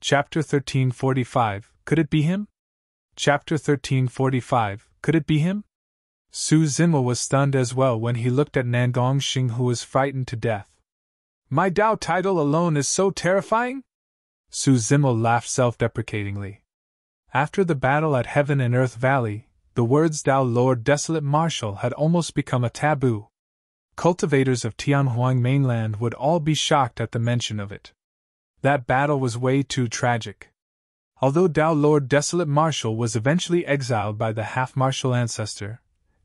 Chapter 1345, Could it be him? Chapter 1345, Could it be him? Su Zimo was stunned as well when he looked at Nangongxing, who was frightened to death. My Dao title alone is so terrifying? Su Zimo laughed self-deprecatingly. After the battle at Heaven and Earth Valley, the words Dao Lord Desolate Marshal had almost become a taboo. Cultivators of Tianhuang mainland would all be shocked at the mention of it. That battle was way too tragic. Although Dao Lord Desolate Marshal was eventually exiled by the half-martial ancestor,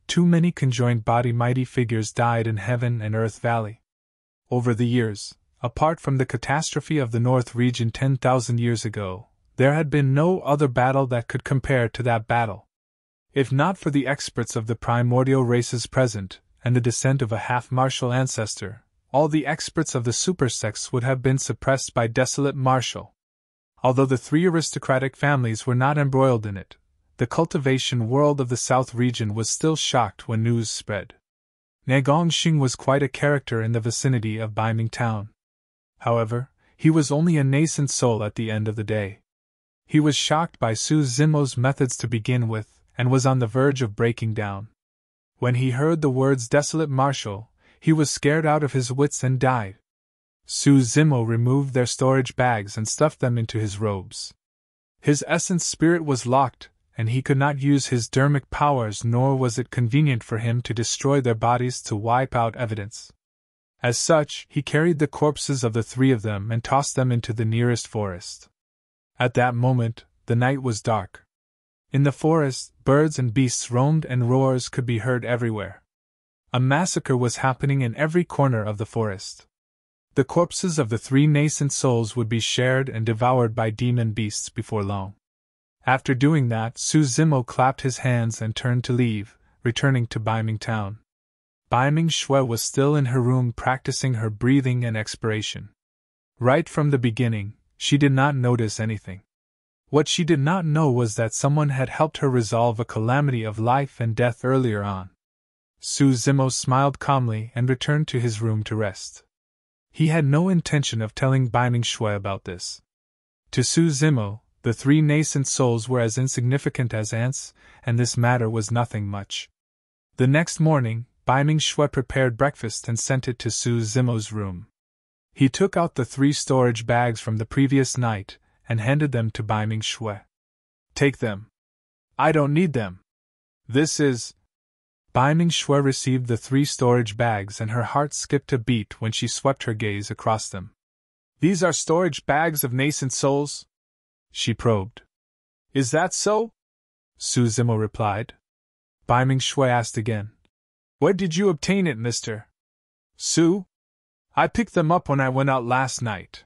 too many conjoined body mighty figures died in Heaven and Earth Valley. Over the years, apart from the catastrophe of the North region 10,000 years ago, there had been no other battle that could compare to that battle. If not for the experts of the primordial races present, and the descent of a half-martial ancestor, all the experts of the supersects would have been suppressed by Desolate Marshal. Although the three aristocratic families were not embroiled in it, the cultivation world of the South region was still shocked when news spread. Nangongxing was quite a character in the vicinity of Baiming town. However, he was only a nascent soul at the end of the day. He was shocked by Su Zimo's methods to begin with, and was on the verge of breaking down. When he heard the words Desolate Marshal, he was scared out of his wits and died. Su Zimo removed their storage bags and stuffed them into his robes. His essence spirit was locked, and he could not use his dermic powers, nor was it convenient for him to destroy their bodies to wipe out evidence. As such, he carried the corpses of the three of them and tossed them into the nearest forest. At that moment, the night was dark. In the forest, birds and beasts roamed and roars could be heard everywhere. A massacre was happening in every corner of the forest. The corpses of the three nascent souls would be shared and devoured by demon beasts before long. After doing that, Su Zimo clapped his hands and turned to leave, returning to Baiming town. Baiming Shui was still in her room practicing her breathing and expiration. Right from the beginning, she did not notice anything. What she did not know was that someone had helped her resolve a calamity of life and death earlier on. Su Zimo smiled calmly and returned to his room to rest. He had no intention of telling Baiming Shui about this. To Su Zimo, the three nascent souls were as insignificant as ants, and this matter was nothing much. The next morning, Baiming Shui prepared breakfast and sent it to Su Zimo's room. He took out the 3 storage bags from the previous night and handed them to Baiming Shui. Take them. I don't need them. This is... Baiming Shui received the 3 storage bags and her heart skipped a beat when she swept her gaze across them. These are storage bags of nascent souls? She probed. Is that so? Su Zimo replied. Baiming Shui asked again. Where did you obtain it, Mr. Su? I picked them up when I went out last night.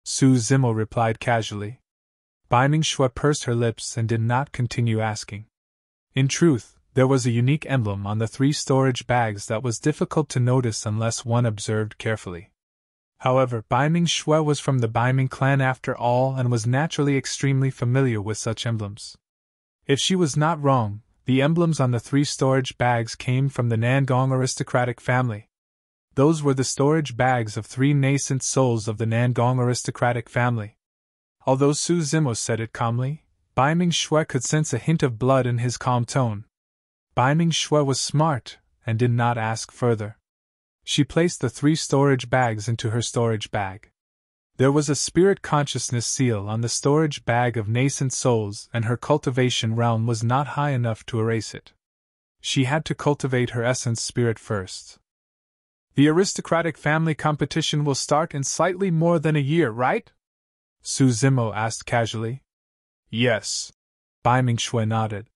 Su Zimo replied casually. Baiming Shui pursed her lips and did not continue asking. In truth, there was a unique emblem on the 3 storage bags that was difficult to notice unless one observed carefully. However, Baiming Shui was from the Baiming clan after all and was naturally extremely familiar with such emblems. If she was not wrong, the emblems on the 3 storage bags came from the Nangong aristocratic family. Those were the storage bags of 3 nascent souls of the Nangong aristocratic family. Although Su Zimo said it calmly, Baiming Shui could sense a hint of blood in his calm tone. Baiming Shui was smart, and did not ask further. She placed the 3 storage bags into her storage bag. There was a spirit consciousness seal on the storage bag of nascent souls, and her cultivation realm was not high enough to erase it. She had to cultivate her essence spirit first. The aristocratic family competition will start in slightly more than a year, right? Su Zimo asked casually. Yes. Baiming Shui nodded.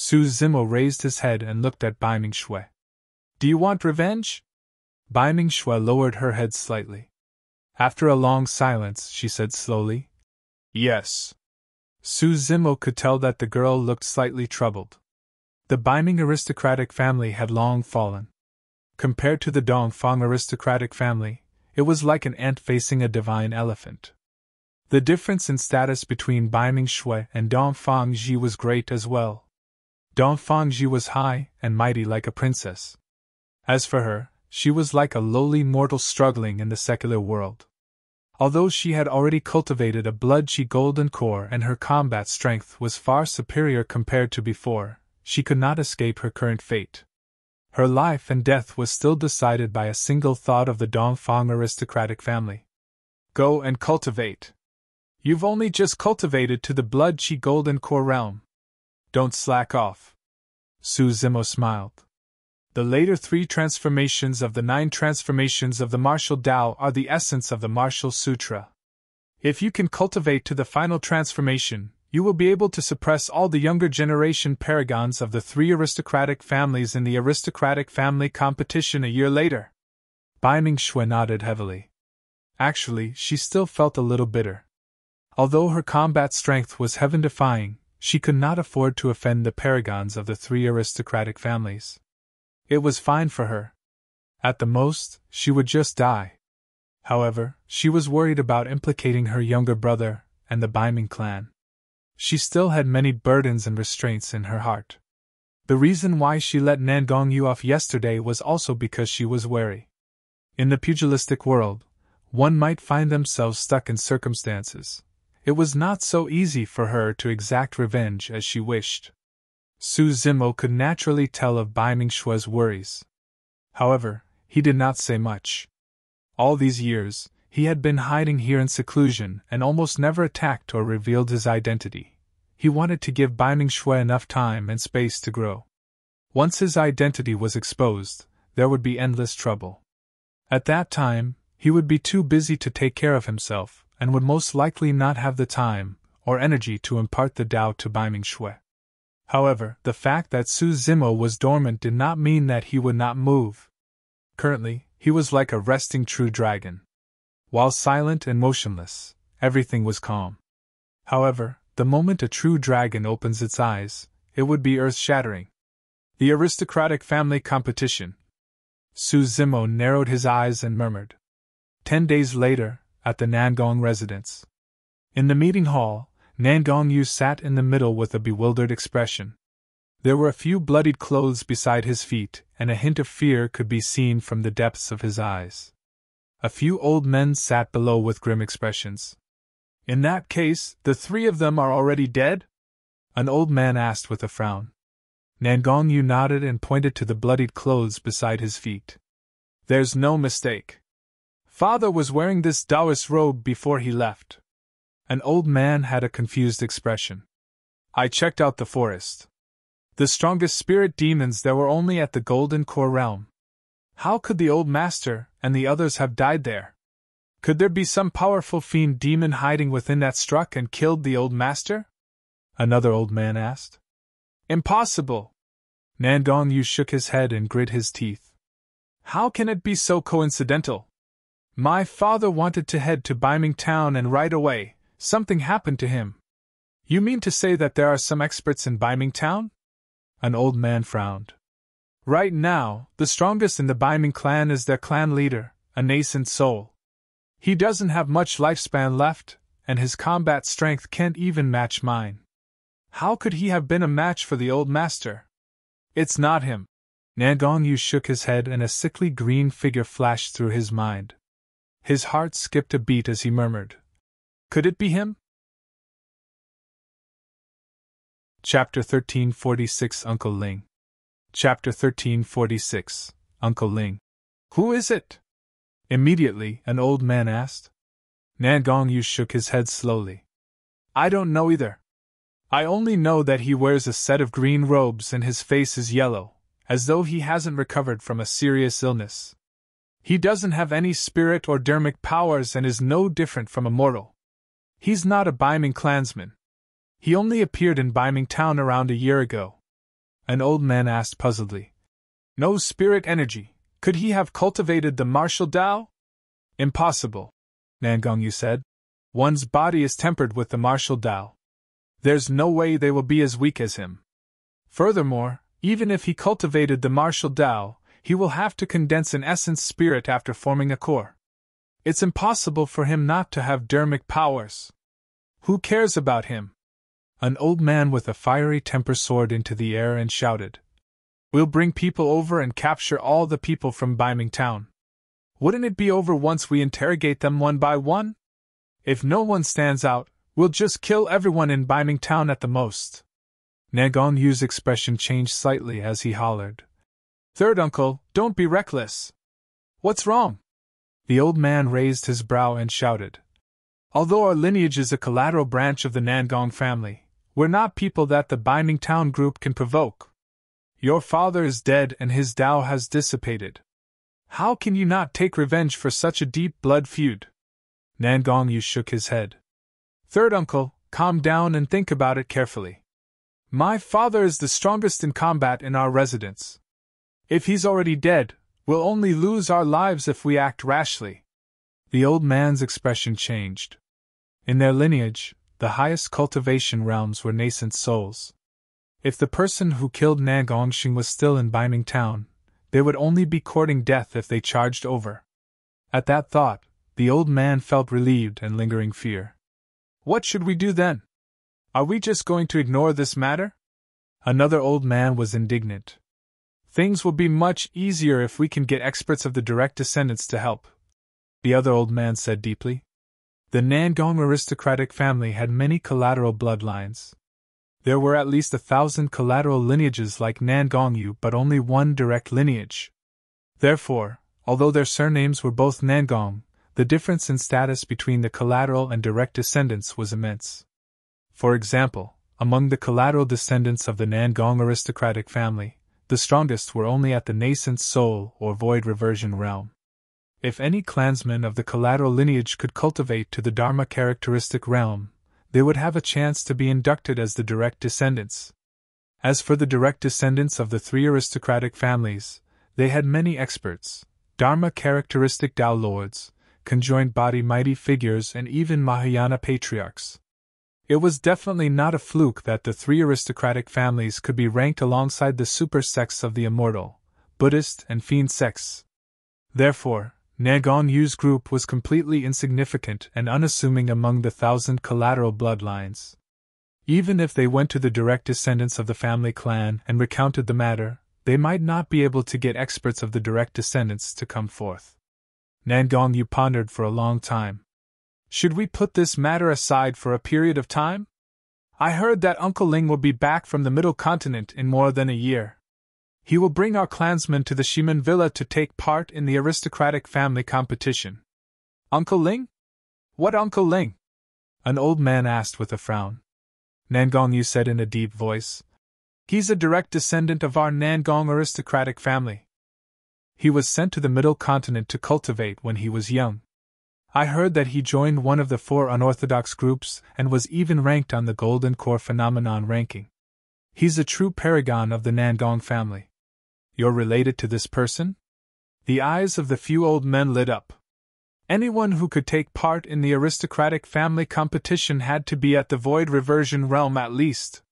Su Zimo raised his head and looked at Baiming Shui. Do you want revenge? Baiming Shui lowered her head slightly. After a long silence, she said slowly, Yes. Su Zimo could tell that the girl looked slightly troubled. The Baiming aristocratic family had long fallen. Compared to the Dongfang aristocratic family, it was like an ant facing a divine elephant. The difference in status between Baiming Shui and Dongfang Ji was great as well. Dongfang Ji was high and mighty like a princess. As for her, she was like a lowly mortal struggling in the secular world. Although she had already cultivated a blood-chi golden core and her combat strength was far superior compared to before, she could not escape her current fate. Her life and death was still decided by a single thought of the Dongfang aristocratic family. Go and cultivate. You've only just cultivated to the blood-chi golden core realm. Don't slack off. Su Zimo smiled. The later 3 transformations of the 9 transformations of the martial Tao are the essence of the martial sutra. If you can cultivate to the final transformation, you will be able to suppress all the younger generation paragons of the 3 aristocratic families in the aristocratic family competition a year later. Bai Mingshui nodded heavily. Actually, she still felt a little bitter. Although her combat strength was heaven-defying, she could not afford to offend the paragons of the 3 aristocratic families. It was fine for her. At the most, she would just die. However, she was worried about implicating her younger brother and the Baiming clan. She still had many burdens and restraints in her heart. The reason why she let Nan Gongyu off yesterday was also because she was wary. In the pugilistic world, one might find themselves stuck in circumstances. It was not so easy for her to exact revenge as she wished. Su Zimo could naturally tell of Bai Mingshui's worries. However, he did not say much. All these years, he had been hiding here in seclusion and almost never attacked or revealed his identity. He wanted to give Bai Mingshui enough time and space to grow. Once his identity was exposed, there would be endless trouble. At that time, he would be too busy to take care of himself, and would most likely not have the time or energy to impart the Tao to Bai Mingshui. However, the fact that Su Zimo was dormant did not mean that he would not move. Currently, he was like a resting true dragon. While silent and motionless, everything was calm. However, the moment a true dragon opens its eyes, it would be earth-shattering. The aristocratic family competition. Su Zimo narrowed his eyes and murmured. 10 days later, at the Nangong residence. In the meeting hall, Nan Gongyu sat in the middle with a bewildered expression. There were a few bloodied clothes beside his feet, and a hint of fear could be seen from the depths of his eyes. A few old men sat below with grim expressions. In that case, the 3 of them are already dead? An old man asked with a frown. Nan Gongyu nodded and pointed to the bloodied clothes beside his feet. There's no mistake. Father was wearing this Taoist robe before he left. An old man had a confused expression. I checked out the forest. The strongest spirit demons there were only at the Golden Core realm. How could the old master and the others have died there? Could there be some powerful fiend demon hiding within that struck and killed the old master? Another old man asked. Impossible! Nan Gongyu shook his head and grit his teeth. How can it be so coincidental? My father wanted to head to Baiming Town and right away, something happened to him. You mean to say that there are some experts in Baiming Town? An old man frowned. Right now, the strongest in the Baiming clan is their clan leader, a nascent soul. He doesn't have much lifespan left, and his combat strength can't even match mine. How could he have been a match for the old master? It's not him. Nan Gongyu shook his head and a sickly green figure flashed through his mind. His heart skipped a beat as he murmured. Could it be him? Chapter 1346 Uncle Ling. Chapter 1346 Uncle Ling. Who is it? Immediately, an old man asked. Nan Gongyu shook his head slowly. I don't know either. I only know that he wears a set of green robes and his face is yellow, as though he hasn't recovered from a serious illness. He doesn't have any spirit or dermic powers and is no different from a mortal. He's not a Baiming clansman. He only appeared in Baiming Town around a year ago. An old man asked puzzledly. No spirit energy. Could he have cultivated the martial Tao? Impossible, Nan Gongyu said. One's body is tempered with the martial Tao. There's no way they will be as weak as him. Furthermore, even if he cultivated the martial Tao, he will have to condense an essence spirit after forming a core. It's impossible for him not to have dermic powers. Who cares about him? An old man with a fiery temper soared into the air and shouted. We'll bring people over and capture all the people from Baiming Town. Wouldn't it be over once we interrogate them one by one? If no one stands out, we'll just kill everyone in Biming Town at the most. Nangong Yu's expression changed slightly as he hollered. Third uncle, don't be reckless. What's wrong? The old man raised his brow and shouted. Although our lineage is a collateral branch of the Nangong family, we're not people that the Biming Town group can provoke. Your father is dead and his Tao has dissipated. How can you not take revenge for such a deep blood feud? Nangong Yu shook his head. Third uncle, calm down and think about it carefully. My father is the strongest in combat in our residence. If he's already dead, we'll only lose our lives if we act rashly. The old man's expression changed. In their lineage, the highest cultivation realms were nascent souls. If the person who killed Nangongxing was still in Biming Town, they would only be courting death if they charged over. At that thought, the old man felt relieved and lingering fear. What should we do then? Are we just going to ignore this matter? Another old man was indignant. Things will be much easier if we can get experts of the direct descendants to help. The other old man said deeply. The Nangong aristocratic family had many collateral bloodlines. There were at least 1,000 collateral lineages like Nangong Yu, but only one direct lineage. Therefore, although their surnames were both Nangong, the difference in status between the collateral and direct descendants was immense. For example, among the collateral descendants of the Nangong aristocratic family, the strongest were only at the nascent soul or void reversion realm. If any clansman of the collateral lineage could cultivate to the Dharma characteristic realm, they would have a chance to be inducted as the direct descendants. As for the direct descendants of the three aristocratic families, they had many experts, Dharma characteristic Tao lords, conjoined body mighty figures, and even Mahayana patriarchs. It was definitely not a fluke that the three aristocratic families could be ranked alongside the super sects of the immortal, Buddhist, and fiend sects. Therefore, Nangong Yu's group was completely insignificant and unassuming among the 1,000 collateral bloodlines. Even if they went to the direct descendants of the family clan and recounted the matter, they might not be able to get experts of the direct descendants to come forth. Nangong Yu pondered for a long time. Should we put this matter aside for a period of time? I heard that Uncle Ling will be back from the Middle Continent in more than a year. He will bring our clansmen to the Shiman Villa to take part in the aristocratic family competition. Uncle Ling? What Uncle Ling? An old man asked with a frown. Nangong Yu said in a deep voice. He's a direct descendant of our Nangong aristocratic family. He was sent to the Middle Continent to cultivate when he was young. I heard that he joined one of the 4 unorthodox groups and was even ranked on the Golden Core Phenomenon ranking. He's a true paragon of the Nangong family. You're related to this person? The eyes of the few old men lit up. Anyone who could take part in the aristocratic family competition had to be at the void reversion realm at least.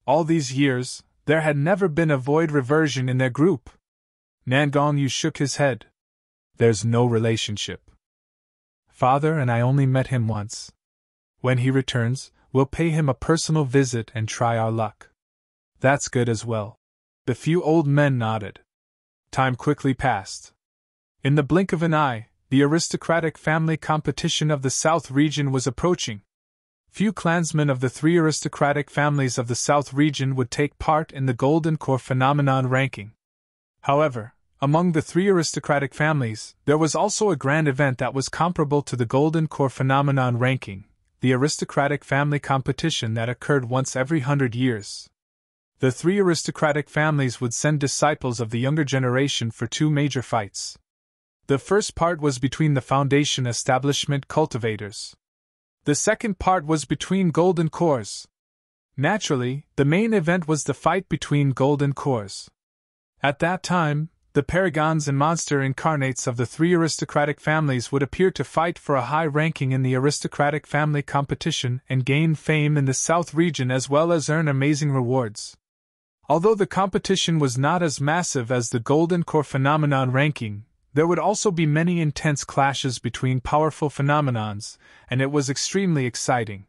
All these years, there had never been a void reversion in their group. Nangong Yu shook his head. There's no relationship. Father and I only met him once. When he returns, we'll pay him a personal visit and try our luck. That's good as well. The few old men nodded. Time quickly passed. In the blink of an eye, the aristocratic family competition of the South region was approaching. Few clansmen of the 3 aristocratic families of the South region would take part in the Golden Core Phenomenon ranking. However, among the 3 aristocratic families, there was also a grand event that was comparable to the Golden Core Phenomenon ranking, the aristocratic family competition that occurred once every 100 years. The 3 aristocratic families would send disciples of the younger generation for 2 major fights. The first part was between the Foundation establishment cultivators. The second part was between Golden Cores. Naturally, the main event was the fight between Golden Cores. At that time, the paragons and monster incarnates of the 3 aristocratic families would appear to fight for a high ranking in the aristocratic family competition and gain fame in the South region as well as earn amazing rewards. Although the competition was not as massive as the Golden Core Phenomenon ranking, there would also be many intense clashes between powerful phenomenons, and it was extremely exciting.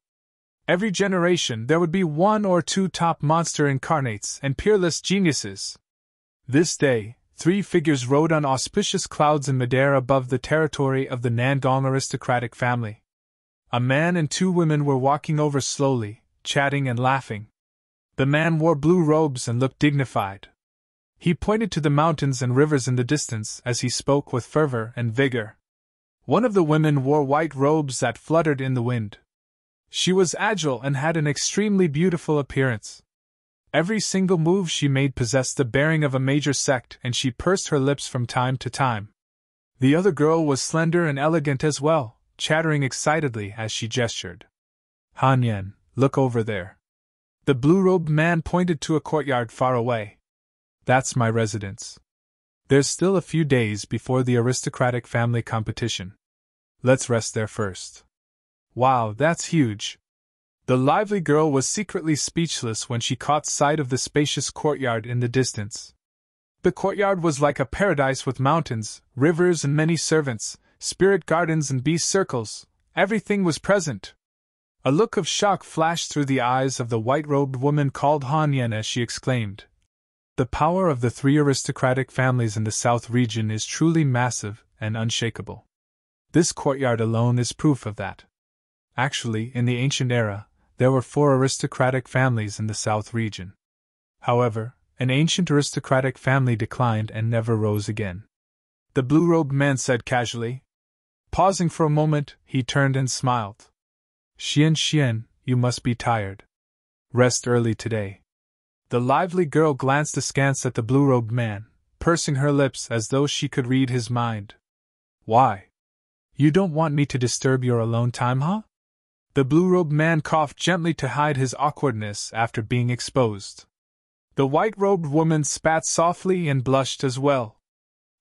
Every generation there would be 1 or 2 top monster incarnates and peerless geniuses. This day, 3 figures rode on auspicious clouds in midair above the territory of the Nangong aristocratic family. A man and two women were walking over slowly, chatting and laughing. The man wore blue robes and looked dignified. He pointed to the mountains and rivers in the distance as he spoke with fervor and vigor. One of the women wore white robes that fluttered in the wind. She was agile and had an extremely beautiful appearance. Every single move she made possessed the bearing of a major sect, and she pursed her lips from time to time. The other girl was slender and elegant as well, chattering excitedly as she gestured. Han Yen, look over there. The blue-robed man pointed to a courtyard far away. That's my residence. There's still a few days before the aristocratic family competition. Let's rest there first. Wow, that's huge. The lively girl was secretly speechless when she caught sight of the spacious courtyard in the distance. The courtyard was like a paradise with mountains, rivers and many servants, spirit gardens and bee circles. Everything was present. A look of shock flashed through the eyes of the white-robed woman called Han Yen as she exclaimed, "The power of the three aristocratic families in the south region is truly massive and unshakable. This courtyard alone is proof of that." Actually, in the ancient era, there were 4 aristocratic families in the south region. However, an ancient aristocratic family declined and never rose again. The blue-robed man said casually. Pausing for a moment, he turned and smiled. Xian, you must be tired. Rest early today." The lively girl glanced askance at the blue-robed man, pursing her lips as though she could read his mind. "Why? You don't want me to disturb your alone time, huh?" The blue-robed man coughed gently to hide his awkwardness after being exposed. The white-robed woman spat softly and blushed as well.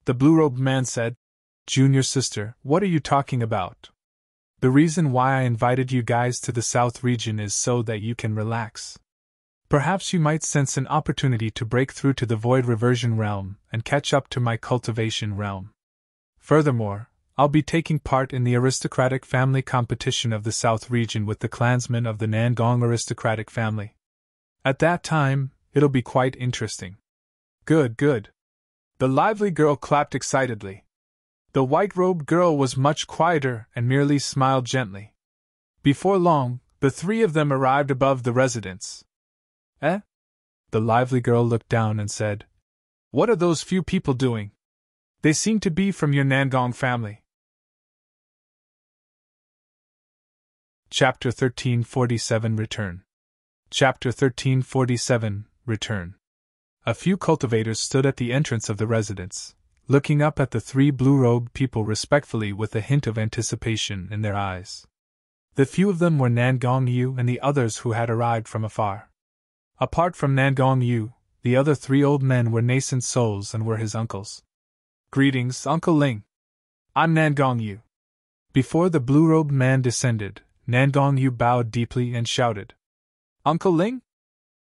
The blue-robed man said, "Junior sister, what are you talking about? The reason why I invited you guys to the south region is so that you can relax. Perhaps you might sense an opportunity to break through to the void reversion realm and catch up to my cultivation realm. Furthermore, I'll be taking part in the aristocratic family competition of the south region with the clansmen of the Nangong aristocratic family. At that time, it'll be quite interesting." Good. The lively girl clapped excitedly. The white-robed girl was much quieter and merely smiled gently. Before long, the 3 of them arrived above the residence. Eh? The lively girl looked down and said, "What are those few people doing? They seem to be from your Nangong family." Chapter 1347 Return. Chapter 1347 Return. A few cultivators stood at the entrance of the residence, looking up at the 3 blue-robed people respectfully with a hint of anticipation in their eyes. The few of them were Nangong Yu and the others who had arrived from afar. Apart from Nangong Yu, the other 3 old men were nascent souls and were his uncles. "Greetings, Uncle Ling. I'm Nangong Yu." Before the blue-robed man descended, Nangong Yu bowed deeply and shouted, "Uncle Ling?"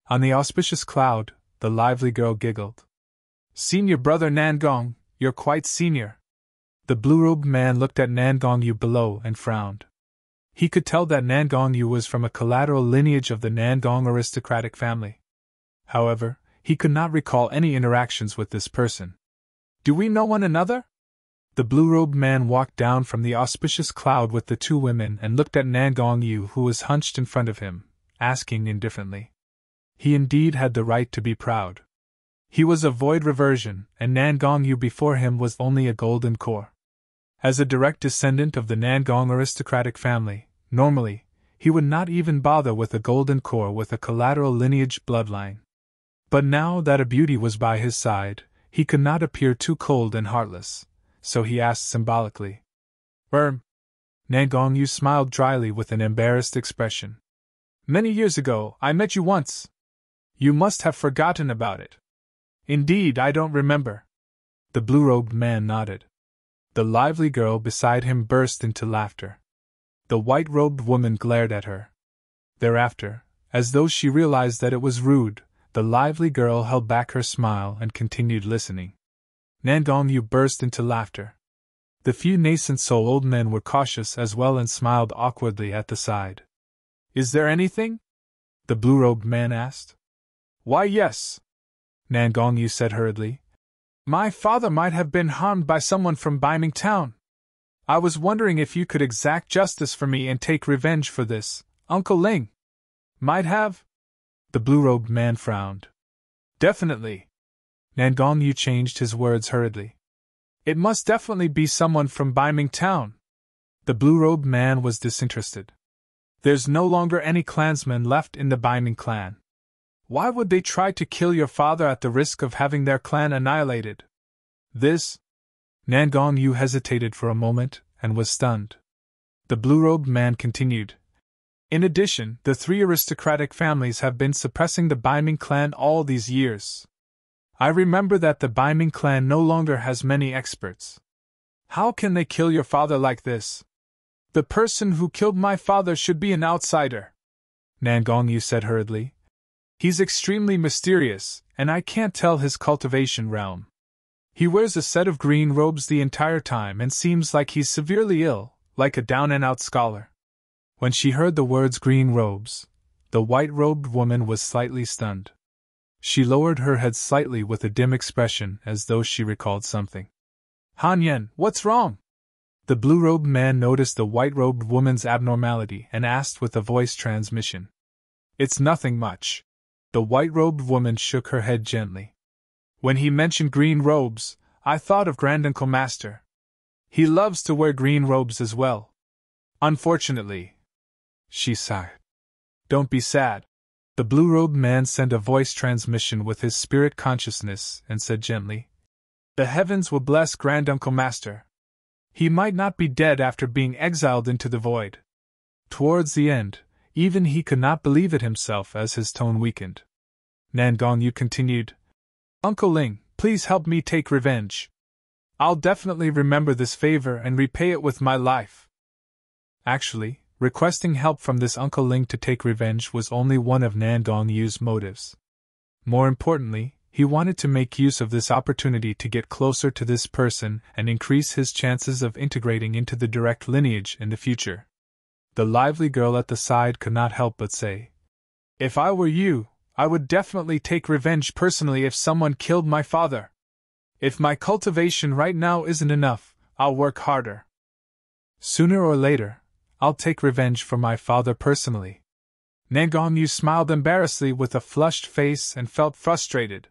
On the auspicious cloud, the lively girl giggled. "Senior brother Nangong, you're quite senior." The blue-robed man looked at Nangong Yu below and frowned. He could tell that Nangong Yu was from a collateral lineage of the Nangong aristocratic family. However, he could not recall any interactions with this person. "Do we know one another?" The blue-robed man walked down from the auspicious cloud with the 2 women and looked at Nangong Yu, who was hunched in front of him, asking indifferently. He indeed had the right to be proud. He was a void reversion, and Nangong Yu before him was only a golden core. As a direct descendant of the Nangong aristocratic family, normally, he would not even bother with a golden core with a collateral lineage bloodline. But now that a beauty was by his side, he could not appear too cold and heartless, so he asked symbolically. Nangong Yu smiled dryly with an embarrassed expression. "Many years ago, I met you once. You must have forgotten about it." "Indeed, I don't remember." The blue-robed man nodded. The lively girl beside him burst into laughter. The white-robed woman glared at her. Thereafter, as though she realized that it was rude, the lively girl held back her smile and continued listening. Nangong Yu burst into laughter. The few nascent soul old men were cautious as well and smiled awkwardly at the side. "Is there anything?" the blue-robed man asked. "Why, yes," Nangong Yu said hurriedly. "My father might have been harmed by someone from Biming Town. I was wondering if you could exact justice for me and take revenge for this, Uncle Ling. Might have? The blue-robed man frowned. Definitely. Nangong Yu changed his words hurriedly. It must definitely be someone from Baiming Town. The blue-robed man was disinterested. There's no longer any clansmen left in the Baiming clan. Why would they try to kill your father at the risk of having their clan annihilated? This? Nangong Yu hesitated for a moment and was stunned. The blue-robed man continued. In addition, the 3 aristocratic families have been suppressing the Baiming clan all these years. I remember that the Baiming clan no longer has many experts. How can they kill your father like this? The person who killed my father should be an outsider, Nangong Yu said hurriedly. He's extremely mysterious, and I can't tell his cultivation realm. He wears a set of green robes the entire time and seems like he's severely ill, like a down-and-out scholar. When she heard the words green robes, the white-robed woman was slightly stunned. She lowered her head slightly with a dim expression as though she recalled something. Han Yen, what's wrong? The blue-robed man noticed the white-robed woman's abnormality and asked with a voice transmission. It's nothing much. The white-robed woman shook her head gently. When he mentioned green robes, I thought of Granduncle Master. He loves to wear green robes as well. Unfortunately. She sighed. Don't be sad. The blue-robed man sent a voice transmission with his spirit consciousness and said gently, The heavens will bless Granduncle Master. He might not be dead after being exiled into the void. Towards the end, even he could not believe it himself as his tone weakened. Nangong Yu continued, Uncle Ling, please help me take revenge. I'll definitely remember this favor and repay it with my life. Actually, requesting help from this Uncle Ling to take revenge was only one of Nangong Yu's motives. More importantly, he wanted to make use of this opportunity to get closer to this person and increase his chances of integrating into the direct lineage in the future. The lively girl at the side could not help but say, If I were you, I would definitely take revenge personally if someone killed my father. If my cultivation right now isn't enough, I'll work harder. Sooner or later, I'll take revenge for my father personally. Nangong Yu smiled embarrassedly with a flushed face and felt frustrated.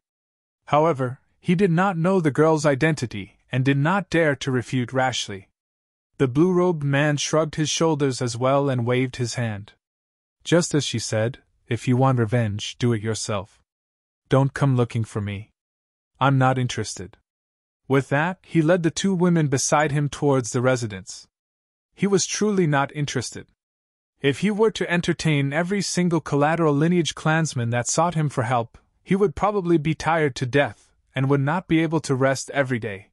However, he did not know the girl's identity and did not dare to refute rashly. The blue-robed man shrugged his shoulders as well and waved his hand. Just as she said, if you want revenge, do it yourself. Don't come looking for me. I'm not interested. With that, he led the 2 women beside him towards the residence. He was truly not interested. If he were to entertain every single collateral lineage clansman that sought him for help, he would probably be tired to death and would not be able to rest every day.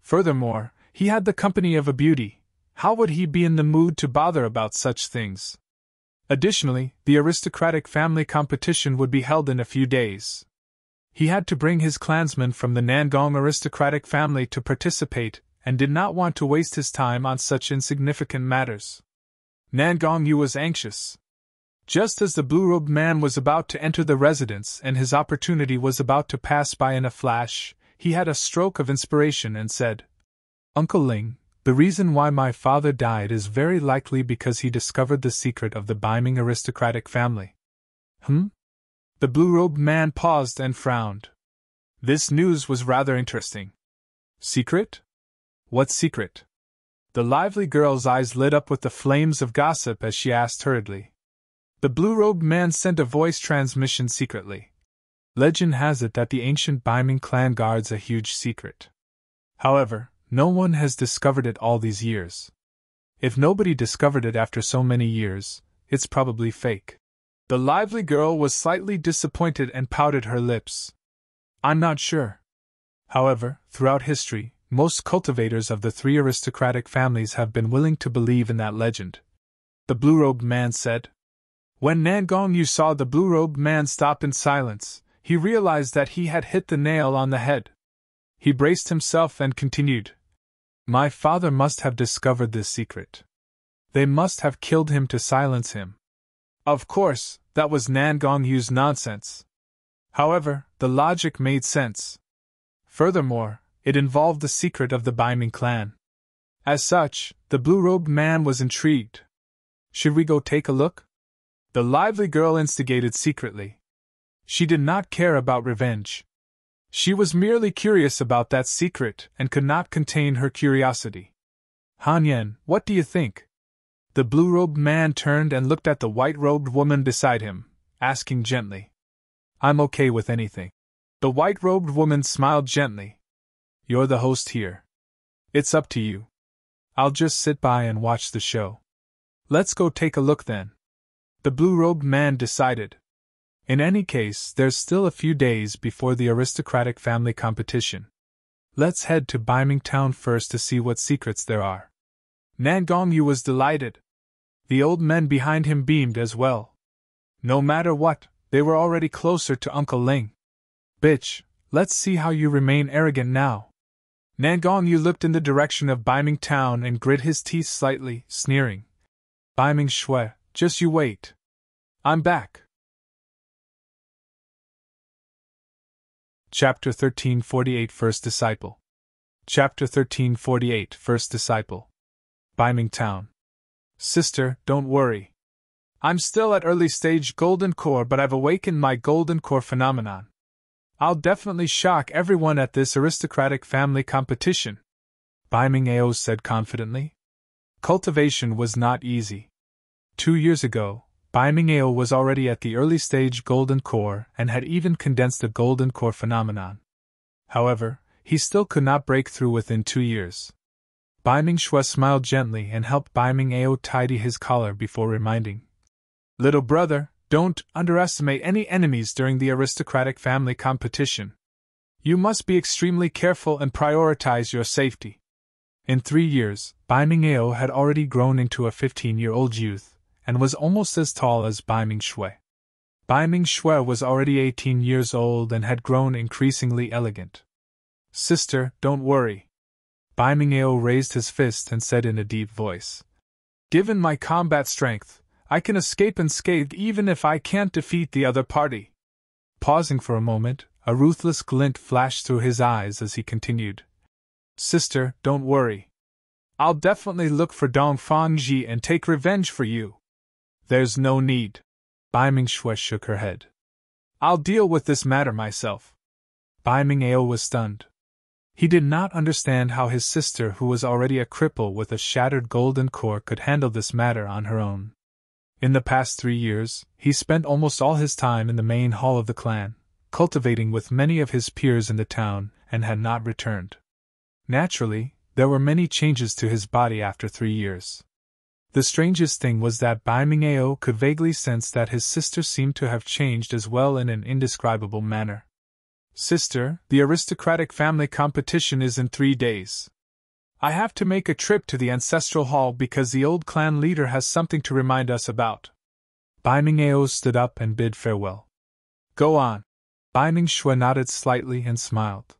Furthermore, he had the company of a beauty. How would he be in the mood to bother about such things? Additionally, the aristocratic family competition would be held in a few days. He had to bring his clansmen from the Nangong aristocratic family to participate, and did not want to waste his time on such insignificant matters. Nangong Yu was anxious. Just as the blue-robed man was about to enter the residence and his opportunity was about to pass by in a flash, he had a stroke of inspiration and said, Uncle Ling, the reason why my father died is very likely because he discovered the secret of the Baiming aristocratic family. The blue-robed man paused and frowned. This news was rather interesting. Secret? What secret? The lively girl's eyes lit up with the flames of gossip as she asked hurriedly. The blue-robed man sent a voice transmission secretly. Legend has it that the ancient Baiming clan guards a huge secret. However, no one has discovered it all these years. If nobody discovered it after so many years, it's probably fake. The lively girl was slightly disappointed and pouted her lips. I'm not sure. However, throughout history, most cultivators of the 3 aristocratic families have been willing to believe in that legend. The blue-robed man said. When Nangong Yu saw the blue-robed man stop in silence, he realized that he had hit the nail on the head. He braced himself and continued. My father must have discovered this secret. They must have killed him to silence him. Of course, that was Nangong Yu's nonsense. However, the logic made sense. Furthermore, it involved the secret of the Baiming clan. As such, the blue-robed man was intrigued. Should we go take a look? The lively girl instigated secretly. She did not care about revenge. She was merely curious about that secret and could not contain her curiosity. Han Yen, what do you think? The blue-robed man turned and looked at the white-robed woman beside him, asking gently. I'm okay with anything. The white-robed woman smiled gently. You're the host here. It's up to you. I'll just sit by and watch the show. Let's go take a look then. The blue-robed man decided. In any case, there's still a few days before the aristocratic family competition. Let's head to Biming Town first to see what secrets there are. Nan Gongyu was delighted. The old men behind him beamed as well. No matter what, they were already closer to Uncle Ling. Bitch, let's see how you remain arrogant now. Nan Gongyu looked in the direction of Biming Town and grit his teeth slightly, sneering. Biming Shui, just you wait. I'm back. Chapter 1348 First Disciple. Chapter 1348 First Disciple. Biming Town. Sister, don't worry. I'm still at early stage Golden Core, but I've awakened my Golden Core phenomenon. I'll definitely shock everyone at this aristocratic family competition, Biming Ao said confidently. Cultivation was not easy. 2 years ago, Biming Ao was already at the early stage Golden Core and had even condensed the Golden Core phenomenon. However, he still could not break through within 2 years. Biming Shui smiled gently and helped Biming Ao tidy his collar before reminding. Little brother, don't underestimate any enemies during the aristocratic family competition. You must be extremely careful and prioritize your safety. In 3 years, Biming Ao had already grown into a 15-year-old youth, and was almost as tall as Biming Shui. Biming Shui was already 18 years old and had grown increasingly elegant. Sister, don't worry. Biming Ao raised his fist and said in a deep voice. Given my combat strength, I can escape unscathed even if I can't defeat the other party. Pausing for a moment, a ruthless glint flashed through his eyes as he continued. Sister, don't worry. I'll definitely look for Dong Fangji and take revenge for you. There's no need. Biming Shui shook her head. I'll deal with this matter myself. Biming Ao was stunned. He did not understand how his sister, who was already a cripple with a shattered golden core, could handle this matter on her own. In the past 3 years, he spent almost all his time in the main hall of the clan, cultivating with many of his peers in the town, and had not returned. Naturally, there were many changes to his body after 3 years. The strangest thing was that Biming Ao could vaguely sense that his sister seemed to have changed as well in an indescribable manner. Sister, the aristocratic family competition is in 3 days. I have to make a trip to the ancestral hall because the old clan leader has something to remind us about. Biming Ao stood up and bid farewell. Go on. Biming Shui nodded slightly and smiled.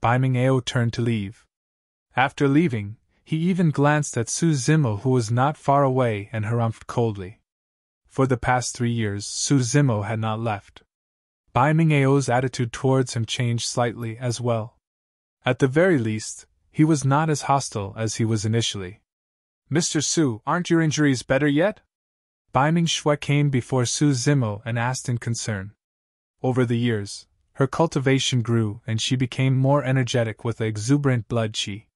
Biming Ao turned to leave. After leaving, he even glanced at Su Zimo, who was not far away, and harumphed coldly. For the past 3 years, Su Zimo had not left. Biming Ao's attitude towards him changed slightly as well. At the very least, he was not as hostile as he was initially. Mr. Su, aren't your injuries better yet? Biming Shui came before Su Zimo and asked in concern. Over the years, her cultivation grew and she became more energetic with exuberant blood qi.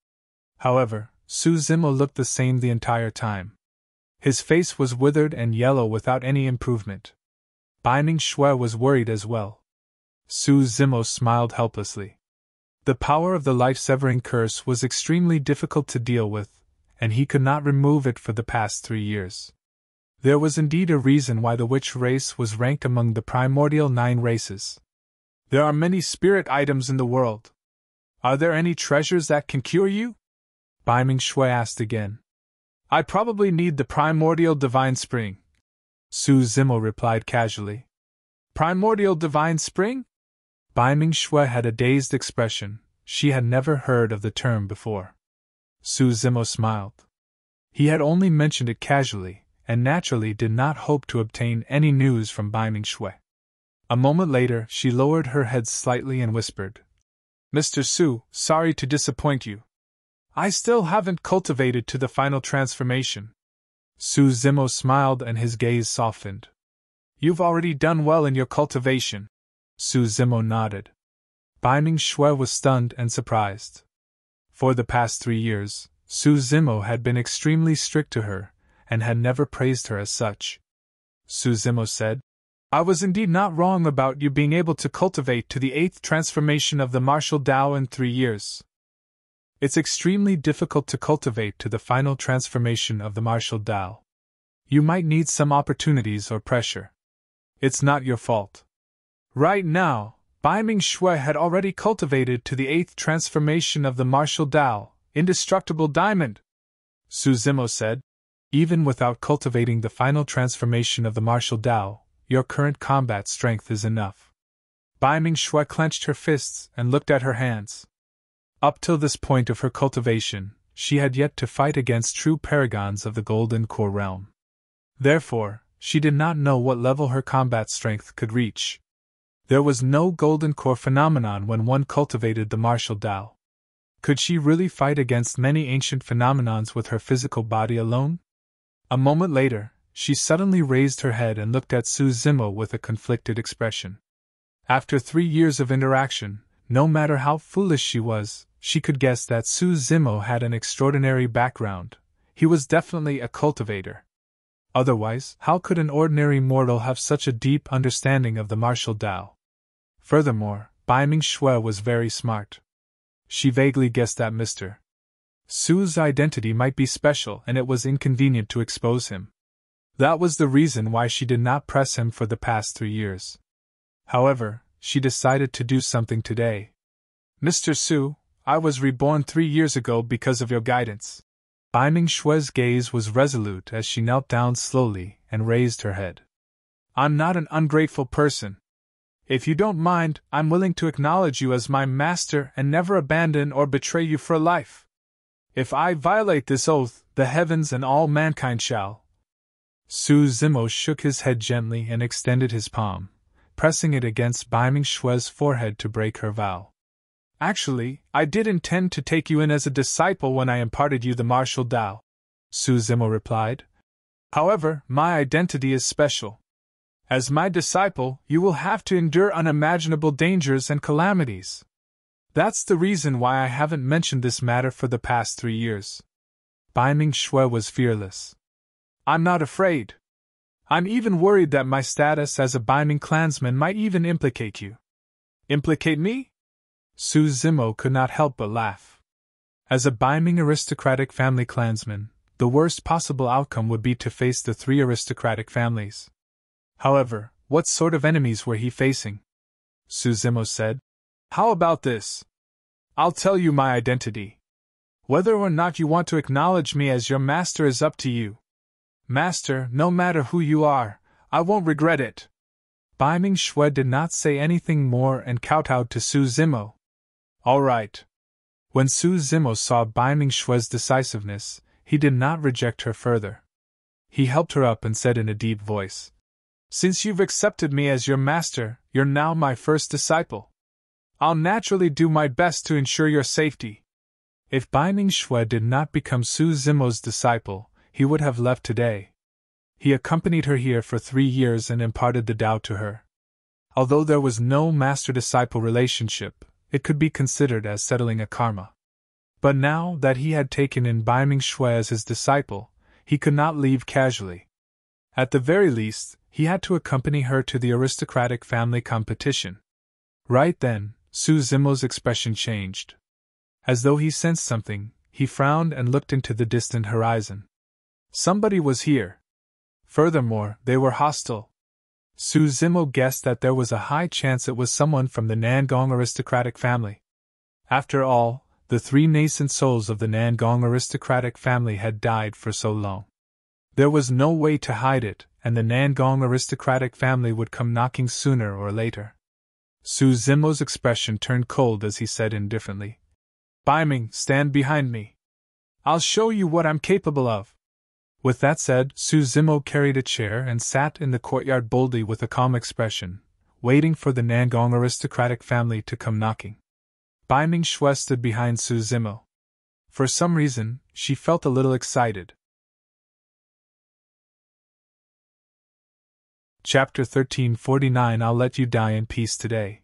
However, Su Zimo looked the same the entire time. His face was withered and yellow without any improvement. Biming Shui was worried as well. Su Zimo smiled helplessly. The power of the life-severing curse was extremely difficult to deal with, and he could not remove it for the past 3 years. There was indeed a reason why the witch race was ranked among the primordial 9 races. There are many spirit items in the world. Are there any treasures that can cure you? Biming Shui asked again. I probably need the primordial divine spring. Su Zimo replied casually. Primordial divine spring? Biming Shui had a dazed expression. She had never heard of the term before. Su Zimo smiled. He had only mentioned it casually, and naturally did not hope to obtain any news from Biming Shui. A moment later, she lowered her head slightly and whispered, Mr. Su, sorry to disappoint you. I still haven't cultivated to the final transformation. Su Zimo smiled and his gaze softened. You've already done well in your cultivation. Su Zimo nodded. Bai Ming Shui was stunned and surprised. For the past 3 years, Su Zimo had been extremely strict to her, and had never praised her as such. Su Zimo said, I was indeed not wrong about you being able to cultivate to the 8th transformation of the martial Tao in 3 years. It's extremely difficult to cultivate to the final transformation of the martial Tao. You might need some opportunities or pressure. It's not your fault. Right now, Bai Ming Shui had already cultivated to the 8th transformation of the martial Tao, Indestructible Diamond. Su Zimo said, even without cultivating the final transformation of the martial Tao, your current combat strength is enough. Bai Ming Shui clenched her fists and looked at her hands. Up till this point of her cultivation, she had yet to fight against true paragons of the Golden Core realm. Therefore, she did not know what level her combat strength could reach. There was no Golden Core phenomenon when one cultivated the martial Tao. Could she really fight against many ancient phenomenons with her physical body alone? A moment later, she suddenly raised her head and looked at Su Zimo with a conflicted expression. After 3 years of interaction, no matter how foolish she was, she could guess that Su Zimo had an extraordinary background. He was definitely a cultivator. Otherwise, how could an ordinary mortal have such a deep understanding of the martial Tao? Furthermore, Bai Ming Shui was very smart. She vaguely guessed that Mr. Su's identity might be special and it was inconvenient to expose him. That was the reason why she did not press him for the past 3 years. However, she decided to do something today. Mr. Su, I was reborn 3 years ago because of your guidance. Bai Ming Shui's gaze was resolute as she knelt down slowly and raised her head. I'm not an ungrateful person. If you don't mind, I'm willing to acknowledge you as my master and never abandon or betray you for life. If I violate this oath, the heavens and all mankind shall. Su Zimo shook his head gently and extended his palm, pressing it against Bai Ming Shui's forehead to break her vow. Actually, I did intend to take you in as a disciple when I imparted you the martial Tao, Su Zimo replied. However, my identity is special. As my disciple, you will have to endure unimaginable dangers and calamities. That's the reason why I haven't mentioned this matter for the past 3 years. Bai Ming Shui was fearless. I'm not afraid. I'm even worried that my status as a Bai Ming clansman might even implicate you. Implicate me? Su Zimo could not help but laugh. As a Bai Ming aristocratic family clansman, the worst possible outcome would be to face the 3 aristocratic families. However, what sort of enemies were he facing? Su Zimo said. How about this? I'll tell you my identity. Whether or not you want to acknowledge me as your master is up to you. Master, no matter who you are, I won't regret it. Bai Ming Shui did not say anything more and kowtowed to Su Zimo. All right. When Su Zimo saw Bai Ming Shui's decisiveness, he did not reject her further. He helped her up and said in a deep voice, Since you've accepted me as your master, you're now my first disciple. I'll naturally do my best to ensure your safety. If Bai Ming Shui did not become Su Zimo's disciple, he would have left today. He accompanied her here for 3 years and imparted the Tao to her. Although there was no master-disciple relationship, it could be considered as settling a karma. But now that he had taken in Bai Ming Shui as his disciple, he could not leave casually. At the very least, he had to accompany her to the aristocratic family competition. Right then, Su Zimo's expression changed. As though he sensed something, he frowned and looked into the distant horizon. Somebody was here. Furthermore, they were hostile. Su Zimo guessed that there was a high chance it was someone from the Nangong aristocratic family. After all, the 3 nascent souls of the Nangong aristocratic family had died for so long. There was no way to hide it, and the Nangong aristocratic family would come knocking sooner or later. Su Zimo's expression turned cold as he said indifferently, Bai Ming, stand behind me. I'll show you what I'm capable of. With that said, Su Zimo carried a chair and sat in the courtyard boldly with a calm expression, waiting for the Nangong aristocratic family to come knocking. Bai Ming Shui stood behind Su Zimo. For some reason, she felt a little excited. Chapter 1349 I'll Let You Die in Peace Today.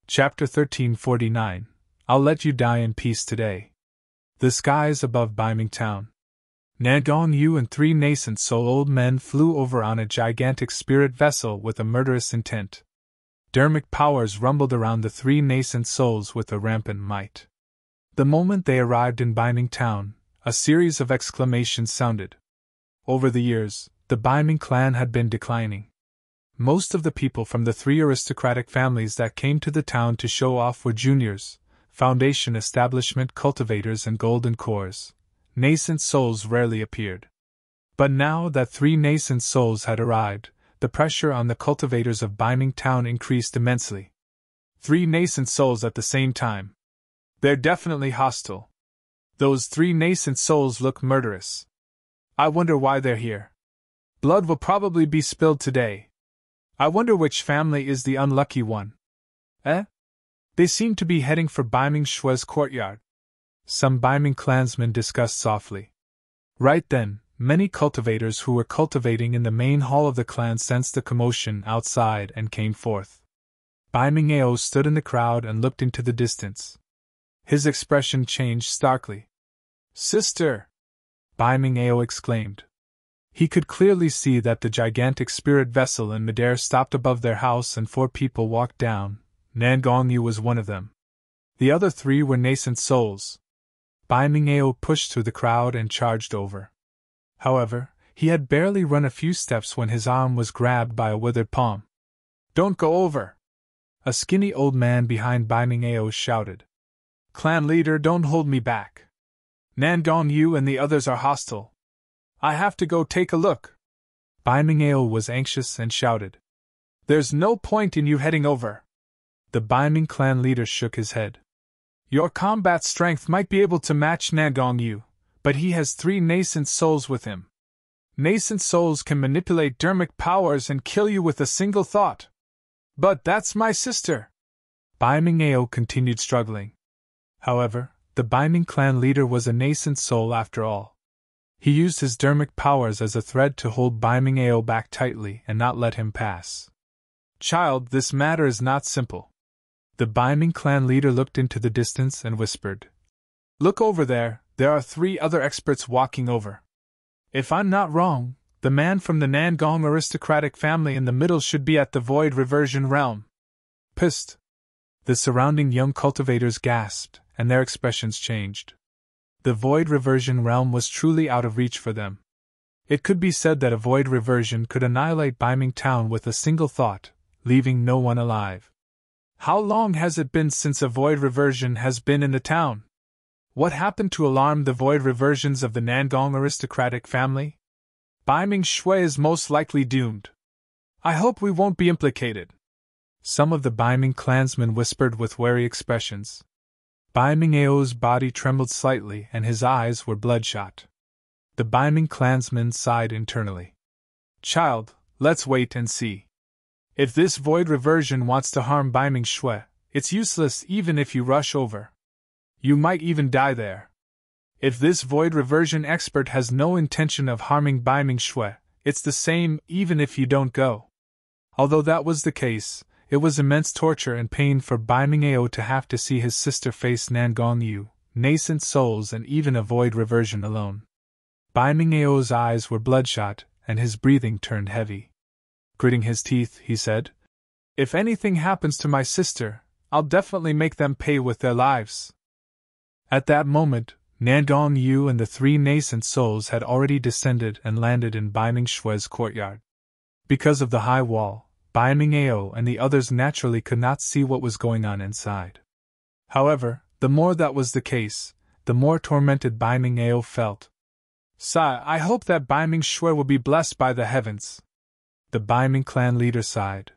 Chapter 1349 I'll Let You Die in Peace Today. The skies above Biming Town. Nangong Yu and 3 nascent soul-old men flew over on a gigantic spirit vessel with a murderous intent. Dermic powers rumbled around the 3 nascent souls with a rampant might. The moment they arrived in Biming Town, a series of exclamations sounded. Over the years, the Biming clan had been declining. Most of the people from the 3 aristocratic families that came to the town to show off were juniors, foundation establishment cultivators and golden cores. Nascent souls rarely appeared. But now that 3 nascent souls had arrived, the pressure on the cultivators of Biming Town increased immensely. 3 nascent souls at the same time. They're definitely hostile. Those 3 nascent souls look murderous. I wonder why they're here. Blood will probably be spilled today. I wonder which family is the unlucky one. They seem to be heading for Biming Shue's courtyard. Some Biming clansmen discussed softly. Right then, many cultivators who were cultivating in the main hall of the clan sensed the commotion outside and came forth. Biming Ao stood in the crowd and looked into the distance. His expression changed starkly. "Sister!" Biming Ao exclaimed. He could clearly see that the gigantic spirit vessel in midair stopped above their house and 4 people walked down. Nangong Yu was one of them. The other 3 were nascent souls. Biming Ao pushed through the crowd and charged over. However, he had barely run a few steps when his arm was grabbed by a withered palm. "Don't go over!" A skinny old man behind Biming Ao shouted. "Clan leader, don't hold me back. Nangong Yu and the others are hostile. I have to go take a look." Biming Ao was anxious and shouted. "There's no point in you heading over." The Biming clan leader shook his head. "Your combat strength might be able to match Nangong Yu, but he has 3 nascent souls with him. Nascent souls can manipulate dermic powers and kill you with a single thought." "But that's my sister!" Biming Ao continued struggling. However, the Biming clan leader was a nascent soul after all. He used his dermic powers as a thread to hold Biming Ao back tightly and not let him pass. "Child, this matter is not simple." The Biming clan leader looked into the distance and whispered. "Look over there, there are 3 other experts walking over. If I'm not wrong, the man from the Nangong aristocratic family in the middle should be at the Void Reversion Realm." "Psst!" The surrounding young cultivators gasped, and their expressions changed. The Void Reversion Realm was truly out of reach for them. It could be said that a Void Reversion could annihilate Biming Town with a single thought, leaving no one alive. How long has it been since a Void Reversion has been in the town? What happened to alarm the Void Reversions of the Nangong aristocratic family? Biming Shui is most likely doomed. I hope we won't be implicated. Some of the Biming clansmen whispered with wary expressions. Biming Ao's body trembled slightly and his eyes were bloodshot. The Biming clansmen sighed internally. "Child, let's wait and see. If this Void Reversion wants to harm Biming Shui, it's useless even if you rush over. You might even die there. If this Void Reversion expert has no intention of harming Biming Shui, it's the same even if you don't go." Although that was the case, it was immense torture and pain for Biming Ao to have to see his sister face Nangong Yu, nascent souls and even a Void Reversion alone. Biming Ao's eyes were bloodshot, and his breathing turned heavy. Gritting his teeth, he said, "If anything happens to my sister, I'll definitely make them pay with their lives." At that moment, Nangong Yu and the 3 nascent souls had already descended and landed in Biming Shue's courtyard. Because of the high wall, Biming Ao and the others naturally could not see what was going on inside. However, the more that was the case, the more tormented Biming Ao felt. "Sigh, I hope that Biming Shui will be blessed by the heavens." The Biming clan leader sighed.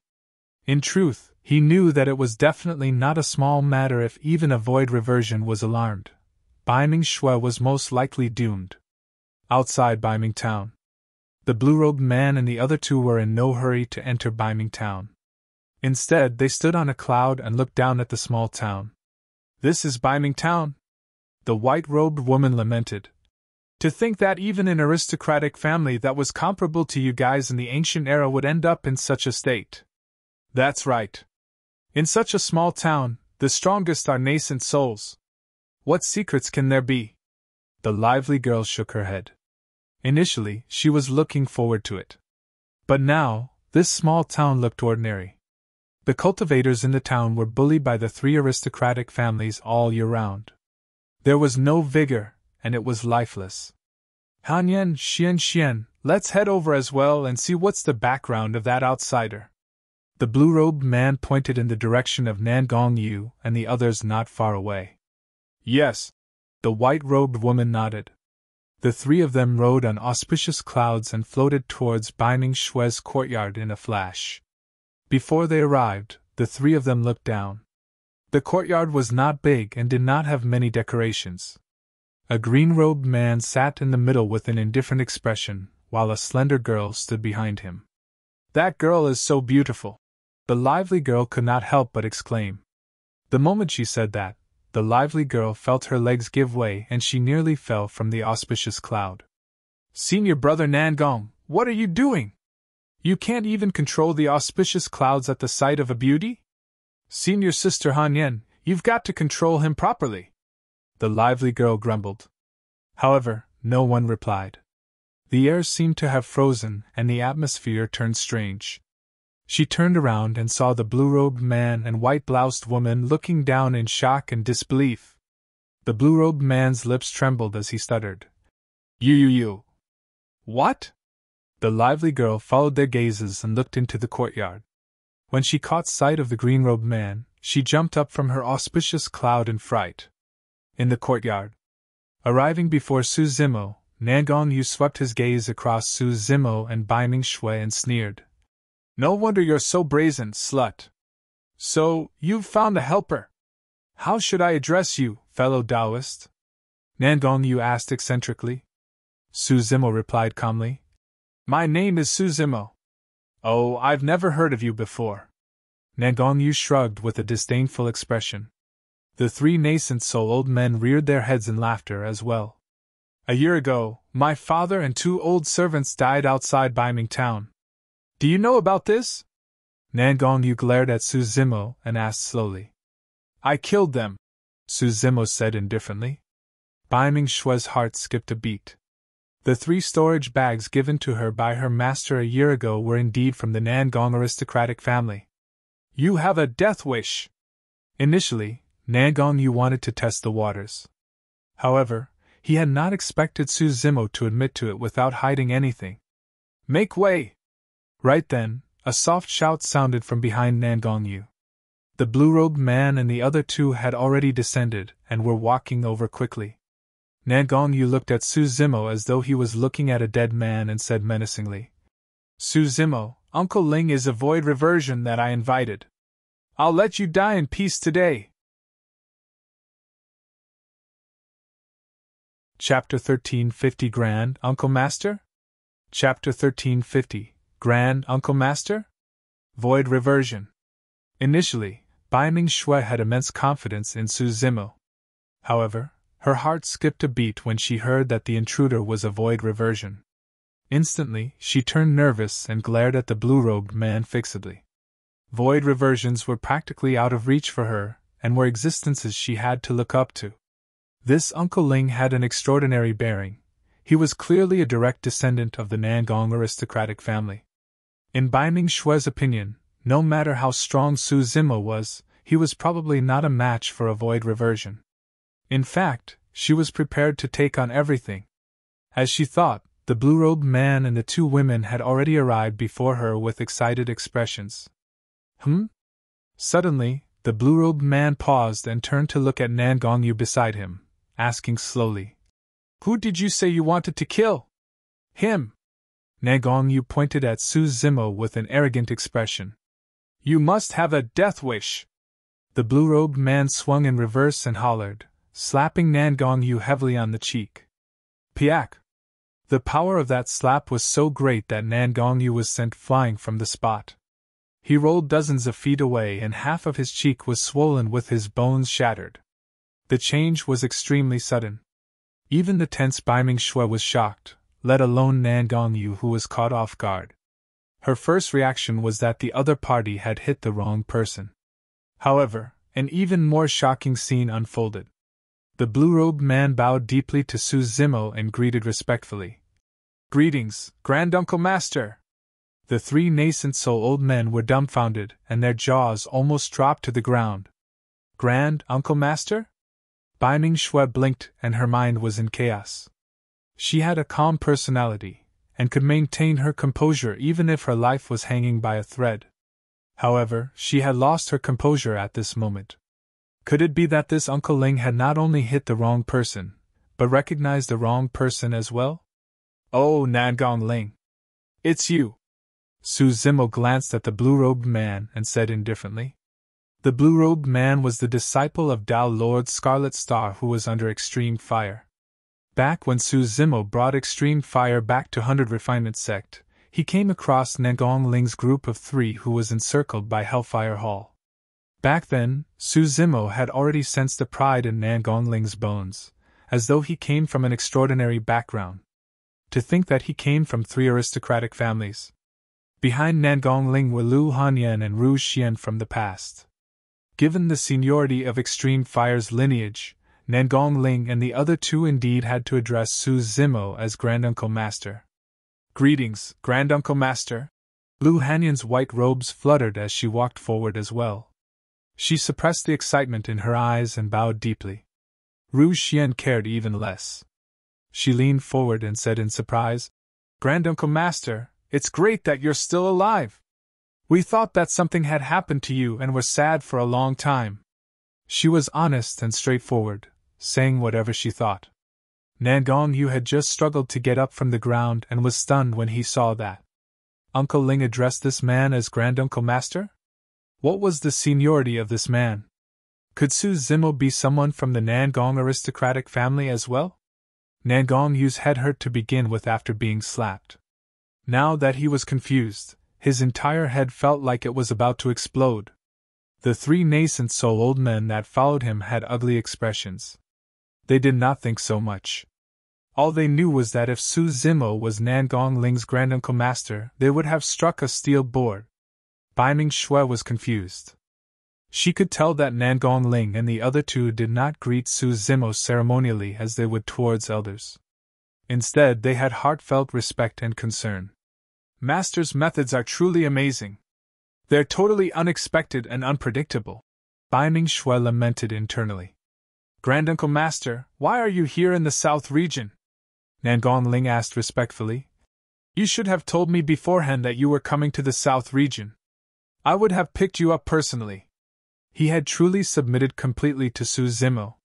In truth, he knew that it was definitely not a small matter if even a Void Reversion was alarmed. Biming Shui was most likely doomed. Outside Biming Town, the blue-robed man and the other 2 were in no hurry to enter Biming Town. Instead, they stood on a cloud and looked down at the small town. "This is Biming Town?" the white-robed woman lamented. To think that even an aristocratic family that was comparable to you guys in the ancient era would end up in such a state. That's right. In such a small town, the strongest are nascent souls. What secrets can there be? The lively girl shook her head. Initially, she was looking forward to it. But now, this small town looked ordinary. The cultivators in the town were bullied by the 3 aristocratic families all year round. There was no vigor, and it was lifeless. Hanyan, Xian, let's head over as well and see what's the background of that outsider. The blue-robed man pointed in the direction of Nangong Yu and the others not far away. Yes, the white-robed woman nodded. The 3 of them rode on auspicious clouds and floated towards Biming Shui's courtyard in a flash. Before they arrived, the 3 of them looked down. The courtyard was not big and did not have many decorations. A green-robed man sat in the middle with an indifferent expression, while a slender girl stood behind him. That girl is so beautiful! The lively girl could not help but exclaim. The moment she said that, the lively girl felt her legs give way and she nearly fell from the auspicious cloud. Senior brother Nangong, what are you doing? You can't even control the auspicious clouds at the sight of a beauty? Senior sister Hanyan, you've got to control him properly. The lively girl grumbled. However, no one replied. The air seemed to have frozen and the atmosphere turned strange. She turned around and saw the blue-robed man and white-bloused woman looking down in shock and disbelief. The blue-robed man's lips trembled as he stuttered. You. What? The lively girl followed their gazes and looked into the courtyard. When she caught sight of the green-robed man, she jumped up from her auspicious cloud in fright. In the courtyard. Arriving before Su Zimo, Nangong Yu swept his gaze across Su Zimo and Biming Shui and sneered. No wonder you're so brazen, slut. So, you've found a helper. How should I address you, fellow Taoist? Nangong Yu asked eccentrically. Su Zimo replied calmly. My name is Su Zimo. Oh, I've never heard of you before. Nangong Yu shrugged with a disdainful expression. The 3 nascent soul old men reared their heads in laughter as well. A year ago, my father and 2 old servants died outside Biming town. Do you know about this? Nangong Yu glared at Su Zimo and asked slowly. I killed them, Su Zimo said indifferently. Biming Shui's heart skipped a beat. The 3 storage bags given to her by her master a year ago were indeed from the Nangong aristocratic family. You have a death wish. Initially, Nangong Yu wanted to test the waters. However, he had not expected Su Zimo to admit to it without hiding anything. Make way! Right then, a soft shout sounded from behind Nangong Yu. The blue-robed man and the other 2 had already descended and were walking over quickly. Nangong Yu looked at Su Zimo as though he was looking at a dead man and said menacingly, Su Zimo, Uncle Ling is a void reversion that I invited. I'll let you die in peace today. Chapter 1350 Grand Uncle Master? Chapter 1350 Grand Uncle Master? Void Reversion. Initially, Biming Shui had immense confidence in Su Zimo. However, her heart skipped a beat when she heard that the intruder was a void reversion. Instantly, she turned nervous and glared at the blue-robed man fixedly. Void reversions were practically out of reach for her, and were existences she had to look up to. This Uncle Ling had an extraordinary bearing. He was clearly a direct descendant of the Nangong aristocratic family. In Biming Shui's opinion, no matter how strong Su Zimo was, he was probably not a match for a void reversion. In fact, she was prepared to take on everything. As she thought, the blue-robed man and the 2 women had already arrived before her with excited expressions. Suddenly, the blue-robed man paused and turned to look at Nangong Yu beside him, asking slowly, Who did you say you wanted to kill? Him. Nangong Yu pointed at Su Zimo with an arrogant expression. You must have a death wish. The blue-robed man swung in reverse and hollered, slapping Nangong Yu heavily on the cheek. Piak! The power of that slap was so great that Nangong Yu was sent flying from the spot. He rolled dozens of feet away and half of his cheek was swollen with his bones shattered. The change was extremely sudden. Even the tense Bai Ming-shui was shocked, let alone Nan Gongyu, who was caught off guard. Her first reaction was that the other party had hit the wrong person. However, an even more shocking scene unfolded. The blue-robed man bowed deeply to Su Zimo and greeted respectfully. "Greetings, Granduncle Master!" The three Nascent Soul old men were dumbfounded, and their jaws almost dropped to the ground. "Grand Uncle Master?" Bai Ming-shui blinked, and her mind was in chaos. She had a calm personality, and could maintain her composure even if her life was hanging by a thread. However, she had lost her composure at this moment. Could it be that this Uncle Ling had not only hit the wrong person, but recognized the wrong person as well? "Oh, Nangong Ling! It's you!" Su Zimo glanced at the blue-robed man and said indifferently. The blue-robed man was the disciple of Tao Lord Scarlet Star who was under extreme fire. Back when Su Zimo brought extreme fire back to 100 Refinement Sect, he came across Nangong Ling's group of 3 who was encircled by Hellfire Hall. Back then, Su Zimo had already sensed the pride in Nangong Ling's bones, as though he came from an extraordinary background. To think that he came from 3 aristocratic families. Behind Nangong Ling were Lu Hanyan and Ru Xian from the past. Given the seniority of Extreme Fire's lineage, Nangong Ling and the other 2 indeed had to address Su Zimo as Granduncle Master. "Greetings, Granduncle Master!" Lu Hanyan's white robes fluttered as she walked forward as well. She suppressed the excitement in her eyes and bowed deeply. Ru Xian cared even less. She leaned forward and said in surprise, "Granduncle Master, it's great that you're still alive. We thought that something had happened to you and were sad for a long time." She was honest and straightforward, saying whatever she thought. Nangong Yu had just struggled to get up from the ground and was stunned when he saw that Uncle Ling addressed this man as Granduncle Master? What was the seniority of this man? Could Su Zimo be someone from the Nangong aristocratic family as well? Nangong Yu's head hurt to begin with after being slapped. Now that he was confused, his entire head felt like it was about to explode. The 3 Nascent Soul old men that followed him had ugly expressions. They did not think so much. All they knew was that if Su Zimo was Nangong Ling's Granduncle Master, they would have struck a steel board. Bai Ming-shui was confused. She could tell that Nangong Ling and the other 2 did not greet Su Zimo ceremonially as they would towards elders. Instead, they had heartfelt respect and concern. "Master's methods are truly amazing. They're totally unexpected and unpredictable," Bai Ming-shui lamented internally. "Granduncle Master, why are you here in the South region?" Nangong Ling asked respectfully. "You should have told me beforehand that you were coming to the South region. I would have picked you up personally." He had truly submitted completely to Su Zimo.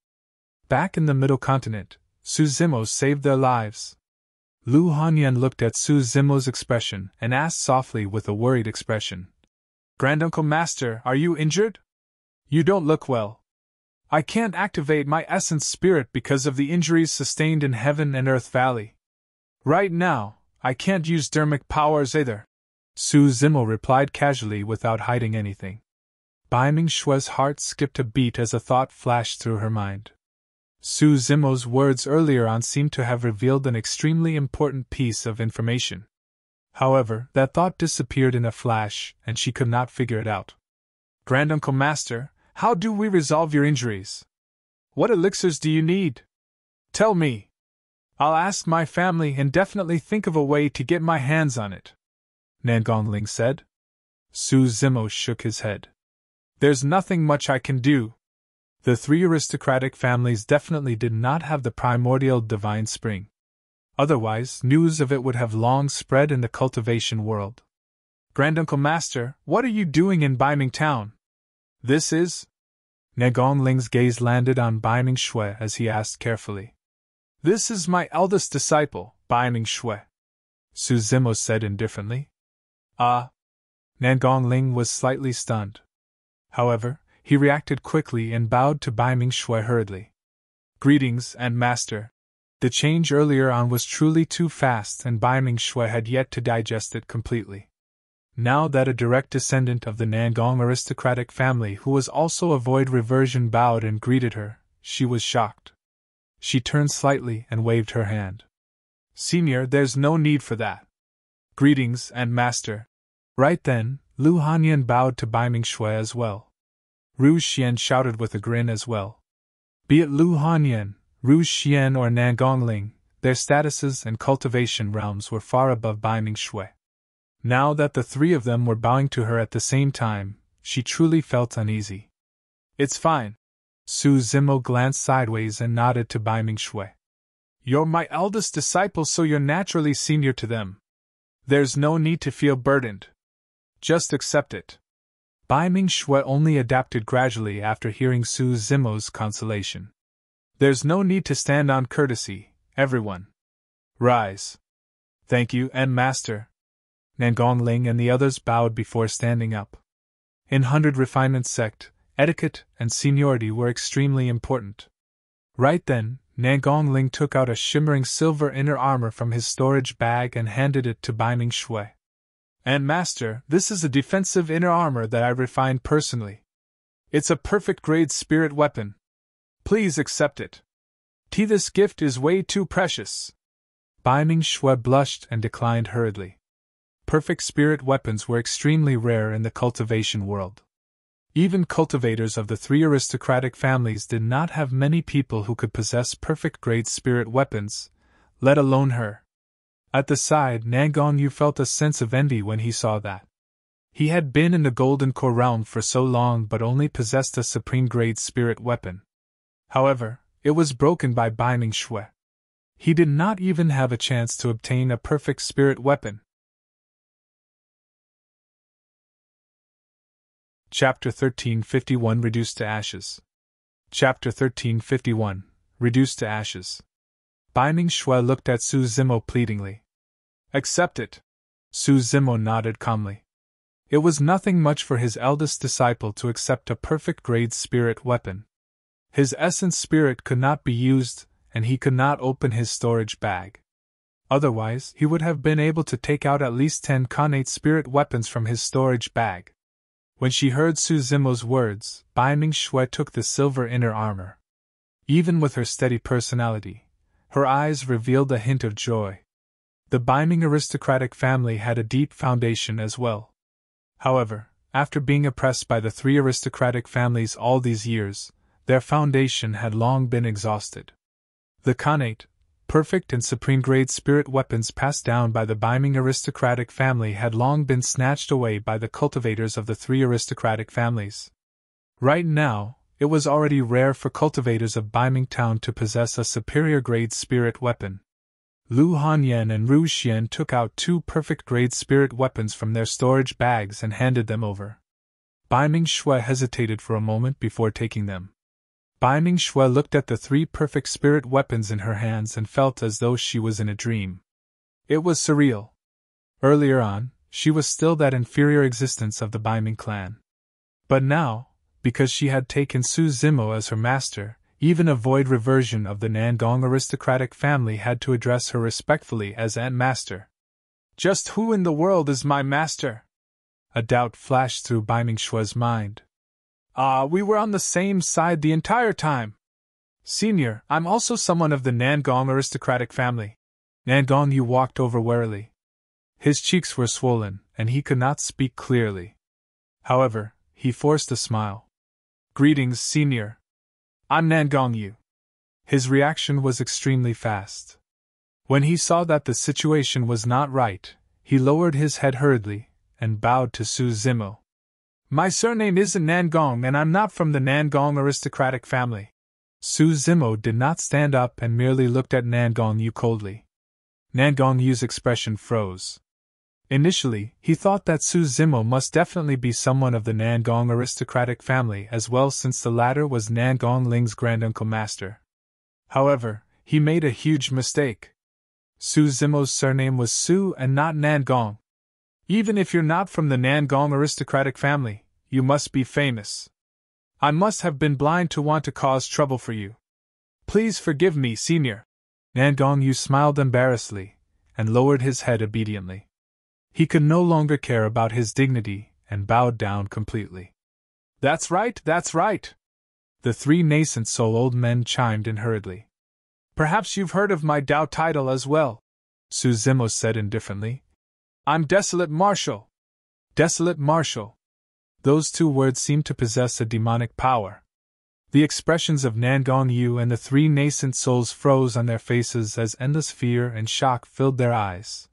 Back in the Middle Continent, Su Zimo saved their lives. Lu Hanyan looked at Su Zimo's expression and asked softly with a worried expression, "Granduncle Master, are you injured? You don't look well." "I can't activate my essence spirit because of the injuries sustained in Heaven and Earth Valley. Right now, I can't use dermic powers either," Su Zimo replied casually without hiding anything. Bai Ming-shui's heart skipped a beat as a thought flashed through her mind. Su Zimo's words earlier on seemed to have revealed an extremely important piece of information. However, that thought disappeared in a flash, and she could not figure it out. "Granduncle Master, how do we resolve your injuries? What elixirs do you need? Tell me. I'll ask my family and definitely think of a way to get my hands on it," Nangong Ling said. Su Zimo shook his head. "There's nothing much I can do. The 3 aristocratic families definitely did not have the primordial divine spring. Otherwise, news of it would have long spread in the cultivation world." "Granduncle Master, what are you doing in Baiming Town? This is?" Nangong Ling's gaze landed on Bai Ming-shui as he asked carefully. "This is my eldest disciple, Bai Ming-shui," Su Zimo said indifferently. "Ah." Nangong Ling was slightly stunned. However, he reacted quickly and bowed to Bai Ming-shui hurriedly. "Greetings, and Master." The change earlier on was truly too fast, and Bai Ming-shui had yet to digest it completely. Now that a direct descendant of the Nangong aristocratic family who was also a void reversion bowed and greeted her, she was shocked. She turned slightly and waved her hand. Senior, there's no need for that. Greetings, and Master. Right then, Lu Hanyan bowed to Bai Ming-shui as well. Ru Xian shouted with a grin as well. Be it Lu Hanyan, Ru Xian or Nangong Ling, their statuses and cultivation realms were far above Bai Ming-shui. Now that the three of them were bowing to her at the same time, she truly felt uneasy. It's fine. Su Zimo glanced sideways and nodded to Bai Ming-shui. You're my eldest disciple, so you're naturally senior to them. There's no need to feel burdened. Just accept it. Bai Ming-shui only adapted gradually after hearing Su Zimo's consolation. There's no need to stand on courtesy, everyone. Rise. Thank you, and Master. Nangong Ling and the others bowed before standing up. In 100 Refinement sect, etiquette and seniority were extremely important. Right then, Nangong Ling took out a shimmering silver inner armor from his storage bag and handed it to Bai Ming-shui. And Master, this is a defensive inner armor that I refined personally. It's a perfect grade spirit weapon. Please accept it. This gift is way too precious. Bai Ming-shui blushed and declined hurriedly. Perfect spirit weapons were extremely rare in the cultivation world. Even cultivators of the three aristocratic families did not have many people who could possess perfect grade spirit weapons, let alone her. At the side, Nangong Yu felt a sense of envy when he saw that. He had been in the Golden Core realm for so long but only possessed a supreme grade spirit weapon. However, it was broken by Bai Ming-shui. He did not even have a chance to obtain a perfect spirit weapon. Chapter 1351 Reduced to Ashes. Chapter 1351 Reduced to Ashes. Bai Ming-shui looked at Su Zimo pleadingly. Accept it. Su Zimo nodded calmly. It was nothing much for his eldest disciple to accept a perfect grade spirit weapon. His essence spirit could not be used, and he could not open his storage bag. Otherwise, he would have been able to take out at least 10 connate spirit weapons from his storage bag. When she heard Su Zimo's words, Bai Ming-shui took the silver inner armor. Even with her steady personality, her eyes revealed a hint of joy. The Bai Ming aristocratic family had a deep foundation as well. However, after being oppressed by the three aristocratic families all these years, their foundation had long been exhausted. The connate, perfect and supreme grade spirit weapons passed down by the Bai Ming aristocratic family had long been snatched away by the cultivators of the three aristocratic families. Right now, it was already rare for cultivators of Bai Ming Town to possess a superior grade spirit weapon. Lu Hanyan and Ru Xian took out 2 perfect grade spirit weapons from their storage bags and handed them over. Bai Ming-shui hesitated for a moment before taking them. Bai Ming-shui looked at the 3 perfect spirit weapons in her hands and felt as though she was in a dream. It was surreal. Earlier on, she was still that inferior existence of the Bai Ming clan. But now, because she had taken Su Zimo as her master, even a void reversion of the Nangong aristocratic family had to address her respectfully as Aunt Master. Just who in the world is my master? A doubt flashed through Bai Ming-shui's mind. We were on the same side the entire time. Senior, I'm also someone of the Nangong aristocratic family. Nangong Yu walked over warily. His cheeks were swollen, and he could not speak clearly. However, he forced a smile. Greetings, Senior. I'm Nangong Yu. His reaction was extremely fast. When he saw that the situation was not right, he lowered his head hurriedly and bowed to Su Zimo. My surname isn't Nangong and I'm not from the Nangong aristocratic family. Su Zimo did not stand up and merely looked at Nangong Yu coldly. Nangong Yu's expression froze. Initially, he thought that Su Zimo must definitely be someone of the Nangong aristocratic family as well, since the latter was Nangong Ling's granduncle master. However, he made a huge mistake. Su Zimo's surname was Su and not Nangong. Even if you're not from the Nangong aristocratic family, you must be famous. I must have been blind to want to cause trouble for you. Please forgive me, Senior. Nangong Yu smiled embarrassedly and lowered his head obediently. He could no longer care about his dignity and bowed down completely. That's right, that's right. The three nascent soul old men chimed in hurriedly. Perhaps you've heard of my Tao title as well, Su Zimo said indifferently. I'm Desolate Marshal. Desolate Marshal. Those two words seemed to possess a demonic power. The expressions of Nangong Yu and the three nascent souls froze on their faces as endless fear and shock filled their eyes.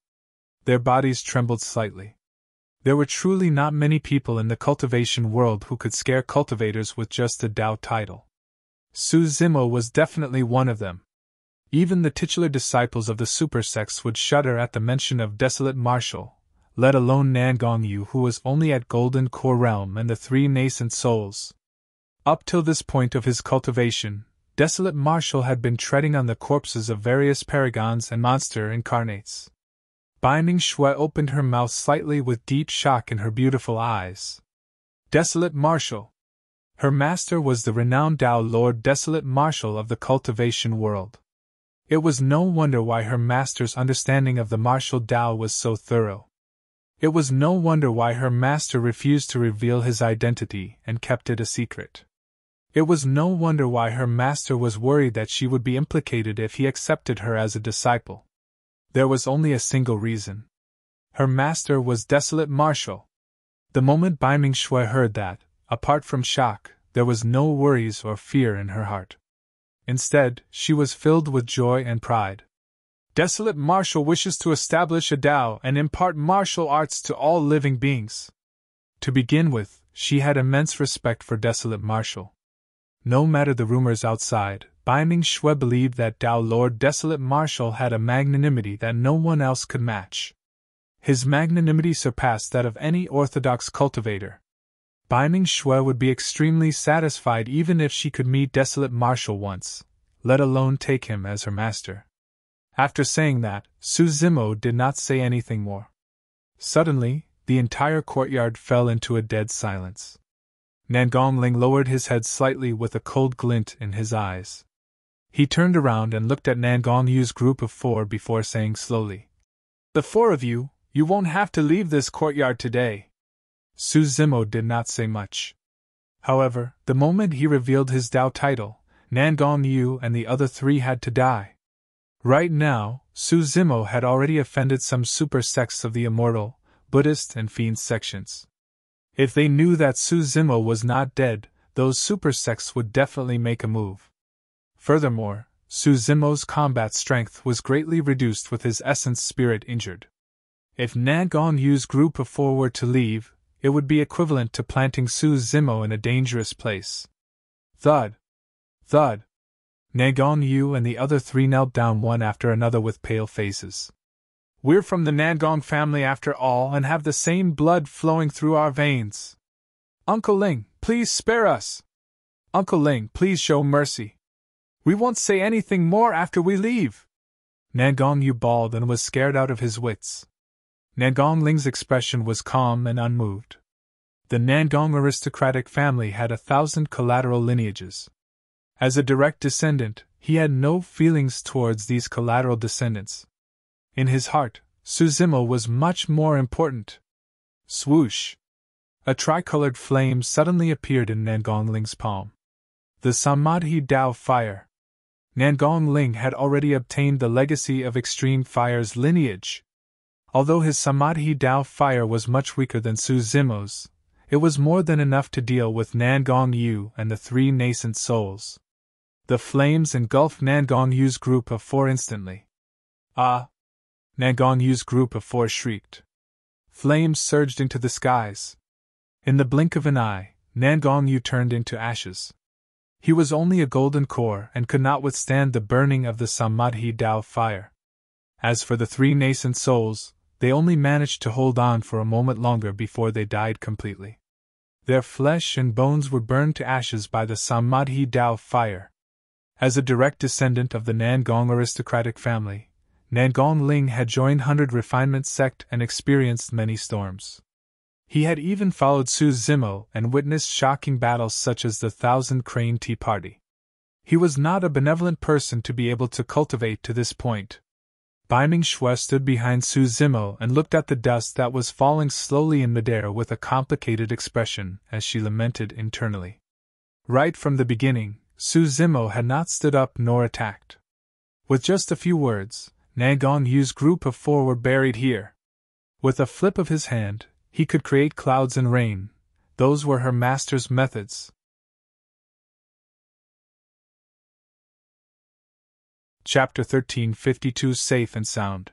Their bodies trembled slightly. There were truly not many people in the cultivation world who could scare cultivators with just a Tao title. Su Zimo was definitely one of them. Even the titular disciples of the super sects would shudder at the mention of Desolate Marshal, let alone Nangong Yu, who was only at Golden Core Realm, and the three nascent souls. Up till this point of his cultivation, Desolate Marshal had been treading on the corpses of various paragons and monster incarnates. Bai Ming Shui opened her mouth slightly with deep shock in her beautiful eyes. Desolate Marshal. Her master was the renowned Tao Lord Desolate Marshal of the cultivation world. It was no wonder why her master's understanding of the martial Tao was so thorough. It was no wonder why her master refused to reveal his identity and kept it a secret. It was no wonder why her master was worried that she would be implicated if he accepted her as a disciple. There was only a single reason. Her master was Desolate Marshal. The moment Bai Ming Shui heard that, apart from shock, there was no worries or fear in her heart. Instead, she was filled with joy and pride. Desolate Marshal wishes to establish a Tao and impart martial arts to all living beings. To begin with, she had immense respect for Desolate Marshal. No matter the rumors outside, Bai Ming Shui believed that Tao Lord Desolate Marshal had a magnanimity that no one else could match. His magnanimity surpassed that of any orthodox cultivator. Bai Ming Shui would be extremely satisfied even if she could meet Desolate Marshal once, let alone take him as her master. After saying that, Su Zimo did not say anything more. Suddenly, the entire courtyard fell into a dead silence. Nangong Ling lowered his head slightly with a cold glint in his eyes. He turned around and looked at Nangong Yu's group of four before saying slowly, "The four of you, you won't have to leave this courtyard today." Su Zimo did not say much. However, the moment he revealed his Tao title, Nangong Yu and the other three had to die. Right now, Su Zimo had already offended some super sects of the Immortal, Buddhist and Fiend sections. If they knew that Su Zimo was not dead, those super sects would definitely make a move. Furthermore, Su Zimo's combat strength was greatly reduced with his essence spirit injured. If Nangong Yu's group of four were to leave, it would be equivalent to planting Su Zimo in a dangerous place. Thud! Thud! Nangong Yu and the other three knelt down one after another with pale faces. "We're from the Nangong family after all and have the same blood flowing through our veins. Uncle Ling, please spare us. Uncle Ling, please show mercy. We won't say anything more after we leave." Nangong Yu bawled and was scared out of his wits. Nangong Ling's expression was calm and unmoved. The Nangong aristocratic family had 1,000 collateral lineages. As a direct descendant, he had no feelings towards these collateral descendants. In his heart, Su Zimo was much more important. Swoosh! A tricolored flame suddenly appeared in Nangong Ling's palm. The Samadhi Tao Fire. Nangong Ling had already obtained the legacy of Extreme Fire's lineage. Although his Samadhi Tao Fire was much weaker than Su Zimo's, it was more than enough to deal with Nangong Yu and the three nascent souls. The flames engulfed Nangong Yu's group of four instantly. "Ah!" Nangong Yu's group of four shrieked. Flames surged into the skies. In the blink of an eye, Nangong Yu turned into ashes. He was only a golden core and could not withstand the burning of the Samadhi Tao fire. As for the three nascent souls, they only managed to hold on for a moment longer before they died completely. Their flesh and bones were burned to ashes by the Samadhi Tao fire. As a direct descendant of the Nangong aristocratic family, Nangong Ling had joined 100 Refinement sect and experienced many storms. He had even followed Su Zimo and witnessed shocking battles such as the 1,000 Crane Tea Party. He was not a benevolent person to be able to cultivate to this point. Bai Ming Shui stood behind Su Zimo and looked at the dust that was falling slowly in midair with a complicated expression as she lamented internally. Right from the beginning, Su Zimo had not stood up nor attacked. With just a few words, Nangong Yu's group of 4 were buried here. With a flip of his hand, he could create clouds and rain. Those were her master's methods. Chapter 1352 Safe and Sound.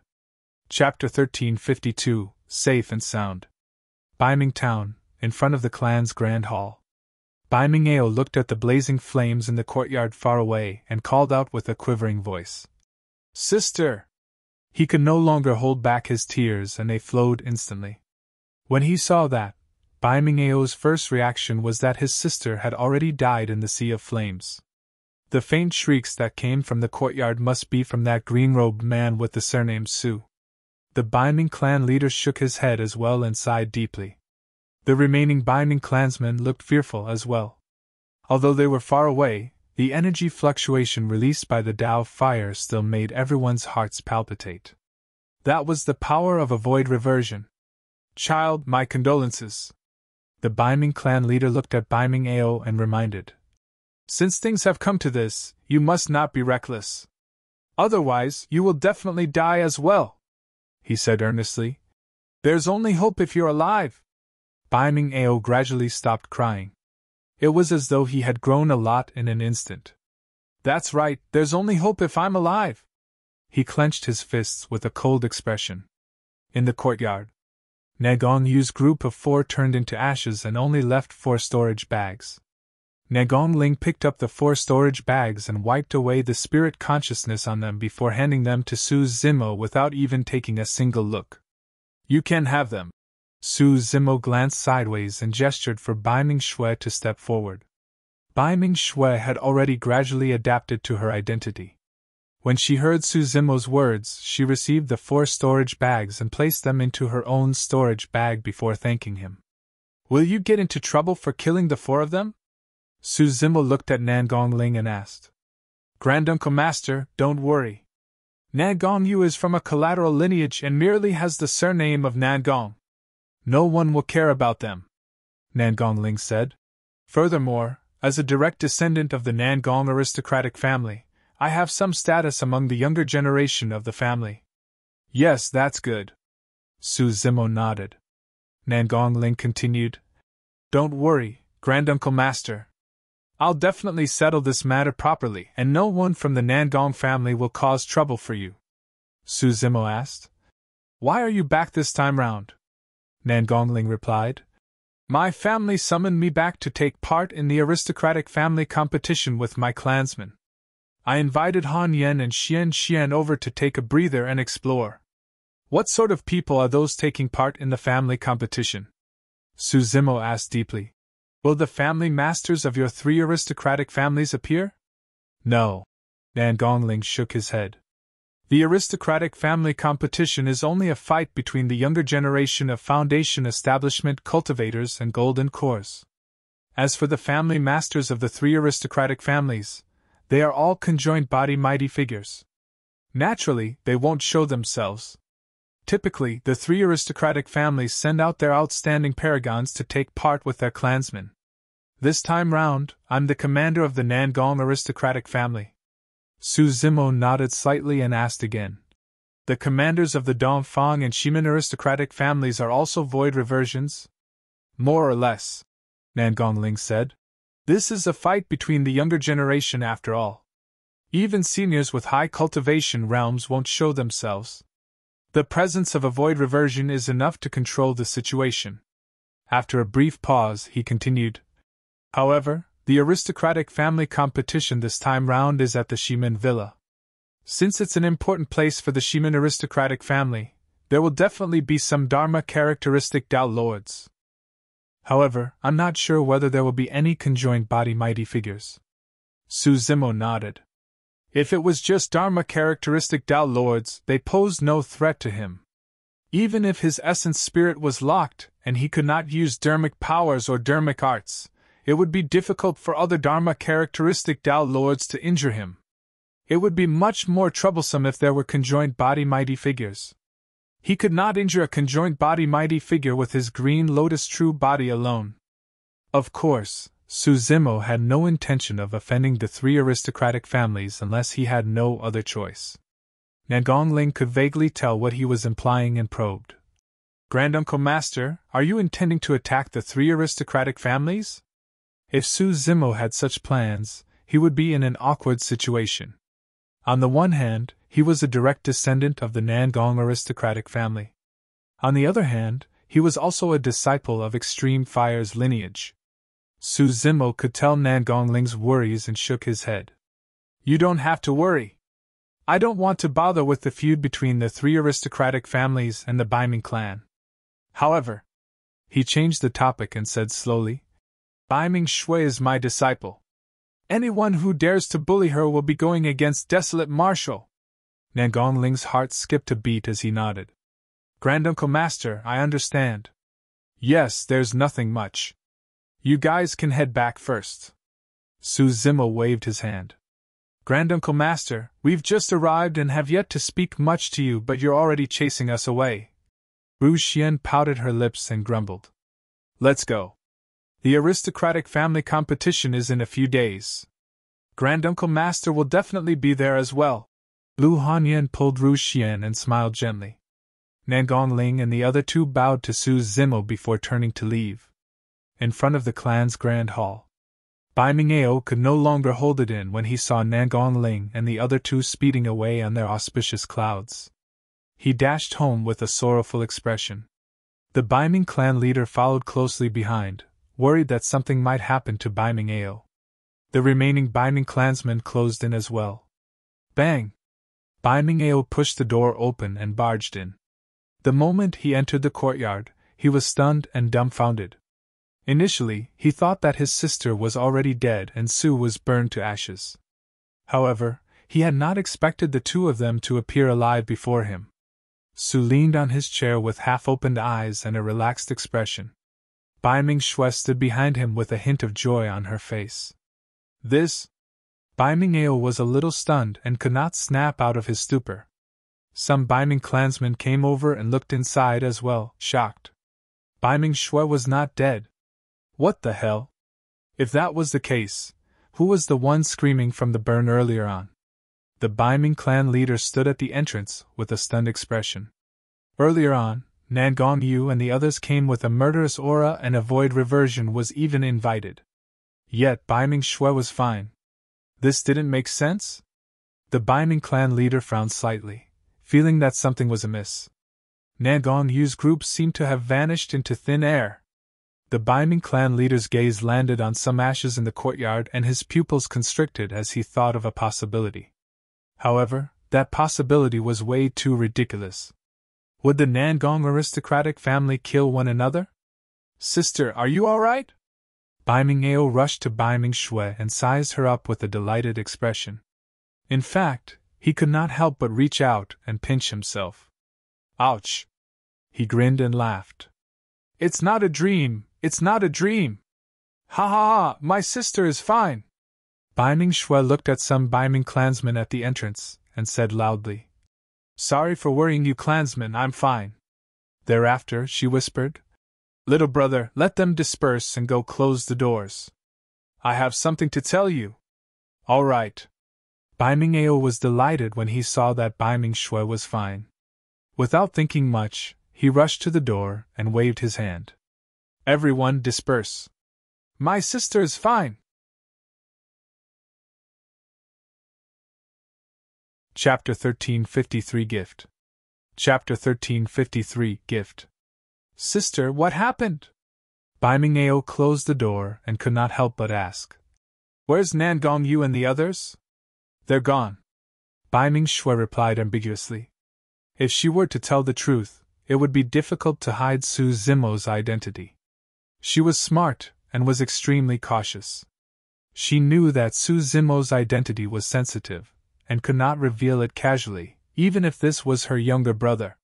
Chapter 1352 Safe and Sound. Baiming Town, in front of the clan's grand hall. Baiming Ao looked at the blazing flames in the courtyard far away and called out with a quivering voice, "Sister!" He could no longer hold back his tears and they flowed instantly. When he saw that, Baiming Ao's first reaction was that his sister had already died in the sea of flames. The faint shrieks that came from the courtyard must be from that green-robed man with the surname Su. The Baiming clan leader shook his head as well and sighed deeply. The remaining Baiming clansmen looked fearful as well. Although they were far away, the energy fluctuation released by the Tao fire still made everyone's hearts palpitate. That was the power of a void reversion. "Child, my condolences." The Baiming clan leader looked at Baiming Ao and reminded, "Since things have come to this, you must not be reckless. Otherwise, you will definitely die as well," he said earnestly. "There's only hope if you're alive." Baiming Ao gradually stopped crying. It was as though he had grown a lot in an instant. "That's right, there's only hope if I'm alive." He clenched his fists with a cold expression. In the courtyard, Nangong Yu's group of 4 turned into ashes and only left 4 storage bags. Nangong Ling picked up the 4 storage bags and wiped away the spirit consciousness on them before handing them to Su Zimo without even taking a single look. "You can have them." Su Zimo glanced sideways and gestured for Baiming Shui to step forward. Baiming Shui had already gradually adapted to her identity. When she heard Su Zimo's words, she received the 4 storage bags and placed them into her own storage bag before thanking him. "Will you get into trouble for killing the 4 of them?" Su Zimo looked at Nangong Ling and asked. "Granduncle Master, don't worry. Nangong Yu is from a collateral lineage and merely has the surname of Nangong. No one will care about them," Nangong Ling said. "Furthermore, as a direct descendant of the Nangong aristocratic family, I have some status among the younger generation of the family." "Yes, that's good." Su Zimo nodded. Nangong Ling continued, "Don't worry, Granduncle Master. I'll definitely settle this matter properly, and no one from the Nangong family will cause trouble for you." Su Zimo asked, "Why are you back this time round?" Nangong Ling replied, "My family summoned me back to take part in the aristocratic family competition with my clansmen. I invited Han Yen and Xian Xian over to take a breather and explore." "What sort of people are those taking part in the family competition?" Su Zimo asked deeply. "Will the family masters of your 3 aristocratic families appear?" "No." Nangong Ling shook his head. "The aristocratic family competition is only a fight between the younger generation of Foundation establishment cultivators and golden cores. As for the family masters of the 3 aristocratic families, they are all conjoined body mighty figures. Naturally, they won't show themselves. Typically, the 3 aristocratic families send out their outstanding paragons to take part with their clansmen. This time round, I'm the commander of the Nangong aristocratic family." Su Zimo nodded slightly and asked again. "The commanders of the Dongfang and Shimin aristocratic families are also void reversions?" "More or less," Nangong Ling said. "This is a fight between the younger generation after all. Even seniors with high cultivation realms won't show themselves. The presence of a void reversion is enough to control the situation." After a brief pause, he continued, "However, the aristocratic family competition this time round is at the Shimin Villa. Since it's an important place for the Shimin aristocratic family, there will definitely be some Dharma characteristic Tao lords. However, I'm not sure whether there will be any conjoined body mighty figures." Su Zimo nodded. If it was just Dharma characteristic Tao lords, they posed no threat to him. Even if his essence spirit was locked, and he could not use dharmic powers or dharmic arts, it would be difficult for other Dharma characteristic Tao lords to injure him. It would be much more troublesome if there were conjoined body mighty figures. He could not injure a conjoined body mighty figure with his green lotus true body alone. Of course, Su Zimo had no intention of offending the three aristocratic families unless he had no other choice. Nangong Ling could vaguely tell what he was implying and probed. Granduncle Master, are you intending to attack the three aristocratic families? If Su Zimo had such plans, he would be in an awkward situation. On the one hand, he was a direct descendant of the Nangong aristocratic family. On the other hand, he was also a disciple of Extreme Fire's lineage. Su Zimo could tell Nangong Ling's worries and shook his head. You don't have to worry. I don't want to bother with the feud between the three aristocratic families and the Baiming clan. However, he changed the topic and said slowly, Baiming Shui is my disciple. Anyone who dares to bully her will be going against Desolate Marshal. Nangong Ling's heart skipped a beat as he nodded. Granduncle Master, I understand. Yes, there's nothing much. You guys can head back first. Su Zimo waved his hand. Granduncle Master, we've just arrived and have yet to speak much to you, but you're already chasing us away. Ru Xian pouted her lips and grumbled. Let's go. The aristocratic family competition is in a few days. Granduncle Master will definitely be there as well. Lu Hanyan pulled Ru Xian and smiled gently. Nangong Ling and the other two bowed to Su Zimo before turning to leave. In front of the clan's grand hall, Baiming Ao could no longer hold it in when he saw Nangong Ling and the other two speeding away on their auspicious clouds. He dashed home with a sorrowful expression. The Baiming clan leader followed closely behind, worried that something might happen to Baiming Ao. The remaining Baiming clansmen closed in as well. Bang! Baiming Ao pushed the door open and barged in. The moment he entered the courtyard, he was stunned and dumbfounded. Initially, he thought that his sister was already dead and Su was burned to ashes. However, he had not expected the two of them to appear alive before him. Su leaned on his chair with half-opened eyes and a relaxed expression. Baiming Shui stood behind him with a hint of joy on her face. This? Baiming Ao was a little stunned and could not snap out of his stupor. Some Baiming clansmen came over and looked inside as well, shocked. Baiming Shui was not dead. What the hell? If that was the case, who was the one screaming from the burn earlier on? The Baiming clan leader stood at the entrance with a stunned expression. Earlier on, Nangong Yu and the others came with a murderous aura and a void reversion was even invited. Yet Baiming Shui was fine. This didn't make sense? The Baiming clan leader frowned slightly, feeling that something was amiss. Nangong Yu's group seemed to have vanished into thin air. The Baiming clan leader's gaze landed on some ashes in the courtyard and his pupils constricted as he thought of a possibility. However, that possibility was way too ridiculous. Would the Nangong aristocratic family kill one another? Sister, are you alright? Baiming Ao rushed to Baiming Shui and sized her up with a delighted expression. In fact, he could not help but reach out and pinch himself. Ouch! He grinned and laughed. It's not a dream, it's not a dream! Ha ha ha, my sister is fine! Baiming Shui looked at some Baiming clansmen at the entrance, and said loudly, Sorry for worrying you clansmen, I'm fine. Thereafter, she whispered, Little brother, let them disperse and go close the doors. I have something to tell you. All right. Baiming Ao was delighted when he saw that Baiming Shui was fine. Without thinking much, he rushed to the door and waved his hand. Everyone disperse. My sister is fine. Chapter 1353 Gift. Chapter 1353 Gift. Sister, what happened? Baiming Ao closed the door and could not help but ask. Where's Nangong Yu and the others? They're gone. Baiming Shui replied ambiguously. If she were to tell the truth, it would be difficult to hide Su Zimo's identity. She was smart and was extremely cautious. She knew that Su Zimo's identity was sensitive, and could not reveal it casually, even if this was her younger brother.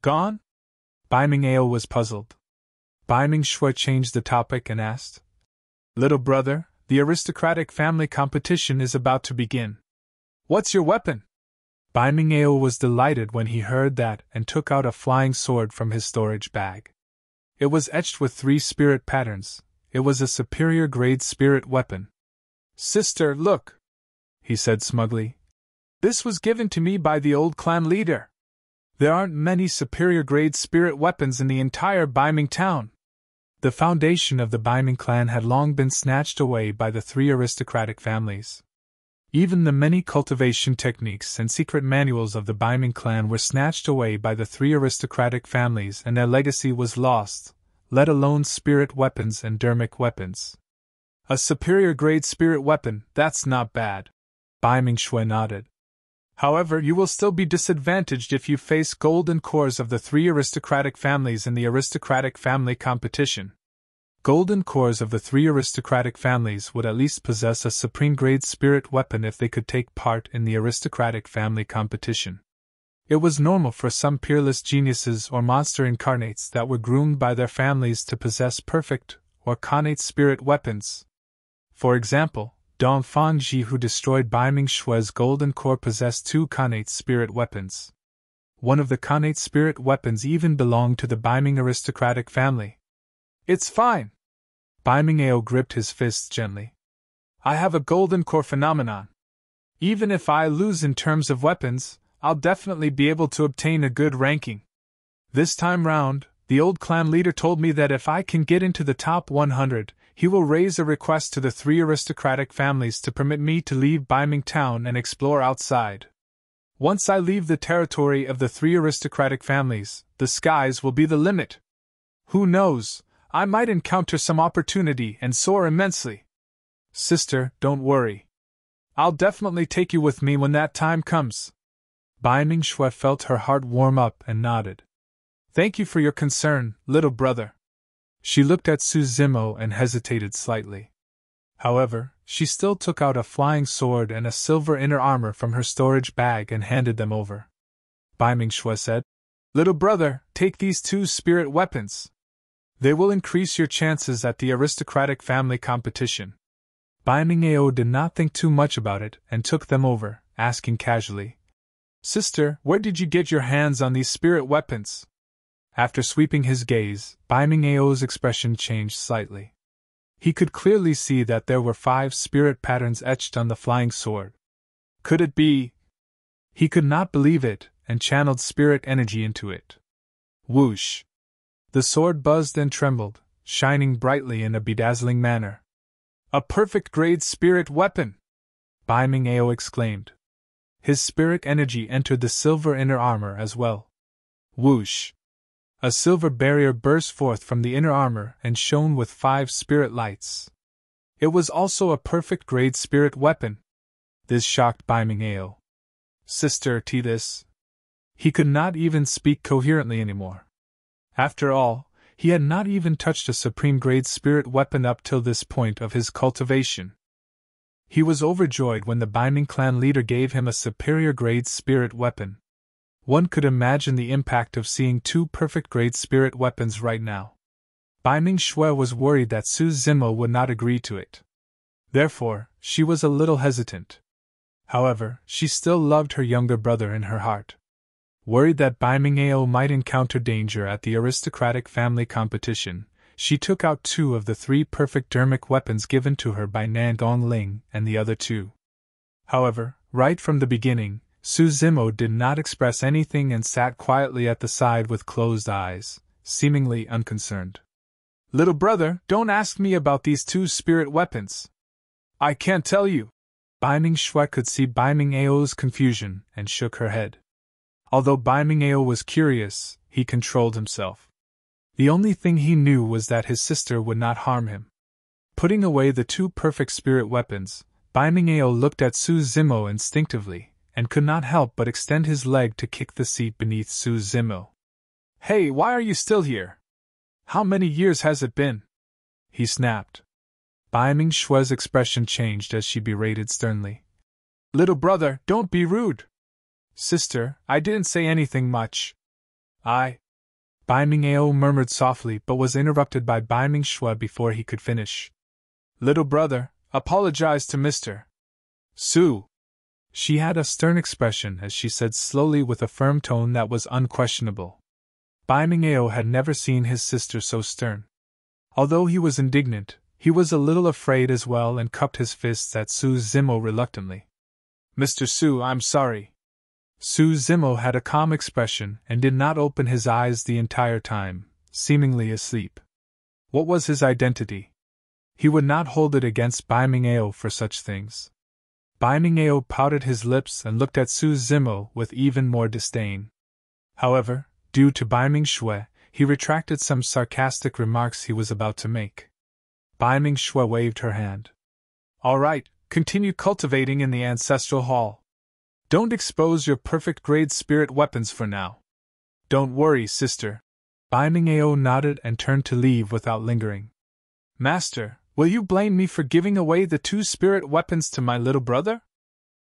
Gone? Baiming Ao was puzzled. Baiming Shui changed the topic and asked, Little brother, the aristocratic family competition is about to begin. What's your weapon? Baiming Ao was delighted when he heard that and took out a flying sword from his storage bag. It was etched with 3 spirit patterns, It was a superior-grade spirit weapon. "Sister, look," he said smugly. "This was given to me by the old clan leader. There aren't many superior-grade spirit weapons in the entire Biming town." The foundation of the Biming clan had long been snatched away by the three aristocratic families. Even the many cultivation techniques and secret manuals of the Biming clan were snatched away by the three aristocratic families, and their legacy was lost, let alone spirit weapons and dermic weapons. "A superior-grade spirit weapon, that's not bad." Biming Shui nodded. "However, you will still be disadvantaged if you face golden cores of the three aristocratic families in the aristocratic family competition. Golden cores of the three aristocratic families would at least possess a supreme-grade spirit weapon if they could take part in the aristocratic family competition. It was normal for some peerless geniuses or monster incarnates that were groomed by their families to possess perfect or connate spirit weapons. For example, Dong Fangji, who destroyed Biming Shui's golden core, possessed two connate spirit weapons. One of the connate spirit weapons even belonged to the Biming aristocratic family. "It's fine." Biming Ao gripped his fists gently. "I have a golden core phenomenon. Even if I lose in terms of weapons, I'll definitely be able to obtain a good ranking. This time round, the old clan leader told me that if I can get into the top 100, he will raise a request to the three aristocratic families to permit me to leave Biming town and explore outside. Once I leave the territory of the three aristocratic families, the skies will be the limit. Who knows, I might encounter some opportunity and soar immensely. Sister, don't worry. I'll definitely take you with me when that time comes." Biming Shui felt her heart warm up and nodded. "Thank you for your concern, little brother." She looked at Su Zimo and hesitated slightly. However, she still took out a flying sword and a silver inner armor from her storage bag and handed them over. Biming Shui said, "Little brother, take these two spirit weapons. They will increase your chances at the aristocratic family competition." Biming Ao did not think too much about it and took them over, asking casually, "Sister, where did you get your hands on these spirit weapons?" After sweeping his gaze, Biming Ao's expression changed slightly. He could clearly see that there were 5 spirit patterns etched on the flying sword. Could it be? He could not believe it, and channeled spirit energy into it. Whoosh! The sword buzzed and trembled, shining brightly in a bedazzling manner. "A perfect-grade spirit weapon!" Biming Ao exclaimed. His spirit energy entered the silver inner armor as well. Whoosh! A silver barrier burst forth from the inner armor and shone with 5 spirit lights. It was also a perfect-grade spirit weapon. This shocked Biming Ao. "Sister, this." He could not even speak coherently anymore. After all, he had not even touched a supreme-grade spirit weapon up till this point of his cultivation. He was overjoyed when the Biming clan leader gave him a superior-grade spirit weapon. One could imagine the impact of seeing 2 perfect-grade spirit weapons right now. Biming Shui was worried that Su Zimo would not agree to it. Therefore, she was a little hesitant. However, she still loved her younger brother in her heart. Worried that Biming Ao might encounter danger at the aristocratic family competition, she took out 2 of the 3 perfect dermic weapons given to her by Nangong Ling and the other 2. However, right from the beginning, Su Zimo did not express anything and sat quietly at the side with closed eyes, seemingly unconcerned. "Little brother, don't ask me about these 2 spirit weapons. I can't tell you." Biming Shui could see Biming Ao's confusion and shook her head. Although Biming Ao was curious, he controlled himself. The only thing he knew was that his sister would not harm him. Putting away the 2 perfect spirit weapons, Biming Ao looked at Su Zimo instinctively, and could not help but extend his leg to kick the seat beneath Su Zimo. "Hey, why are you still here? How many years has it been?" he snapped. Biming Shui's expression changed as she berated sternly. "Little brother, don't be rude." "Sister, I didn't say anything much." Biming Ao murmured softly but was interrupted by Biming Shui before he could finish. "Little brother, apologize to Mr. Su." She had a stern expression as she said slowly with a firm tone that was unquestionable. Biming Ao had never seen his sister so stern. Although he was indignant, He was a little afraid as well and cupped his fists at Su Zimo reluctantly. Mr. Su, I'm sorry. Su Zimo had a calm expression and did not open his eyes the entire time, seemingly asleep. What was his identity? He would not hold it against Bai Ming-ao for such things. Bai Ming-ao pouted his lips and looked at Su Zimo with even more disdain. However, due to Bai Ming-shui, he retracted some sarcastic remarks he was about to make. Bai Ming-shui waved her hand. All right, continue cultivating in the ancestral hall. Don't expose your perfect grade spirit weapons for now. Don't worry, sister. Bai Ming-ao nodded and turned to leave without lingering. Master, will you blame me for giving away the 2 spirit weapons to my little brother?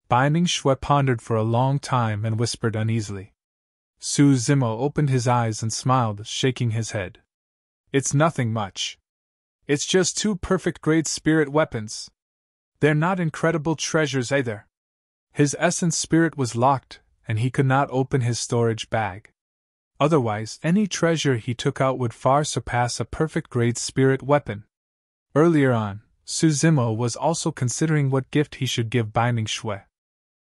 Bai Ming-shui pondered for a long time and whispered uneasily. Su Zimo opened his eyes and smiled, shaking his head. It's nothing much. It's just 2 perfect grade spirit weapons. They're not incredible treasures either. His essence spirit was locked, and he could not open his storage bag. Otherwise, any treasure he took out would far surpass a perfect grade spirit weapon. Earlier on, Su Zimo was also considering what gift he should give Bai Ming-shui.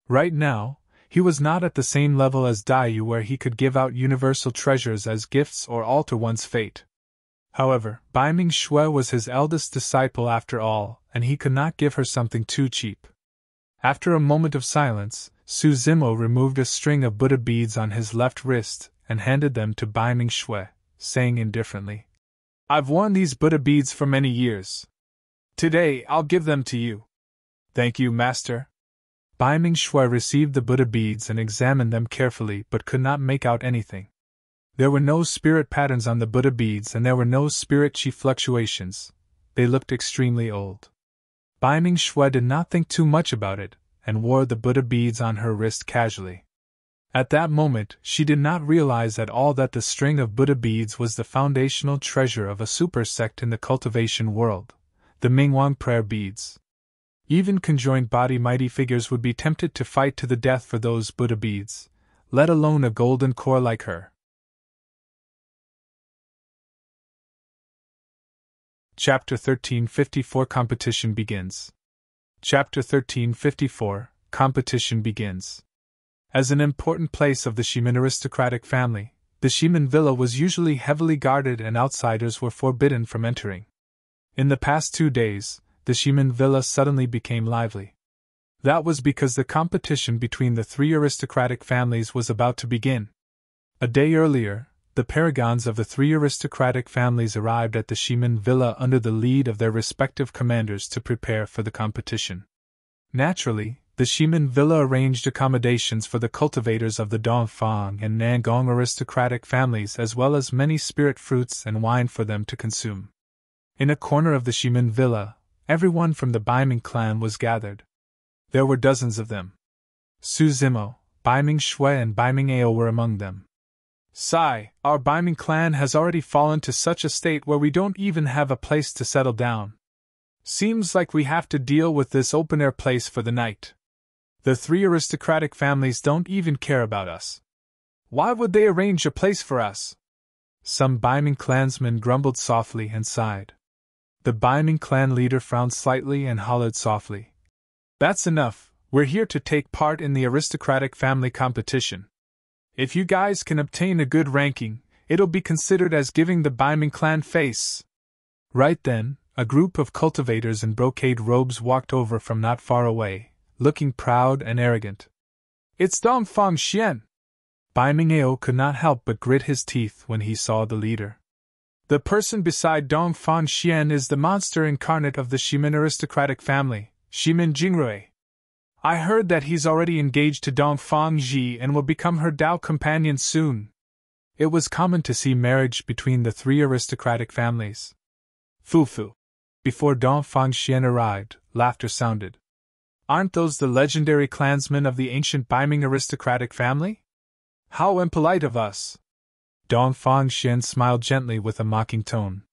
Right now, he was not at the same level as Daiyu where he could give out universal treasures as gifts or alter one's fate. However, Bai Ming-shui was his eldest disciple after all, and he could not give her something too cheap. After a moment of silence, Su Zimo removed a string of Buddha beads on his left wrist and handed them to Bai Ming-shui, saying indifferently, I've worn these Buddha beads for many years. Today, I'll give them to you. Thank you, master. Bai Ming-shui received the Buddha beads and examined them carefully but could not make out anything. There were no spirit patterns on the Buddha beads and there were no spirit chi fluctuations. They looked extremely old. Bai Ming-shui did not think too much about it, and wore the Buddha beads on her wrist casually. At that moment, she did not realize at all that the string of Buddha beads was the foundational treasure of a super sect in the cultivation world, the Mingwang prayer beads. Even conjoined body mighty figures would be tempted to fight to the death for those Buddha beads, let alone a golden core like her. Chapter 1354 Competition begins. Chapter 1354 Competition begins. As an important place of the Shimin aristocratic family, the Shimin villa was usually heavily guarded and outsiders were forbidden from entering. In the past 2 days, the Shimin villa suddenly became lively. That was because the competition between the 3 aristocratic families was about to begin. A day earlier, the paragons of the 3 aristocratic families arrived at the Shimin villa under the lead of their respective commanders to prepare for the competition. Naturally, the Shimin villa arranged accommodations for the cultivators of the Dongfang and Nangong aristocratic families as well as many spirit fruits and wine for them to consume. In a corner of the Shimin villa, everyone from the Baiming clan was gathered. There were dozens of them. Su Zimo, Bai Ming-shui and Bai Ming-ao were among them. Sai, our Baiming clan has already fallen to such a state where we don't even have a place to settle down. Seems like we have to deal with this open-air place for the night. The 3 aristocratic families don't even care about us. Why would they arrange a place for us? Some Baiming clansmen grumbled softly and sighed. The Baiming clan leader frowned slightly and hollered softly. That's enough, we're here to take part in the aristocratic family competition. If you guys can obtain a good ranking, it'll be considered as giving the Baiming clan face. Right then, a group of cultivators in brocade robes walked over from not far away, looking proud and arrogant. It's Dongfang Xian! Bai Ming-ao could not help but grit his teeth when he saw the leader. The person beside Dongfang Xian is the monster incarnate of the Shimin aristocratic family, Shimin Jingrui. I heard that he's already engaged to Dongfang Ji and will become her Dao companion soon. It was common to see marriage between the 3 aristocratic families. Fufu. Before Dongfang Xian arrived, laughter sounded. Aren't those the legendary clansmen of the ancient Baiming aristocratic family? How impolite of us! Dongfang Xian smiled gently with a mocking tone.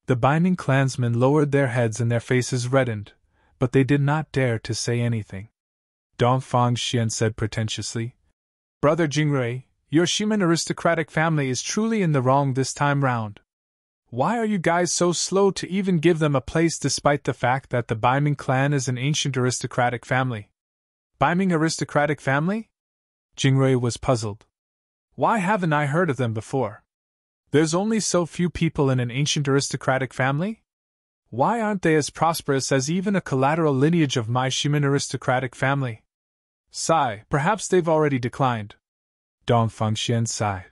The Baiming clansmen lowered their heads and their faces reddened, but they did not dare to say anything. Dongfang Xian said pretentiously, Brother Jingrui, your Shimin aristocratic family is truly in the wrong this time round. Why are you guys so slow to even give them a place despite the fact that the Baiming clan is an ancient aristocratic family? Baiming aristocratic family? Jingrui was puzzled. Why haven't I heard of them before? There's only so few people in an ancient aristocratic family? Why aren't they as prosperous as even a collateral lineage of my Shimin aristocratic family? Sigh, perhaps they've already declined. Dong Fangxian sighed.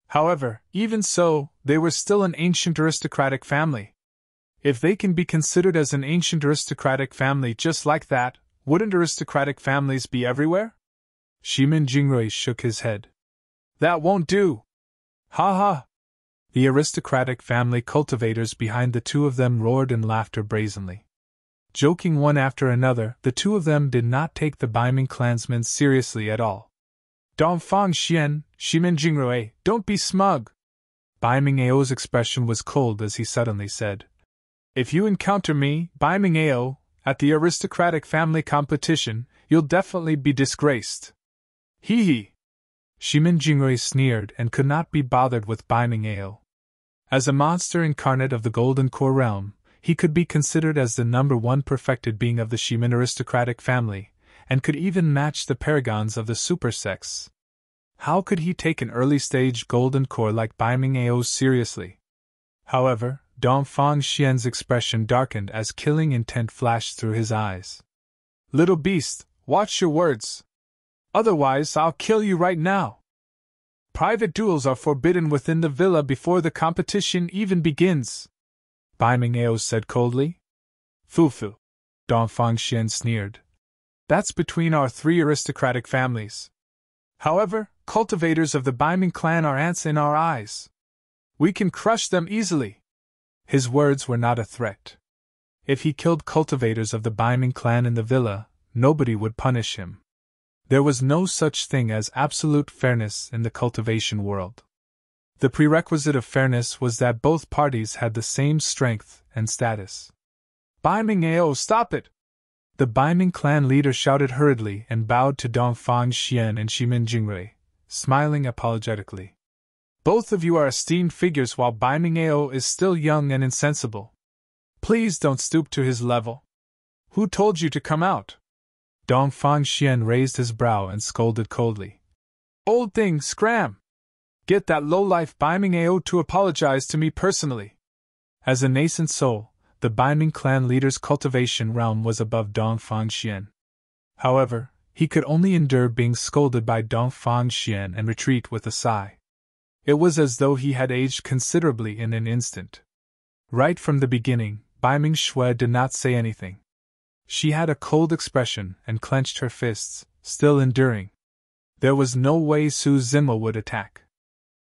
However, even so, they were still an ancient aristocratic family. If they can be considered as an ancient aristocratic family just like that, wouldn't aristocratic families be everywhere? Shimin Jingrui shook his head. That won't do! Ha ha! The aristocratic family cultivators behind the two of them roared in laughter brazenly. Joking one after another, the two of them did not take the Baiming clansmen seriously at all. Dongfang Xian, Shimin Jingrui, don't be smug! Baiming Ao's expression was cold as he suddenly said, If you encounter me, Baiming Ao, at the aristocratic family competition, you'll definitely be disgraced. Hee hee! Shimin Jingrui sneered and could not be bothered with Baiming Ao. As a monster incarnate of the Golden Core realm, he could be considered as the #1 perfected being of the Shimin aristocratic family, and could even match the paragons of the super sex. How could he take an early-stage Golden Core like Baiming Ao seriously? However, Dongfang Xian's expression darkened as killing intent flashed through his eyes. Little beast, watch your words! Otherwise, I'll kill you right now! Private duels are forbidden within the villa before the competition even begins, Baiming Ao said coldly. Fu-fu, Dongfang Xian sneered. That's between our 3 aristocratic families. However, cultivators of the Baiming clan are ants in our eyes. We can crush them easily. His words were not a threat. If he killed cultivators of the Baiming clan in the villa, nobody would punish him. There was no such thing as absolute fairness in the cultivation world. The prerequisite of fairness was that both parties had the same strength and status. Baiming Ao, stop it! The Baiming clan leader shouted hurriedly and bowed to Dongfang Xian and Shimin Jingrui, smiling apologetically. Both of you are esteemed figures while Baiming Ao is still young and insensible. Please don't stoop to his level. Who told you to come out? Dongfang Xian raised his brow and scolded coldly. Old thing, scram! Get that lowlife Baiming Ao to apologize to me personally. As a nascent soul, the Baiming clan leader's cultivation realm was above Dongfang Xian. However, he could only endure being scolded by Dongfang Xian and retreat with a sigh. It was as though he had aged considerably in an instant. Right from the beginning, Baiming Shui did not say anything. She had a cold expression and clenched her fists, still enduring. There was no way Su Zhenhua would attack.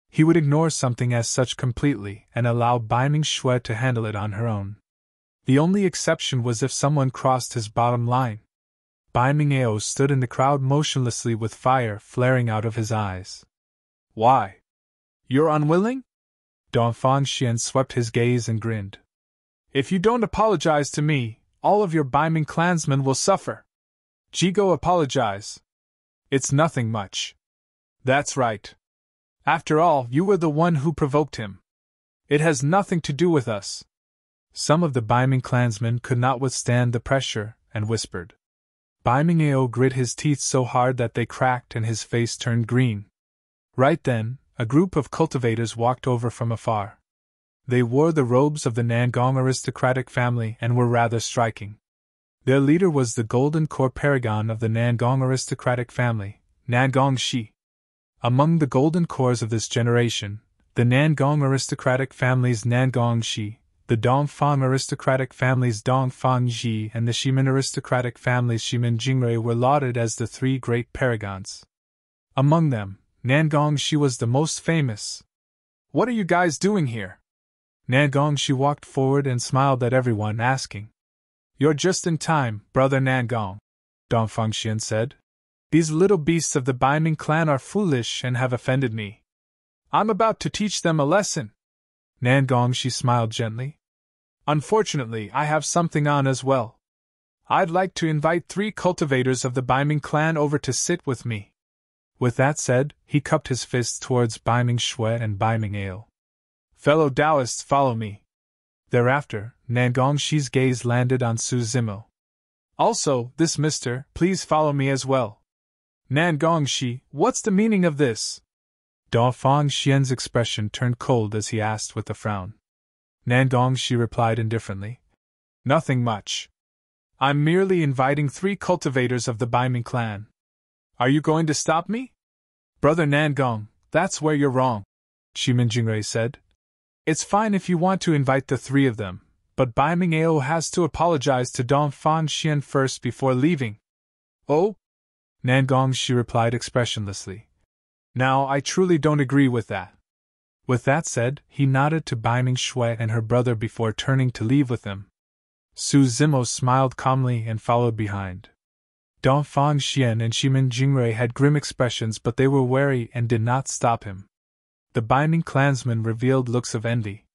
He would ignore something as such completely and allow Baiming Shui to handle it on her own. The only exception was if someone crossed his bottom line. Baiming Ao stood in the crowd motionlessly with fire flaring out of his eyes. Why? You're unwilling? Dongfang Xian swept his gaze and grinned. If you don't apologize to me, all of your Baiming clansmen will suffer. Jigo, apologize. It's nothing much. That's right. After all, you were the one who provoked him. It has nothing to do with us. Some of the Baiming clansmen could not withstand the pressure, and whispered. Baiming Ao grit his teeth so hard that they cracked and his face turned green. Right then, a group of cultivators walked over from afar. They wore the robes of the Nangong aristocratic family and were rather striking. Their leader was the Golden Core paragon of the Nangong aristocratic family, Nangong Shi. Among the Golden Cores of this generation, the Nangong aristocratic family's Nangong Shi, the Dongfang aristocratic family's Dongfang Ji, and the Shimin aristocratic family's Shimin Jingrui were lauded as the 3 great paragons. Among them, Nangong Shi was the most famous. What are you guys doing here? Nangong Shi walked forward and smiled at everyone, asking. You're just in time, brother Nangong, Dongfang Xian said. These little beasts of the Baiming clan are foolish and have offended me. I'm about to teach them a lesson. Nangong Shi smiled gently. Unfortunately, I have something on as well. I'd like to invite 3 cultivators of the Baiming clan over to sit with me. With that said, he cupped his fists towards Baiming Shui and Baiming Ao. Fellow Taoists, follow me. Thereafter, Nangongxi's gaze landed on Su Zimo. Also, this mister, please follow me as well. Nangongxi, what's the meaning of this? Dongfang Xian's expression turned cold as he asked with a frown. Nangongxi replied indifferently. Nothing much. I'm merely inviting 3 cultivators of the Baiming clan. Are you going to stop me? Brother Nangong, that's where you're wrong, Shimin Jingrei said. It's fine if you want to invite the 3 of them, but Baiming Ao has to apologize to Dongfang Xian first before leaving. Oh? Nangongxi replied expressionlessly. Now, I truly don't agree with that. With that said, he nodded to Baiming Shui and her brother before turning to leave with them. Su Zimo smiled calmly and followed behind. Dongfang Xian and Shimin Jingrei had grim expressions, but they were wary and did not stop him. The Baiming clansmen revealed looks of envy.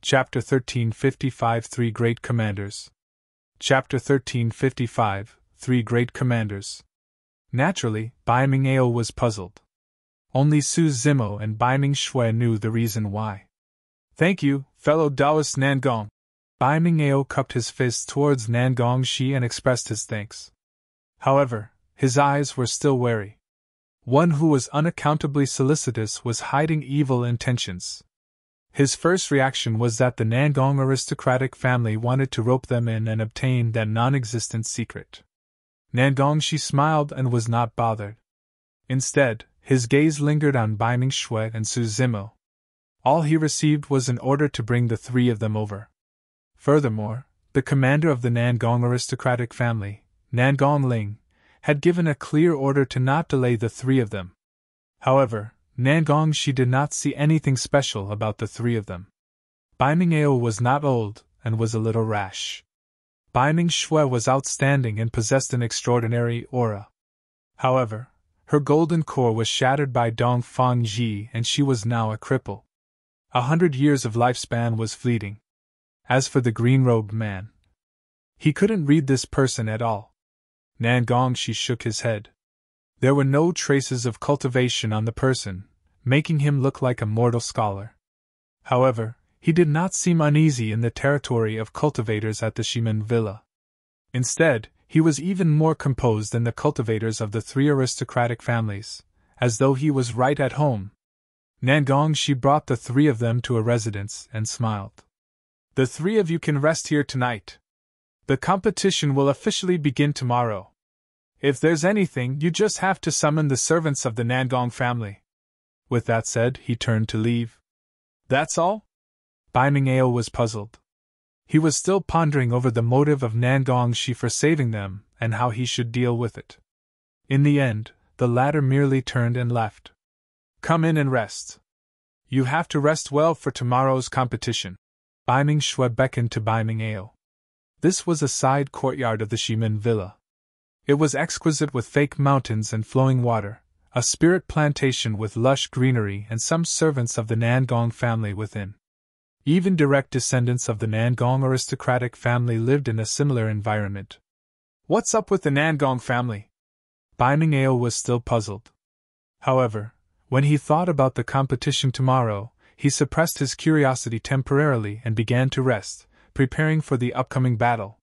Chapter 1355 3 Great Commanders. Chapter 1355 3 Great Commanders. Naturally, Baiming Ao was puzzled. Only Su Zimo and Baiming Shui knew the reason why. Thank you, fellow Taoist Nangong. Baiming Ao cupped his fist towards Nangongxi and expressed his thanks. However, his eyes were still wary. One who was unaccountably solicitous was hiding evil intentions. His first reaction was that the Nangong aristocratic family wanted to rope them in and obtain that non-existent secret. Nangongxi smiled and was not bothered. Instead, his gaze lingered on Baiming Shui and Su Zimo. All he received was an order to bring the 3 of them over. Furthermore, the commander of the Nangong aristocratic family, Nangong Ling, had given a clear order to not delay the 3 of them. However, Nangongxi did not see anything special about the 3 of them. Baiming Ao was not old and was a little rash. Baiming Shui was outstanding and possessed an extraordinary aura. However, her golden core was shattered by Dongfang Ji and she was now a cripple. 100 years of lifespan was fleeting. As for the green-robed man, he couldn't read this person at all. Nangongxi shook his head. There were no traces of cultivation on the person, making him look like a mortal scholar. However, he did not seem uneasy in the territory of cultivators at the Shimin villa. Instead, he was even more composed than the cultivators of the 3 aristocratic families, as though he was right at home. Nangongxi brought the 3 of them to a residence and smiled. The 3 of you can rest here tonight. The competition will officially begin tomorrow. If there's anything, you just have to summon the servants of the Nangong family. With that said, he turned to leave. That's all? Baiming Ao was puzzled. He was still pondering over the motive of Nangongxi for saving them and how he should deal with it. In the end, the latter merely turned and left. Come in and rest. You have to rest well for tomorrow's competition. Baiming Shui beckoned to Baiming Ao. This was a side courtyard of the Shimin villa. It was exquisite with fake mountains and flowing water, a spirit plantation with lush greenery and some servants of the Nangong family within. Even direct descendants of the Nangong aristocratic family lived in a similar environment. What's up with the Nangong family? Baiming Ao was still puzzled. However, when he thought about the competition tomorrow, he suppressed his curiosity temporarily and began to rest, preparing for the upcoming battle.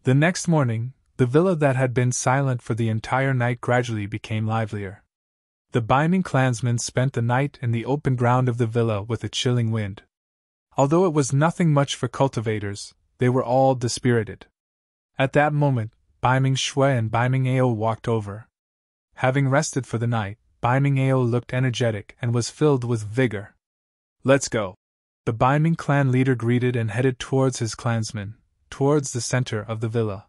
The next morning, the villa that had been silent for the entire night gradually became livelier. The Baiming clansmen spent the night in the open ground of the villa with a chilling wind. Although it was nothing much for cultivators, they were all dispirited. At that moment, Baiming Shui and Baiming Ao walked over. Having rested for the night, Baiming Ao looked energetic and was filled with vigor. Let's go. The Baiming clan leader greeted and headed towards his clansmen, towards the center of the villa.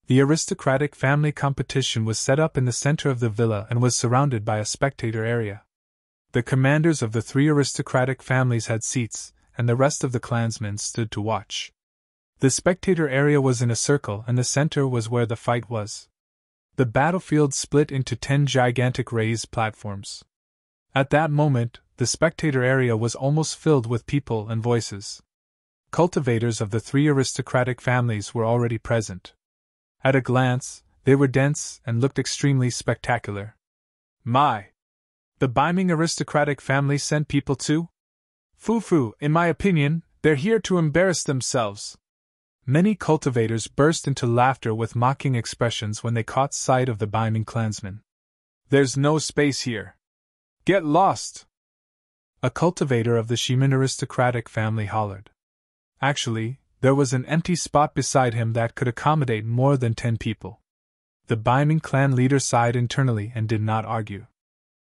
The aristocratic family competition was set up in the center of the villa and was surrounded by a spectator area. The commanders of the 3 aristocratic families had seats, and the rest of the clansmen stood to watch. The spectator area was in a circle and the center was where the fight was. The battlefield split into 10 gigantic raised platforms. At that moment, the spectator area was almost filled with people and voices. Cultivators of the 3 aristocratic families were already present. At a glance, they were dense and looked extremely spectacular. My! The Biming aristocratic family sent people too? Foo-foo, in my opinion, they're here to embarrass themselves. Many cultivators burst into laughter with mocking expressions when they caught sight of the Biming clansmen. There's no space here. Get lost! A cultivator of the Shimin aristocratic family hollered. Actually, there was an empty spot beside him that could accommodate more than 10 people. The Biming clan leader sighed internally and did not argue.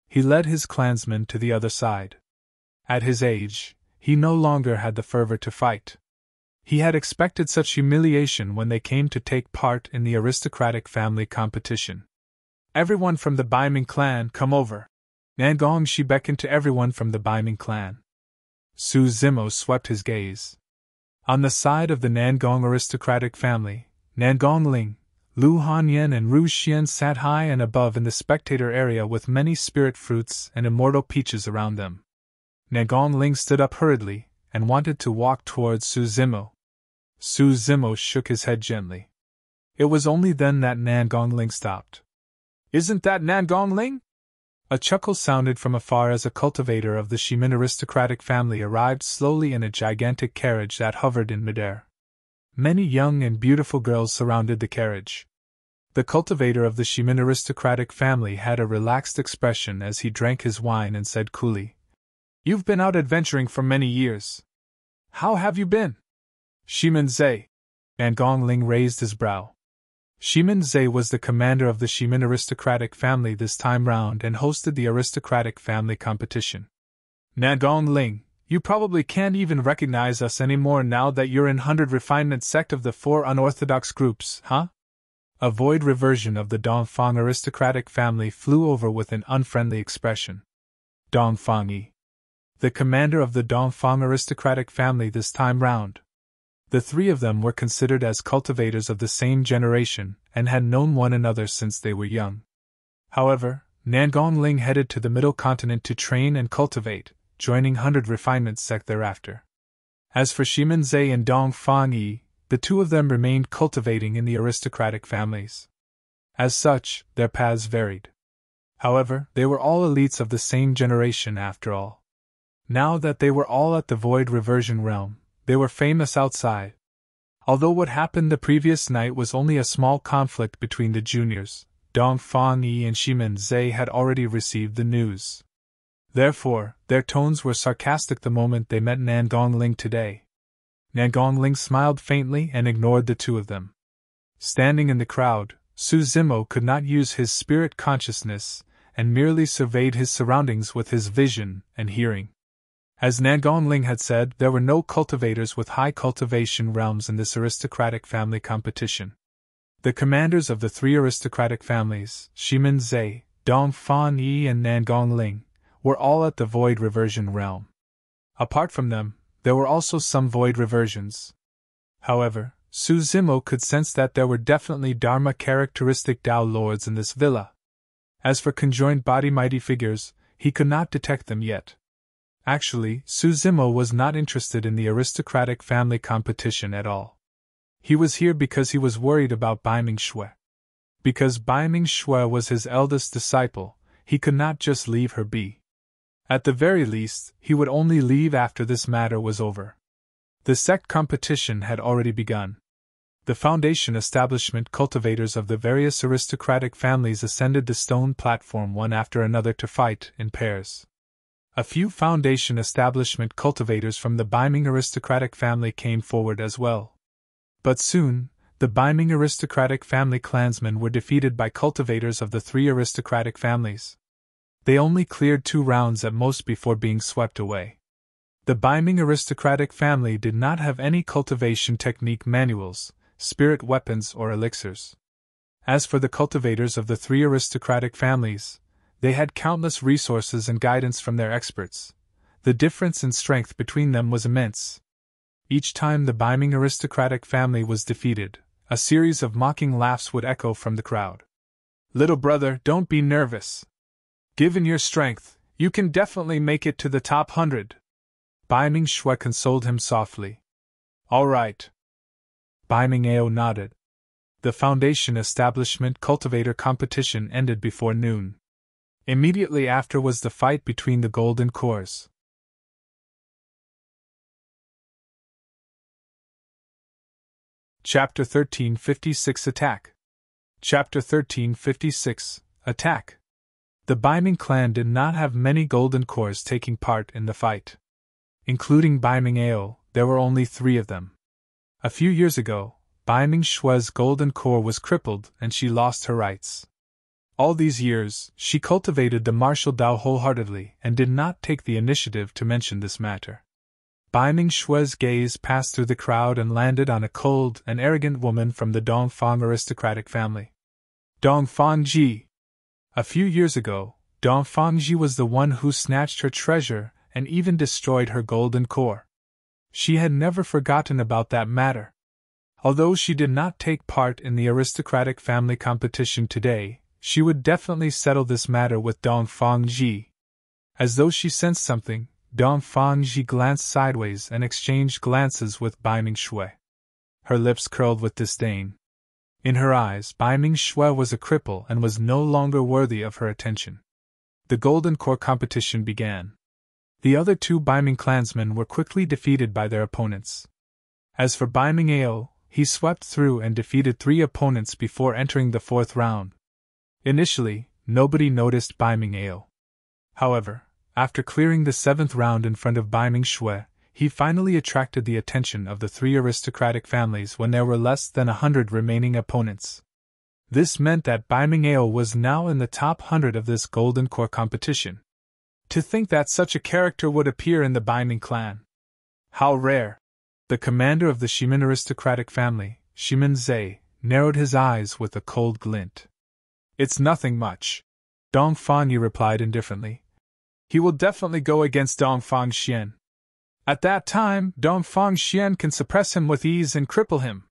He led his clansmen to the other side. At his age, he no longer had the fervor to fight. He had expected such humiliation when they came to take part in the aristocratic family competition. Everyone from the Biming clan, come over. Nangong Shi beckoned to everyone from the Biming clan. Su Zimo swept his gaze. On the side of the Nangong aristocratic family, Nangong Ling, Lu Hanyan and Ru Xian sat high and above in the spectator area with many spirit fruits and immortal peaches around them. Nangong Ling stood up hurriedly and wanted to walk towards Su Zimo. Su Zimo shook his head gently. It was only then that Nangong Ling stopped. Isn't that Nangong Ling? A chuckle sounded from afar as a cultivator of the Shimin aristocratic family arrived slowly in a gigantic carriage that hovered in midair. Many young and beautiful girls surrounded the carriage. The cultivator of the Shimin aristocratic family had a relaxed expression as he drank his wine and said coolly, "You've been out adventuring for many years. How have you been?" Shimin Zhe. Nangong Ling raised his brow. Shimin Zhe was the commander of the Shimin aristocratic family this time round and hosted the aristocratic family competition. Nangong Ling, you probably can't even recognize us anymore now that you're in 100 Refinement sect of the 4 unorthodox groups, huh? A void reversion of the Dongfang aristocratic family flew over with an unfriendly expression. Dongfang Yi, the commander of the Dongfang aristocratic family this time round. The three of them were considered as cultivators of the same generation and had known one another since they were young. However, Nangong Ling headed to the Middle Continent to train and cultivate, joining 100 Refinement sect thereafter. As for Shimin Zhe and Dongfang Yi, the two of them remained cultivating in the aristocratic families. As such, their paths varied. However, they were all elites of the same generation after all. Now that they were all at the void reversion realm, they were famous outside. Although what happened the previous night was only a small conflict between the juniors, Dongfang Yi and Shimin Zhe had already received the news. Therefore, their tones were sarcastic the moment they met Nangong Ling today. Nangong Ling smiled faintly and ignored the two of them. Standing in the crowd, Su Zimo could not use his spirit consciousness and merely surveyed his surroundings with his vision and hearing. As Nangong Ling had said, there were no cultivators with high cultivation realms in this aristocratic family competition. The commanders of the three aristocratic families, Shimin Zhe, Dongfang Yi and Nangong Ling, were all at the void reversion realm. Apart from them, there were also some void reversions. However, Su Zimo could sense that there were definitely Dharma characteristic Tao lords in this villa. As for conjoined body mighty figures, he could not detect them yet. Actually, Su Zimo was not interested in the aristocratic family competition at all. He was here because he was worried about Baiming Shui. Because Baiming Shui was his eldest disciple, he could not just leave her be. At the very least, he would only leave after this matter was over. The sect competition had already begun. The Foundation establishment cultivators of the various aristocratic families ascended the stone platform one after another to fight in pairs. A few Foundation establishment cultivators from the Baiming aristocratic family came forward as well. But soon, the Baiming aristocratic family clansmen were defeated by cultivators of the three aristocratic families. They only cleared 2 rounds at most before being swept away. The Baiming aristocratic family did not have any cultivation technique manuals, spirit weapons or elixirs. As for the cultivators of the three aristocratic families, they had countless resources and guidance from their experts. The difference in strength between them was immense. Each time the Baiming aristocratic family was defeated, a series of mocking laughs would echo from the crowd. "Little brother, don't be nervous. Given your strength, you can definitely make it to the top 100. Baiming Shui consoled him softly. "All right." Baiming Ao nodded. The Foundation establishment cultivator competition ended before noon. Immediately after was the fight between the golden cores. Chapter 1356 Attack. Chapter 1356 Attack. The Biming clan did not have many golden cores taking part in the fight. Including Biming Ao, there were only 3 of them. A few years ago, Biming Shue's golden core was crippled and she lost her rights. All these years, she cultivated the martial Dao wholeheartedly and did not take the initiative to mention this matter. Biming Shue's gaze passed through the crowd and landed on a cold and arrogant woman from the Dongfang aristocratic family. Dongfang Ji. A few years ago, Dongfang Ji was the one who snatched her treasure and even destroyed her golden core. She had never forgotten about that matter. Although she did not take part in the aristocratic family competition today, she would definitely settle this matter with Dongfang Ji. As though she sensed something, Dongfang Ji glanced sideways and exchanged glances with Biming Shui. Her lips curled with disdain. In her eyes, Biming Shui was a cripple and was no longer worthy of her attention. The Golden Core competition began. The other 2 Biming clansmen were quickly defeated by their opponents. As for Biming Ao, he swept through and defeated 3 opponents before entering the 4th round. Initially, nobody noticed Biming Ao. However, after clearing the 7th round in front of Biming Shui, he finally attracted the attention of the 3 aristocratic families when there were less than 100 remaining opponents. This meant that Biming Ao was now in the top 100 of this Golden Core competition. To think that such a character would appear in the Biming clan. How rare! The commander of the Shimin aristocratic family, Shimin Zei, narrowed his eyes with a cold glint. It's nothing much. Dongfang Yi replied indifferently. He will definitely go against Dongfang Xian. At that time, Dongfang Xian can suppress him with ease and cripple him.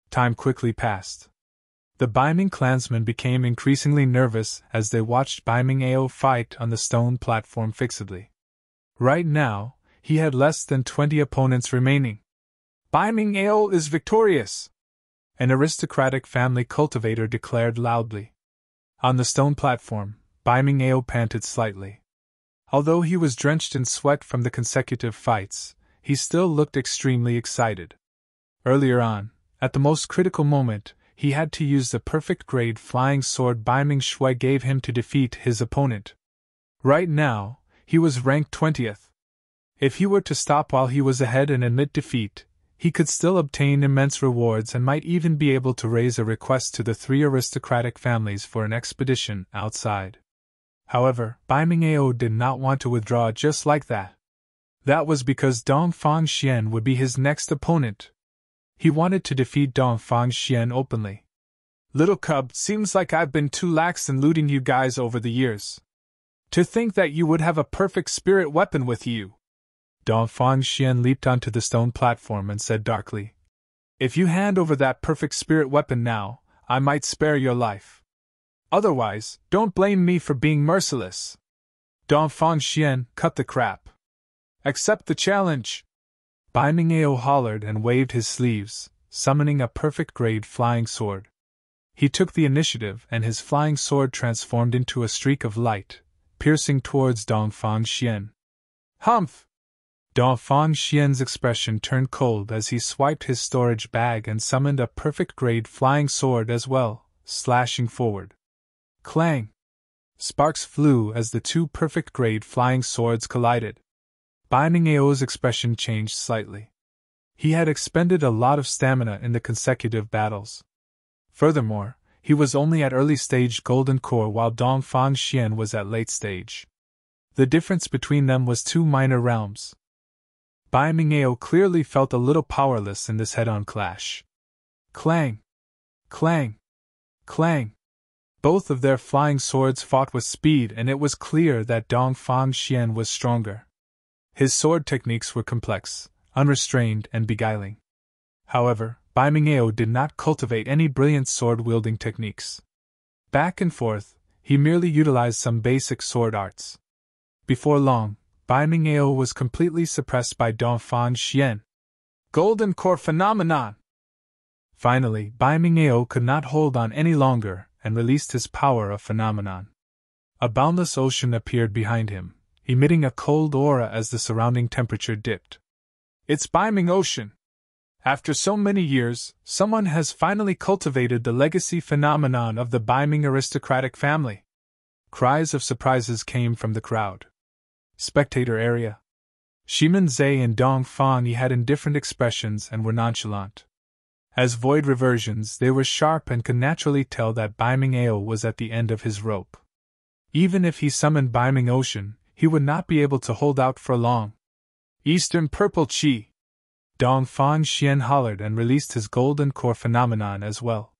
Time quickly passed. The Biming clansmen became increasingly nervous as they watched Biming Ao fight on the stone platform fixedly. Right now, he had less than 20 opponents remaining. Biming Ao is victorious! An aristocratic family cultivator declared loudly. On the stone platform, Biming Ao panted slightly. Although he was drenched in sweat from the consecutive fights, he still looked extremely excited. Earlier on, at the most critical moment, he had to use the perfect grade flying sword Biming Shui gave him to defeat his opponent. Right now, he was ranked 20th. If he were to stop while he was ahead and admit defeat, he could still obtain immense rewards and might even be able to raise a request to the 3 aristocratic families for an expedition outside. However, Biming Ao did not want to withdraw just like that. That was because Dongfang Xian would be his next opponent. He wanted to defeat Dongfang Xian openly. Little cub, seems like I've been too lax in looting you guys over the years. To think that you would have a perfect spirit weapon with you. Dongfang Xian leaped onto the stone platform and said darkly, If you hand over that perfect spirit weapon now, I might spare your life. Otherwise, don't blame me for being merciless. Dongfang Xian, cut the crap. Accept the challenge. Biming Ao hollered and waved his sleeves, summoning a perfect-grade flying sword. He took the initiative and his flying sword transformed into a streak of light, piercing towards Dongfang Xian. Humph! Dongfang Xian's expression turned cold as he swiped his storage bag and summoned a perfect-grade flying sword as well, slashing forward. Clang! Sparks flew as the 2 perfect-grade flying swords collided. Biming Ao's expression changed slightly. He had expended a lot of stamina in the consecutive battles. Furthermore, he was only at early stage Golden Core while Dongfang Xian was at late stage. The difference between them was 2 minor realms. Biming Ao clearly felt a little powerless in this head-on clash. Clang! Clang! Clang! Both of their flying swords fought with speed and it was clear that Dongfang Xian was stronger. His sword techniques were complex, unrestrained, and beguiling. However, Biming Ao did not cultivate any brilliant sword-wielding techniques. Back and forth, he merely utilized some basic sword arts. Before long, Biming Ao was completely suppressed by Dongfang Xian. Golden Core Phenomenon! Finally, Biming Ao could not hold on any longer and released his power of Phenomenon. A boundless ocean appeared behind him, emitting a cold aura as the surrounding temperature dipped. It's Biming Ocean! After so many years, someone has finally cultivated the legacy phenomenon of the Biming aristocratic family. Cries of surprises came from the crowd. Spectator area. Shimin Zhe and Dong Fangyi had indifferent expressions and were nonchalant. As void reversions, they were sharp and could naturally tell that Biming Ao was at the end of his rope. Even if he summoned Biming Ocean, he would not be able to hold out for long. Eastern Purple Chi! Dong Fangxian hollered and released his golden core phenomenon as well.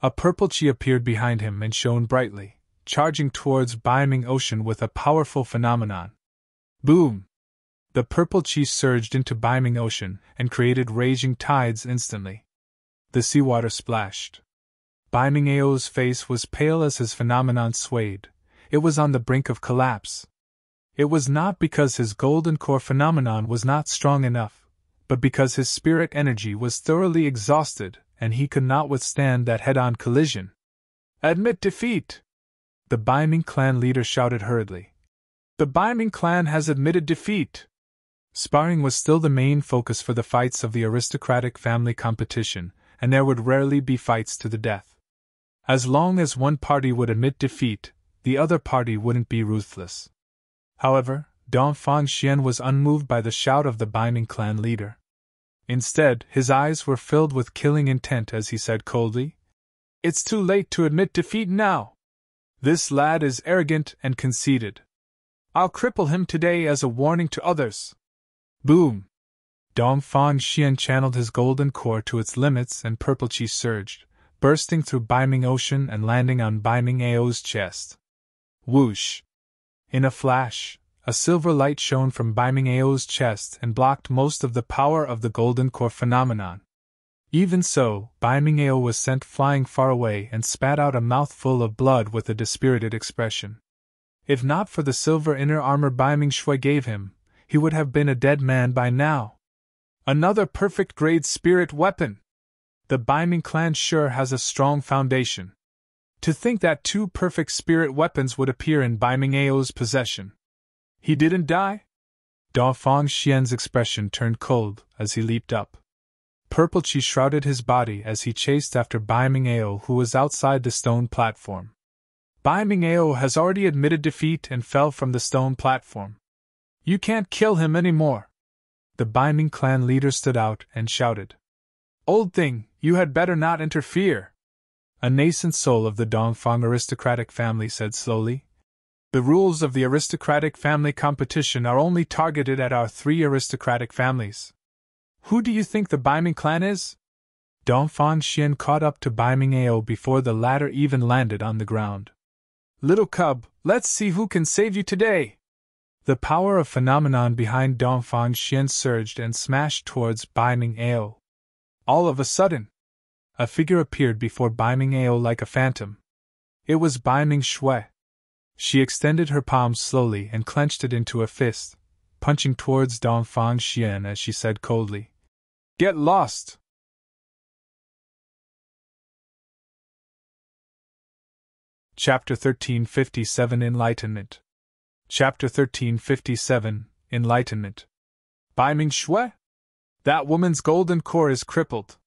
A purple chi appeared behind him and shone brightly, charging towards Biming Ocean with a powerful phenomenon. Boom! The purple chi surged into Biming Ocean and created raging tides instantly. The seawater splashed. Biming Ao's face was pale as his phenomenon swayed. It was on the brink of collapse. It was not because his golden core phenomenon was not strong enough, but because his spirit energy was thoroughly exhausted and he could not withstand that head-on collision. Admit defeat! The Biming clan leader shouted hurriedly. The Biming clan has admitted defeat! Sparring was still the main focus for the fights of the aristocratic family competition, and there would rarely be fights to the death. As long as one party would admit defeat, the other party wouldn't be ruthless. However, Dong Fangxian was unmoved by the shout of the Biming clan leader. Instead, his eyes were filled with killing intent as he said coldly, "It's too late to admit defeat now. This lad is arrogant and conceited. I'll cripple him today as a warning to others." Boom! Dong Fangxian channeled his golden core to its limits and purple chi surged, bursting through Biming Ocean and landing on Biming Ao's chest. Whoosh! In a flash, a silver light shone from Biming Ao's chest and blocked most of the power of the golden core phenomenon. Even so, Biming Ao was sent flying far away and spat out a mouthful of blood with a dispirited expression. If not for the silver inner armor Biming Shui gave him, he would have been a dead man by now. Another perfect grade spirit weapon! The Biming clan sure has a strong foundation. To think that two perfect spirit weapons would appear in Biming Ao's possession. He didn't die? Dong Fangxian's expression turned cold as he leaped up. Purple chi shrouded his body as he chased after Biming Ao, who was outside the stone platform. Biming Ao has already admitted defeat and fell from the stone platform. You can't kill him anymore. The Biming clan leader stood out and shouted. Old thing, you had better not interfere. A nascent soul of the Dongfang aristocratic family said slowly. The rules of the aristocratic family competition are only targeted at our three aristocratic families. Who do you think the Biming clan is? Dong Fangxian caught up to Biming Ao before the latter even landed on the ground. Little cub, let's see who can save you today! The power of phenomenon behind Dong Fangxian surged and smashed towards Biming Ao. All of a sudden, a figure appeared before Biming Ao like a phantom. It was Biming Shui. She extended her palm slowly and clenched it into a fist, punching towards Dong Fangxian as she said coldly, "Get lost!" Chapter 1357 Enlightenment. Chapter 1357 Enlightenment. Biming Shui? That woman's golden core is crippled.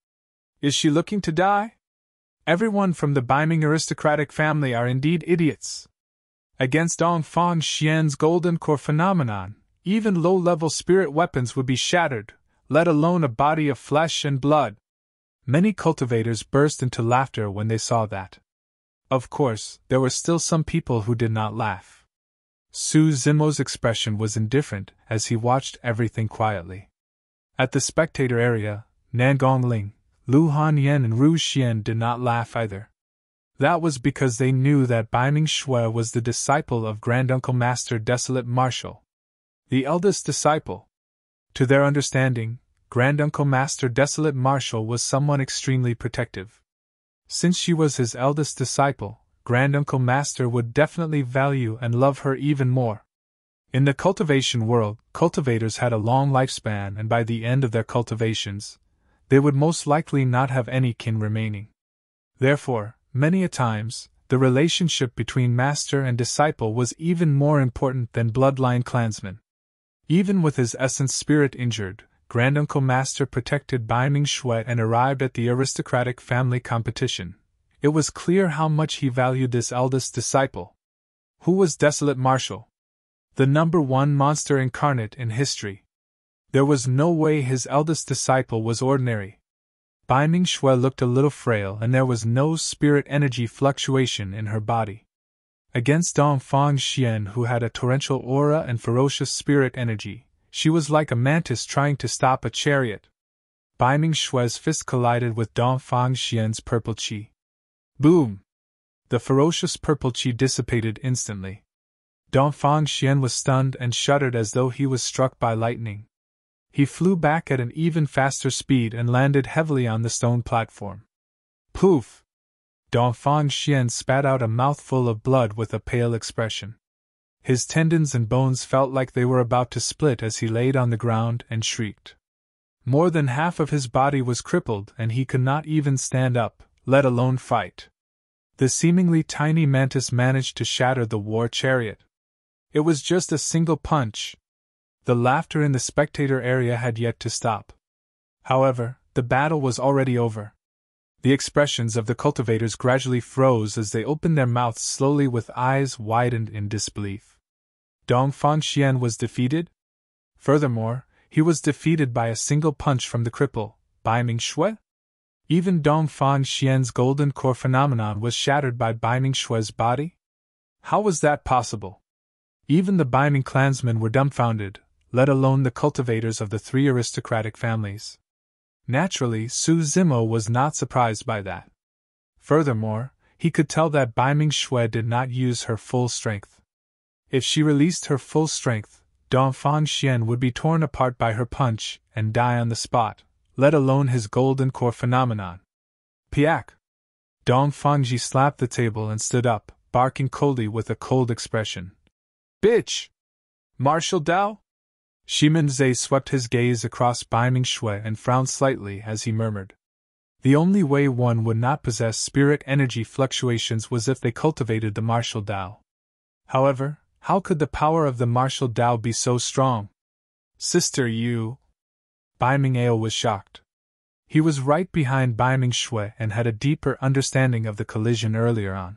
Is she looking to die? Everyone from the Biming aristocratic family are indeed idiots. Against Dong Fangxian's golden core phenomenon, even low-level spirit weapons would be shattered, let alone a body of flesh and blood. Many cultivators burst into laughter when they saw that. Of course, there were still some people who did not laugh. Su Zimo's expression was indifferent as he watched everything quietly. At the spectator area, Nangong Ling, Lu Hanyan and Ru Xian did not laugh either. That was because they knew that Biming Shui was the disciple of Granduncle Master Desolate Marshal, the eldest disciple. To their understanding, Granduncle Master Desolate Marshal was someone extremely protective. Since she was his eldest disciple, Granduncle Master would definitely value and love her even more. In the cultivation world, cultivators had a long lifespan, and by the end of their cultivations, they would most likely not have any kin remaining. Therefore, many a times, The relationship between master and disciple was even more important than bloodline clansmen. Even with his essence spirit injured, Granduncle Master protected Bai Ming Shui and arrived at the aristocratic family competition. It was clear how much he valued this eldest disciple. Who was Desolate Marshal? The #1 monster incarnate in history. There was no way his eldest disciple was ordinary. Bai Ming Shui looked a little frail and there was no spirit energy fluctuation in her body. Against Dongfang Xian, who had a torrential aura and ferocious spirit energy, she was like a mantis trying to stop a chariot. Bai Ming Shui's fist collided with Dongfang Xian's purple qi. Boom! The ferocious purple qi dissipated instantly. Dongfang Xian was stunned and shuddered as though he was struck by lightning. He flew back at an even faster speed and landed heavily on the stone platform. Poof! Dongfang Xian spat out a mouthful of blood with a pale expression. His tendons and bones felt like they were about to split as he laid on the ground and shrieked. More than half of his body was crippled and he could not even stand up, let alone fight. The seemingly tiny mantis managed to shatter the war chariot. It was just a single punch. The laughter in the spectator area had yet to stop. However, the battle was already over. The expressions of the cultivators gradually froze as they opened their mouths slowly with eyes widened in disbelief. Dongfang Xian was defeated? Furthermore, he was defeated by a single punch from the cripple, Bai Ming Shui? Even Dongfang Xian's golden core phenomenon was shattered by Bai Ming Shui's body? How was that possible? Even the Bai Ming clansmen were dumbfounded, let alone the cultivators of the 3 aristocratic families. Naturally, Su Zimo was not surprised by that. Furthermore, he could tell that Bai Ming Shui did not use her full strength. If she released her full strength, Dongfang Xian would be torn apart by her punch and die on the spot, let alone his golden core phenomenon. Piak! Dongfang Ji slapped the table and stood up, barking coldly with a cold expression. Bitch! Marshal Dao? Shimin Zhe swept his gaze across Bai Ming Shui and frowned slightly as he murmured. The only way one would not possess spirit energy fluctuations was if they cultivated the martial Dao. However, how could the power of the martial Dao be so strong? Sister, you... Bai Ming Ao was shocked. He was right behind Bai Ming Shui and had a deeper understanding of the collision earlier on.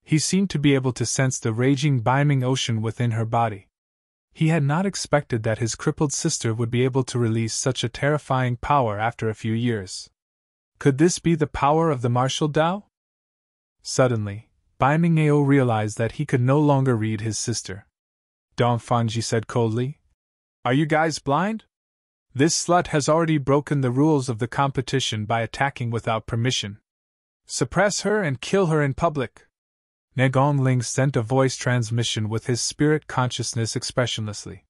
He seemed to be able to sense the raging Bai Ming ocean within her body. He had not expected that his crippled sister would be able to release such a terrifying power after a few years. Could this be the power of the martial Dao? Suddenly, Bai Ming Ao realized that he could no longer read his sister. Dongfang Ji said coldly, "Are you guys blind? This slut has already broken the rules of the competition by attacking without permission. Suppress her and kill her in public." Nangong Ling sent a voice transmission with his spirit consciousness expressionlessly.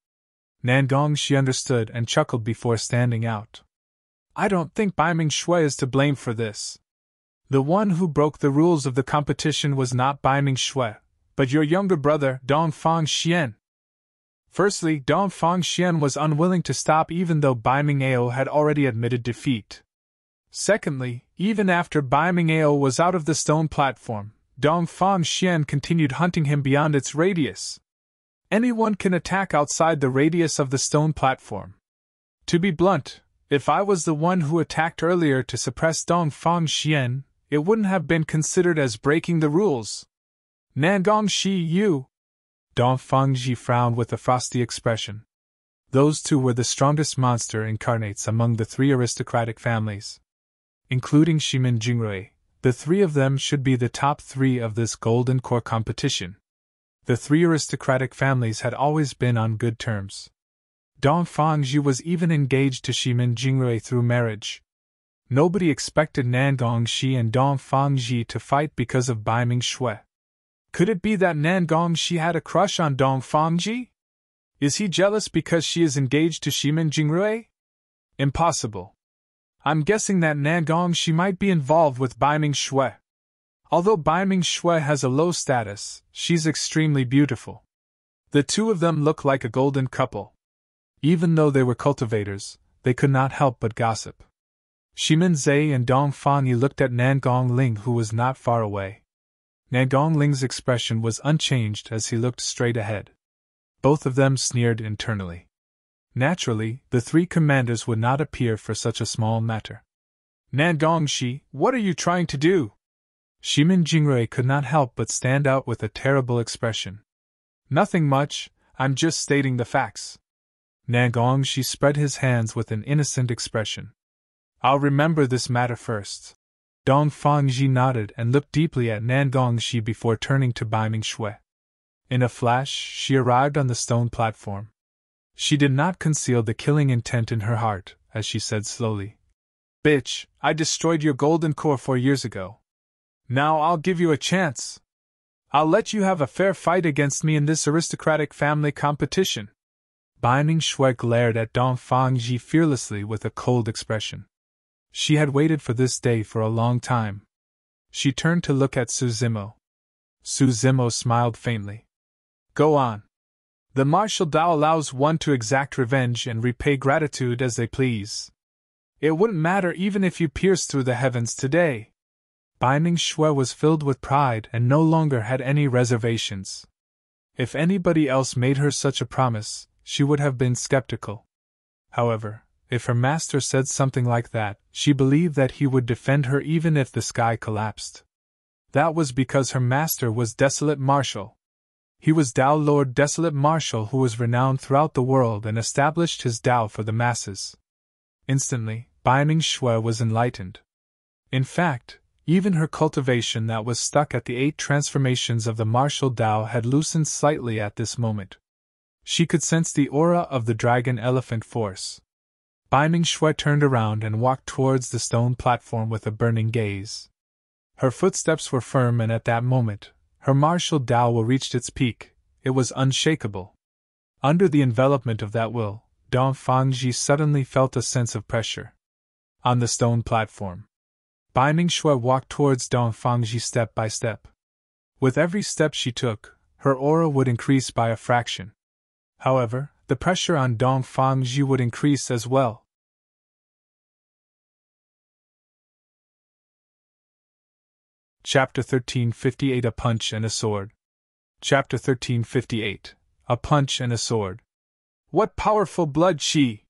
Nangong Shi understood and chuckled before standing out. "I don't think Bai Ming Shui is to blame for this. The one who broke the rules of the competition was not Bai Ming Shui, but your younger brother, Dongfang Xian." Firstly, Dongfang Xian was unwilling to stop even though Bai Ming Ao had already admitted defeat. Secondly, even after Bai Ming Ao was out of the stone platform, Dongfang Xian continued hunting him beyond its radius. Anyone can attack outside the radius of the stone platform. To be blunt, if I was the one who attacked earlier to suppress Dongfang Xian, it wouldn't have been considered as breaking the rules. Nangong Shi, you... Dongfang Ji frowned with a frosty expression. Those two were the strongest monster incarnates among the 3 aristocratic families. Including Shimin Jingrui, the 3 of them should be the top 3 of this golden core competition. The 3 aristocratic families had always been on good terms. Dongfang Ji was even engaged to Shimin Jingrui through marriage. Nobody expected Nangong Shi and Dongfang Ji to fight because of Bai Ming Shui. Could it be that Nangong Shi had a crush on Dongfang Ji? Is he jealous because she is engaged to Shimin Jingrui? Impossible. I'm guessing that Nangong Shi might be involved with Bai Ming Shui. Although Bai Ming Shui has a low status, she's extremely beautiful. The two of them look like a golden couple. Even though they were cultivators, they could not help but gossip. Shimin Zhe and Dongfang Yi looked at Nangong Ling, who was not far away. Nangong Ling's expression was unchanged as he looked straight ahead. Both of them sneered internally. Naturally, the three commanders would not appear for such a small matter. Nangong Shi, what are you trying to do? Shimin Jingrui could not help but stand out with a terrible expression. Nothing much, I'm just stating the facts. Nangong Shi spread his hands with an innocent expression. I'll remember this matter first. Dong Fangji nodded and looked deeply at Nangong Shi before turning to Bai Ming Shui. In a flash, she arrived on the stone platform. She did not conceal the killing intent in her heart, as she said slowly. Bitch, I destroyed your golden core 4 years ago. Now I'll give you a chance. I'll let you have a fair fight against me in this aristocratic family competition. Bai Ming Shui glared at Dong Fangji fearlessly with a cold expression. She had waited for this day for a long time. She turned to look at Su Zimo. Su Zimo smiled faintly. Go on. The martial Dao allows one to exact revenge and repay gratitude as they please. It wouldn't matter even if you pierced through the heavens today. Bai Ming Shui was filled with pride and no longer had any reservations. If anybody else made her such a promise, she would have been skeptical. However, if her master said something like that, she believed that he would defend her even if the sky collapsed. That was because her master was Desolate Marshal. He was Dao Lord Desolate Marshal who was renowned throughout the world and established his Dao for the masses. Instantly, Bai Ming Shui was enlightened. In fact, even her cultivation that was stuck at the 8 transformations of the martial Dao had loosened slightly at this moment. She could sense the aura of the dragon elephant force. Bai Ming Shui turned around and walked towards the stone platform with a burning gaze. Her footsteps were firm and at that moment, her martial Dao will reached its peak. It was unshakable. Under the envelopment of that will, Dong Fangji suddenly felt a sense of pressure. On the stone platform, Bai Ming Shui walked towards Dong Fangji step by step. With every step she took, her aura would increase by a fraction. However, the pressure on Dong Fangji would increase as well. Chapter 1358 A Punch and a Sword. Chapter 1358 A Punch and a Sword. What powerful blood qi!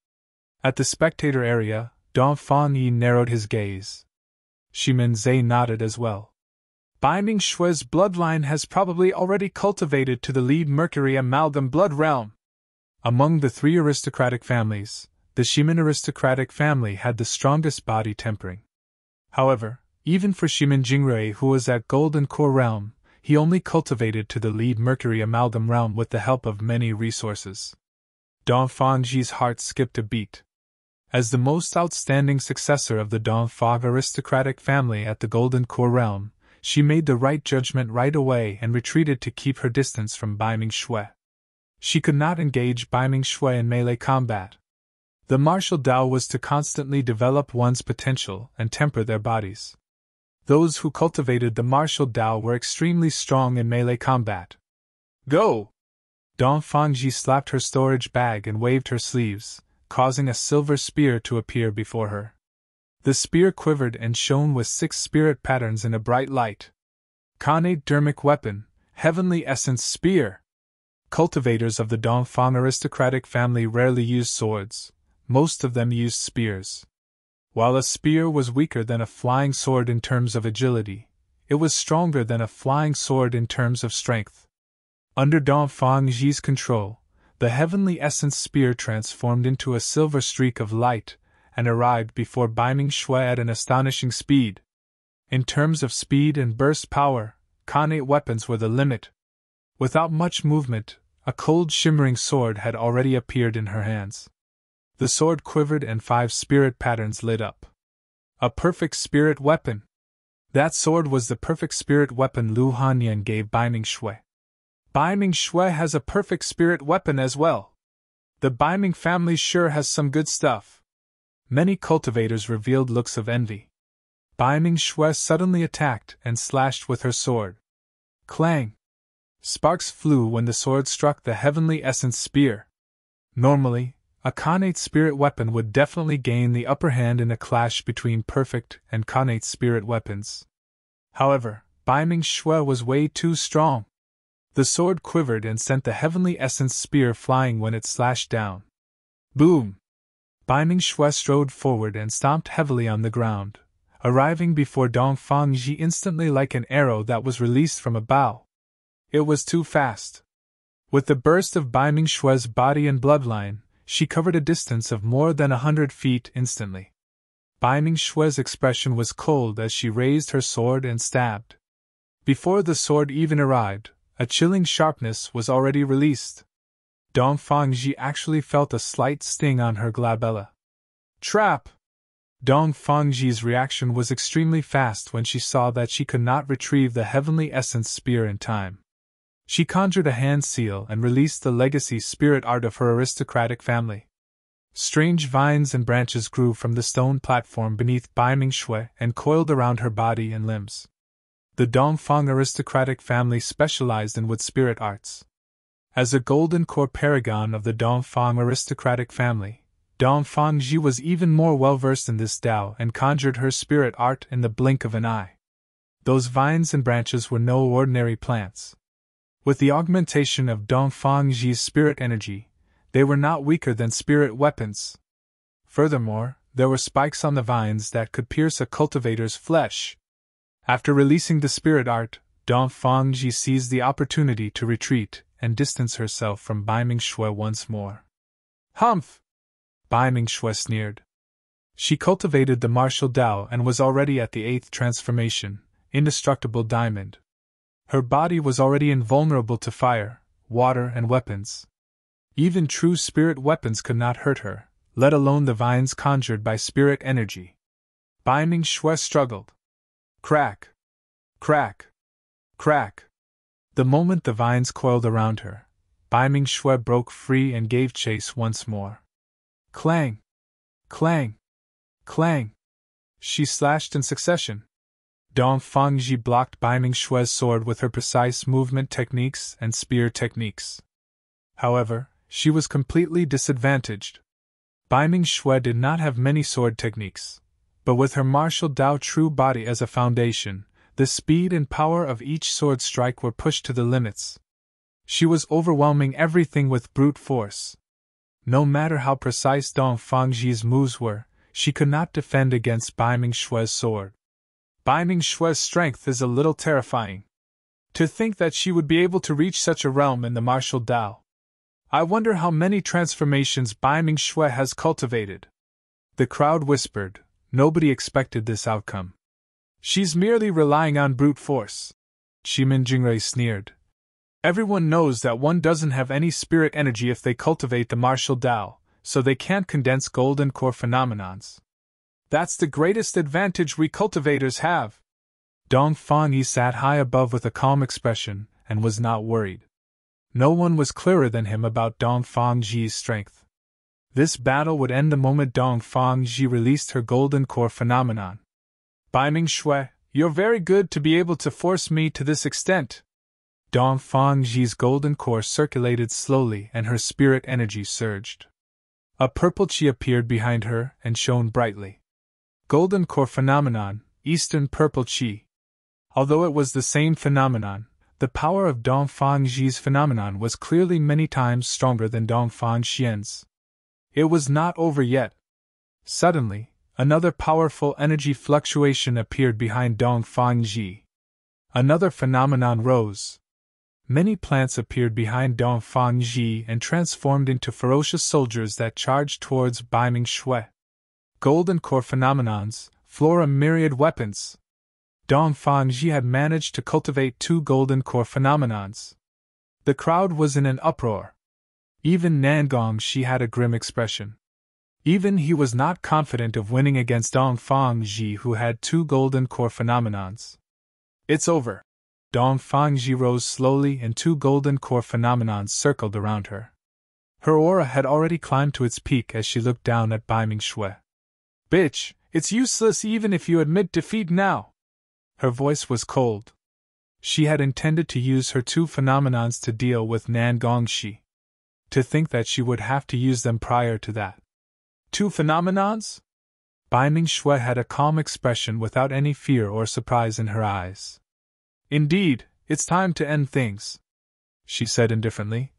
At the spectator area, Dong Fangyi narrowed his gaze. Shimin Zhe nodded as well. Bai Ming Shui's bloodline has probably already cultivated to the lead Mercury Amalgam blood realm. Among the 3 aristocratic families, the Shimin aristocratic family had the strongest body tempering. However, even for Shimin Jingrui, who was at Golden Core realm, he only cultivated to the lead Mercury Amalgam realm with the help of many resources. Dong Fangji's heart skipped a beat. As the most outstanding successor of the Dong Fang aristocratic family at the Golden Core realm, she made the right judgment right away and retreated to keep her distance from Bai Ming Shui. She could not engage Bai Ming Shui in melee combat. The martial Dao was to constantly develop one's potential and temper their bodies. Those who cultivated the martial Dao were extremely strong in melee combat. Go! Dong Fangji slapped her storage bag and waved her sleeves, causing a silver spear to appear before her. The spear quivered and shone with 6 spirit patterns in a bright light. Khanate Dermic Weapon, Heavenly Essence Spear. Cultivators of the Dong Fang aristocratic family rarely used swords, most of them used spears. While a spear was weaker than a flying sword in terms of agility, it was stronger than a flying sword in terms of strength. Under Dong Fangji's control, the Heavenly Essence Spear transformed into a silver streak of light and arrived before Bai Ming Shui at an astonishing speed. In terms of speed and burst power, Khanate weapons were the limit. Without much movement, a cold shimmering sword had already appeared in her hands. The sword quivered and 5 spirit patterns lit up. A perfect spirit weapon! That sword was the perfect spirit weapon Lu Hanyan gave Bai Ming Shui. Bai Ming Shui has a perfect spirit weapon as well. The Bai Ming family sure has some good stuff. Many cultivators revealed looks of envy. Bai Ming Shui suddenly attacked and slashed with her sword. Clang! Sparks flew when the sword struck the Heavenly Essence Spear. Normally, a Khanate spirit weapon would definitely gain the upper hand in a clash between perfect and Khanate spirit weapons. However, Bai Ming Shui was way too strong. The sword quivered and sent the heavenly essence spear flying when it slashed down. Boom! Bai Ming Shui strode forward and stomped heavily on the ground, arriving before Dongfang Ji instantly like an arrow that was released from a bow. It was too fast. With the burst of Bai Ming Shui's body and bloodline, she covered a distance of more than 100 feet instantly. Bai Ming Shui's expression was cold as she raised her sword and stabbed. Before the sword even arrived, a chilling sharpness was already released. Dongfang Ji actually felt a slight sting on her glabella. Trap! Dongfang Ji's reaction was extremely fast when she saw that she could not retrieve the heavenly essence spear in time. She conjured a hand seal and released the legacy spirit art of her aristocratic family. Strange vines and branches grew from the stone platform beneath Bai Ming Shui and coiled around her body and limbs. The Dongfang aristocratic family specialized in wood spirit arts. As a golden core paragon of the Dongfang aristocratic family, Dongfang Ji was even more well-versed in this Tao and conjured her spirit art in the blink of an eye. Those vines and branches were no ordinary plants. With the augmentation of Dongfang Ji's spirit energy, they were not weaker than spirit weapons. Furthermore, there were spikes on the vines that could pierce a cultivator's flesh. After releasing the spirit art, Dongfang Ji seized the opportunity to retreat and distance herself from Bai Ming Shui once more. Humph! Bai Ming Shui sneered. She cultivated the martial Tao and was already at the 8th transformation, Indestructible Diamond. Her body was already invulnerable to fire, water, and weapons. Even true spirit weapons could not hurt her, let alone the vines conjured by spirit energy. Bai Ming Shui struggled. Crack! Crack! Crack! The moment the vines coiled around her, Bai Ming Shui broke free and gave chase once more. Clang! Clang! Clang! She slashed in succession. Dongfang Ji blocked Bai Ming Shui's sword with her precise movement techniques and spear techniques. However, she was completely disadvantaged. Bai Ming Shui did not have many sword techniques, but with her martial Tao true body as a foundation, the speed and power of each sword strike were pushed to the limits. She was overwhelming everything with brute force. No matter how precise Dongfang Ji's moves were, she could not defend against Bai Ming Shui's sword. Bai Ming Shui's strength is a little terrifying. To think that she would be able to reach such a realm in the martial Tao. I wonder how many transformations Bai Ming Shui has cultivated. The crowd whispered, nobody expected this outcome. She's merely relying on brute force. Shimin Jingrui sneered. Everyone knows that one doesn't have any spirit energy if they cultivate the martial Tao, so they can't condense golden core phenomenons. That's the greatest advantage we cultivators have. Dongfang Yi sat high above with a calm expression and was not worried. No one was clearer than him about Dongfang Ji's strength. This battle would end the moment Dongfang Ji released her golden core phenomenon. Bai Ming Shui, you're very good to be able to force me to this extent. Dongfang Ji's golden core circulated slowly and her spirit energy surged. A purple chi appeared behind her and shone brightly. Golden core phenomenon, Eastern purple chi. Although it was the same phenomenon, the power of Dongfang Ji's phenomenon was clearly many times stronger than Dongfang Xian's. It was not over yet. Suddenly, another powerful energy fluctuation appeared behind Dongfang Ji. Another phenomenon rose. Many plants appeared behind Dongfang Ji and transformed into ferocious soldiers that charged towards Bai Ming Shui. Golden core phenomenons, flora myriad weapons. Dongfang Ji had managed to cultivate 2 golden core phenomenons. The crowd was in an uproar. Even Nangong Shi had a grim expression. Even he was not confident of winning against Dongfang Ji, who had 2 golden core phenomenons. It's over. Dongfang Ji rose slowly and 2 golden core phenomenons circled around her. Her aura had already climbed to its peak as she looked down at Bai Ming Shui. Bitch, it's useless even if you admit defeat now. Her voice was cold. She had intended to use her 2 phenomenons to deal with Nangong Shi. To think that she would have to use them prior to that. 2 phenomenons? Bai Ming Shui had a calm expression without any fear or surprise in her eyes. Indeed, it's time to end things, she said indifferently.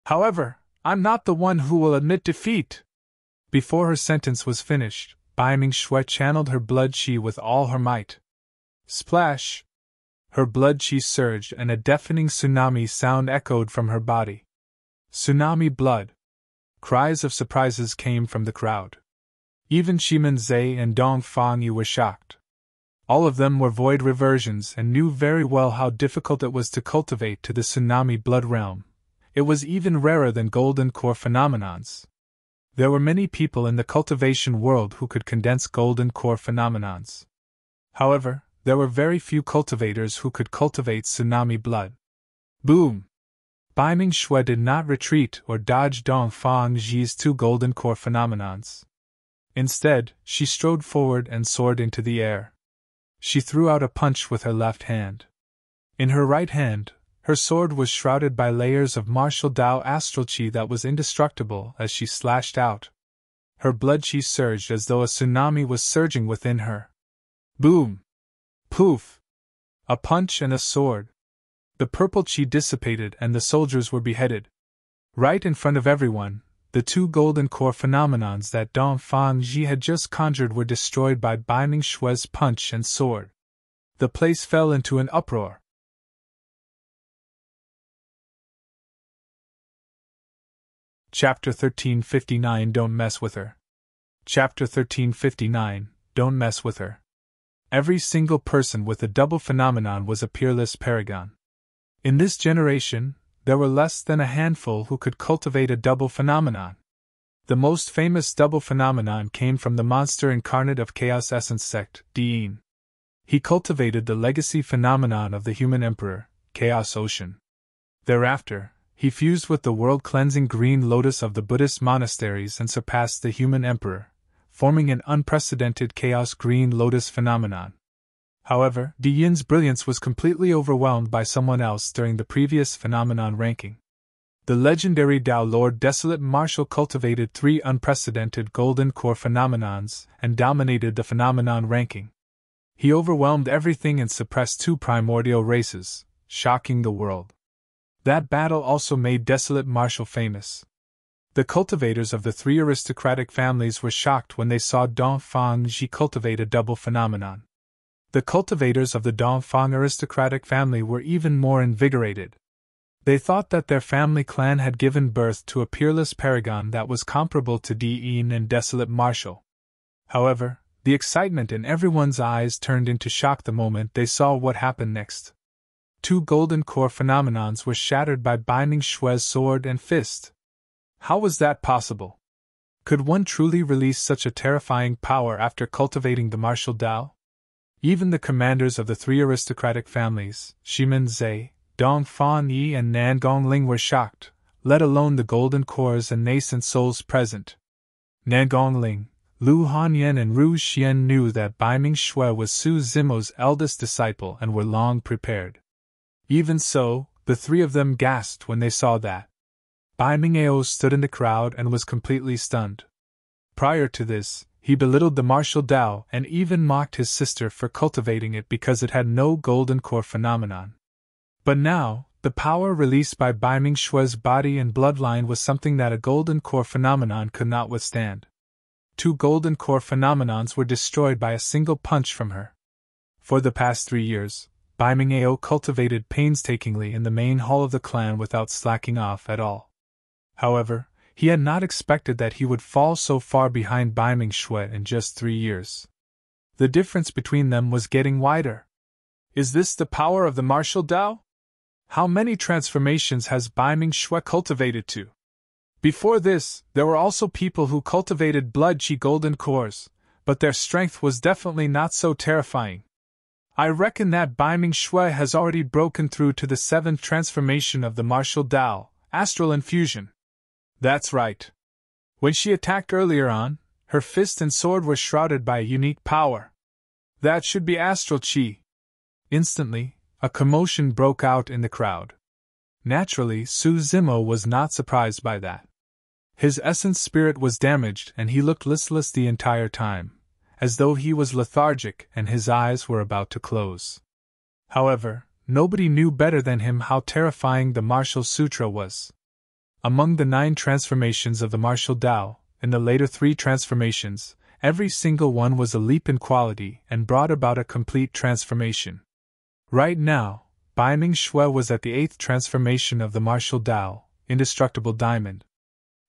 However, I'm not the one who will admit defeat. Before her sentence was finished, Bai Ming-shui channeled her blood qi with all her might. Splash! Her blood qi surged and a deafening tsunami sound echoed from her body. Tsunami blood! Cries of surprises came from the crowd. Even Shimen Zhe and Dong Fangyi were shocked. All of them were void reversions and knew very well how difficult it was to cultivate to the tsunami blood realm. It was even rarer than golden core phenomenons. There were many people in the cultivation world who could condense golden core phenomenons. However, there were very few cultivators who could cultivate tsunami blood. Boom! Bai Ming-shui did not retreat or dodge Dong Fangyi's 2 golden core phenomenons. Instead, she strode forward and soared into the air. She threw out a punch with her left hand. In her right hand, her sword was shrouded by layers of martial Dao astral qi that was indestructible as she slashed out. Her blood qi surged as though a tsunami was surging within her. Boom! Poof! A punch and a sword. The purple qi dissipated and the soldiers were beheaded. Right in front of everyone, the 2 golden core phenomenons that Dong Fangyi had just conjured were destroyed by Bai Ming-shui's punch and sword. The place fell into an uproar. Chapter 1359 Don't Mess with Her. Chapter 1359 Don't Mess with Her. Every single person with a double phenomenon was a peerless paragon. In this generation, there were less than a handful who could cultivate a double phenomenon. The most famous double phenomenon came from the monster incarnate of Chaos Essence sect, Dean. He cultivated the legacy phenomenon of the human emperor, Chaos Ocean. Thereafter, he fused with the world-cleansing green lotus of the Buddhist monasteries and surpassed the human emperor, forming an unprecedented Chaos Green Lotus phenomenon. However, Di Yin's brilliance was completely overwhelmed by someone else during the previous phenomenon ranking. The legendary Dao Lord Desolate Marshal cultivated 3 unprecedented golden core phenomenons and dominated the phenomenon ranking. He overwhelmed everything and suppressed 2 primordial races, shocking the world. That battle also made Desolate Marshal famous. The cultivators of the 3 aristocratic families were shocked when they saw Dong Fangyi cultivate a double phenomenon. The cultivators of the Dongfang aristocratic family were even more invigorated. They thought that their family clan had given birth to a peerless paragon that was comparable to Di Yin and Desolate Marshal. However, the excitement in everyone's eyes turned into shock the moment they saw what happened next. 2 golden core phenomenons were shattered by Bai Ming-shui's sword and fist. How was that possible? Could one truly release such a terrifying power after cultivating the martial Dao? Even the commanders of the 3 aristocratic families, Shimen Zhe, Dong Fangyi and Nangong Ling were shocked, let alone the golden cores and nascent souls present. Nangong Ling, Lu Hanyan and Ru Xian knew that Bai Ming-shui was Su Zimo's eldest disciple and were long prepared. Even so, the 3 of them gasped when they saw that. Bai Ming-ao stood in the crowd and was completely stunned. Prior to this, he belittled the martial Dao and even mocked his sister for cultivating it because it had no golden core phenomenon. But now, the power released by Bai Ming-shui's body and bloodline was something that a golden core phenomenon could not withstand. 2 golden core phenomenons were destroyed by a single punch from her. For the past 3 years, Bai Ming-ao cultivated painstakingly in the main hall of the clan without slacking off at all. However, he had not expected that he would fall so far behind Bai Ming-shui in just 3 years. The difference between them was getting wider. Is this the power of the martial Dao? How many transformations has Bai Ming-shui cultivated to? Before this, there were also people who cultivated blood qi golden cores, but their strength was definitely not so terrifying. I reckon that Bai Ming-shui has already broken through to the 7th transformation of the martial Dao, astral infusion. That's right. When she attacked earlier on, her fist and sword were shrouded by a unique power. That should be astral qi. Instantly, a commotion broke out in the crowd. Naturally, Su Zimo was not surprised by that. His essence spirit was damaged and he looked listless the entire time, as though he was lethargic and his eyes were about to close. However, nobody knew better than him how terrifying the Martial Sutra was. Among the 9 transformations of the martial Tao, in the later 3 transformations, every single one was a leap in quality and brought about a complete transformation. Right now, Bai Ming Shui was at the 8th transformation of the martial Tao, Indestructible Diamond.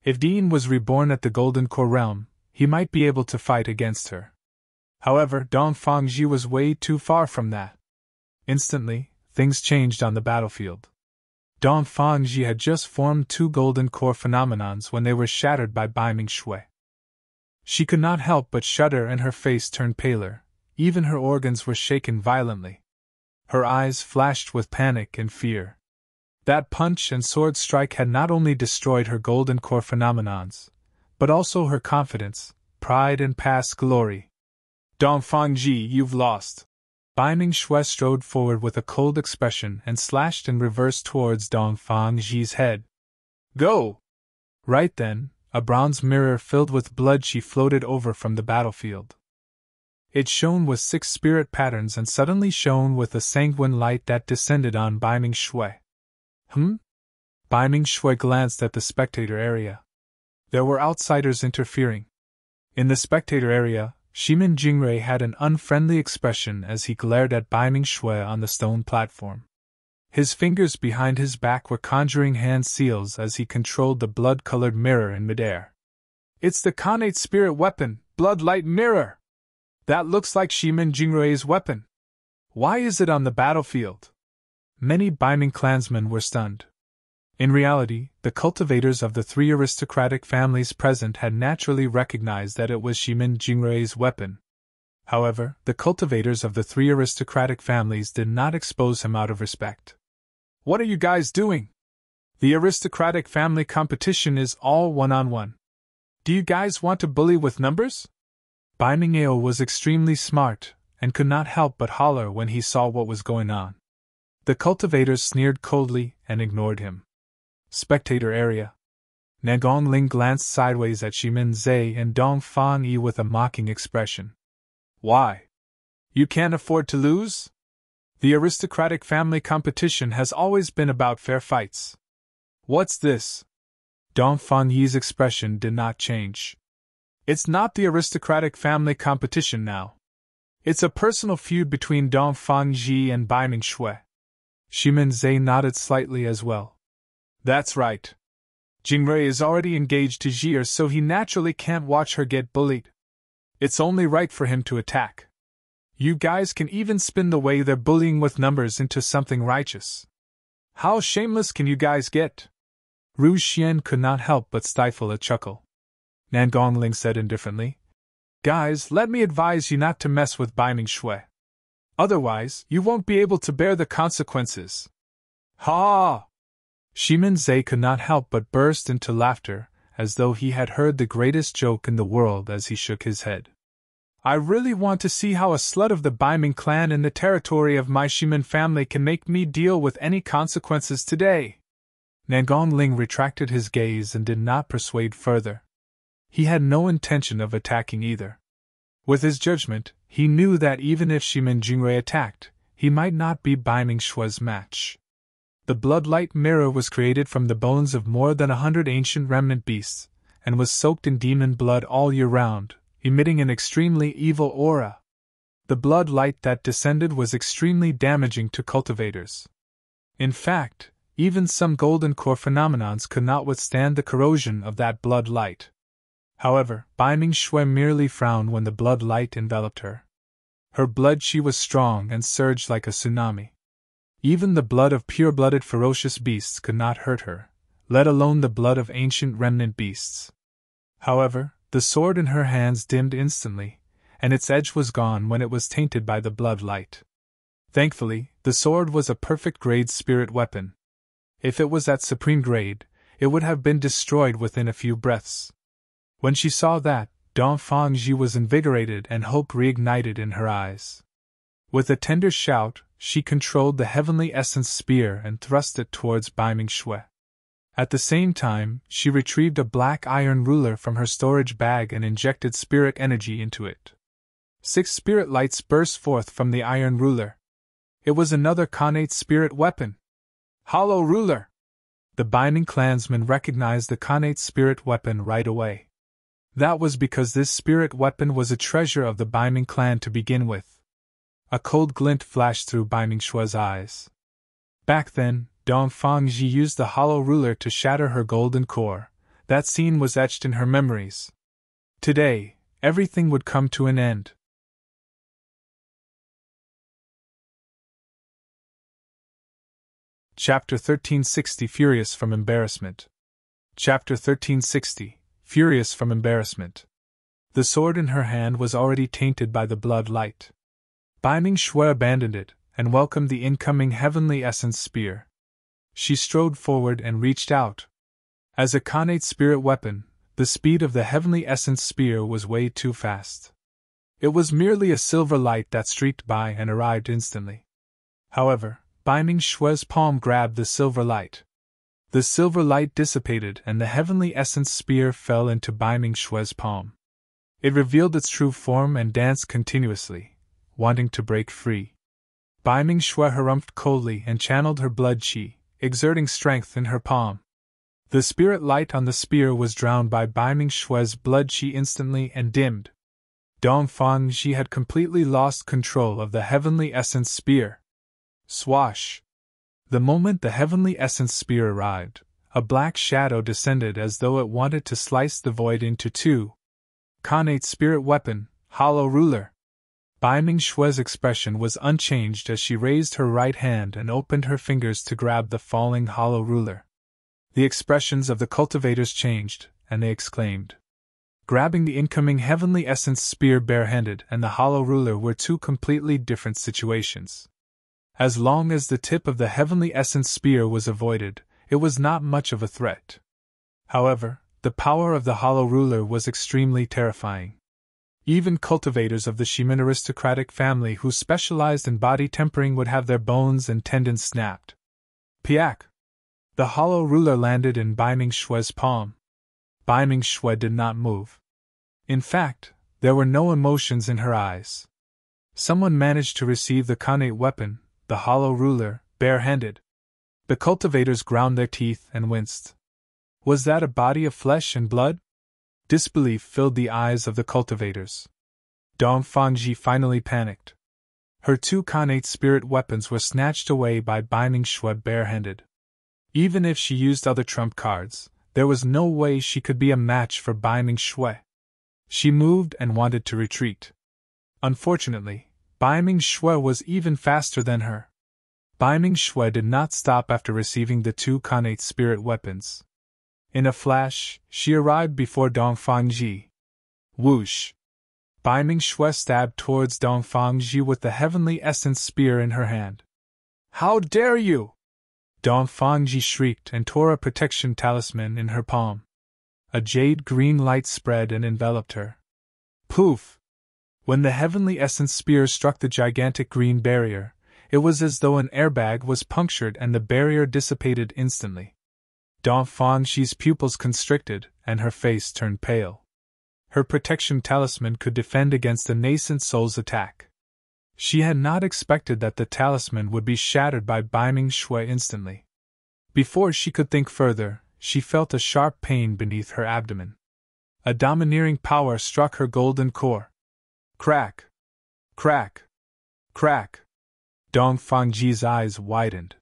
If Dean was reborn at the Golden Core realm, he might be able to fight against her. However, Dong Fangji was way too far from that. Instantly, things changed on the battlefield. Dong Fangji had just formed 2 Golden Core phenomenons when they were shattered by Bai Ming Shui. She could not help but shudder and her face turned paler, even her organs were shaken violently. Her eyes flashed with panic and fear. That punch and sword strike had not only destroyed her Golden Core phenomenons, but also her confidence, pride and past glory. Dong Fangji, you've lost. Bai Ming Shui strode forward with a cold expression and slashed in reverse towards Dong Fangji's head. Go! Right then, a bronze mirror filled with blood she floated over from the battlefield. It shone with 6 spirit patterns and suddenly shone with a sanguine light that descended on Bai Ming Shui. Bai Ming Shui glanced at the spectator area. There were outsiders interfering. In the spectator area, Shimin Jingrei had an unfriendly expression as he glared at Bai Ming Shui on the stone platform. His fingers behind his back were conjuring hand seals as he controlled the blood-colored mirror in midair. It's the Khanate spirit weapon, Bloodlight Mirror! That looks like Shimin Jingrei's weapon. Why is it on the battlefield? Many Bai Ming clansmen were stunned. In reality, the cultivators of the 3 aristocratic families present had naturally recognized that it was Shimin Jingrei's weapon. However, the cultivators of the 3 aristocratic families did not expose him out of respect. What are you guys doing? The aristocratic family competition is all one-on-one. Do you guys want to bully with numbers? Bai Ming-ao was extremely smart, and could not help but holler when he saw what was going on. The cultivators sneered coldly and ignored him. Spectator area. Nagong Ling glanced sideways at Shimin Zhe and Dong Fangyi with a mocking expression. Why? You can't afford to lose? The aristocratic family competition has always been about fair fights. What's this? Dong Fangyi's expression did not change. It's not the aristocratic family competition now. It's a personal feud between Dong Fangji and Bai Ming Shui. Shimin Zhe nodded slightly as well. That's right. Jingrei is already engaged to Jie, so he naturally can't watch her get bullied. It's only right for him to attack. You guys can even spin the way they're bullying with numbers into something righteous. How shameless can you guys get? Ru Xian could not help but stifle a chuckle. Nangong Ling said indifferently, Guys, let me advise you not to mess with Bai Ming Shui. Otherwise, you won't be able to bear the consequences. Ha! Shimin Zhe could not help but burst into laughter, as though he had heard the greatest joke in the world as he shook his head. I really want to see how a slut of the Bai Ming clan in the territory of my Shimin family can make me deal with any consequences today. Nangong Ling retracted his gaze and did not persuade further. He had no intention of attacking either. With his judgment, he knew that even if Shimin Jingrei attacked, he might not be Bai Ming Shui's match. The Bloodlight Mirror was created from the bones of more than 100 ancient remnant beasts, and was soaked in demon blood all year round, emitting an extremely evil aura. The blood light that descended was extremely damaging to cultivators. In fact, even some golden core phenomenons could not withstand the corrosion of that blood light. However, Bai Ming Shui merely frowned when the blood light enveloped her. Her blood qi was strong and surged like a tsunami. Even the blood of pure-blooded ferocious beasts could not hurt her, let alone the blood of ancient remnant beasts. However, the sword in her hands dimmed instantly, and its edge was gone when it was tainted by the blood light. Thankfully, the sword was a perfect grade spirit weapon. If it was at supreme grade, it would have been destroyed within a few breaths. When she saw that, Dong Fangji was invigorated and hope reignited in her eyes. With a tender shout, she controlled the heavenly essence spear and thrust it towards Bai Ming Shui. At the same time, she retrieved a black iron ruler from her storage bag and injected spirit energy into it. 6 spirit lights burst forth from the iron ruler. It was another Khanate spirit weapon. Hollow Ruler! The Binding clansman recognized the Khanate spirit weapon right away. That was because this spirit weapon was a treasure of the Binding clan to begin with. A cold glint flashed through Binding Shue's eyes. Back then, Dong Fangji used the Hollow Ruler to shatter her golden core. That scene was etched in her memories. Today, everything would come to an end. Chapter 1360 Furious from Embarrassment. Chapter 1360 Furious from Embarrassment. The sword in her hand was already tainted by the blood light. Binding Shue abandoned it and welcomed the incoming Heavenly Essence Spear. She strode forward and reached out. As a Khanate spirit weapon, the speed of the Heavenly Essence Spear was way too fast. It was merely a silver light that streaked by and arrived instantly. However, Binding Shue's palm grabbed the silver light. The silver light dissipated and the Heavenly Essence Spear fell into Binding Shue's palm. It revealed its true form and danced continuously, wanting to break free. Binding Shue harumphed coldly and channeled her blood qi, exerting strength in her palm. The spirit light on the spear was drowned by Binding Shue's blood qi instantly and dimmed. Dong Fangji had completely lost control of the Heavenly Essence Spear. Swash! The moment the Heavenly Essence Spear arrived, a black shadow descended as though it wanted to slice the void into two. Khanate spirit weapon, Hollow Ruler. Binding Shue's expression was unchanged as she raised her right hand and opened her fingers to grab the falling Hollow Ruler. The expressions of the cultivators changed, and they exclaimed. Grabbing the incoming Heavenly Essence Spear barehanded and the Hollow Ruler were two completely different situations. As long as the tip of the Heavenly Essence Spear was avoided, it was not much of a threat. However, the power of the Hollow Ruler was extremely terrifying. Even cultivators of the Shimin aristocratic family who specialized in body tempering would have their bones and tendons snapped. Piak! The Hollow Ruler landed in Binding Shue's palm. Binding Shue did not move. In fact, there were no emotions in her eyes. Someone managed to receive the Khanate weapon, the Hollow Ruler, barehanded. The cultivators ground their teeth and winced. Was that a body of flesh and blood? Disbelief filled the eyes of the cultivators. Dong Fangji finally panicked. Her two Khanate spirit weapons were snatched away by Binding Shue barehanded. Even if she used other trump cards, there was no way she could be a match for Binding Shue. She moved and wanted to retreat. Unfortunately, Binding Shue was even faster than her. Binding Shue did not stop after receiving the two Khanate spirit weapons. In a flash, she arrived before Dong Fangji. Whoosh! Binding Shue stabbed towards Dong Fangji with the Heavenly Essence Spear in her hand. How dare you! Dong Fangji shrieked and tore a protection talisman in her palm. A jade green light spread and enveloped her. Poof! When the Heavenly Essence Spear struck the gigantic green barrier, it was as though an airbag was punctured and the barrier dissipated instantly. Dong Fangji's pupils constricted, and her face turned pale. Her protection talisman could defend against the Nascent Soul's attack. She had not expected that the talisman would be shattered by Binding Shue instantly. Before she could think further, she felt a sharp pain beneath her abdomen. A domineering power struck her golden core. Crack! Crack! Crack! Dong Fangji's eyes widened.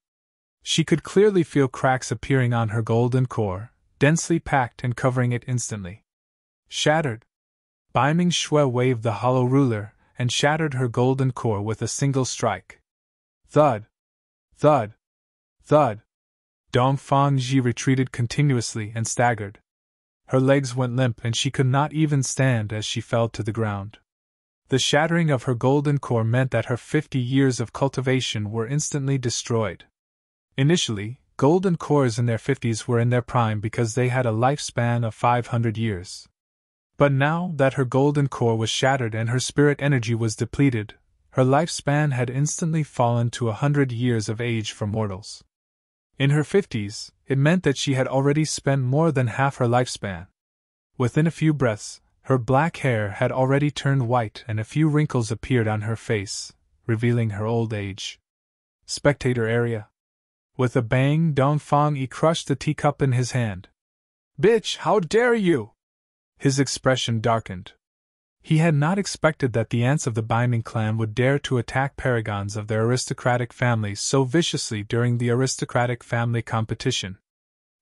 She could clearly feel cracks appearing on her golden core, densely packed and covering it instantly. Shattered! Binding Shue waved the Hollow Ruler and shattered her golden core with a single strike. Thud! Thud! Thud! Dong Fangji retreated continuously and staggered. Her legs went limp and she could not even stand as she fell to the ground. The shattering of her golden core meant that her 50 years of cultivation were instantly destroyed. Initially, golden cores in their 50s were in their prime because they had a lifespan of 500 years. But now that her golden core was shattered and her spirit energy was depleted, her lifespan had instantly fallen to 100 years of age for mortals. In her 50s, it meant that she had already spent more than half her lifespan. Within a few breaths, her black hair had already turned white and a few wrinkles appeared on her face, revealing her old age. Spectator area. With a bang, Dongfang crushed the teacup in his hand. Bitch, how dare you! His expression darkened. He had not expected that the ants of the Binding clan would dare to attack paragons of their aristocratic families so viciously during the aristocratic family competition.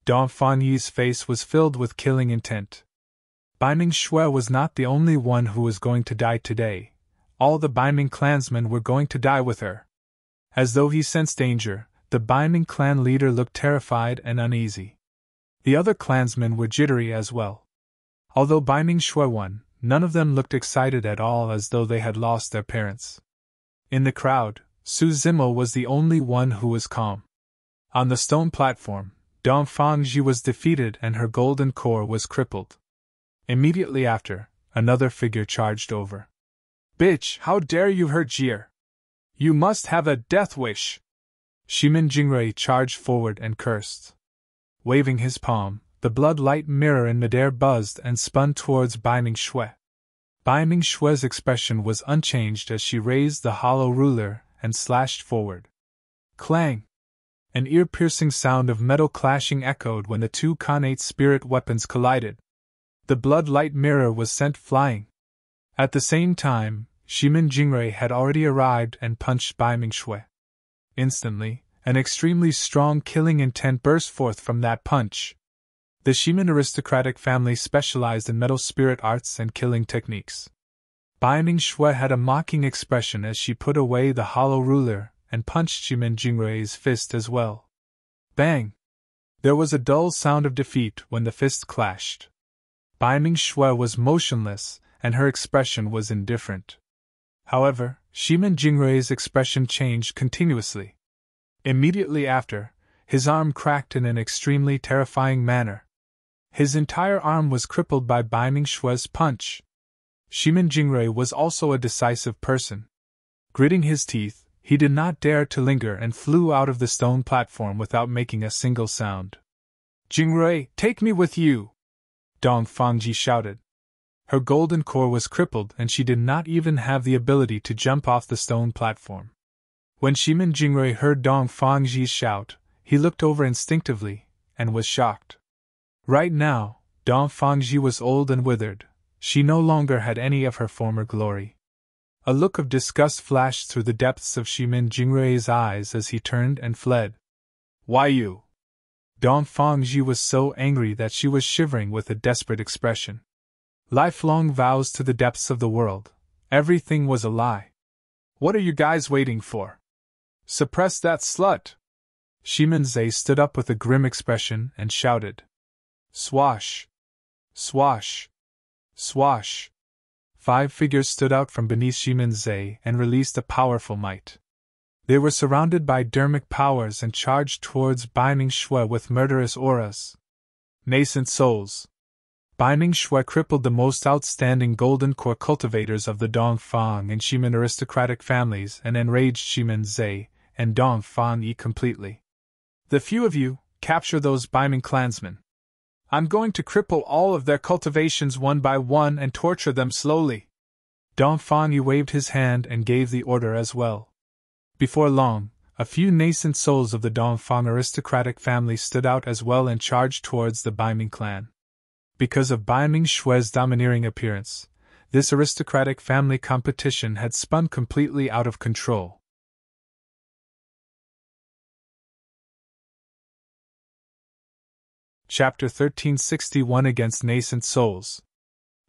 Dongfang Yi's face was filled with killing intent. Binding Shui was not the only one who was going to die today. All the Binding clansmen were going to die with her. As though he sensed danger, the Binding clan leader looked terrified and uneasy. The other clansmen were jittery as well. Although Binding Shui won, none of them looked excited at all, as though they had lost their parents. In the crowd, Su Zimo was the only one who was calm. On the stone platform, Dongfang Ji was defeated and her golden core was crippled. Immediately after, another figure charged over. Bitch, how dare you hurt Jie? You must have a death wish! Shimin Jingrui charged forward and cursed. Waving his palm, the blood-light mirror in midair buzzed and spun towards Binding Shui. Binding Shui's expression was unchanged as she raised the hollow ruler and slashed forward. Clang! An ear-piercing sound of metal clashing echoed when the two Khanate spirit weapons collided. The blood-light mirror was sent flying. At the same time, Shimin Jingrui had already arrived and punched Binding Shui. Instantly, an extremely strong killing intent burst forth from that punch. The Shimin aristocratic family specialized in metal spirit arts and killing techniques. Binding Shui had a mocking expression as she put away the hollow ruler and punched Shimin Jingrui's fist as well. Bang! There was a dull sound of defeat when the fists clashed. Binding Shui was motionless, and her expression was indifferent. However, Shimin Jingrui's expression changed continuously. Immediately after, his arm cracked in an extremely terrifying manner. His entire arm was crippled by Binding Shui's punch. Shimin Jingrui was also a decisive person. Gritting his teeth, he did not dare to linger and flew out of the stone platform without making a single sound. Jingrui, take me with you! Dongfang Ji shouted. Her golden core was crippled and she did not even have the ability to jump off the stone platform. When Shimin Jingrui heard Dongfang Ji's shout, he looked over instinctively, and was shocked. Right now, Dongfang Ji was old and withered. She no longer had any of her former glory. A look of disgust flashed through the depths of Shimin Jingrui's eyes as he turned and fled. Why you? Dongfang Ji was so angry that she was shivering with a desperate expression. Lifelong vows to the depths of the world. Everything was a lie. What are you guys waiting for? Suppress that slut! Shimin Zhe stood up with a grim expression and shouted. Swash! Swash! Swash! 5 figures stood out from beneath Shimin Zhe and released a powerful might. They were surrounded by dermic powers and charged towards Binding Shui with murderous auras. Nascent souls. Binding Shui crippled the most outstanding golden core cultivators of the Dongfang and Shimin aristocratic families and enraged Shimin Zhe and Dongfang Yi completely. The few of you, capture those Binding clansmen. I'm going to cripple all of their cultivations one by one and torture them slowly. Dongfang Yi waved his hand and gave the order as well. Before long, a few nascent souls of the Dongfang aristocratic family stood out as well and charged towards the Binding clan. Because of Binding Shui's domineering appearance, this aristocratic family competition had spun completely out of control. Chapter 1361 Against Nascent Souls.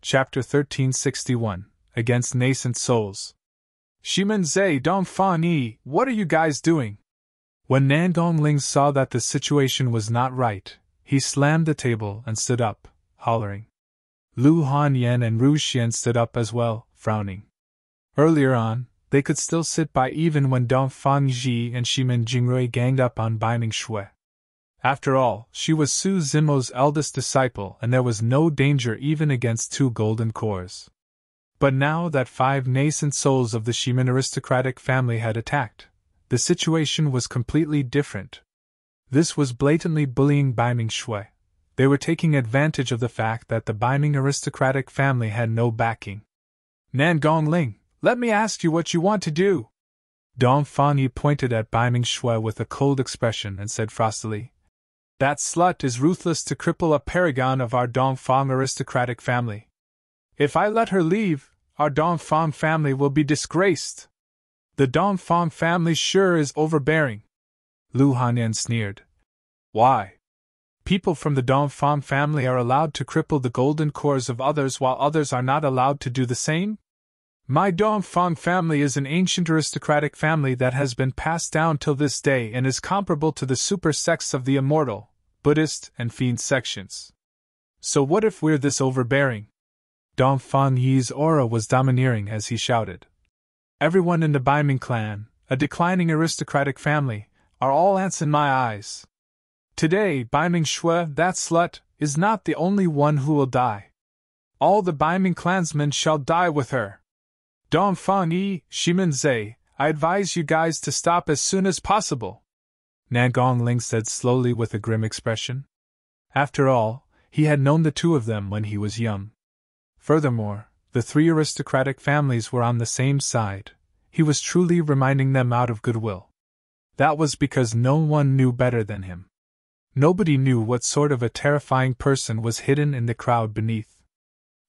Chapter 1361 Against Nascent Souls. Shimin Zhe, Dongfang Yi, what are you guys doing? When Nandong Ling saw that the situation was not right, he slammed the table and stood up, hollering. Lu Hanyan and Ru Xian stood up as well, frowning. Earlier on, they could still sit by even when Dongfang Ji and Shimin Jingrui ganged up on Binding Shui. After all, she was Su Zimo's eldest disciple and there was no danger even against 2 golden cores. But now that 5 nascent souls of the Shimin aristocratic family had attacked, the situation was completely different. This was blatantly bullying Binding Shui. They were taking advantage of the fact that the Binding aristocratic family had no backing. Nangong Ling, let me ask you what you want to do. Dong Fang Yi pointed at Bai Ming Shui with a cold expression and said frostily, "That slut is ruthless to cripple a paragon of our Dongfang aristocratic family. If I let her leave, our Dongfang family will be disgraced. The Dongfang family sure is overbearing." Lu Hanyan sneered. "Why? People from the Dongfang family are allowed to cripple the golden cores of others while others are not allowed to do the same? My Dongfang family is an ancient aristocratic family that has been passed down till this day and is comparable to the super sects of the immortal, Buddhist, and fiend sections. So what if we're this overbearing?" Dongfang Yi's aura was domineering as he shouted. "Everyone in the Bai Ming clan, a declining aristocratic family, are all ants in my eyes. Today, Bai Ming Shui, that slut, is not the only one who will die. All the Bai Ming clansmen shall die with her. Dongfang Yi, Shimin Zai, I advise you guys to stop as soon as possible," Nangong Ling said slowly with a grim expression. After all, he had known the two of them when he was young. Furthermore, the three aristocratic families were on the same side. He was truly reminding them out of goodwill. That was because no one knew better than him. Nobody knew what sort of a terrifying person was hidden in the crowd beneath.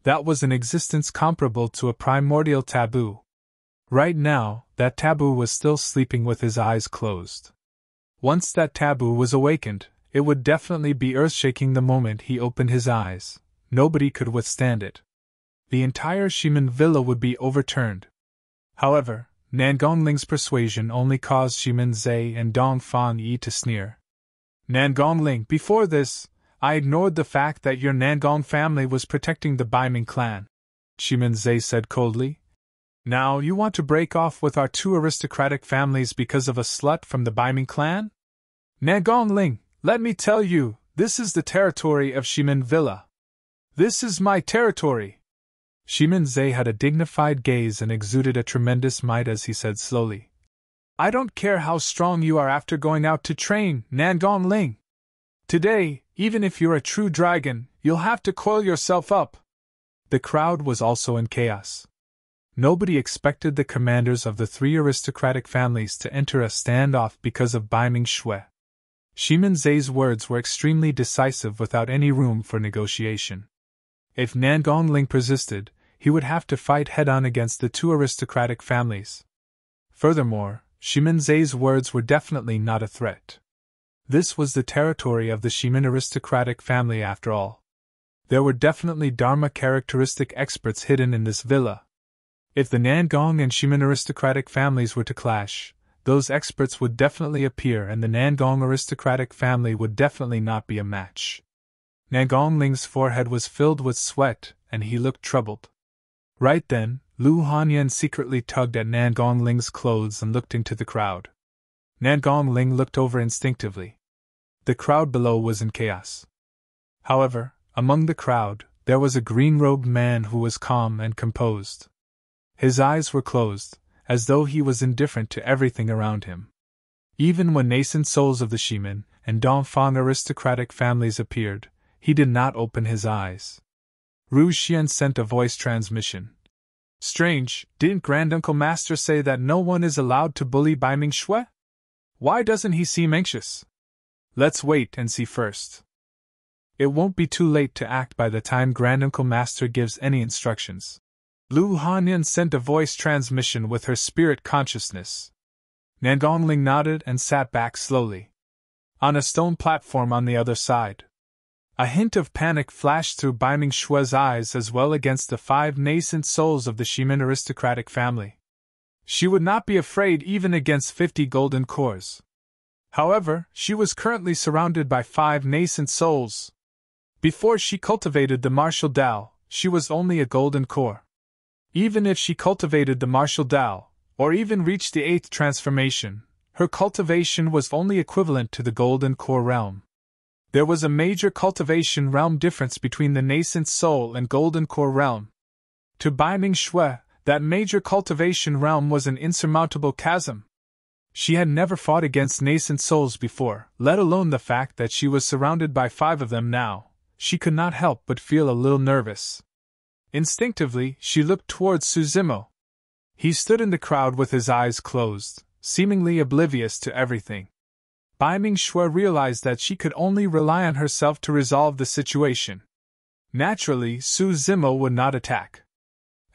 That was an existence comparable to a primordial taboo. Right now, that taboo was still sleeping with his eyes closed. Once that taboo was awakened, it would definitely be earth-shaking the moment he opened his eyes. Nobody could withstand it. The entire Shimin villa would be overturned. However, Nangong Ling's persuasion only caused Shimin Zai and Dongfang Yi to sneer. "Nangong Ling, before this, I ignored the fact that your Nangong family was protecting the Bai Ming clan," Shimin Zai said coldly. "Now you want to break off with our two aristocratic families because of a slut from the Bai Ming clan? Nangong Ling, let me tell you, this is the territory of Shimin Villa. This is my territory." Shimin Zai had a dignified gaze and exuded a tremendous might as he said slowly, "I don't care how strong you are after going out to train, Nangong Ling. Today, even if you're a true dragon, you'll have to coil yourself up." The crowd was also in chaos. Nobody expected the commanders of the three aristocratic families to enter a standoff because of Bai Ming Shui. Shimin Zai's words were extremely decisive without any room for negotiation. If Nangong Ling persisted, he would have to fight head-on against the two aristocratic families. Furthermore, Shimin Zai's words were definitely not a threat. This was the territory of the Shimin aristocratic family after all. There were definitely Dharma characteristic experts hidden in this villa. If the Nangong and Shimin aristocratic families were to clash, those experts would definitely appear and the Nangong aristocratic family would definitely not be a match. Nangong Ling's forehead was filled with sweat, and he looked troubled. Right then, Lu Hanyan secretly tugged at Nangong Ling's clothes and looked into the crowd. Nangong Ling looked over instinctively. The crowd below was in chaos. However, among the crowd, there was a green-robed man who was calm and composed. His eyes were closed, as though he was indifferent to everything around him. Even when nascent souls of the Shimin and Dongfang aristocratic families appeared, he did not open his eyes. Ru Xian sent a voice transmission. "Strange, didn't Granduncle Master say that no one is allowed to bully Bai Ming Shui? Why doesn't he seem anxious? Let's wait and see first. It won't be too late to act by the time Granduncle Master gives any instructions." Lu Hanyan sent a voice transmission with her spirit consciousness. Nangong Ling nodded and sat back slowly. On a stone platform on the other side. A hint of panic flashed through Bai Ming Shui's eyes as well against the 5 nascent souls of the Shimin aristocratic family. She would not be afraid even against 50 golden cores. However, she was currently surrounded by 5 nascent souls. Before she cultivated the martial Tao, she was only a golden core. Even if she cultivated the martial Tao, or even reached the 8th transformation, her cultivation was only equivalent to the golden core realm. There was a major cultivation realm difference between the nascent soul and golden core realm. To Bai Ming Shui, that major cultivation realm was an insurmountable chasm. She had never fought against nascent souls before, let alone the fact that she was surrounded by 5 of them now. She could not help but feel a little nervous. Instinctively, she looked towards Suzimo. He stood in the crowd with his eyes closed, seemingly oblivious to everything. Bai Ming-Shui realized that she could only rely on herself to resolve the situation. Naturally, Su Zimo would not attack.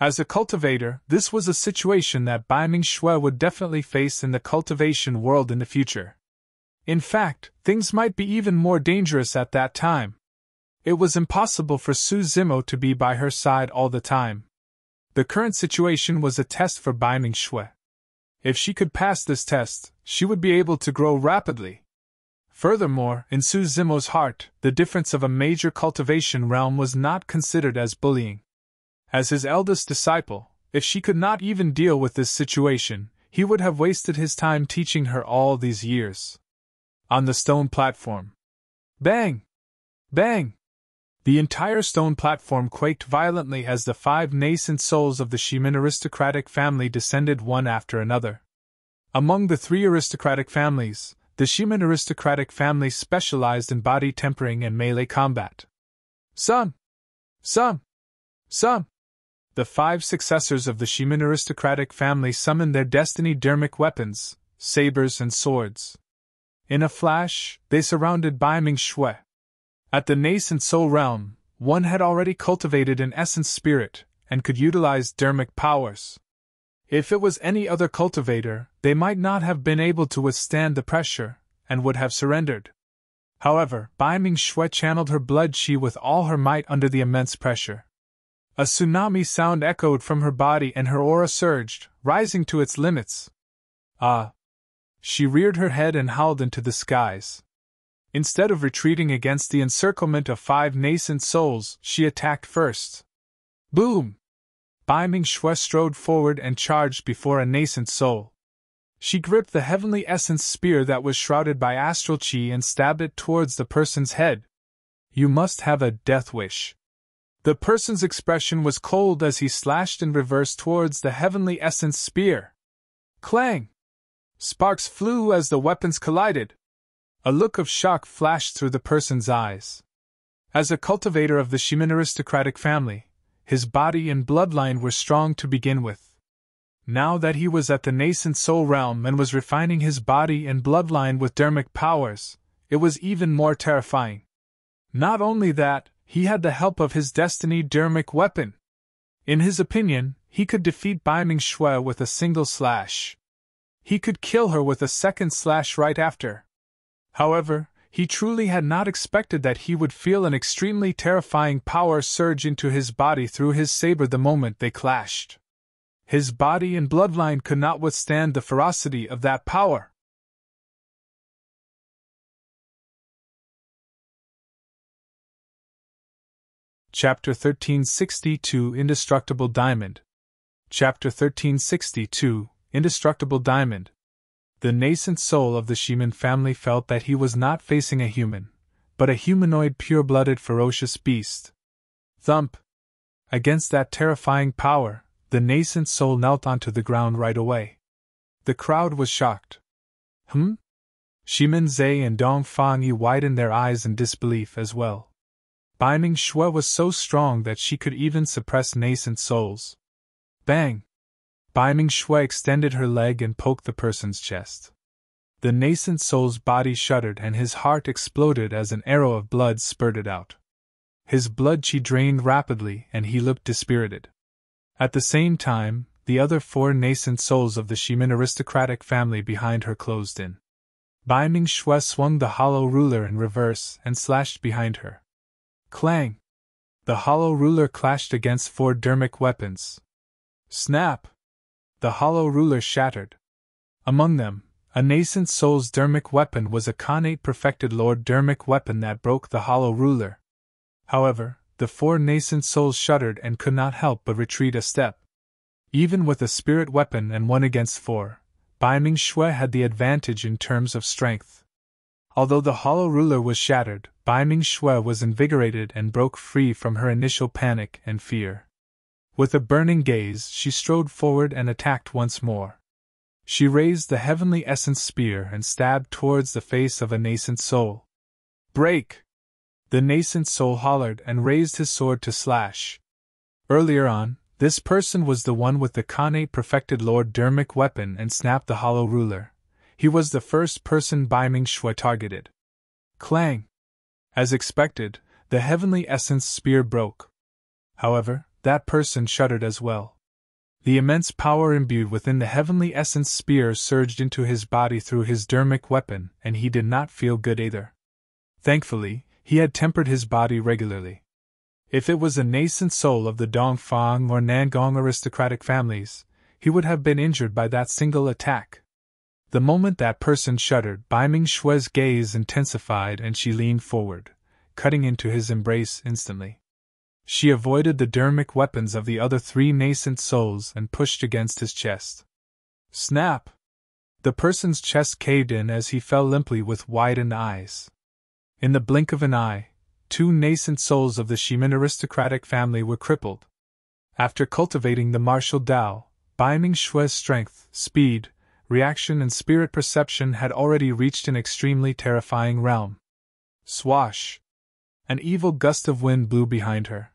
As a cultivator, this was a situation that Bai Ming-Shui would definitely face in the cultivation world in the future. In fact, things might be even more dangerous at that time. It was impossible for Su Zimo to be by her side all the time. The current situation was a test for Bai Ming-Shui. If she could pass this test, she would be able to grow rapidly. Furthermore, in Su Zimo's heart, the difference of a major cultivation realm was not considered as bullying. As his eldest disciple, if she could not even deal with this situation, he would have wasted his time teaching her all these years. On the stone platform. Bang! Bang! The entire stone platform quaked violently as the 5 nascent souls of the Shimin aristocratic family descended one after another. Among the 3 aristocratic families, the Shimin aristocratic family specialized in body tempering and melee combat. Some! The 5 successors of the Shimin aristocratic family summoned their destiny dermic weapons, sabers and swords. In a flash, they surrounded Bai Ming-Shui. At the nascent soul realm, one had already cultivated an essence spirit, and could utilize dermic powers. If it was any other cultivator, they might not have been able to withstand the pressure, and would have surrendered. However, Bai Ming-Shui channeled her blood chi with all her might under the immense pressure. A tsunami sound echoed from her body and her aura surged, rising to its limits. Ah! She reared her head and howled into the skies. Instead of retreating against the encirclement of 5 nascent souls, she attacked first. Boom! Bai Ming-Shui strode forward and charged before a nascent soul. She gripped the heavenly essence spear that was shrouded by astral chi and stabbed it towards the person's head. You must have a death wish. The person's expression was cold as he slashed in reverse towards the heavenly essence spear. Clang! Sparks flew as the weapons collided. A look of shock flashed through the person's eyes. As a cultivator of the Shimin aristocratic family, his body and bloodline were strong to begin with. Now that he was at the nascent soul realm and was refining his body and bloodline with dermic powers, it was even more terrifying. Not only that, he had the help of his destiny dermic weapon. In his opinion, he could defeat Bai Ming-Shui with a single slash. He could kill her with a second slash right after. However, he truly had not expected that he would feel an extremely terrifying power surge into his body through his saber the moment they clashed. His body and bloodline could not withstand the ferocity of that power. Chapter 1362 Indestructible Diamond. Chapter 1362 Indestructible Diamond. The nascent soul of the Shimin family felt that he was not facing a human, but a humanoid pure-blooded ferocious beast. Thump! Against that terrifying power, the nascent soul knelt onto the ground right away. The crowd was shocked. Shimin Zhe and Dong Fangyi widened their eyes in disbelief as well. Bai Ming-Shui was so strong that she could even suppress nascent souls. Bang! Bai Ming-Shui extended her leg and poked the person's chest. The nascent soul's body shuddered and his heart exploded as an arrow of blood spurted out. His blood chi drained rapidly and he looked dispirited. At the same time, the other 4 nascent souls of the Shimin aristocratic family behind her closed in. Bai Ming-Shui swung the hollow ruler in reverse and slashed behind her. Clang! The hollow ruler clashed against 4 dermic weapons. Snap! The hollow ruler shattered. Among them, a nascent soul's dermic weapon was a Khanate perfected Lord dermic weapon that broke the hollow ruler. However, the 4 nascent souls shuddered and could not help but retreat a step. Even with a spirit weapon and 1 against 4, Bai Ming-Shui had the advantage in terms of strength. Although the hollow ruler was shattered, Bai Ming-Shui was invigorated and broke free from her initial panic and fear. With a burning gaze, she strode forward and attacked once more. She raised the heavenly essence spear and stabbed towards the face of a nascent soul. Break! The nascent soul hollered and raised his sword to slash. Earlier on, This person was the one with the Khanate perfected Lord Dermic weapon and snapped the hollow ruler. He was the first person Bai Ming Shui targeted. Clang! As expected, the heavenly essence spear broke. However, that person shuddered as well. The immense power imbued within the heavenly essence spear surged into his body through his dermic weapon, and he did not feel good either. Thankfully, he had tempered his body regularly. If it was a nascent soul of the Dongfang or Nangong aristocratic families, he would have been injured by that single attack. The moment that person shuddered, Bai Ming Shui's gaze intensified and she leaned forward, cutting into his embrace instantly. She avoided the dermic weapons of the other three nascent souls and pushed against his chest. Snap! The person's chest caved in as he fell limply with widened eyes. In the blink of an eye, two nascent souls of the Shimin aristocratic family were crippled. After cultivating the martial Tao, Bai Ming Shui's strength, speed, reaction and spirit perception had already reached an extremely terrifying realm. Swash! An evil gust of wind blew behind her.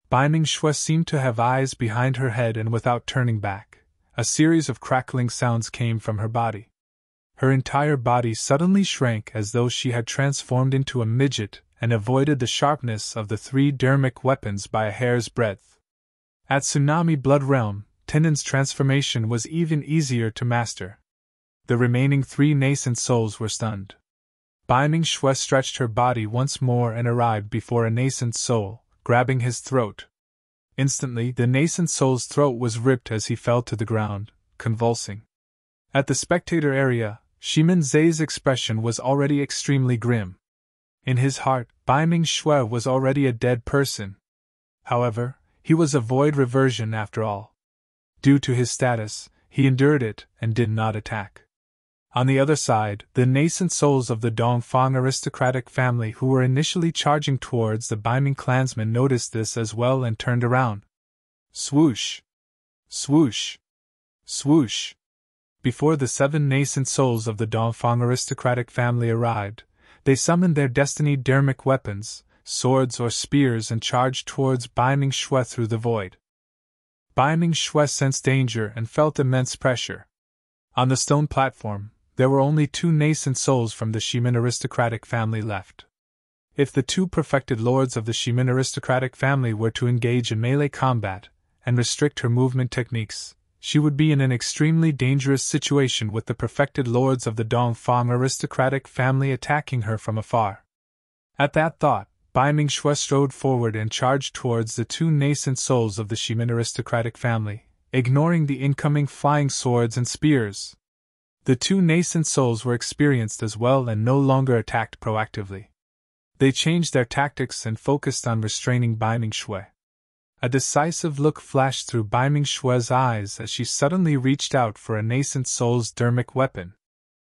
Bai Ming Shui seemed to have eyes behind her head, and without turning back, a series of crackling sounds came from her body. Her entire body suddenly shrank as though she had transformed into a midget and avoided the sharpness of the three dermic weapons by a hair's breadth. At Tsunami Blood Realm, Tendon's transformation was even easier to master. The remaining three nascent souls were stunned. Bai Ming Shui stretched her body once more and arrived before a nascent soul, grabbing his throat. Instantly, the nascent soul's throat was ripped as he fell to the ground, convulsing. At the spectator area, Shimin Zai's expression was already extremely grim. In his heart, Bai Ming Shui was already a dead person. However, he was a void reversion after all. Due to his status, he endured it and did not attack. On the other side, the nascent souls of the Dongfang aristocratic family who were initially charging towards the Bai Ming clansmen noticed this as well and turned around. Swoosh! Swoosh! Swoosh! Before the 7 nascent souls of the Dongfang aristocratic family arrived, they summoned their destinied dermic weapons, swords or spears, and charged towards Bai Ming Shui through the void. Bai Ming Shui sensed danger and felt immense pressure. On the stone platform, there were only 2 nascent souls from the Shimin aristocratic family left. If the 2 perfected lords of the Shimin aristocratic family were to engage in melee combat and restrict her movement techniques, she would be in an extremely dangerous situation with the perfected lords of the Dongfang aristocratic family attacking her from afar. At that thought, Bai Ming Shui strode forward and charged towards the 2 nascent souls of the Shimin aristocratic family, ignoring the incoming flying swords and spears. The 2 nascent souls were experienced as well and no longer attacked proactively. They changed their tactics and focused on restraining Bai Ming Shui. A decisive look flashed through Bai Ming Shui's eyes as she suddenly reached out for a nascent soul's dermic weapon.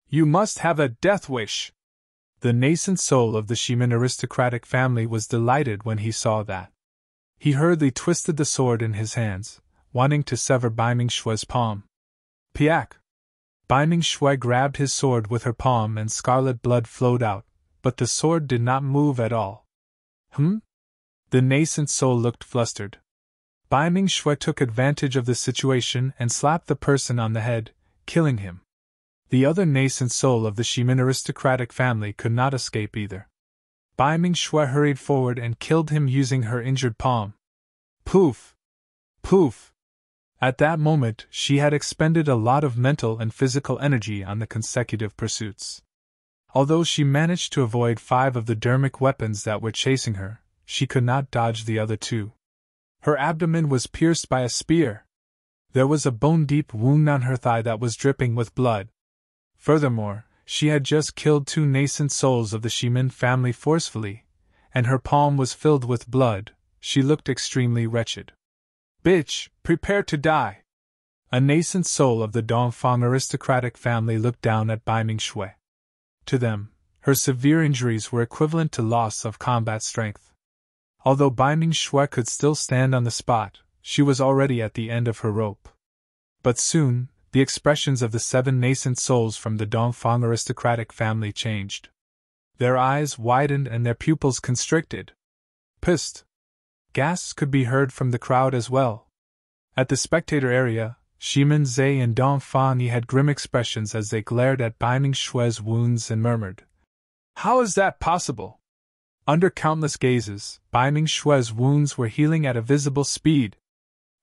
You must have a death wish! The nascent soul of the Shimin aristocratic family was delighted when he saw that. He hurriedly twisted the sword in his hands, wanting to sever Bai Ming Shui's palm. Piak! Bai Ming Shui grabbed his sword with her palm and scarlet blood flowed out, but the sword did not move at all. The nascent soul looked flustered. Bai Ming Shui took advantage of the situation and slapped the person on the head, killing him. The other nascent soul of the Shimin aristocratic family could not escape either. Bai Ming Shui hurried forward and killed him using her injured palm. Poof! Poof! At that moment, she had expended a lot of mental and physical energy on the consecutive pursuits. Although she managed to avoid 5 of the dermic weapons that were chasing her, she could not dodge the other 2. Her abdomen was pierced by a spear. There was a bone-deep wound on her thigh that was dripping with blood. Furthermore, she had just killed 2 nascent souls of the Shimin family forcefully, and her palm was filled with blood. She looked extremely wretched. Bitch, prepare to die! A nascent soul of the Dongfang aristocratic family looked down at Bai Ming Shui. To them, her severe injuries were equivalent to loss of combat strength. Although Bai Ming Shui could still stand on the spot, she was already at the end of her rope. But soon, the expressions of the 7 nascent souls from the Dongfang aristocratic family changed. Their eyes widened and their pupils constricted. Psst! Gasps could be heard from the crowd as well. At the spectator area, Shimin Zhe and Dong Fangyi had grim expressions as they glared at Bai Mingshue's wounds and murmured, "How is that possible?" Under countless gazes, Bai Mingshue's wounds were healing at a visible speed.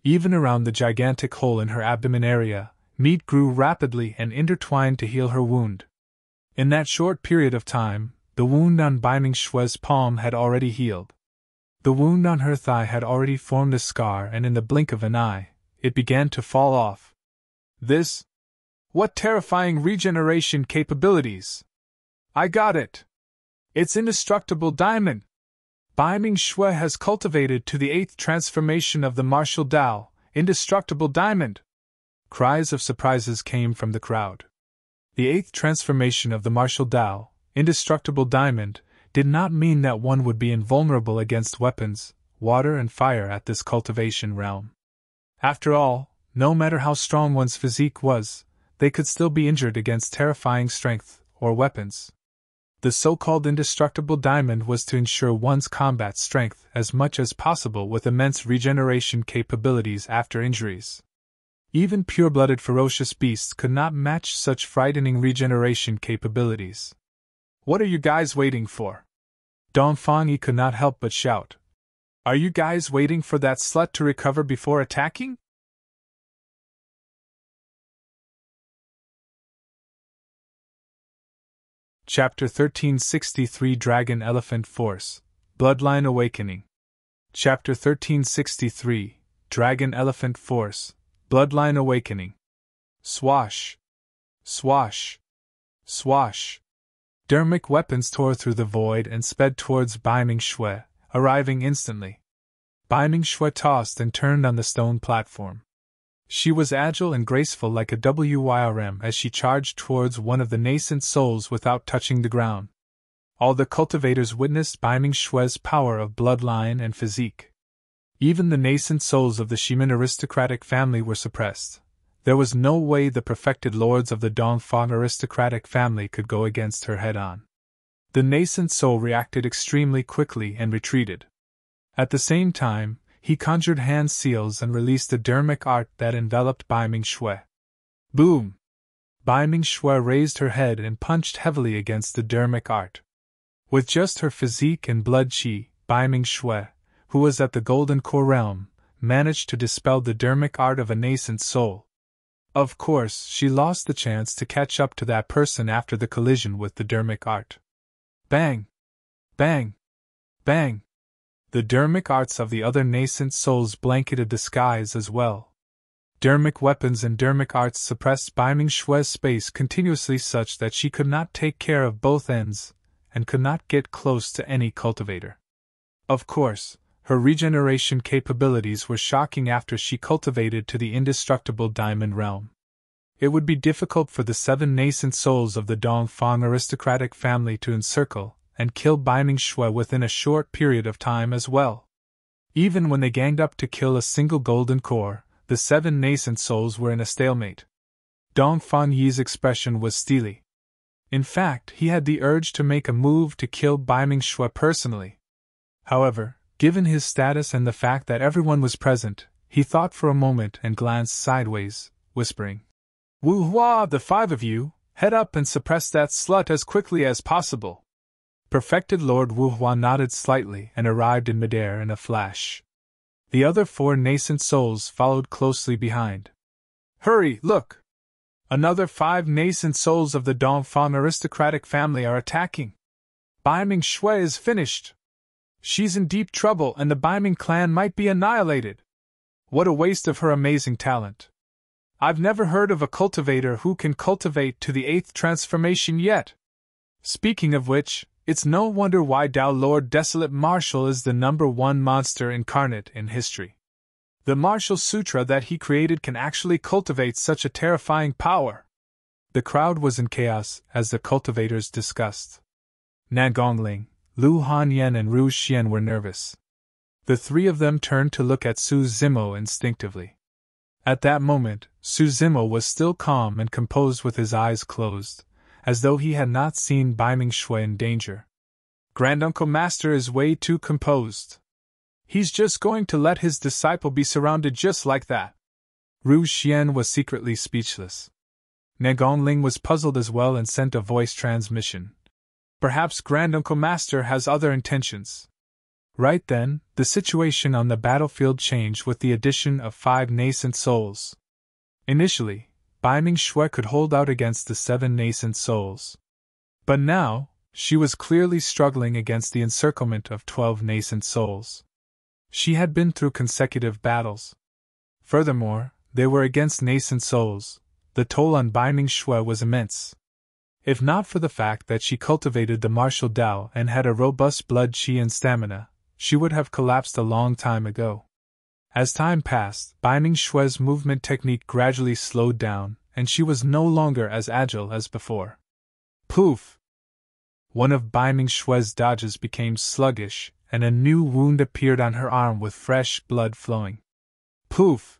Even around the gigantic hole in her abdomen area, meat grew rapidly and intertwined to heal her wound. In that short period of time, the wound on Bai Mingshue's palm had already healed. The wound on her thigh had already formed a scar, and in the blink of an eye, it began to fall off. This? What terrifying regeneration capabilities! I got it! It's Indestructible Diamond! Bai Mingxue has cultivated to the 8th transformation of the martial Dao, Indestructible Diamond! Cries of surprises came from the crowd. The 8th transformation of the martial Dao, Indestructible Diamond, did not mean that one would be invulnerable against weapons, water and fire at this cultivation realm. After all, no matter how strong one's physique was, they could still be injured against terrifying strength or weapons. The so-called Indestructible Diamond was to ensure one's combat strength as much as possible with immense regeneration capabilities after injuries. Even pure-blooded ferocious beasts could not match such frightening regeneration capabilities. What are you guys waiting for? Dong Fangyi could not help but shout. Are you guys waiting for that slut to recover before attacking? Chapter 1363 Dragon Elephant Force, Bloodline Awakening. Chapter 1363 Dragon Elephant Force, Bloodline Awakening. Swash! Swash! Swash! Dermic weapons tore through the void and sped towards Bai Mingxue, arriving instantly. Bai Mingxue tossed and turned on the stone platform. She was agile and graceful like a WYRM as she charged towards one of the nascent souls without touching the ground. All the cultivators witnessed Bai Mingshue's power of bloodline and physique. Even the nascent souls of the Shimin aristocratic family were suppressed. There was no way the perfected lords of the Dongfang aristocratic family could go against her head-on. The nascent soul reacted extremely quickly and retreated. At the same time, he conjured hand seals and released a dermic art that enveloped Bai Mingxue. Boom! Bai Mingxue raised her head and punched heavily against the dermic art. With just her physique and blood chi, Bai Mingxue, who was at the Golden Core realm, managed to dispel the dermic art of a nascent soul. Of course, she lost the chance to catch up to that person after the collision with the dermic art. Bang! Bang! Bang! The dermic arts of the other nascent souls blanketed the skies as well. Dermic weapons and dermic arts suppressed Bai Mingshue's space continuously such that she could not take care of both ends, and could not get close to any cultivator. Of course, her regeneration capabilities were shocking after she cultivated to the Indestructible Diamond realm. It would be difficult for the 7 nascent souls of the Dongfang aristocratic family to encircle and kill Bai Mingxue within a short period of time as well. Even when they ganged up to kill a single golden core, the 7 nascent souls were in a stalemate. Dong Fangyi's expression was steely. In fact, he had the urge to make a move to kill Bai Mingxue personally. However, given his status and the fact that everyone was present, he thought for a moment and glanced sideways, whispering, "Wu Hua, the 5 of you, head up and suppress that slut as quickly as possible." Perfected Lord Wu Hua nodded slightly and arrived in midair in a flash. The other 4 nascent souls followed closely behind. "Hurry, look! Another 5 nascent souls of the Dongfang aristocratic family are attacking. Bai Mingxue is finished. She's in deep trouble and the Bai Ming clan might be annihilated. What a waste of her amazing talent. I've never heard of a cultivator who can cultivate to the 8th transformation yet. Speaking of which, it's no wonder why Dao Lord Desolate Martial is the #1 monster incarnate in history. The martial sutra that he created can actually cultivate such a terrifying power." The crowd was in chaos as the cultivators discussed. Nan Gongling, Lu Hanyan and Ru Xian were nervous. The 3 of them turned to look at Su Zimo instinctively. At that moment, Su Zimo was still calm and composed with his eyes closed, as though he had not seen Bai Mingxue in danger. Granduncle Master is way too composed. He's just going to let his disciple be surrounded just like that. Ru Xian was secretly speechless. Ling was puzzled as well and sent a voice transmission. Perhaps Granduncle Master has other intentions. Right then, the situation on the battlefield changed with the addition of 5 nascent souls. Initially, Bai Ming Shui could hold out against the 7 nascent souls. But now, she was clearly struggling against the encirclement of 12 nascent souls. She had been through consecutive battles. Furthermore, they were against nascent souls. The toll on Bai Ming Shui was immense. If not for the fact that she cultivated the martial Dao and had a robust blood qi and stamina, she would have collapsed a long time ago. As time passed, Bai Ming Shui's movement technique gradually slowed down, and she was no longer as agile as before. Poof! One of Bai Ming Shui's dodges became sluggish, and a new wound appeared on her arm with fresh blood flowing. Poof!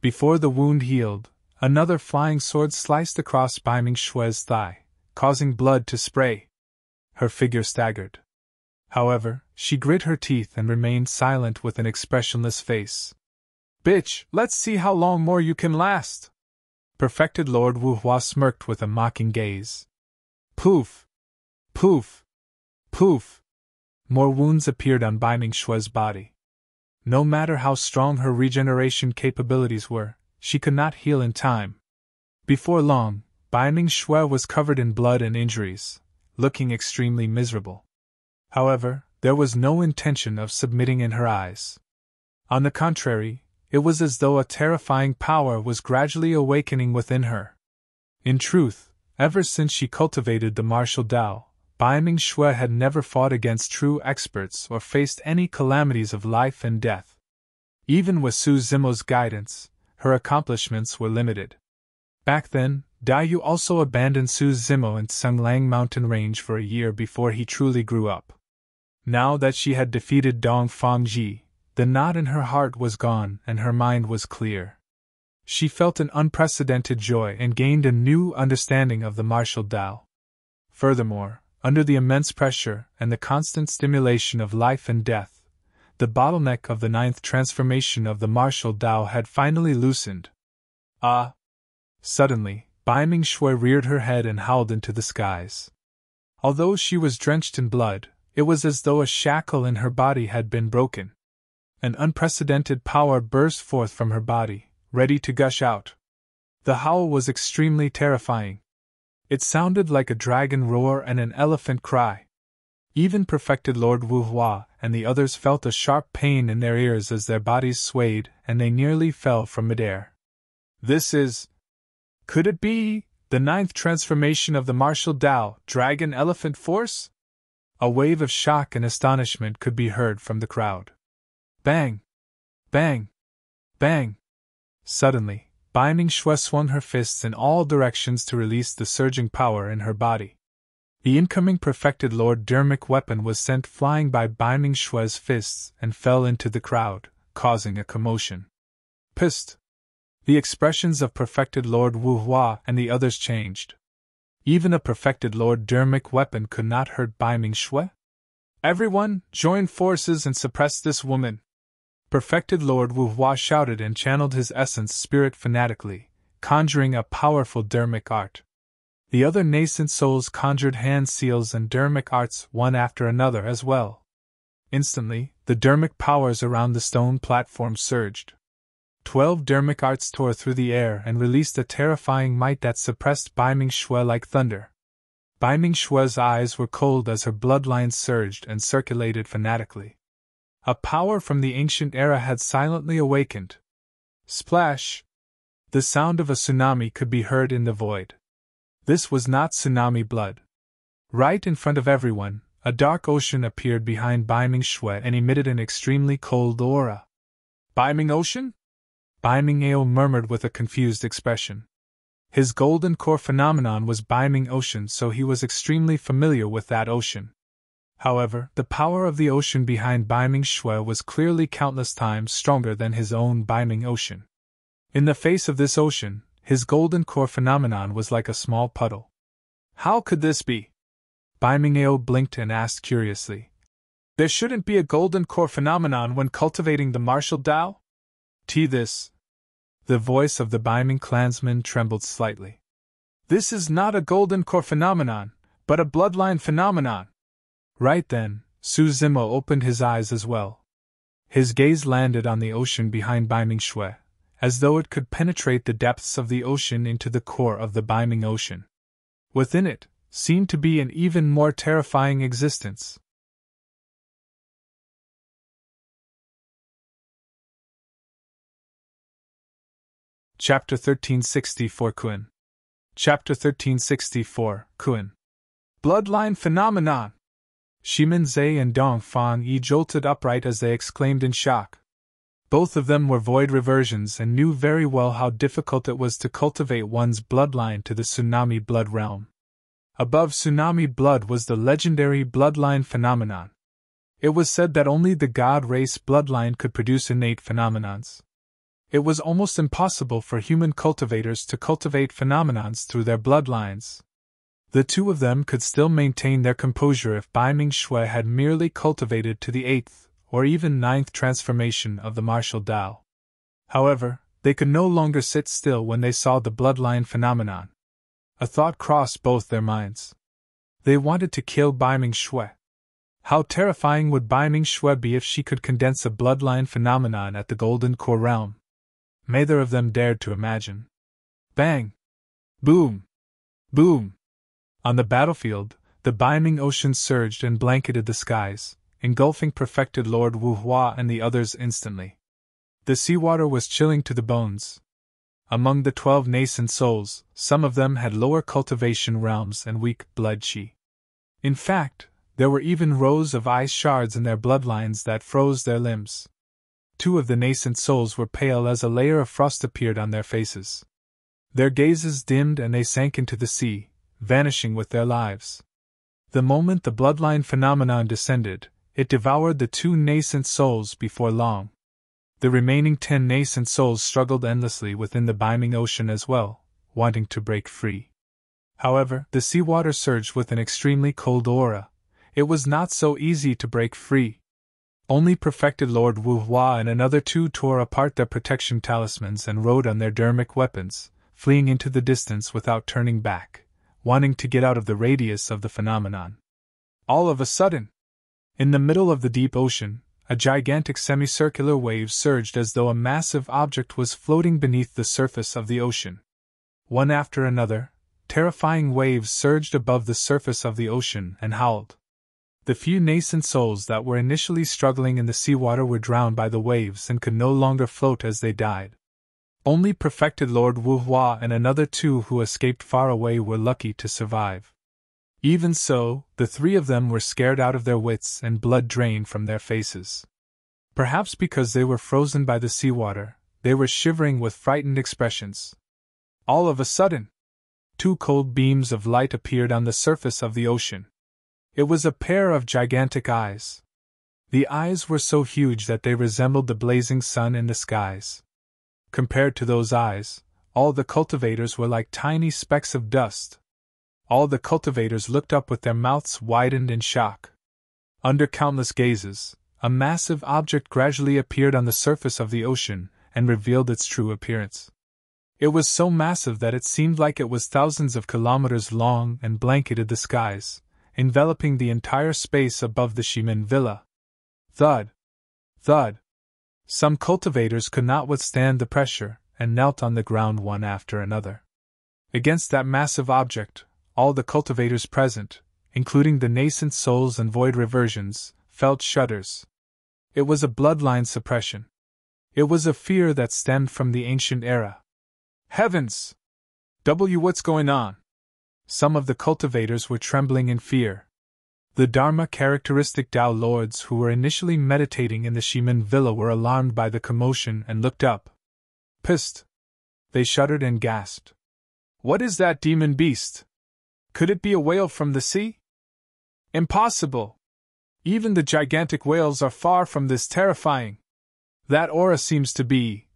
Before the wound healed, another flying sword sliced across Bai Ming Shui's thigh, causing blood to spray. Her figure staggered. However, she grit her teeth and remained silent with an expressionless face. Bitch, let's see how long more you can last! Perfected Lord Wu Hua smirked with a mocking gaze. Poof! Poof! Poof! More wounds appeared on Bai Ming Shui's body. No matter how strong her regeneration capabilities were, she could not heal in time. Before long, Bai Ming Shui was covered in blood and injuries, looking extremely miserable. However, there was no intention of submitting in her eyes. On the contrary, it was as though a terrifying power was gradually awakening within her. In truth, ever since she cultivated the martial Dao, Bai Ming Shui had never fought against true experts or faced any calamities of life and death. Even with Su Zimo's guidance, her accomplishments were limited. Back then, Dai Yu also abandoned Su Zimo and Sunglang mountain range for a year before he truly grew up. Now that she had defeated Dong Fangji, the knot in her heart was gone and her mind was clear. She felt an unprecedented joy and gained a new understanding of the martial Dao. Furthermore, under the immense pressure and the constant stimulation of life and death, the bottleneck of the 9th transformation of the martial Dao had finally loosened. Ah! Suddenly, Bai Ming Shui reared her head and howled into the skies. Although she was drenched in blood, it was as though a shackle in her body had been broken. An unprecedented power burst forth from her body, ready to gush out. The howl was extremely terrifying. It sounded like a dragon roar and an elephant cry. Even perfected Lord Wu Hua and the others felt a sharp pain in their ears as their bodies swayed and they nearly fell from midair. This is... Could it be the 9th transformation of the martial Dao, Dragon Elephant Force? A wave of shock and astonishment could be heard from the crowd. Bang! Bang! Bang! Suddenly, Bai Ming Shui swung her fists in all directions to release the surging power in her body. The incoming perfected Lord Dermic weapon was sent flying by Bai Ming Shui's fists and fell into the crowd, causing a commotion. Psst! The expressions of perfected Lord Wu Hua and the others changed. Even a perfected Lord Dermic weapon could not hurt Bai Ming Shui? Everyone, join forces and suppress this woman! Perfected Lord Wu Hua shouted and channeled his essence spirit fanatically, conjuring a powerful Dermic art. The other nascent souls conjured hand seals and Dermic arts one after another as well. Instantly, the Dermic powers around the stone platform surged. 12 Dermic arts tore through the air and released a terrifying might that suppressed Bai Ming Shui like thunder. Bai Ming Shui's eyes were cold as her bloodline surged and circulated fanatically. A power from the ancient era had silently awakened. Splash! The sound of a tsunami could be heard in the void. This was not tsunami blood. Right in front of everyone, a dark ocean appeared behind Bai Ming Shui and emitted an extremely cold aura. Bai Ming Ocean? Bai Ming Ao murmured with a confused expression. His golden core phenomenon was Bai Ming Ocean, so he was extremely familiar with that ocean. However, the power of the ocean behind Bai Ming Shui was clearly countless times stronger than his own Bai Ming Ocean. In the face of this ocean, his golden core phenomenon was like a small puddle. How could this be? Bai Ming Ao blinked and asked curiously. There shouldn't be a golden core phenomenon when cultivating the martial Dao? This. The voice of the Biming clansman trembled slightly. This is not a golden core phenomenon, but a bloodline phenomenon. Right then, Su Zimo opened his eyes as well. His gaze landed on the ocean behind Biming Shui, as though it could penetrate the depths of the ocean into the core of the Biming Ocean. Within it seemed to be an even more terrifying existence. Chapter 1364 Kun. Chapter 1364 Kun. Bloodline Phenomenon! Shimin Zhe and Dong Fan Yi jolted upright as they exclaimed in shock. Both of them were void reversions and knew very well how difficult it was to cultivate one's bloodline to the tsunami blood realm. Above tsunami blood was the legendary bloodline phenomenon. It was said that only the god race bloodline could produce innate phenomenons. It was almost impossible for human cultivators to cultivate phenomenons through their bloodlines. The two of them could still maintain their composure if Biming Shui had merely cultivated to the 8th or even 9th transformation of the martial Dao. However, they could no longer sit still when they saw the bloodline phenomenon. A thought crossed both their minds. They wanted to kill Biming Shui. How terrifying would Biming Shui be if she could condense a bloodline phenomenon at the Golden Core realm? Neither of them dared to imagine. Bang! Boom! Boom! On the battlefield, the Biming Ocean surged and blanketed the skies, engulfing perfected Lord Wu Hua and the others instantly. The seawater was chilling to the bones. Among the 12 nascent souls, some of them had lower cultivation realms and weak blood qi. In fact, there were even rows of ice shards in their bloodlines that froze their limbs. 2 of the nascent souls were pale as a layer of frost appeared on their faces. Their gazes dimmed and they sank into the sea, vanishing with their lives. The moment the bloodline phenomenon descended, it devoured the 2 nascent souls before long. The remaining 10 nascent souls struggled endlessly within the Biming Ocean as well, wanting to break free. However, the seawater surged with an extremely cold aura. It was not so easy to break free. Only perfected Lord Wu Hua and another 2 tore apart their protection talismans and rode on their dermic weapons, fleeing into the distance without turning back, wanting to get out of the radius of the phenomenon. All of a sudden, in the middle of the deep ocean, a gigantic semicircular wave surged as though a massive object was floating beneath the surface of the ocean. One after another, terrifying waves surged above the surface of the ocean and howled. The few nascent souls that were initially struggling in the seawater were drowned by the waves and could no longer float as they died. Only perfected Lord Wu Hua and another 2 who escaped far away were lucky to survive. Even so, the 3 of them were scared out of their wits and blood drained from their faces. Perhaps because they were frozen by the seawater, they were shivering with frightened expressions. All of a sudden, 2 cold beams of light appeared on the surface of the ocean. It was a pair of gigantic eyes. The eyes were so huge that they resembled the blazing sun in the skies. Compared to those eyes, all the cultivators were like tiny specks of dust. All the cultivators looked up with their mouths widened in shock. Under countless gazes, a massive object gradually appeared on the surface of the ocean and revealed its true appearance. It was so massive that it seemed like it was thousands of kilometers long and blanketed the skies, enveloping the entire space above the Shimin villa. Thud! Thud! Some cultivators could not withstand the pressure and knelt on the ground one after another. Against that massive object, all the cultivators present, including the nascent souls and void reversions, felt shudders. It was a bloodline suppression. It was a fear that stemmed from the ancient era. Heavens! What's going on? Some of the cultivators were trembling in fear. The Dharma characteristic Tao lords who were initially meditating in the Shimin villa were alarmed by the commotion and looked up. Psst! They shuddered and gasped. What is that demon beast? Could it be a whale from the sea? Impossible! Even the gigantic whales are far from this terrifying. That aura seems to be.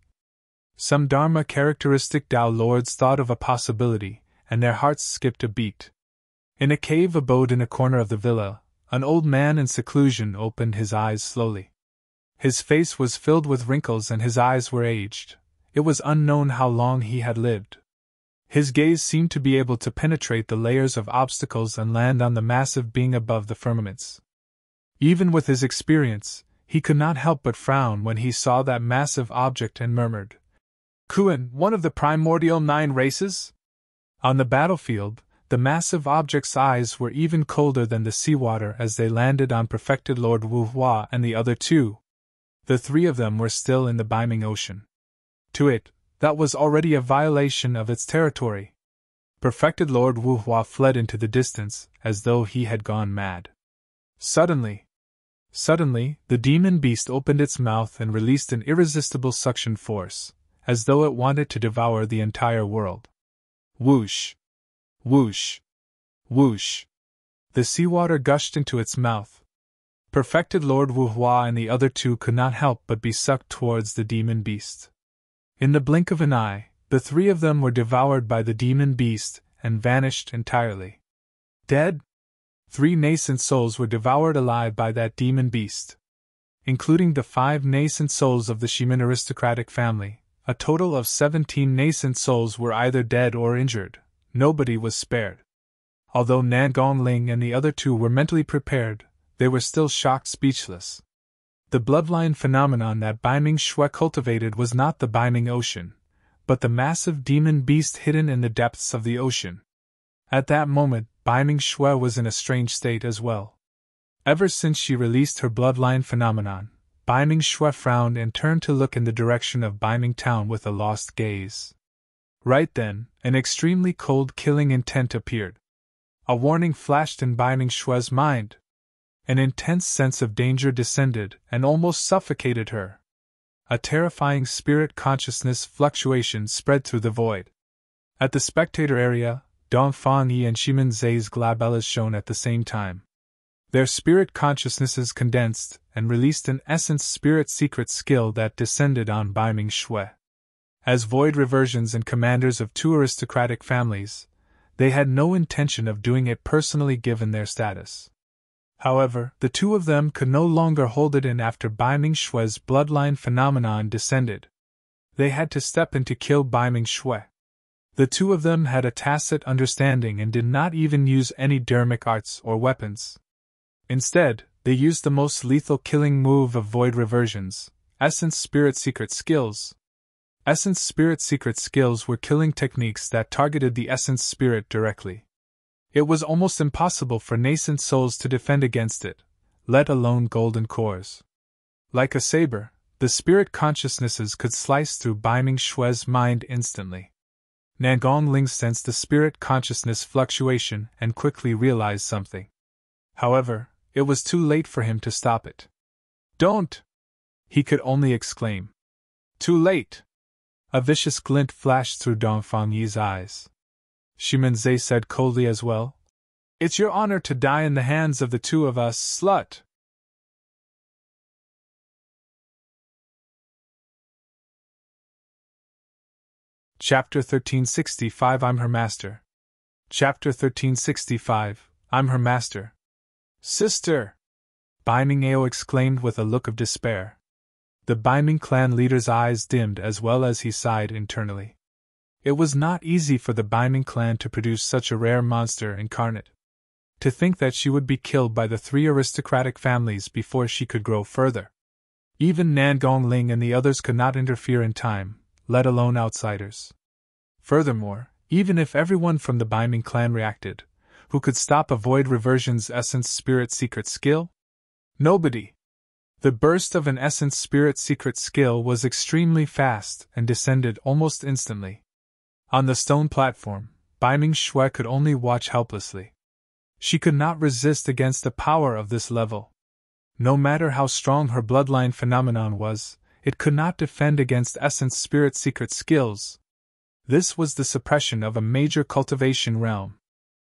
Some Dharma characteristic Tao lords thought of a possibility, and their hearts skipped a beat. In a cave abode in a corner of the villa, an old man in seclusion opened his eyes slowly. His face was filled with wrinkles and his eyes were aged, it was unknown how long he had lived. His gaze seemed to be able to penetrate the layers of obstacles and land on the massive being above the firmaments. Even with his experience, he could not help but frown when he saw that massive object and murmured, "Kuan, one of the primordial 9 races?" On the battlefield, the massive object's eyes were even colder than the seawater as they landed on perfected Lord Wu Hua and the other 2. The 3 of them were still in the Biming Ocean. To it, that was already a violation of its territory. Perfected Lord Wu Hua fled into the distance, as though he had gone mad. Suddenly, the demon beast opened its mouth and released an irresistible suction force, as though it wanted to devour the entire world. Whoosh! Whoosh! Whoosh! The seawater gushed into its mouth. Perfected Lord Wu Hua and the other 2 could not help but be sucked towards the demon beast. In the blink of an eye, the 3 of them were devoured by the demon beast and vanished entirely. Dead? 3 nascent souls were devoured alive by that demon beast. Including the 5 nascent souls of the Shimin aristocratic family, a total of 17 nascent souls were either dead or injured. Nobody was spared. Although Nangong Ling and the other 2 were mentally prepared, they were still shocked speechless. The bloodline phenomenon that Biming Shui cultivated was not the Biming Ocean, but the massive demon beast hidden in the depths of the ocean. At that moment, Biming Shui was in a strange state as well. Ever since she released her bloodline phenomenon, Biming Shui frowned and turned to look in the direction of Biming Town with a lost gaze. Right then, an extremely cold killing intent appeared. A warning flashed in Biming Shui's mind. An intense sense of danger descended and almost suffocated her. A terrifying spirit consciousness fluctuation spread through the void. At the spectator area, Dongfang Yi and Shimin Zai's glabellas shone at the same time. Their spirit consciousnesses condensed and released an essence spirit secret skill that descended on Biming Shui. As void reversions and commanders of 2 aristocratic families, they had no intention of doing it personally given their status. However, the 2 of them could no longer hold it in after Biming Shui's bloodline phenomenon descended. They had to step in to kill Biming Shui. The 2 of them had a tacit understanding and did not even use any dermic arts or weapons. Instead, they used the most lethal killing move of void reversions, Essence Spirit Secret Skills. Essence Spirit Secret Skills were killing techniques that targeted the Essence Spirit directly. It was almost impossible for nascent souls to defend against it, let alone golden cores. Like a saber, the spirit consciousnesses could slice through Biming Shui's mind instantly. Nangong Ling sensed the spirit consciousness fluctuation and quickly realized something. However, it was too late for him to stop it. "Don't!" he could only exclaim. "Too late!" A vicious glint flashed through Dongfang Yi's eyes. Shimin Zai said coldly as well, "It's your honor to die in the hands of the 2 of us, slut!" Chapter 1365 I'm her master. Chapter 1365 I'm her master. "Sister!" Biming Ao exclaimed with a look of despair. The Biming clan leader's eyes dimmed as well as he sighed internally. It was not easy for the Biming clan to produce such a rare monster incarnate. To think that she would be killed by the 3 aristocratic families before she could grow further. Even Nangong Ling and the others could not interfere in time, let alone outsiders. Furthermore, even if everyone from the Biming clan reacted, who could stop a void reversion's essence spirit secret skill? Nobody. The burst of an essence spirit secret skill was extremely fast and descended almost instantly. On the stone platform, Biming Shui could only watch helplessly. She could not resist against the power of this level. No matter how strong her bloodline phenomenon was, it could not defend against essence spirit secret skills. This was the suppression of a major cultivation realm.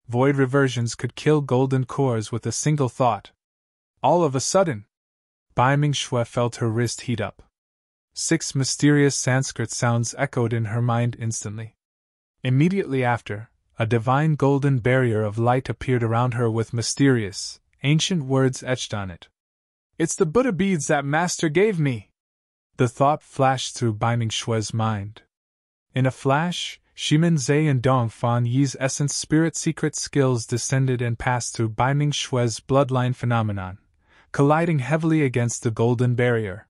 Void reversions could kill golden cores with a single thought. All of a sudden, Biming Shui felt her wrist heat up. 6 mysterious Sanskrit sounds echoed in her mind instantly. Immediately after, a divine golden barrier of light appeared around her with mysterious, ancient words etched on it. "It's the Buddha beads that Master gave me!" The thought flashed through Bai Mingshue's mind. In a flash, Shimin Zhe and Dong Fan Yi's essence spirit secret skills descended and passed through Bai Mingshue's bloodline phenomenon, colliding heavily against the golden barrier.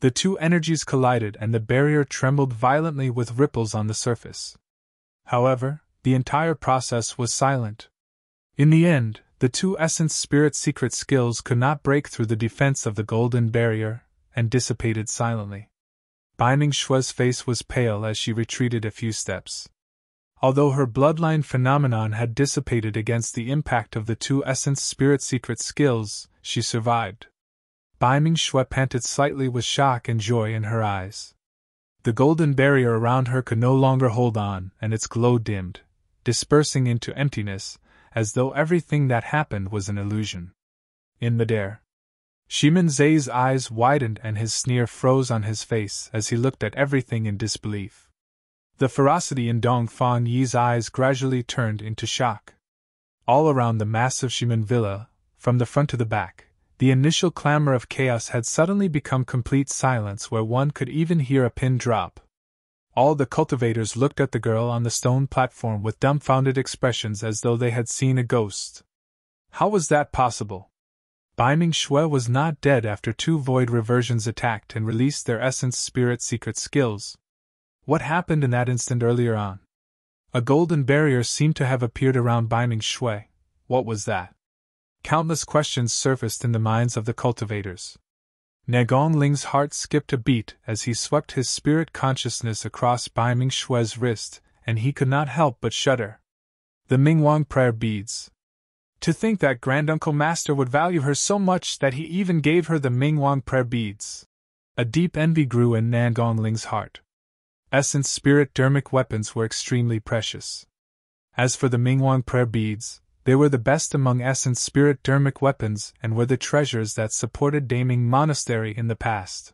The two energies collided and the barrier trembled violently with ripples on the surface. However, the entire process was silent. In the end, the two essence spirit secret skills could not break through the defense of the golden barrier, and dissipated silently. Bai Mingshue's face was pale as she retreated a few steps. Although her bloodline phenomenon had dissipated against the impact of the two essence spirit secret skills, she survived. Bai Mingshue panted slightly with shock and joy in her eyes. The golden barrier around her could no longer hold on, and its glow dimmed, dispersing into emptiness, as though everything that happened was an illusion. In midair, Shimin Zhe's eyes widened and his sneer froze on his face as he looked at everything in disbelief. The ferocity in Dong Fan Yi's eyes gradually turned into shock. All around the massive Shimin villa, from the front to the back, the initial clamor of chaos had suddenly become complete silence where one could even hear a pin drop. All the cultivators looked at the girl on the stone platform with dumbfounded expressions as though they had seen a ghost. How was that possible? Bai Mingshue was not dead after two void reversions attacked and released their essence spirit secret skills. What happened in that instant earlier on? A golden barrier seemed to have appeared around Bai Mingshue. What was that? Countless questions surfaced in the minds of the cultivators. Negong Ling's heart skipped a beat as he swept his spirit consciousness across Bai Mingshue's wrist, and he could not help but shudder. The Mingwang prayer beads. To think that Granduncle Master would value her so much that he even gave her the Mingwang prayer beads. A deep envy grew in Negong Ling's heart. Essence spirit dermic weapons were extremely precious. As for the Mingwang prayer beads, they were the best among essence spirit dermic weapons and were the treasures that supported Daming Monastery in the past.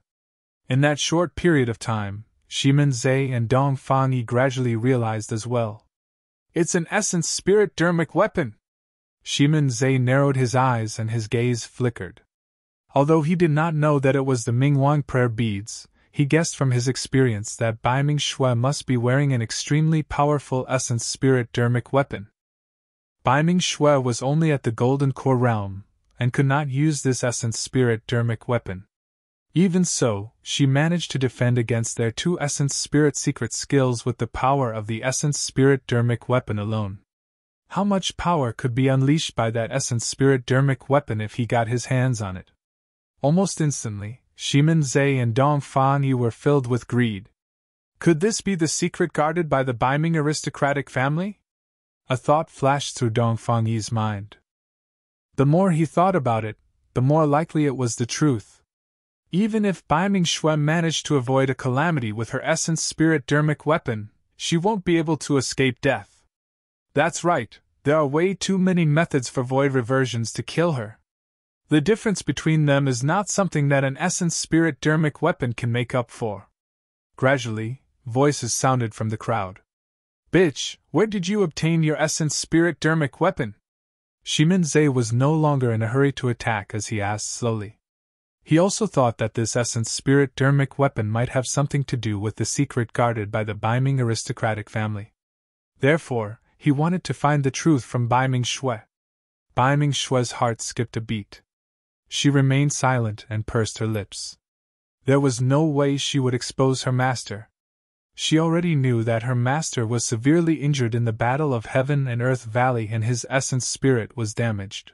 In that short period of time, Shimin Zhe and Dong Fan Yi gradually realized as well. It's an essence spirit dermic weapon! Shimin Zhe narrowed his eyes and his gaze flickered. Although he did not know that it was the Mingwang prayer beads, he guessed from his experience that Bai Mingshue must be wearing an extremely powerful essence spirit dermic weapon. Bai Mingshue was only at the Golden Core realm, and could not use this essence spirit dermic weapon. Even so, she managed to defend against their two essence spirit secret skills with the power of the essence spirit dermic weapon alone. How much power could be unleashed by that essence spirit dermic weapon if he got his hands on it? Almost instantly, Shimin Zhe and Dong Fan Yi were filled with greed. Could this be the secret guarded by the Baiming aristocratic family? A thought flashed through Dong Fan Yi's mind. The more he thought about it, the more likely it was the truth. Even if Bai Mingshue managed to avoid a calamity with her essence spirit dermic weapon, she won't be able to escape death. That's right, there are way too many methods for void reversions to kill her. The difference between them is not something that an essence spirit dermic weapon can make up for. Gradually, voices sounded from the crowd. Bitch, where did you obtain your essence spirit dermic weapon? Shimin Zhe was no longer in a hurry to attack as he asked slowly. He also thought that this essence spirit dermic weapon might have something to do with the secret guarded by the Baiming aristocratic family. Therefore, he wanted to find the truth from Bai Mingshue. Bai Mingshue's heart skipped a beat. She remained silent and pursed her lips. There was no way she would expose her master. She already knew that her master was severely injured in the Battle of Heaven and Earth Valley and his essence spirit was damaged.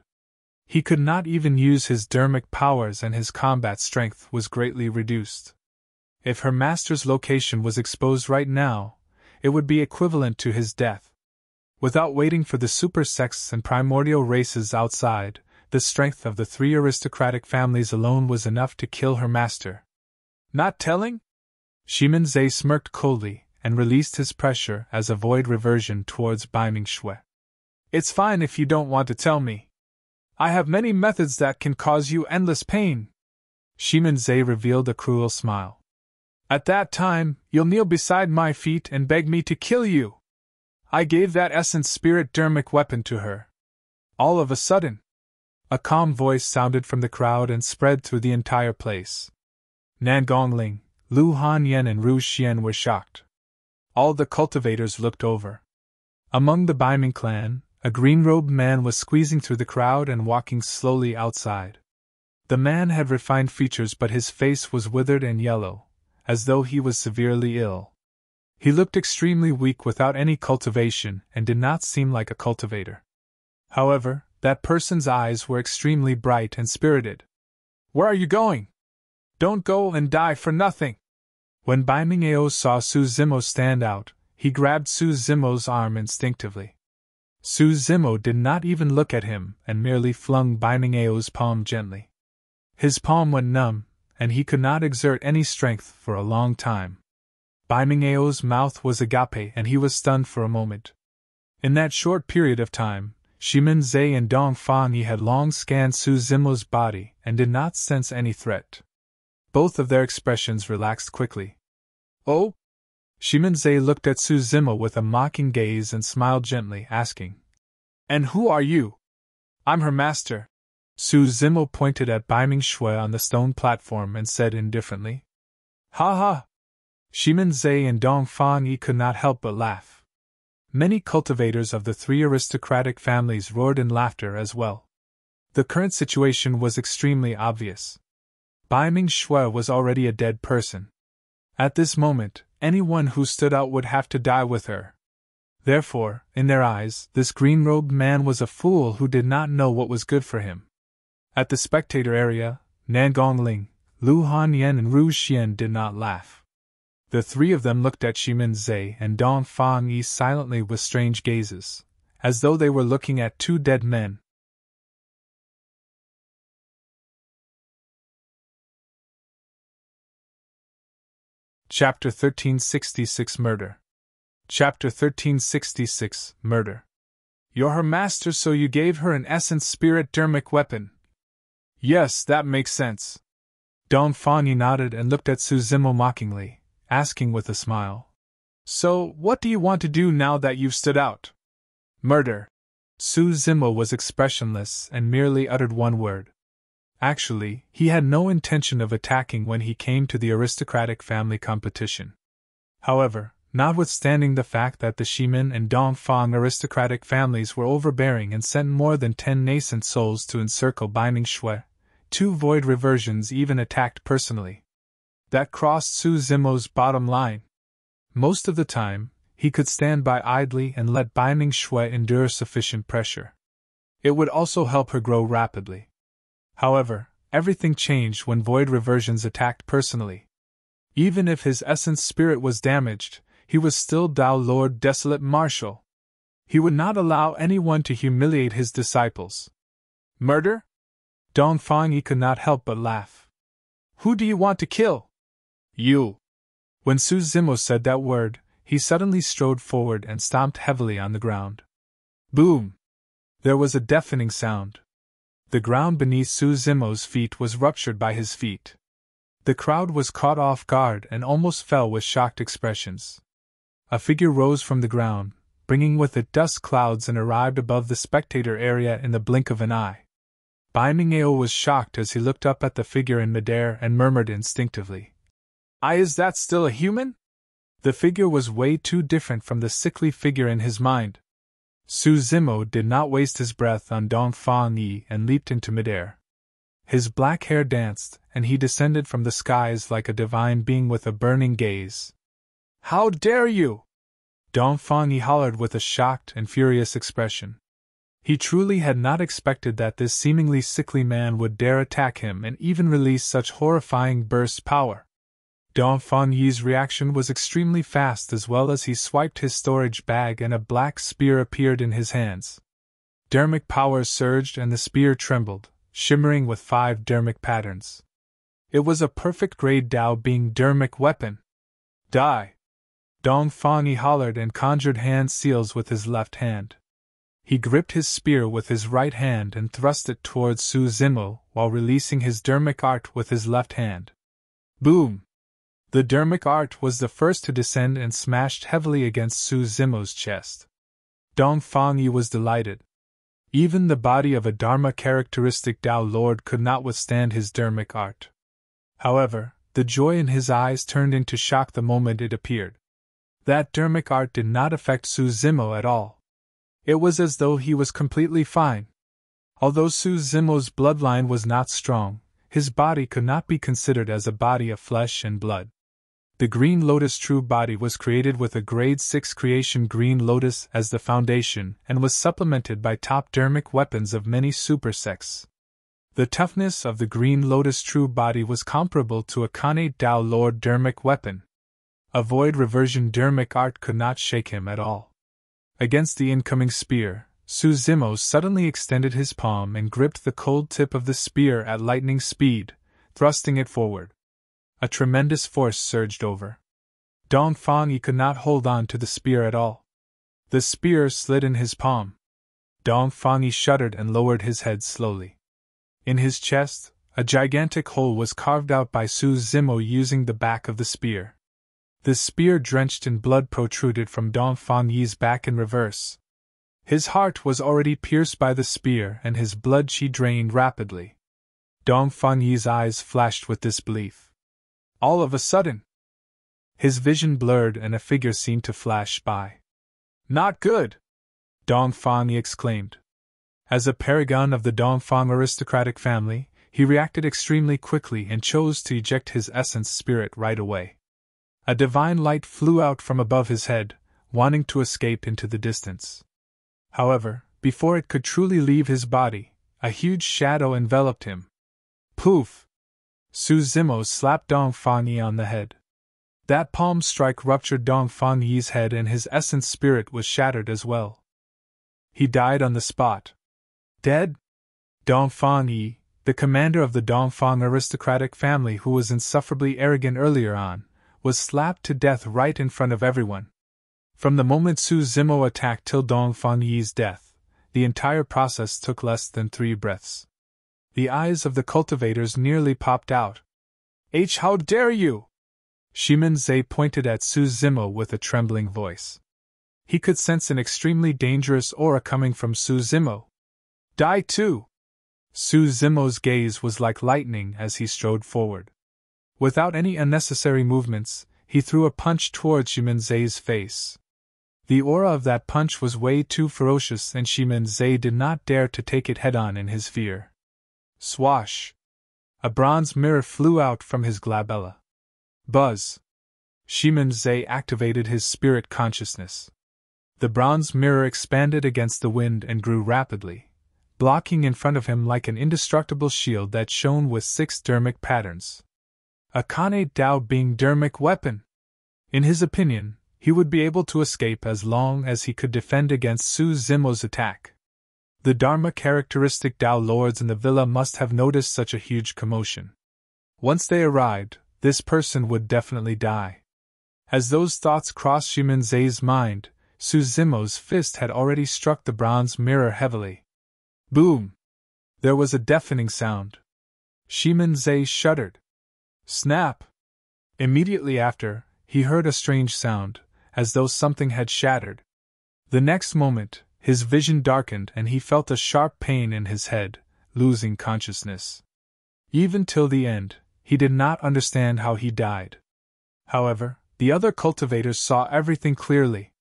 He could not even use his dermic powers and his combat strength was greatly reduced. If her master's location was exposed right now, it would be equivalent to his death. Without waiting for the super sects and primordial races outside, the strength of the three aristocratic families alone was enough to kill her master. Not telling? Shimin Zhe smirked coldly and released his pressure as a void reversion towards Bai Mingshue. It's fine if you don't want to tell me. I have many methods that can cause you endless pain. Shimin Zhe revealed a cruel smile. At that time, you'll kneel beside my feet and beg me to kill you. I gave that essence spirit dermic weapon to her. All of a sudden, a calm voice sounded from the crowd and spread through the entire place. Nan Gongling, Lu Hanyan and Ru Xian were shocked. All the cultivators looked over. Among the Baiming clan, a green-robed man was squeezing through the crowd and walking slowly outside. The man had refined features, but his face was withered and yellow, as though he was severely ill. He looked extremely weak without any cultivation and did not seem like a cultivator. However, that person's eyes were extremely bright and spirited. "Where are you going? Don't go and die for nothing!" When Bai Mingao saw Su Zimo stand out, he grabbed Su Zimo's arm instinctively. Su Zimo did not even look at him and merely flung Bai Mingao's palm gently. His palm went numb, and he could not exert any strength for a long time. Bai Mingao's mouth was agape and he was stunned for a moment. In that short period of time, Shimin Zhe and Dong Fangyi had long scanned Su Zimo's body and did not sense any threat. Both of their expressions relaxed quickly. "Oh?" Shimin Zhe looked at Su Zimo with a mocking gaze and smiled gently, asking, "And who are you?" "I'm her master." Su Zimo pointed at Bai Mingshui on the stone platform and said indifferently. "Ha ha!" Shimin Zhe and Dong Fangyi could not help but laugh. Many cultivators of the three aristocratic families roared in laughter as well. The current situation was extremely obvious. Bai Mingshui was already a dead person. At this moment, anyone who stood out would have to die with her. Therefore, in their eyes, this green-robed man was a fool who did not know what was good for him. At the spectator area, Nan Gongling, Lu Hanyan and Ru Xian did not laugh. The three of them looked at Shimin Zhe and Dong Fangyi silently with strange gazes, as though they were looking at two dead men. Chapter 1366 Murder. Chapter 1366 Murder. "You're her master, so you gave her an essence spirit dermic weapon." "Yes, that makes sense." Dong Fangyi nodded and looked at Su Zimo mockingly, asking with a smile, "So, what do you want to do now that you've stood out?" "Murder." Su Zimo was expressionless and merely uttered one word. Actually, he had no intention of attacking when he came to the aristocratic family competition. However, notwithstanding the fact that the Shimin and Dongfang aristocratic families were overbearing and sent more than 10 nascent souls to encircle Bai Mingshui, 2 void reversions even attacked personally. That crossed Su Zimo's bottom line. Most of the time, he could stand by idly and let Bai Mingshui endure sufficient pressure. It would also help her grow rapidly. However, everything changed when void reversions attacked personally. Even if his essence spirit was damaged, he was still Tao Lord Desolate Marshal. He would not allow anyone to humiliate his disciples. "Murder?" Dong Fangyi could not help but laugh. "Who do you want to kill?" "You." When Su Zimo said that word, he suddenly strode forward and stomped heavily on the ground. Boom! There was a deafening sound. The ground beneath Su Zimo's feet was ruptured by his feet. The crowd was caught off guard and almost fell with shocked expressions. A figure rose from the ground, bringing with it dust clouds, and arrived above the spectator area in the blink of an eye. Bai Mingao was shocked as he looked up at the figure in midair and murmured instinctively, Is that still a human?" The figure was way too different from the sickly figure in his mind. Su Zimo did not waste his breath on Dong Fangyi and leaped into midair. His black hair danced, and he descended from the skies like a divine being with a burning gaze. "How dare you!" Dong Fangyi hollered with a shocked and furious expression. He truly had not expected that this seemingly sickly man would dare attack him and even release such horrifying burst power. Dong Fangyi's reaction was extremely fast, as well as he swiped his storage bag and a black spear appeared in his hands. Dermic power surged and the spear trembled, shimmering with 5 dermic patterns. It was a perfect grade Dao Being dermic weapon. "Die!" Dong Fangyi hollered and conjured hand seals with his left hand. He gripped his spear with his right hand and thrust it towards Su Zimo while releasing his dermic art with his left hand. Boom! The dermic art was the first to descend and smashed heavily against Su Zimo's chest. Dong Fangyi was delighted. Even the body of a Dharma characteristic Tao Lord could not withstand his dermic art. However, the joy in his eyes turned into shock the moment it appeared. That dermic art did not affect Su Zimo at all. It was as though he was completely fine. Although Su Zimo's bloodline was not strong, his body could not be considered as a body of flesh and blood. The Green Lotus true body was created with a grade 6 creation Green Lotus as the foundation and was supplemented by top dermic weapons of many supersects. The toughness of the Green Lotus true body was comparable to a Khanate Dao Lord dermic weapon. A void reversion dermic art could not shake him at all. Against the incoming spear, Su Zimo suddenly extended his palm and gripped the cold tip of the spear at lightning speed, thrusting it forward. A tremendous force surged over Dong Fang Yi could not hold on to the spear at all. The spear slid in his palm. Dong Fang Yi shuddered and lowered his head slowly. In his chest, a gigantic hole was carved out by Su Zimo using the back of the spear. The spear drenched in blood protruded from Dong Fang Yi's back in reverse. His heart was already pierced by the spear and his blood qi drained rapidly. Dong Fang Yi's eyes flashed with disbelief. All of a sudden, his vision blurred and a figure seemed to flash by. Not good! Dong Fang Yi exclaimed. As a paragon of the Dongfang aristocratic family, he reacted extremely quickly and chose to eject his essence spirit right away. A divine light flew out from above his head, wanting to escape into the distance. However, before it could truly leave his body, a huge shadow enveloped him. Poof! Su Zimo slapped Dong Fang Yi on the head. That palm strike ruptured Dong Fang Yi's head and his essence spirit was shattered as well. He died on the spot. Dead? Dong Fang Yi, the commander of the Dongfang aristocratic family who was insufferably arrogant earlier on, was slapped to death right in front of everyone. From the moment Su Zimo attacked till Dong Fang Yi's death, the entire process took less than 3 breaths. The eyes of the cultivators nearly popped out. How dare you! Shimin Zhe pointed at Su Zimo with a trembling voice. He could sense an extremely dangerous aura coming from Su Zimo. Die too! Su Zimo's gaze was like lightning as he strode forward. Without any unnecessary movements, he threw a punch towards Shimin Zhe's face. The aura of that punch was way too ferocious and Shimin Zhe did not dare to take it head-on in his fear. Swash! A bronze mirror flew out from his glabella. Buzz! Shimin Zhe activated his spirit consciousness. The bronze mirror expanded against the wind and grew rapidly, blocking in front of him like an indestructible shield that shone with 6 dermic patterns. A Khanate Dao Bing dermic weapon! In his opinion, he would be able to escape as long as he could defend against Su Zimo's attack. The Dharma characteristic Dao lords in the villa must have noticed such a huge commotion. Once they arrived, this person would definitely die. As those thoughts crossed Shimin Zhe's mind, Su Zimo's fist had already struck the bronze mirror heavily. Boom! There was a deafening sound. Shimin Zhe shuddered. Snap! Immediately after, he heard a strange sound, as though something had shattered. The next moment, his vision darkened and he felt a sharp pain in his head, losing consciousness. Even till the end, he did not understand how he died. However, the other cultivators saw everything clearly.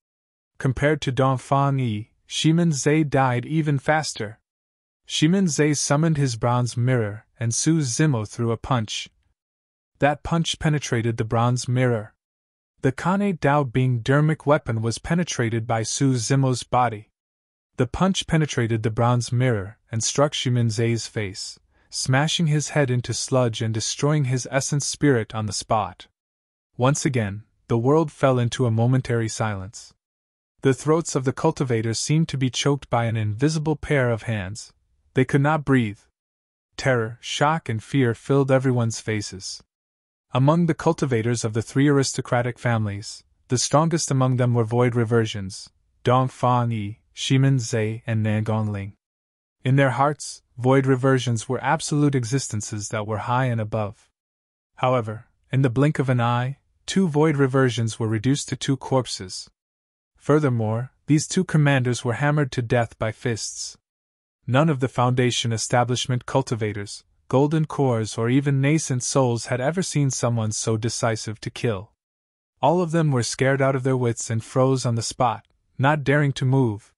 Compared to Dong Fang Yi, Shimin Zhe died even faster. Shimin Zhe summoned his bronze mirror and Su Zimo threw a punch. That punch penetrated the bronze mirror. The Khanate Dao Bing dermic weapon was penetrated by Su Zimo's body. The punch penetrated the bronze mirror and struck Shimin Zhe's face, smashing his head into sludge and destroying his essence spirit on the spot. Once again, the world fell into a momentary silence. The throats of the cultivators seemed to be choked by an invisible pair of hands. They could not breathe. Terror, shock, and fear filled everyone's faces. Among the cultivators of the 3 aristocratic families, the strongest among them were void reversions, Dong Fang Yi, Shimin Zhe, and Ling. In their hearts, void reversions were absolute existences that were high and above. However, in the blink of an eye, 2 void reversions were reduced to 2 corpses. Furthermore, these 2 commanders were hammered to death by fists. None of the Foundation establishment cultivators, golden cores, or even nascent souls had ever seen someone so decisive to kill. All of them were scared out of their wits and froze on the spot, not daring to move.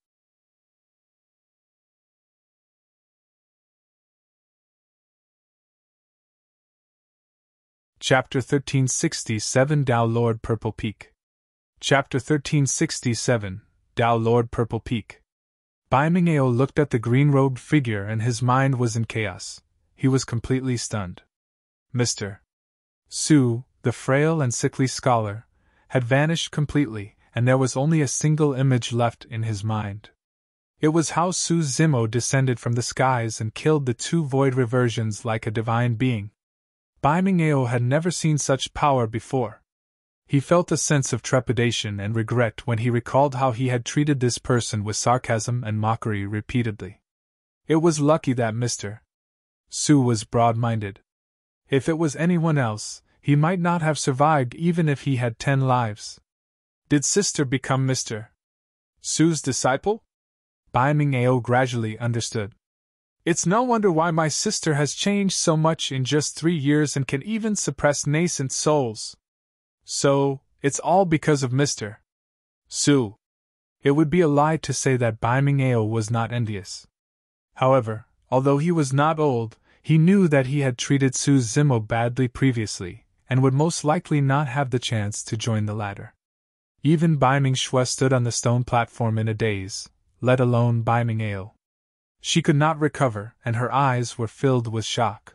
Chapter 1367 Tao Lord Purple Peak. Chapter 1367 Tao Lord Purple Peak. Bai Mingao looked at the green-robed figure and his mind was in chaos. He was completely stunned. Mr. Su, the frail and sickly scholar, had vanished completely, and there was only a single image left in his mind. It was how Su Zimo descended from the skies and killed the two void reversions like a divine being. Bai Mingao had never seen such power before. He felt a sense of trepidation and regret when he recalled how he had treated this person with sarcasm and mockery repeatedly. It was lucky that Mr. Su was broad-minded. If it was anyone else, he might not have survived even if he had 10 lives. Did Sister become Mr. Su's disciple? Bai Mingao gradually understood. It's no wonder why my sister has changed so much in just 3 years and can even suppress nascent souls. So, it's all because of Mr. Su. It would be a lie to say that Bai Mingao was not envious. However, although he was not old, he knew that he had treated Su Zimo badly previously, and would most likely not have the chance to join the latter. Even Bai Mingxue stood on the stone platform in a daze, let alone Bai Mingao. She could not recover, and her eyes were filled with shock.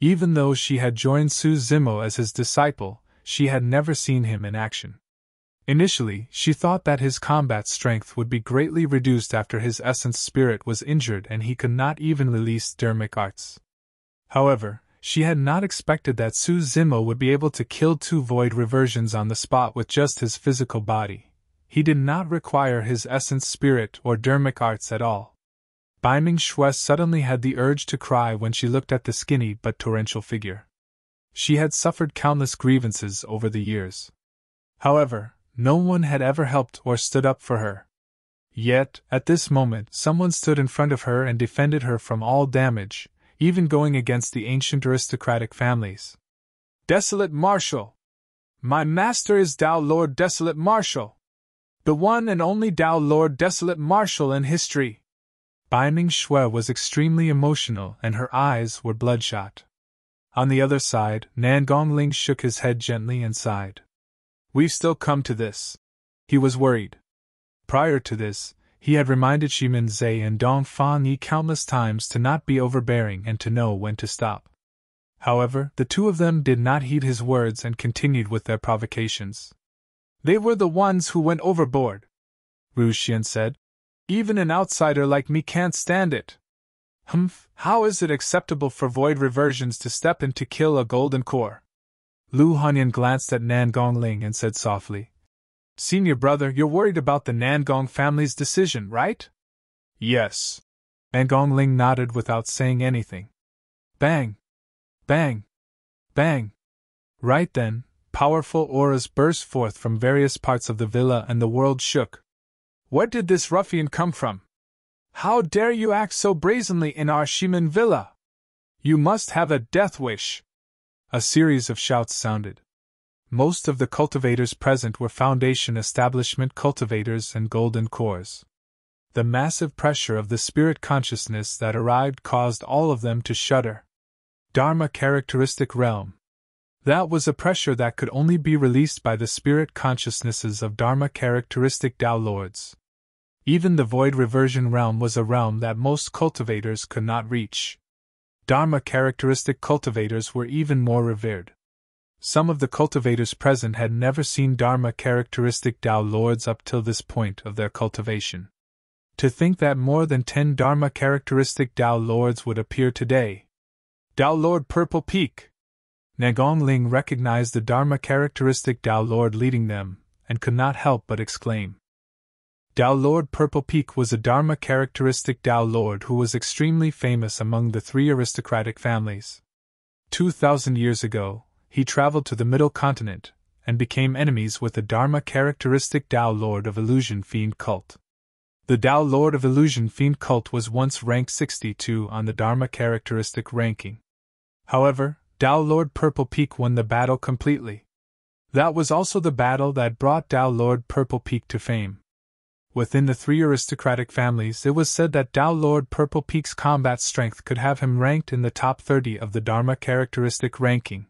Even though she had joined Su Zimo as his disciple, she had never seen him in action. Initially, she thought that his combat strength would be greatly reduced after his essence spirit was injured and he could not even release dermic arts. However, she had not expected that Su Zimo would be able to kill 2 void reversions on the spot with just his physical body. He did not require his essence spirit or dermic arts at all. Bai Mingxue suddenly had the urge to cry when she looked at the skinny but torrential figure. She had suffered countless grievances over the years. However, no one had ever helped or stood up for her. Yet, at this moment, someone stood in front of her and defended her from all damage, even going against the ancient aristocratic families. Desolate Marshal! My master is Tao Lord Desolate Marshal! The one and only Tao Lord Desolate Marshal in history! Bai Mingxue was extremely emotional and her eyes were bloodshot. On the other side, Ling shook his head gently and sighed. We've still come to this. He was worried. Prior to this, he had reminded Shimin Zhe and Dong Fan Yi countless times to not be overbearing and to know when to stop. However, the two of them did not heed his words and continued with their provocations. They were the ones who went overboard, Ru Xian said. Even an outsider like me can't stand it. Humph, how is it acceptable for void reversions to step in to kill a golden core? Lu Hanyan glanced at Ling and said softly, Senior brother, you're worried about the Nangong family's decision, right? Yes. Ling nodded without saying anything. Bang! Bang! Bang! Right then, powerful auras burst forth from various parts of the villa and the world shook. Where did this ruffian come from? How dare you act so brazenly in our Shimin villa? You must have a death wish! A series of shouts sounded. Most of the cultivators present were Foundation Establishment cultivators and golden cores. The massive pressure of the spirit consciousness that arrived caused all of them to shudder. Dharma characteristic realm. That was a pressure that could only be released by the spirit consciousnesses of Dharma characteristic Tao Lords. Even the void reversion realm was a realm that most cultivators could not reach. Dharma characteristic cultivators were even more revered. Some of the cultivators present had never seen Dharma characteristic Tao Lords up till this point of their cultivation. To think that more than 10 Dharma characteristic Tao Lords would appear today. Tao Lord Purple Peak! Ling recognized the Dharma characteristic Tao Lord leading them, and could not help but exclaim. Tao Lord Purple Peak was a Dharma characteristic Tao Lord who was extremely famous among the 3 aristocratic families. 2,000 years ago, he traveled to the Middle Continent, and became enemies with the Dharma characteristic Tao Lord of Illusion Fiend cult. The Tao Lord of Illusion Fiend cult was once ranked 62 on the Dharma characteristic ranking. However, Tao Lord Purple Peak won the battle completely. That was also the battle that brought Tao Lord Purple Peak to fame. Within the 3 aristocratic families, it was said that Tao Lord Purple Peak's combat strength could have him ranked in the top 30 of the Dharma characteristic ranking.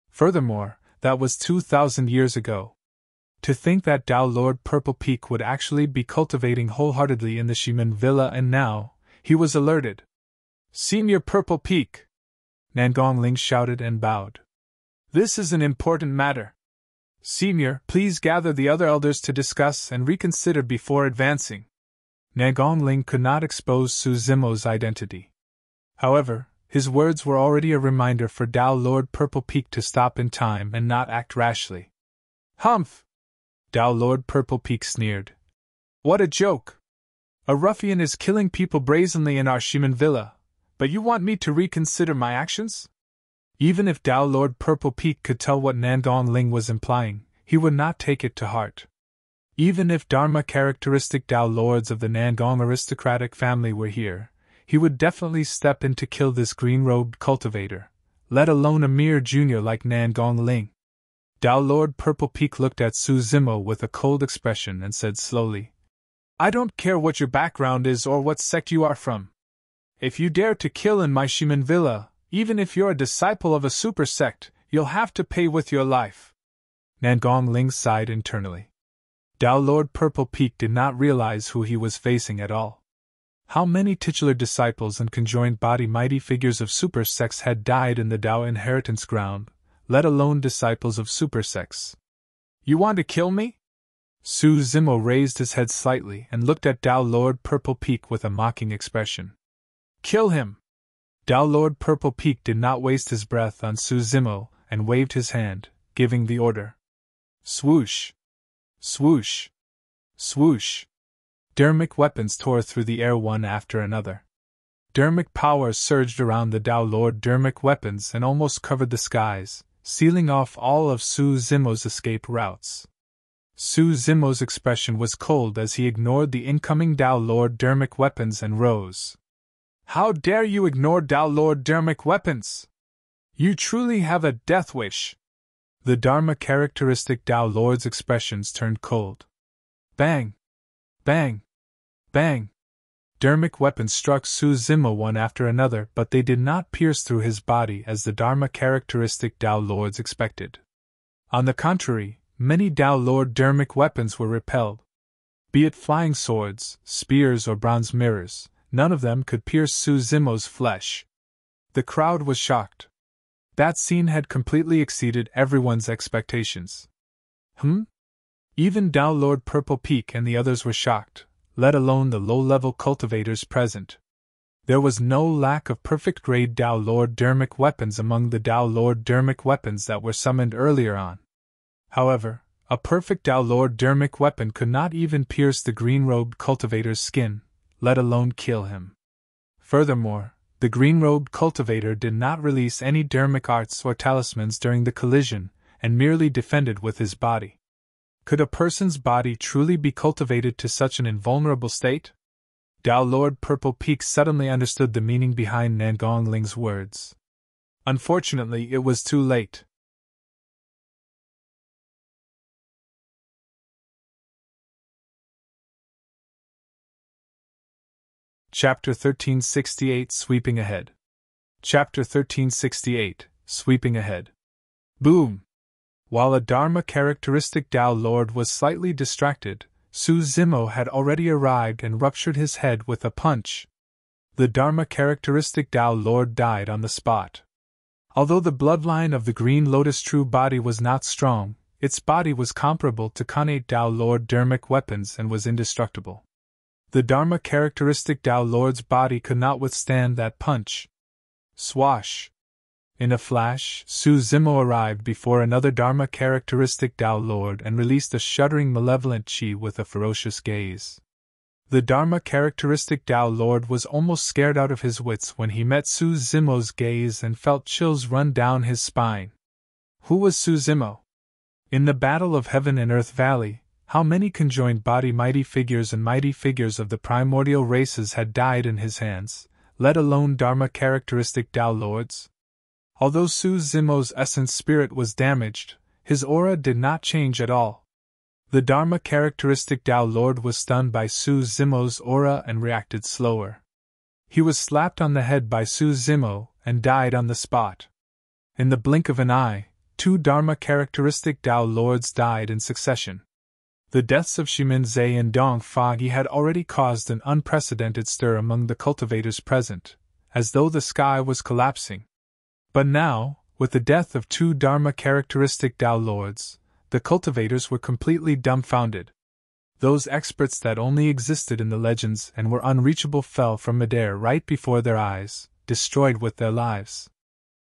Furthermore, that was 2,000 years ago. To think that Tao Lord Purple Peak would actually be cultivating wholeheartedly in the Shiman Villa, and now, he was alerted. "Senior Purple Peak!" Nangong Ling shouted and bowed. "This is an important matter. Senior, please gather the other elders to discuss and reconsider before advancing." Nangong Ling could not expose Su Zimo's identity. However, his words were already a reminder for Tao Lord Purple Peak to stop in time and not act rashly. "Humph!" Tao Lord Purple Peak sneered. "What a joke! A ruffian is killing people brazenly in our Shiman Villa, but you want me to reconsider my actions?" Even if Tao Lord Purple Peak could tell what Nangong Ling was implying, he would not take it to heart. Even if Dharma characteristic Tao Lords of the Nangong aristocratic family were here, he would definitely step in to kill this green-robed cultivator, let alone a mere junior like Nangong Ling. Tao Lord Purple Peak looked at Su Zimo with a cold expression and said slowly, "I don't care what your background is or what sect you are from. If you dare to kill in my Shiman Villa, even if you're a disciple of a super sect, you'll have to pay with your life." Nangong Ling sighed internally. Tao Lord Purple Peak did not realize who he was facing at all. How many titular disciples and conjoined body mighty figures of super sects had died in the Tao inheritance ground, let alone disciples of super sects? "You want to kill me?" Su Zimo raised his head slightly and looked at Tao Lord Purple Peak with a mocking expression. "Kill him!" Tao Lord Purple Peak did not waste his breath on Su Zimo and waved his hand, giving the order. Swoosh! Swoosh! Swoosh! Dharmic weapons tore through the air one after another. Dharmic power surged around the Tao Lord Dharmic weapons and almost covered the skies, sealing off all of Su Zimo's escape routes. Su Zimo's expression was cold as he ignored the incoming Tao Lord Dharmic weapons and rose. "How dare you ignore Tao Lord Dharmic weapons? You truly have a death wish." The Dharma characteristic Tao Lord's expressions turned cold. Bang! Bang! Bang! Dharmic weapons struck Su Zimo one after another, but they did not pierce through his body as the Dharma characteristic Tao Lords expected. On the contrary, many Tao Lord Dharmic weapons were repelled. Be it flying swords, spears, or bronze mirrors, none of them could pierce Su Zimo's flesh. The crowd was shocked. That scene had completely exceeded everyone's expectations. Even Tao Lord Purple Peak and the others were shocked, let alone the low-level cultivators present. There was no lack of perfect-grade Tao Lord Dharmic weapons among the Tao Lord Dharmic weapons that were summoned earlier on. However, a perfect Tao Lord Dharmic weapon could not even pierce the green-robed cultivator's skin, let alone kill him. Furthermore, the green-robed cultivator did not release any dharmic arts or talismans during the collision, and merely defended with his body. Could a person's body truly be cultivated to such an invulnerable state? Tao Lord Purple Peak suddenly understood the meaning behind Nangong Ling's words. Unfortunately, it was too late. Chapter 1368 Sweeping Ahead. Chapter 1368 Sweeping Ahead. Boom! While a Dharma characteristic Tao Lord was slightly distracted, Su Zimo had already arrived and ruptured his head with a punch. The Dharma characteristic Tao Lord died on the spot. Although the bloodline of the Green Lotus true body was not strong, its body was comparable to Khanate Tao Lord Dharmic weapons and was indestructible. The Dharma characteristic Tao Lord's body could not withstand that punch. Swash! In a flash, Su Zimo arrived before another Dharma characteristic Tao Lord and released a shuddering malevolent chi with a ferocious gaze. The Dharma characteristic Tao Lord was almost scared out of his wits when he met Su Zimo's gaze and felt chills run down his spine. Who was Su Zimo? In the Battle of Heaven and Earth Valley, how many conjoined body mighty figures and mighty figures of the primordial races had died in his hands, let alone Dharma characteristic Tao Lords? Although Su Zimo's essence spirit was damaged, his aura did not change at all. The Dharma characteristic Tao Lord was stunned by Su Zimo's aura and reacted slower. He was slapped on the head by Su Zimo and died on the spot. In the blink of an eye, 2 Dharma characteristic Tao Lords died in succession. The deaths of Shimin Zhe and Dong Fa Yi had already caused an unprecedented stir among the cultivators present, as though the sky was collapsing. But now, with the death of 2 Dharma characteristic Tao Lords, the cultivators were completely dumbfounded. Those experts that only existed in the legends and were unreachable fell from midair right before their eyes, destroyed with their lives.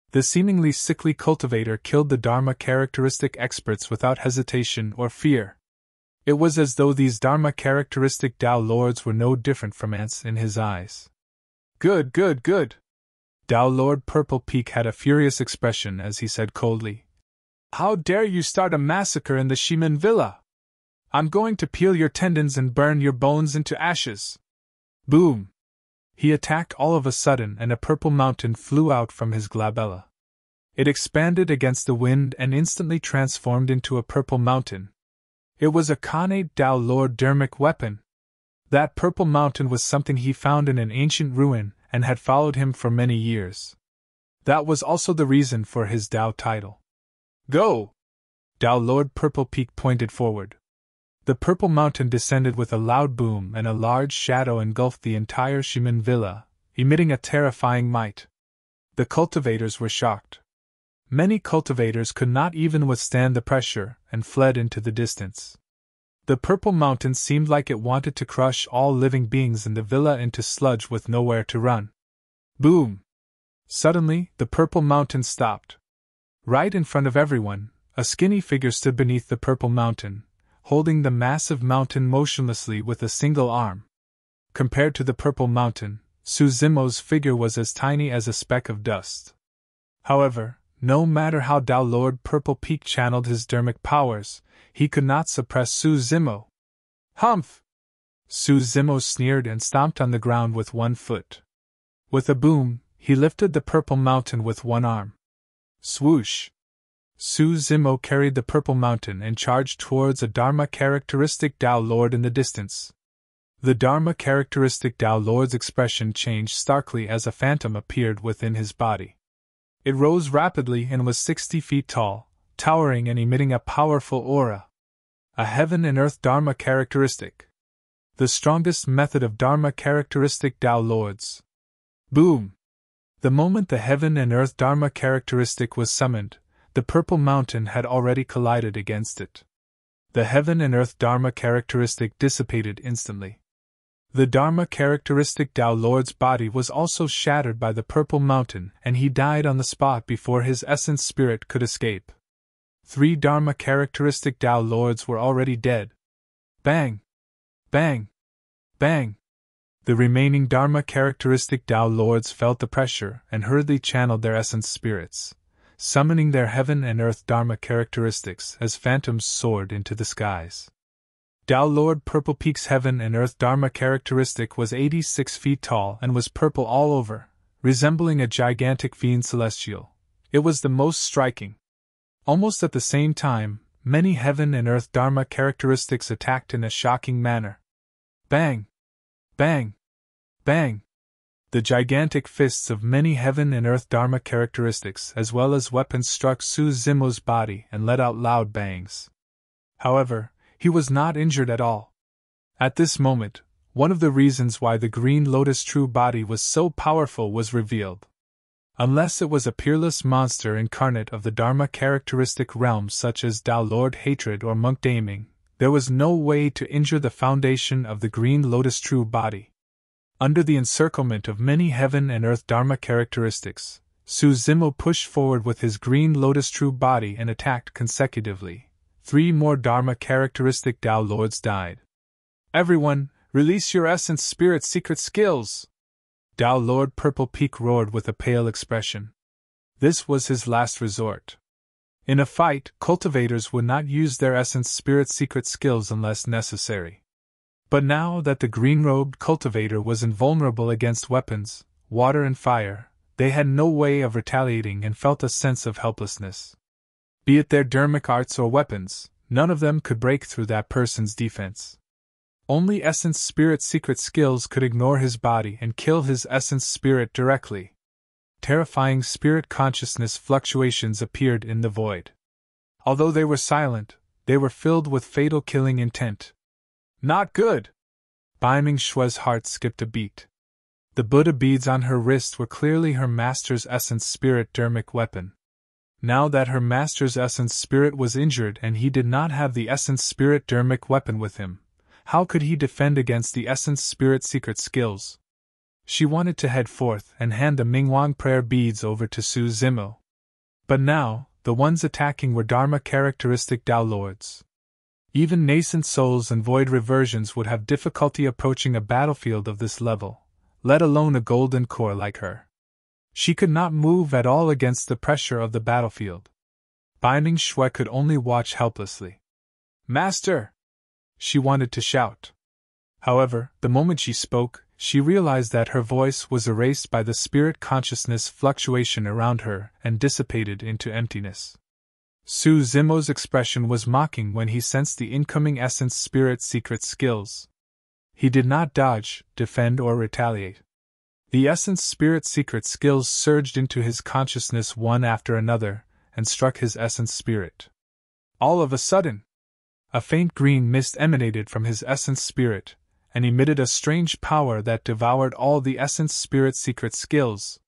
The seemingly sickly cultivator killed the Dharma characteristic experts without hesitation or fear. It was as though these Dharma characteristic Tao Lords were no different from ants in his eyes. Good, good, good! Tao Lord Purple Peak had a furious expression as he said coldly, "How dare you start a massacre in the Shimin Villa? I'm going to peel your tendons and burn your bones into ashes!" Boom! He attacked all of a sudden and a purple mountain flew out from his glabella. It expanded against the wind and instantly transformed into a purple mountain. It was a Khanate Tao Lord Dermic weapon. That purple mountain was something he found in an ancient ruin and had followed him for many years. That was also the reason for his Tao title. Go! Tao Lord Purple Peak pointed forward. The purple mountain descended with a loud boom and a large shadow engulfed the entire Shimin Villa, emitting a terrifying might. The cultivators were shocked. Many cultivators could not even withstand the pressure and fled into the distance. The purple mountain seemed like it wanted to crush all living beings in the villa into sludge with nowhere to run. Boom! Suddenly, the purple mountain stopped. Right in front of everyone, a skinny figure stood beneath the purple mountain, holding the massive mountain motionlessly with a single arm. Compared to the purple mountain, Su Zimo's figure was as tiny as a speck of dust. However, no matter how Tao Lord Purple Peak channeled his dermic powers, he could not suppress Su Zimo. Humph! Su Zimo sneered and stomped on the ground with one foot. With a boom, he lifted the purple mountain with one arm. Swoosh! Su Zimo carried the purple mountain and charged towards a Dharma characteristic Tao Lord in the distance. The Dharma characteristic Tao Lord's expression changed starkly as a phantom appeared within his body. It rose rapidly and was 60 feet tall, towering and emitting a powerful aura. A heaven and earth Dharma characteristic. The strongest method of Dharma characteristic Tao Lords. Boom! The moment the heaven and earth Dharma characteristic was summoned, the purple mountain had already collided against it. The heaven and earth Dharma characteristic dissipated instantly. The Dharma characteristic Tao Lord's body was also shattered by the purple mountain and he died on the spot before his essence spirit could escape. 3 Dharma characteristic Tao Lords were already dead. Bang! Bang! Bang! The remaining Dharma characteristic Tao Lords felt the pressure and hurriedly channeled their essence spirits, summoning their heaven and earth Dharma characteristics as phantoms soared into the skies. Tao Lord Purple Peak's heaven and earth Dharma characteristic was 86 feet tall and was purple all over, resembling a gigantic fiend celestial. It was the most striking. Almost at the same time, many heaven and earth Dharma characteristics attacked in a shocking manner. Bang! Bang! Bang! The gigantic fists of many heaven and earth Dharma characteristics as well as weapons struck Su Zimo's body and let out loud bangs. However, he was not injured at all. At this moment, one of the reasons why the Green Lotus true body was so powerful was revealed. Unless it was a peerless monster incarnate of the Dharma characteristic realm such as Tao Lord Hatred or Monk Daming, there was no way to injure the foundation of the Green Lotus true body. Under the encirclement of many heaven and earth Dharma characteristics, Su Zimo pushed forward with his Green Lotus true body and attacked consecutively. 3 more Dharma characteristic Tao Lords died. Everyone, release your essence spirit secret skills! Tao Lord Purple Peak roared with a pale expression. This was his last resort. In a fight, cultivators would not use their essence spirit secret skills unless necessary. But now that the green-robed cultivator was invulnerable against weapons, water and fire, They had no way of retaliating and felt a sense of helplessness. Be it their dermic arts or weapons, none of them could break through that person's defense. Only Essence Spirit secret skills could ignore his body and kill his Essence Spirit directly. Terrifying spirit consciousness fluctuations appeared in the void. Although they were silent, they were filled with fatal killing intent. Not good! Bai Ming Shue's heart skipped a beat. The Buddha beads on her wrist were clearly her master's Essence Spirit dermic weapon. Now that her master's Essence Spirit was injured and he did not have the Essence Spirit dermic weapon with him, how could he defend against the Essence Spirit secret skills? She wanted to head forth and hand the Mingwang prayer beads over to Su Zimo. But now, the ones attacking were Dharma characteristic Tao Lords. Even nascent souls and void reversions would have difficulty approaching a battlefield of this level, let alone a golden core like her. She could not move at all against the pressure of the battlefield. Bai Ming Shue could only watch helplessly. "Master!" She wanted to shout. However, the moment she spoke, she realized that her voice was erased by the spirit consciousness fluctuation around her and dissipated into emptiness. Su Zimo's expression was mocking when he sensed the incoming Essence Spirit secret skills. He did not dodge, defend, or retaliate. The Essence Spirit secret skills surged into his consciousness one after another and struck his Essence Spirit. All of a sudden, a faint green mist emanated from his Essence Spirit and emitted a strange power that devoured all the Essence Spirit secret skills.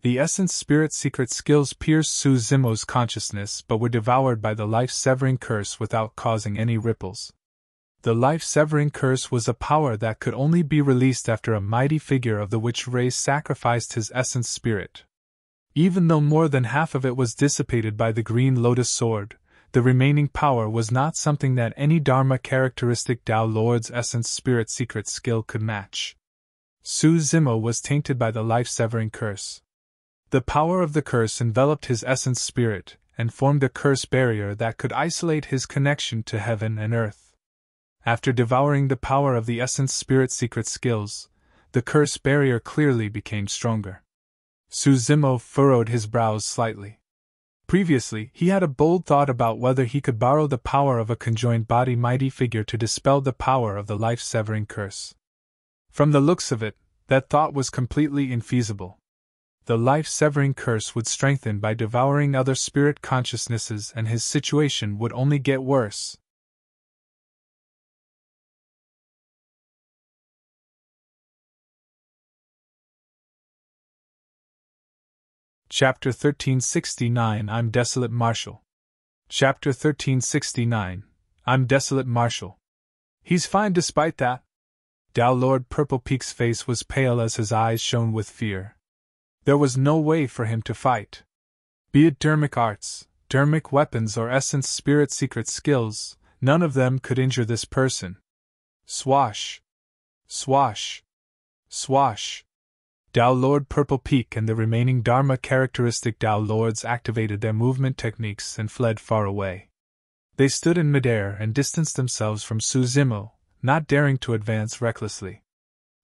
The Essence Spirit secret skills pierced Su Zimo's consciousness but were devoured by the life-severing curse without causing any ripples. The life-severing curse was a power that could only be released after a mighty figure of the witch race sacrificed his Essence Spirit. Even though more than half of it was dissipated by the green lotus sword, the remaining power was not something that any Dharma characteristic Tao Lord's Essence Spirit secret skill could match. Su Zimo was tainted by the life-severing curse. The power of the curse enveloped his Essence Spirit and formed a curse barrier that could isolate his connection to heaven and earth. After devouring the power of the Essence Spirit secret skills, the curse barrier clearly became stronger. Su Zimo furrowed his brows slightly. Previously, he had a bold thought about whether he could borrow the power of a conjoined body mighty figure to dispel the power of the life-severing curse. From the looks of it, that thought was completely infeasible. The life-severing curse would strengthen by devouring other spirit consciousnesses and his situation would only get worse. Chapter 1369 I'm Desolate Marshal. Chapter 1369 I'm Desolate Marshal. He's fine despite that. Tao Lord Purple Peak's face was pale as his eyes shone with fear. There was no way for him to fight. Be it dermic arts, dermic weapons, or Essence Spirit secret skills, none of them could injure this person. Swash! Swash! Swash! Tao Lord Purple Peak and the remaining Dharma characteristic Tao Lords activated their movement techniques and fled far away. They stood in midair and distanced themselves from Su Zimo, not daring to advance recklessly.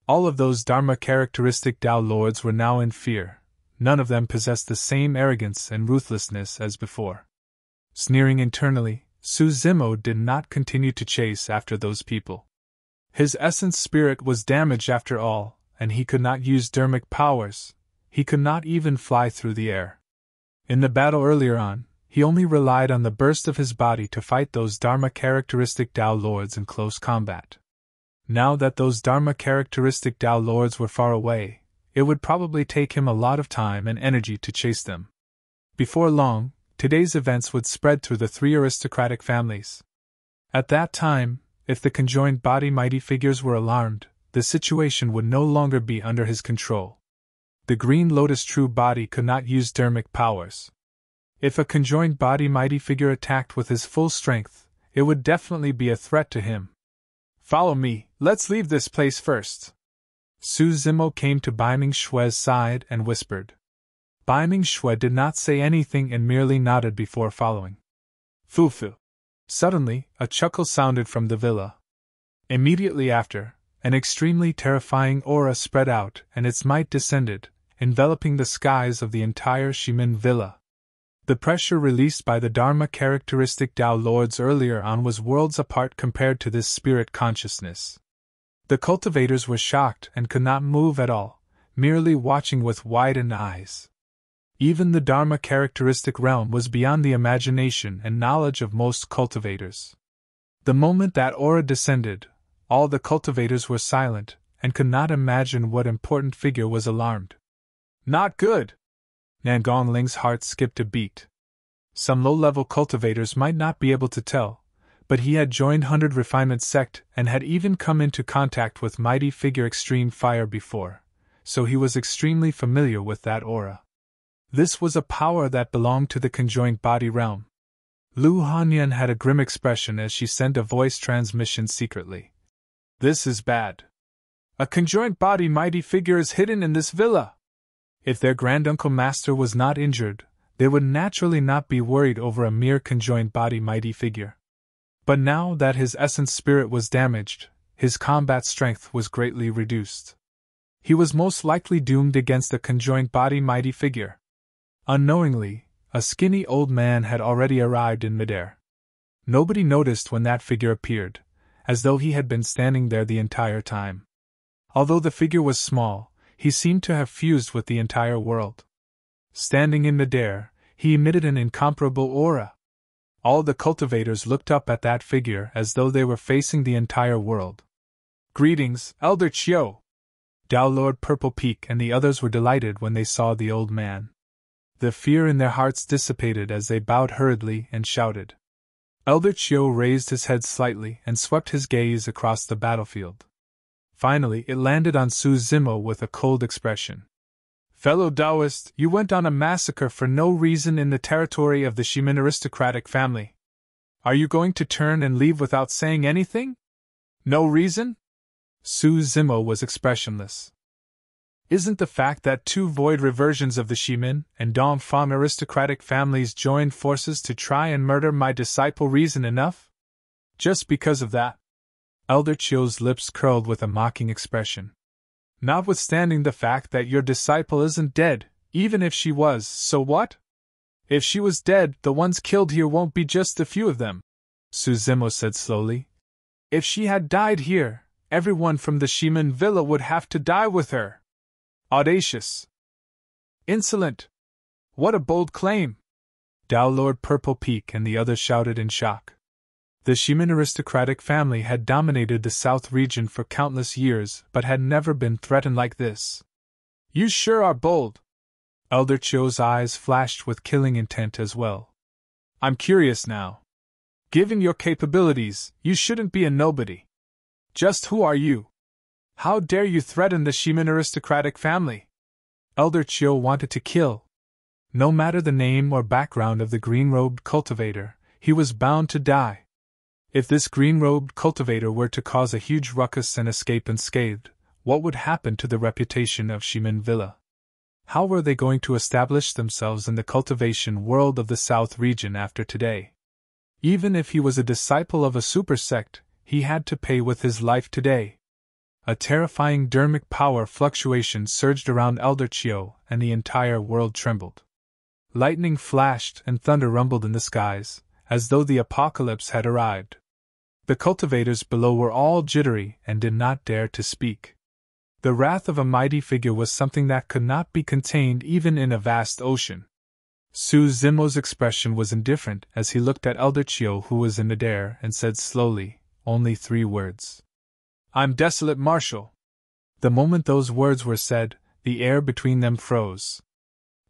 All of those Dharma characteristic Tao Lords were now in fear. None of them possessed the same arrogance and ruthlessness as before. Sneering internally, Su Zimo did not continue to chase after those people. His Essence Spirit was damaged after all, and he could not use dermic powers. He could not even fly through the air. In the battle earlier on, he only relied on the burst of his body to fight those Dharma characteristic Tao Lords in close combat. Now that those Dharma characteristic Tao Lords were far away, it would probably take him a lot of time and energy to chase them. Before long, today's events would spread through the three aristocratic families. At that time, if the conjoined body mighty figures were alarmed, the situation would no longer be under his control. The Green Lotus true body could not use dermic powers. If a conjoined body mighty figure attacked with his full strength, it would definitely be a threat to him. Follow me, let's leave this place first. Su Zimo came to Bai Ming Shue's side and whispered. Bai Ming Shue did not say anything and merely nodded before following. Fu. Suddenly, a chuckle sounded from the villa. Immediately after, an extremely terrifying aura spread out and its might descended, enveloping the skies of the entire Shimin villa. The pressure released by the Dharma characteristic Tao Lords earlier on was worlds apart compared to this spirit consciousness. The cultivators were shocked and could not move at all, merely watching with widened eyes. Even the Dharma characteristic realm was beyond the imagination and knowledge of most cultivators. The moment that aura descended, all the cultivators were silent, and could not imagine what important figure was alarmed. Not good! Nangong Ling's heart skipped a beat. Some low-level cultivators might not be able to tell, but he had joined 100 Refinement Sect and had even come into contact with mighty figure Extreme Fire before, so he was extremely familiar with that aura. This was a power that belonged to the conjoined body realm. Lu Hanyan had a grim expression as she sent a voice transmission secretly. This is bad. A conjoined body mighty figure is hidden in this villa. If their granduncle master was not injured, they would naturally not be worried over a mere conjoined body mighty figure. But now that his essence spirit was damaged, his combat strength was greatly reduced. He was most likely doomed against a conjoined body mighty figure. Unknowingly, a skinny old man had already arrived in midair. Nobody noticed when that figure appeared, as though he had been standing there the entire time. Although the figure was small, he seemed to have fused with the entire world. Standing in midair, he emitted an incomparable aura. All the cultivators looked up at that figure as though they were facing the entire world. Greetings, Elder Chiu! Tao Lord Purple Peak and the others were delighted when they saw the old man. The fear in their hearts dissipated as they bowed hurriedly and shouted. Elder Chiu raised his head slightly and swept his gaze across the battlefield. Finally, it landed on Su Zimo with a cold expression. Fellow Taoist, you went on a massacre for no reason in the territory of the Shimin aristocratic family. Are you going to turn and leave without saying anything? No reason? Su Zimo was expressionless. Isn't the fact that two void reversions of the Shimin and Dongfang aristocratic families joined forces to try and murder my disciple reason enough? Just because of that? Elder Chiu's lips curled with a mocking expression. Notwithstanding the fact that your disciple isn't dead, even if she was, so what? If she was dead, the ones killed here won't be just a few of them, Su Zimo said slowly. If she had died here, everyone from the Shimin villa would have to die with her. Audacious. Insolent. What a bold claim! Tao Lord Purple Peak and the others shouted in shock. The Shimin aristocratic family had dominated the south region for countless years but had never been threatened like this. You sure are bold. Elder Chiu's eyes flashed with killing intent as well. I'm curious now. Given your capabilities, you shouldn't be a nobody. Just who are you? How dare you threaten the Shimin aristocratic family? Elder Chiu wanted to kill. No matter the name or background of the green-robed cultivator, he was bound to die. If this green-robed cultivator were to cause a huge ruckus and escape unscathed, what would happen to the reputation of Shimin Villa? How were they going to establish themselves in the cultivation world of the South region after today? Even if he was a disciple of a super sect, he had to pay with his life today. A terrifying dermic power fluctuation surged around Elder Chiu, and the entire world trembled. Lightning flashed and thunder rumbled in the skies, as though the apocalypse had arrived. The cultivators below were all jittery and did not dare to speak. The wrath of a mighty figure was something that could not be contained even in a vast ocean. Su Zimo's expression was indifferent as he looked at Elder Chiu, who was in midair, and said slowly, only 3 words. I'm Desolate Marshal. The moment those words were said, the air between them froze.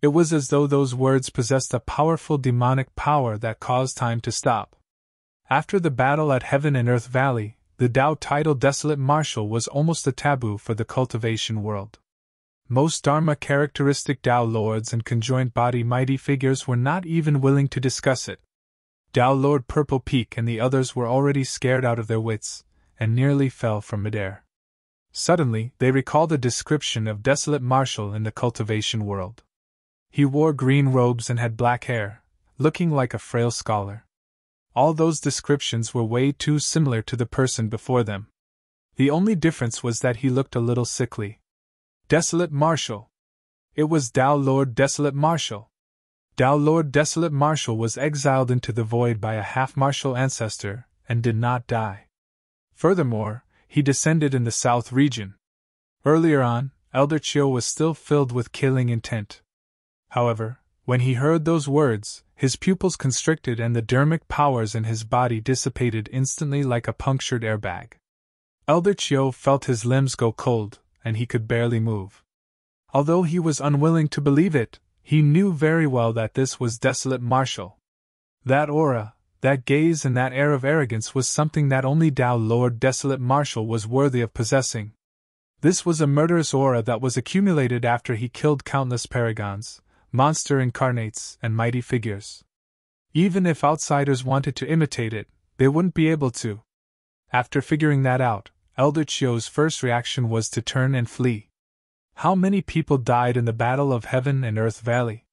It was as though those words possessed a powerful demonic power that caused time to stop. After the battle at Heaven and Earth Valley, the Tao title Desolate Marshal was almost a taboo for the cultivation world. Most Dharma characteristic Tao lords and conjoined body mighty figures were not even willing to discuss it. Tao Lord Purple Peak and the others were already scared out of their wits, and nearly fell from midair. Suddenly, they recalled a description of Desolate Marshal in the cultivation world. He wore green robes and had black hair, looking like a frail scholar. All those descriptions were way too similar to the person before them. The only difference was that he looked a little sickly. Desolate Marshal. It was Tao Lord Desolate Martial. Tao Lord Desolate Martial was exiled into the void by a half-martial ancestor, and did not die. Furthermore, he descended in the south region. Earlier on, Elder Chiu was still filled with killing intent. However, when he heard those words, his pupils constricted and the dermic powers in his body dissipated instantly like a punctured airbag. Elder Chiu felt his limbs go cold, and he could barely move. Although he was unwilling to believe it, he knew very well that this was Desolate Martial. That aura, that gaze and that air of arrogance was something that only Tao Lord Desolate Martial was worthy of possessing. This was a murderous aura that was accumulated after he killed countless paragons, monster incarnates, and mighty figures. Even if outsiders wanted to imitate it, they wouldn't be able to. After figuring that out, Elder Chiu's first reaction was to turn and flee. How many people died in the Battle of Heaven and Earth Valley?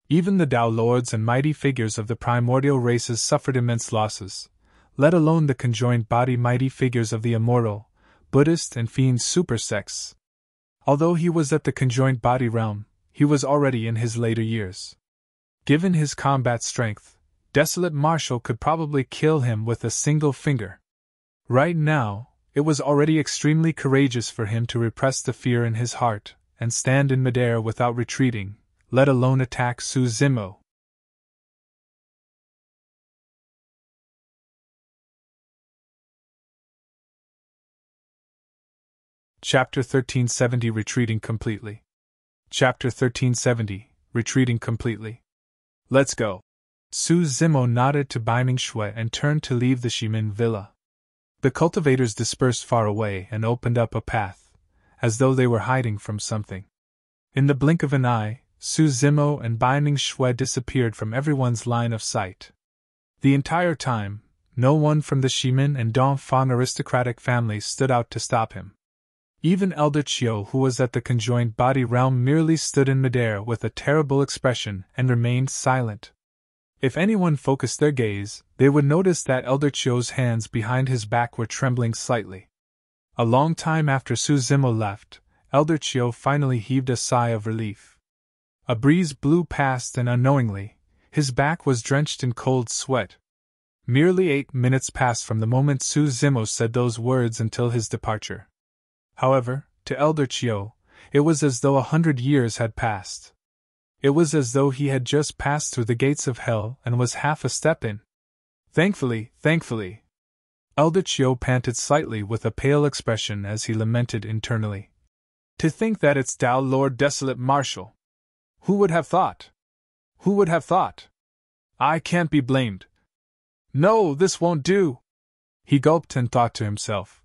Even the Tao Lords and mighty figures of the primordial races suffered immense losses, let alone the conjoined body mighty figures of the immortal, Buddhist and fiend super sects. Although he was at the conjoined body realm, he was already in his later years. Given his combat strength, Desolate Martial could probably kill him with a single finger. Right now, it was already extremely courageous for him to repress the fear in his heart and stand in midair without retreating, let alone attack Su Zimo. Chapter 1370 Retreating Completely. Chapter 1370 Retreating Completely. Let's go. Su Zimo nodded to Baiming Shui and turned to leave the Shimin villa. The cultivators dispersed far away and opened up a path, as though they were hiding from something. In the blink of an eye, Su Zimo and Baiming Shui disappeared from everyone's line of sight. The entire time, no one from the Shimin and Dongfang aristocratic families stood out to stop him. Even Elder Chiu, who was at the conjoined body realm, merely stood in midair with a terrible expression and remained silent. If anyone focused their gaze, they would notice that Elder Chiu's hands behind his back were trembling slightly. A long time after Su Zimo left, Elder Chiu finally heaved a sigh of relief. A breeze blew past and unknowingly, his back was drenched in cold sweat. Merely 8 minutes passed from the moment Su Zimo said those words until his departure. However, to Elder Chiu, it was as though 100 years had passed. It was as though he had just passed through the gates of hell and was half a step in. Thankfully. Elder Chiu panted slightly with a pale expression as he lamented internally. To think that it's Tao Lord Desolate Martial. Who would have thought? Who would have thought? I can't be blamed. No, this won't do. He gulped and thought to himself.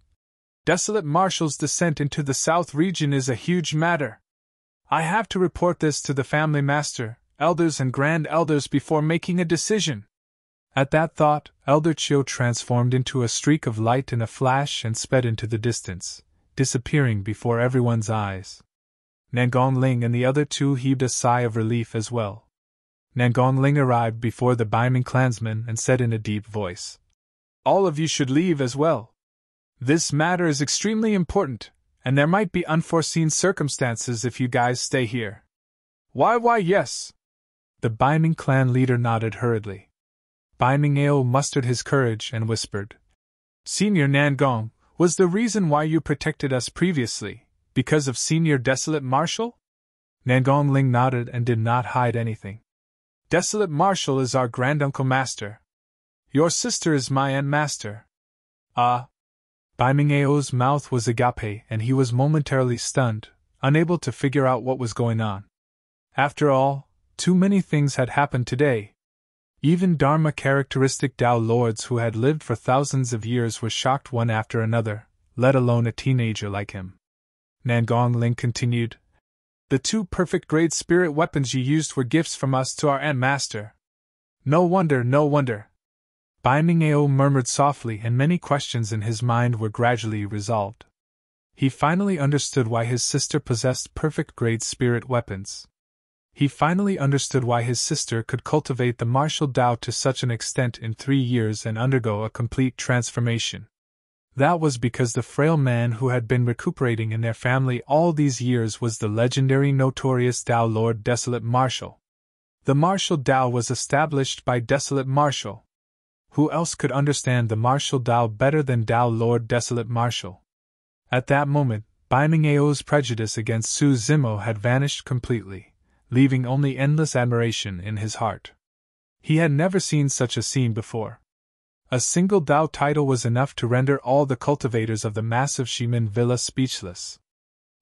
Desolate Martial's descent into the south region is a huge matter. I have to report this to the family master, elders and grand elders before making a decision. At that thought, Elder Chiu transformed into a streak of light in a flash and sped into the distance, disappearing before everyone's eyes. Nangong Ling and the other two heaved a sigh of relief as well. Nangong Ling arrived before the Baiming clansmen and said in a deep voice, All of you should leave as well. This matter is extremely important, and there might be unforeseen circumstances if you guys stay here. Why yes. The Baiming clan leader nodded hurriedly. Baiming Ao mustered his courage and whispered, Senior Nangong, was the reason why you protected us previously, because of Senior Desolate Martial? Nangong Ling nodded and did not hide anything. Desolate Martial is our granduncle master. Your sister is my aunt master. Baiming Ao's mouth was agape and he was momentarily stunned, unable to figure out what was going on. After all, too many things had happened today. Even Dharma characteristic Tao Lords who had lived for thousands of years were shocked one after another, let alone a teenager like him. Nangong Ling continued, The 2 perfect grade spirit weapons you used were gifts from us to our aunt master. No wonder. Baiming Ao murmured softly and many questions in his mind were gradually resolved. He finally understood why his sister possessed perfect-grade spirit weapons. He finally understood why his sister could cultivate the martial Tao to such an extent in 3 years and undergo a complete transformation. That was because the frail man who had been recuperating in their family all these years was the legendary notorious Tao Lord Desolate Marshal. The Marshal Tao was established by Desolate Marshal. Who else could understand the Marshal Tao better than Tao Lord Desolate Marshal? At that moment, Bai Ming's prejudice against Su Zimo had vanished completely, leaving only endless admiration in his heart. He had never seen such a scene before. A single Tao title was enough to render all the cultivators of the massive Shimin villa speechless.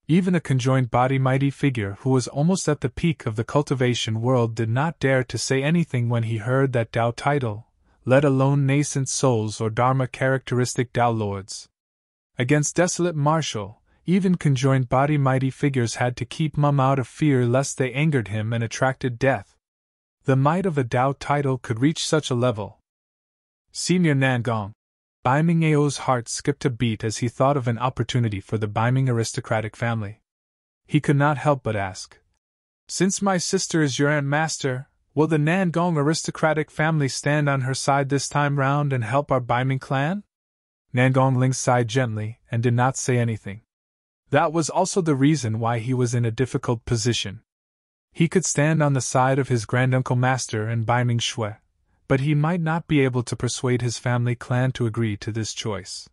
Even a conjoined body mighty figure who was almost at the peak of the cultivation world did not dare to say anything when he heard that Tao title, let alone nascent souls or Dharma characteristic Tao lords. Against Desolate Marshal, even conjoined body mighty figures had to keep mum out of fear lest they angered him and attracted death. The might of a Tao title could reach such a level. Senior Nangong. Bai Ming's heart skipped a beat as he thought of an opportunity for the Bai Ming aristocratic family. He could not help but ask, "Since my sister is your Aunt Master, will the Nangong aristocratic family stand on her side this time round and help our Bai Ming clan?" Nangong Ling sighed gently and did not say anything. That was also the reason why he was in a difficult position. He could stand on the side of his granduncle Master and Bai Ming Shui, but he might not be able to persuade his family clan to agree to this choice.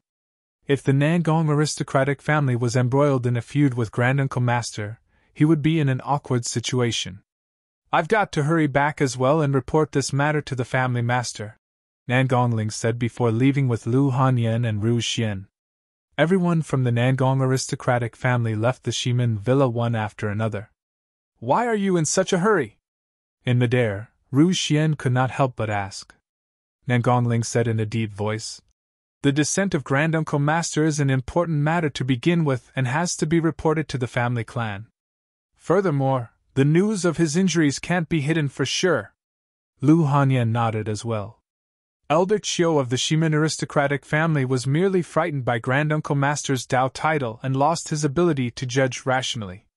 If the Nangong aristocratic family was embroiled in a feud with granduncle Master, he would be in an awkward situation. "I've got to hurry back as well and report this matter to the family master," Nangong Ling said before leaving with Lu Hanyan and Ru Xian. Everyone from the Nangong aristocratic family left the Shimin villa one after another. "Why are you in such a hurry?" In midair, Ru Xian could not help but ask. Nangong Ling said in a deep voice, "The descent of granduncle Master is an important matter to begin with and has to be reported to the family clan. Furthermore, the news of his injuries can't be hidden for sure." Lu Hanyan nodded as well. Elder Chiu of the Shimin aristocratic family was merely frightened by granduncle Master's Tao title and lost his ability to judge rationally.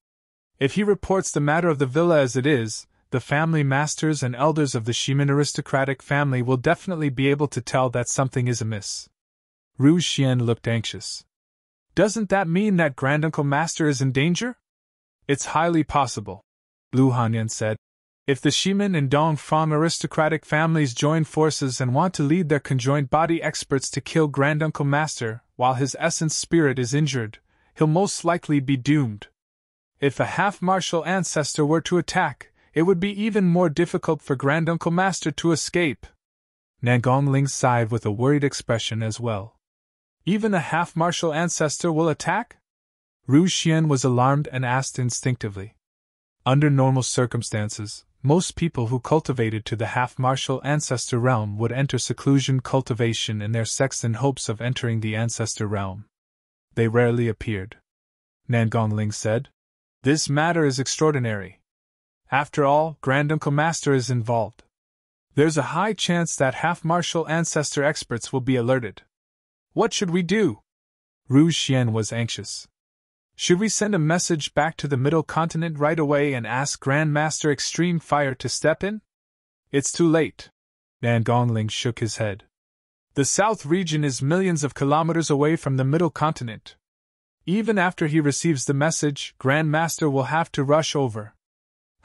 If he reports the matter of the villa as it is, the family masters and elders of the Shimin aristocratic family will definitely be able to tell that something is amiss. Ru Xian looked anxious. "Doesn't that mean that granduncle Master is in danger?" "It's highly possible," Lu Hanyan said. "If the Shimin and Dongfang aristocratic families join forces and want to lead their conjoined body experts to kill granduncle Master while his essence spirit is injured, he'll most likely be doomed. If a half-martial ancestor were to attack, it would be even more difficult for granduncle Master to escape." Nangong Ling sighed with a worried expression as well. "Even a half-martial ancestor will attack?" Ru Xian was alarmed and asked instinctively. Under normal circumstances, most people who cultivated to the half-martial ancestor realm would enter seclusion cultivation in their sects in hopes of entering the ancestor realm. They rarely appeared. Nangong Ling said, "This matter is extraordinary. After all, granduncle Master is involved. There's a high chance that half-martial ancestor experts will be alerted. What should we do?" Ru Xian was anxious. "Should we send a message back to the Middle Continent right away and ask Grandmaster Extreme Fire to step in?" "It's too late." Nangong Ling shook his head. "The South region is millions of kilometers away from the Middle Continent. Even after he receives the message, Grandmaster will have to rush over.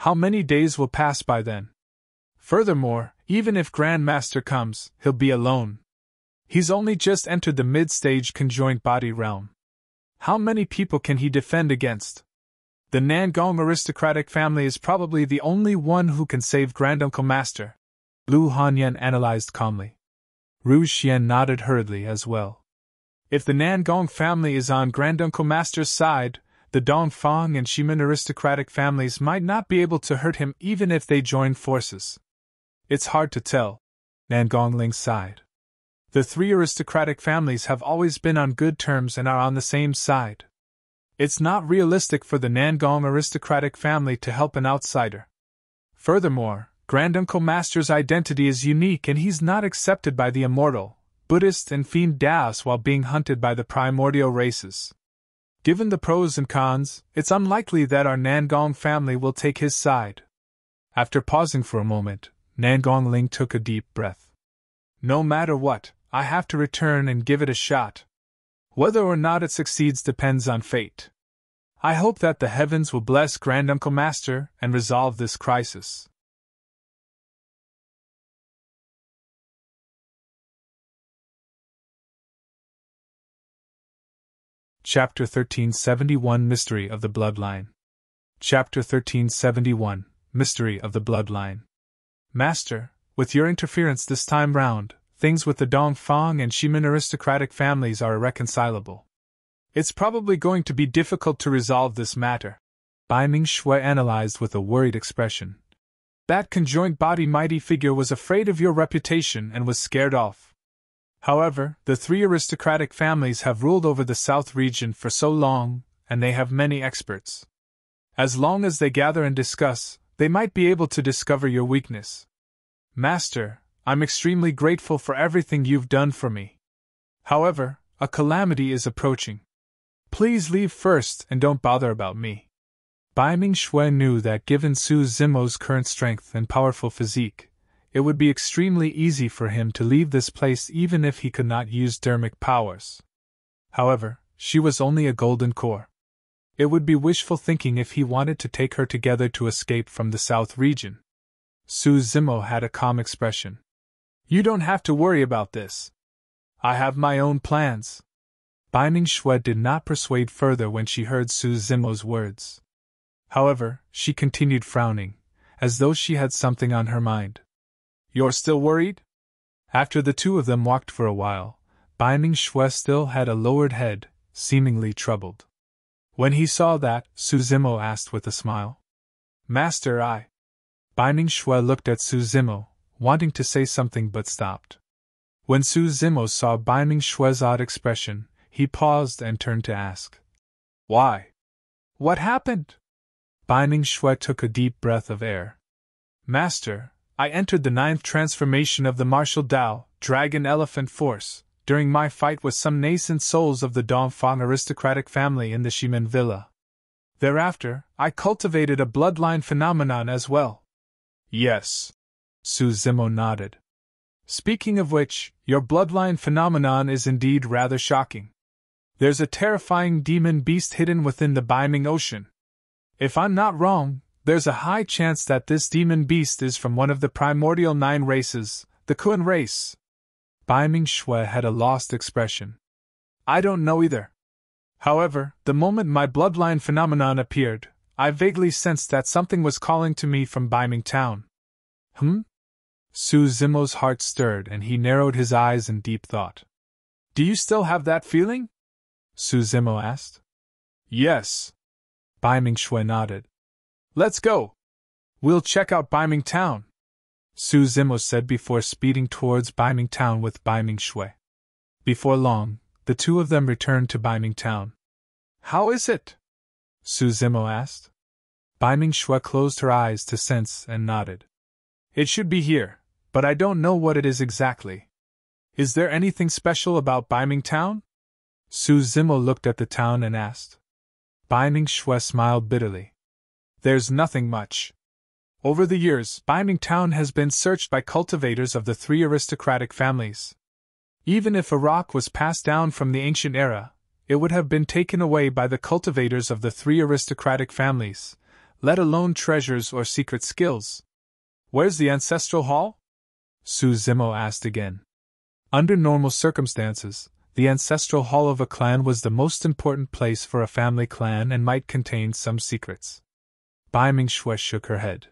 How many days will pass by then? Furthermore, even if Grandmaster comes, he'll be alone. He's only just entered the mid-stage conjoined body realm. How many people can he defend against? The Nangong aristocratic family is probably the only one who can save granduncle Master," Lu Hanyan analyzed calmly. Ru Xian nodded hurriedly as well. "If the Nangong family is on granduncle Master's side, the Dongfang and Shimin aristocratic families might not be able to hurt him even if they join forces." "It's hard to tell," Nangong Ling sighed. "The three aristocratic families have always been on good terms and are on the same side. It's not realistic for the Nangong aristocratic family to help an outsider. Furthermore, granduncle Master's identity is unique and he's not accepted by the immortal, Buddhist and fiend Daos while being hunted by the primordial races. Given the pros and cons, it's unlikely that our Nangong family will take his side." After pausing for a moment, Nangong Ling took a deep breath. "No matter what, I have to return and give it a shot. Whether or not it succeeds depends on fate. I hope that the heavens will bless Granduncle Master and resolve this crisis. Chapter 1371 Mystery of the Bloodline. Chapter 1371 Mystery of the Bloodline. Master, with your interference this time round, things with the Dongfang and Shimin aristocratic families are irreconcilable. It's probably going to be difficult to resolve this matter. Bai Ming Shui analyzed with a worried expression. That conjoined body mighty figure was afraid of your reputation and was scared off. However, the three aristocratic families have ruled over the South region for so long, and they have many experts. As long as they gather and discuss, they might be able to discover your weakness. Master, I'm extremely grateful for everything you've done for me. However, a calamity is approaching. Please leave first and don't bother about me. Bai Ming Shui knew that given Su Zimo's current strength and powerful physique, it would be extremely easy for him to leave this place even if he could not use dermic powers. However, she was only a golden core. It would be wishful thinking if he wanted to take her together to escape from the South region. Su Zimo had a calm expression. You don't have to worry about this. I have my own plans. Bai Ming Shui did not persuade further when she heard Su Zimo's words. However, she continued frowning, as though she had something on her mind. You're still worried? After the two of them walked for a while, Bai Ming Shui still had a lowered head, seemingly troubled. When he saw that, Su Zimo asked with a smile. Master, Bai Ming Shui looked at Su Zimo, wanting to say something but stopped. When Su Zimo saw Bai Ming Shui's odd expression, he paused and turned to ask. Why? What happened? Bai Ming Shui took a deep breath of air. Master, I entered the 9th transformation of the martial Dao, Dragon Elephant Force, during my fight with some nascent souls of the Dongfang aristocratic family in the Shimin Villa. Thereafter, I cultivated a bloodline phenomenon as well. Yes. Su Zimo nodded. Speaking of which, your bloodline phenomenon is indeed rather shocking. There's a terrifying demon beast hidden within the Bai Ming Ocean. If I'm not wrong, there's a high chance that this demon beast is from one of the primordial 9 races, the Kuan race. Bai Ming Shui had a lost expression. I don't know either. However, the moment my bloodline phenomenon appeared, I vaguely sensed that something was calling to me from Bai Ming Town. Su Zimo's heart stirred and he narrowed his eyes in deep thought. Do you still have that feeling? Su Zimo asked. Yes. Bai Ming Shui nodded. Let's go. We'll check out Bai Ming Town, Su Zimo said before speeding towards Bai Ming Town with Bai Ming Shui. Before long, the two of them returned to Bai Ming Town. How is it? Su Zimo asked. Bai Ming Shui closed her eyes to sense and nodded. It should be here, but I don't know what it is exactly. Is there anything special about Bai Ming Town? Su Zimo looked at the town and asked. Bai Ming Shui smiled bitterly. There's nothing much. Over the years, Bai Ming Town has been searched by cultivators of the 3 aristocratic families. Even if a rock was passed down from the ancient era, it would have been taken away by the cultivators of the 3 aristocratic families, let alone treasures or secret skills. Where's the ancestral hall? Su Zimo asked again. Under normal circumstances, the ancestral hall of a clan was the most important place for a family clan and might contain some secrets. Bai Ming Shui shook her head.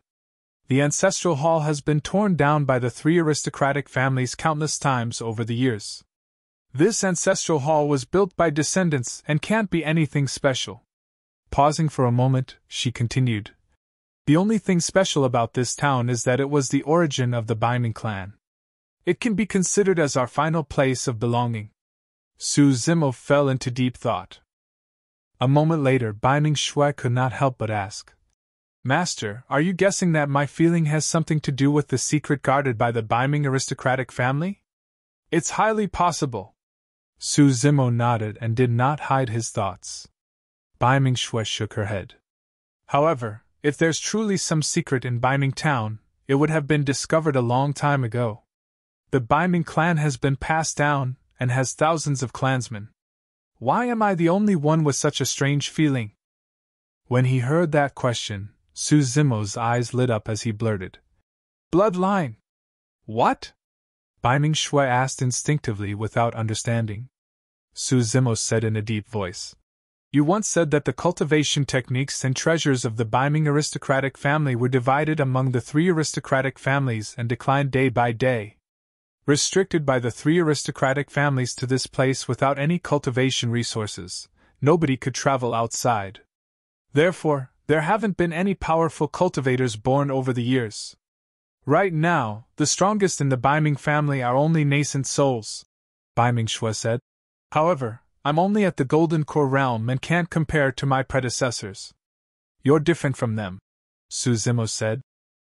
The ancestral hall has been torn down by the 3 aristocratic families countless times over the years. This ancestral hall was built by descendants and can't be anything special. Pausing for a moment, she continued. The only thing special about this town is that it was the origin of the Bai Ming clan. It can be considered as our final place of belonging. Su Zimo fell into deep thought. A moment later, Bai Ming Shui could not help but ask. Master, are you guessing that my feeling has something to do with the secret guarded by the Bai Ming aristocratic family? It's highly possible. Su Zimo nodded and did not hide his thoughts. Bai Ming Shui shook her head. However, if there's truly some secret in Bai Ming Town, it would have been discovered a long time ago. The Bai Ming clan has been passed down and has thousands of clansmen. Why am I the only one with such a strange feeling? When he heard that question, Su Zimo's eyes lit up as he blurted, Bloodline! What? Bai Ming Shui asked instinctively without understanding. Su Zimo said in a deep voice, You once said that the cultivation techniques and treasures of the Bai Ming aristocratic family were divided among the 3 aristocratic families and declined day by day. Restricted by the 3 aristocratic families to this place without any cultivation resources, nobody could travel outside. Therefore, there haven't been any powerful cultivators born over the years. Right now, the strongest in the Bai Ming family are only nascent souls, Bai Ming Shui said. However, I'm only at the Golden Core realm and can't compare to my predecessors. You're different from them, Su Zimo said.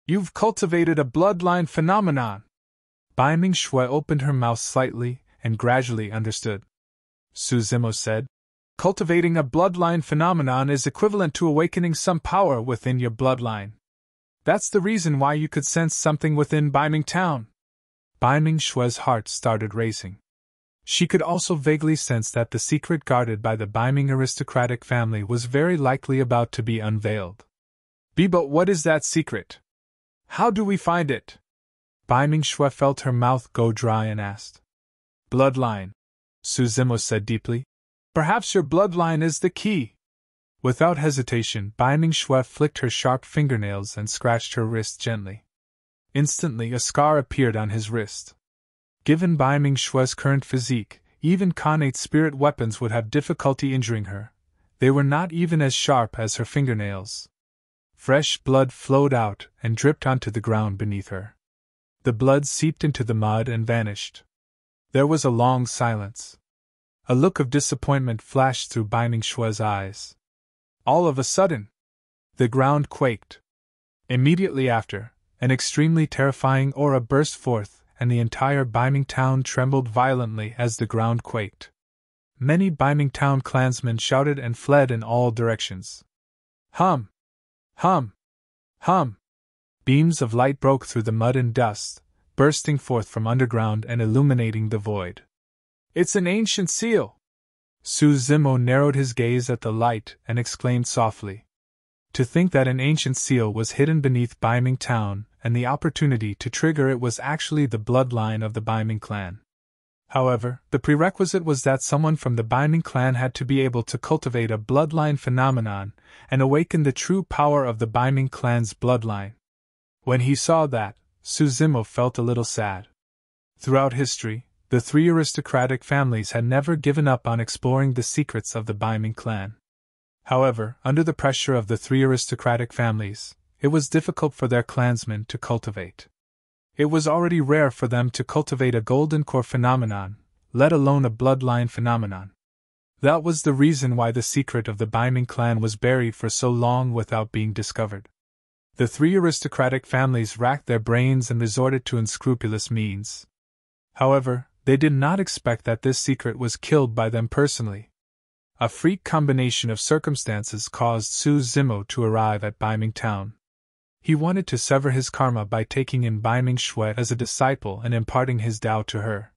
You've cultivated a bloodline phenomenon. Bai Ming Shui opened her mouth slightly and gradually understood. Su Zimo said, Cultivating a bloodline phenomenon is equivalent to awakening some power within your bloodline. That's the reason why you could sense something within Bai Ming Town. Bai Ming Shui's heart started racing. She could also vaguely sense that the secret guarded by the Bai Ming aristocratic family was very likely about to be unveiled. But what is that secret? How do we find it? Bai Ming Shui felt her mouth go dry and asked. Bloodline, Su Zimo said deeply. Perhaps your bloodline is the key. Without hesitation, Bai Ming Shui flicked her sharp fingernails and scratched her wrist gently. Instantly, a scar appeared on his wrist. Given Bai Ming Shui's current physique, even Khanate spirit weapons would have difficulty injuring her. They were not even as sharp as her fingernails. Fresh blood flowed out and dripped onto the ground beneath her. The blood seeped into the mud and vanished. There was a long silence. A look of disappointment flashed through Bai Ming Shui's eyes. All of a sudden, the ground quaked. Immediately after, an extremely terrifying aura burst forth, and the entire Bai Ming town trembled violently as the ground quaked. Many Bai Ming town clansmen shouted and fled in all directions. Hum! Hum! Hum! Beams of light broke through the mud and dust, bursting forth from underground and illuminating the void. It's an ancient seal! Su Zimo narrowed his gaze at the light and exclaimed softly. To think that an ancient seal was hidden beneath Bai Ming town, and the opportunity to trigger it was actually the bloodline of the Bai Ming clan. However, the prerequisite was that someone from the Bai Ming clan had to be able to cultivate a bloodline phenomenon and awaken the true power of the Bai Ming clan's bloodline. When he saw that, Su Zimo felt a little sad. Throughout history, the 3 aristocratic families had never given up on exploring the secrets of the Bai Ming clan. However, under the pressure of the 3 aristocratic families, it was difficult for their clansmen to cultivate. It was already rare for them to cultivate a golden core phenomenon, let alone a bloodline phenomenon. That was the reason why the secret of the Bai Ming clan was buried for so long without being discovered. The 3 aristocratic families racked their brains and resorted to unscrupulous means. However, they did not expect that this secret was killed by them personally. A freak combination of circumstances caused Su Zimo to arrive at Bai Ming town. He wanted to sever his karma by taking in Bai Ming Shui as a disciple and imparting his Tao to her.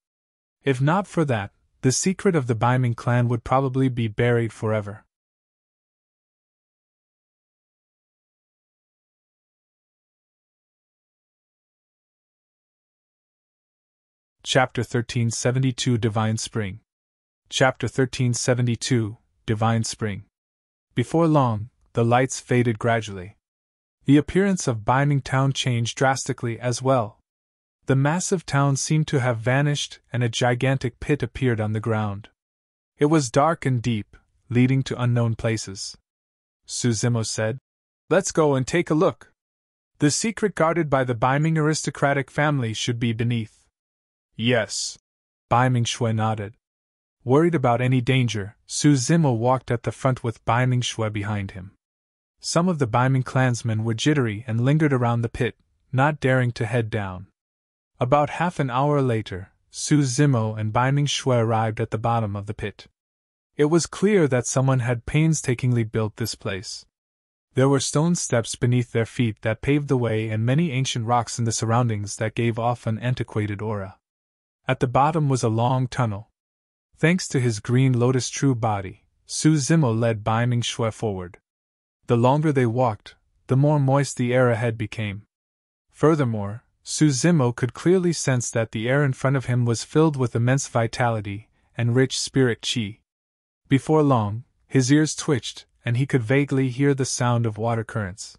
If not for that, the secret of the Bai Ming clan would probably be buried forever. Chapter 1372 Divine Spring. Chapter 1372 Divine Spring. Before long, the lights faded gradually. The appearance of Bai Ming town changed drastically as well. The massive town seemed to have vanished and a gigantic pit appeared on the ground. It was dark and deep, leading to unknown places. Su Zimo said, Let's go and take a look. The secret guarded by the Bai Ming aristocratic family should be beneath. Yes. Bai Ming Shui nodded. Worried about any danger, Su Zimo walked at the front with Bai Ming Shui behind him. Some of the Bai Ming clansmen were jittery and lingered around the pit, not daring to head down. About half an hour later, Su Zimo and Bai Ming Shui arrived at the bottom of the pit. It was clear that someone had painstakingly built this place. There were stone steps beneath their feet that paved the way and many ancient rocks in the surroundings that gave off an antiquated aura. At the bottom was a long tunnel. Thanks to his green lotus true body, Su Zimo led Bai Ming Shui forward. The longer they walked, the more moist the air ahead became. Furthermore, Su Zimo could clearly sense that the air in front of him was filled with immense vitality and rich spirit qi. Before long, his ears twitched, and he could vaguely hear the sound of water currents.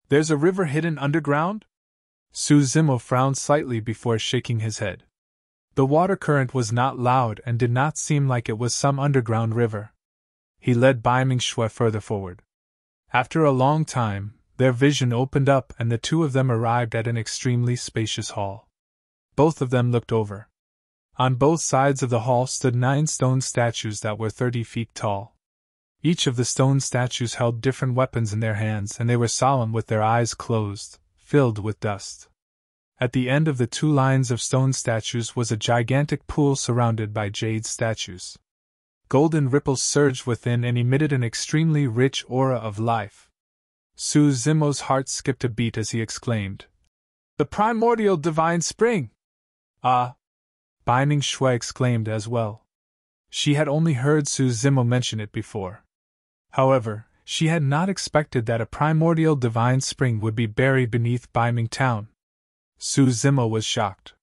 "There's a river hidden underground?" Su Zimo frowned slightly before shaking his head. The water current was not loud and did not seem like it was some underground river. He led Bai Ming Shui further forward. After a long time, their vision opened up and the two of them arrived at an extremely spacious hall. Both of them looked over. On both sides of the hall stood 9 stone statues that were 30 feet tall. Each of the stone statues held different weapons in their hands, and they were solemn with their eyes closed, filled with dust. At the end of the 2 lines of stone statues was a gigantic pool surrounded by jade statues. Golden ripples surged within and emitted an extremely rich aura of life. Su Zimo's heart skipped a beat as he exclaimed, "The primordial divine spring!" "Ah!" Bai Ming Shui exclaimed as well. She had only heard Su Zimo mention it before. However, she had not expected that a primordial divine spring would be buried beneath Bai Ming Town. Su Zimo was shocked.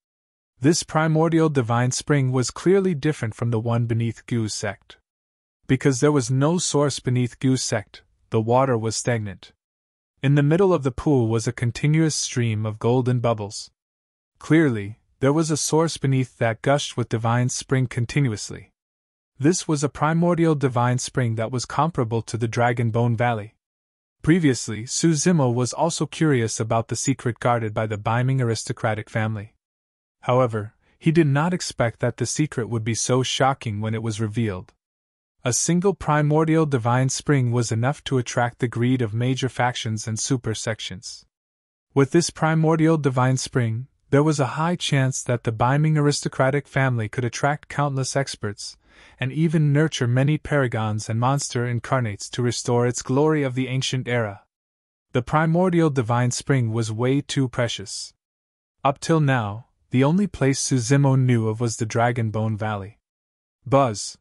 This primordial divine spring was clearly different from the one beneath Gu's sect. Because there was no source beneath Gu's sect, the water was stagnant. In the middle of the pool was a continuous stream of golden bubbles. Clearly, there was a source beneath that gushed with divine spring continuously. This was a primordial divine spring that was comparable to the Dragon Bone Valley. Previously, Su Zimo was also curious about the secret guarded by the Bai Ming aristocratic family. However, he did not expect that the secret would be so shocking when it was revealed. A single primordial divine spring was enough to attract the greed of major factions and super sections. With this primordial divine spring, there was a high chance that the Bai Ming aristocratic family could attract countless experts, and even nurture many paragons and monster incarnates to restore its glory of the ancient era. The primordial divine spring was way too precious. Up till now, the only place Su Zimo knew of was the Dragon Bone Valley. Buzz!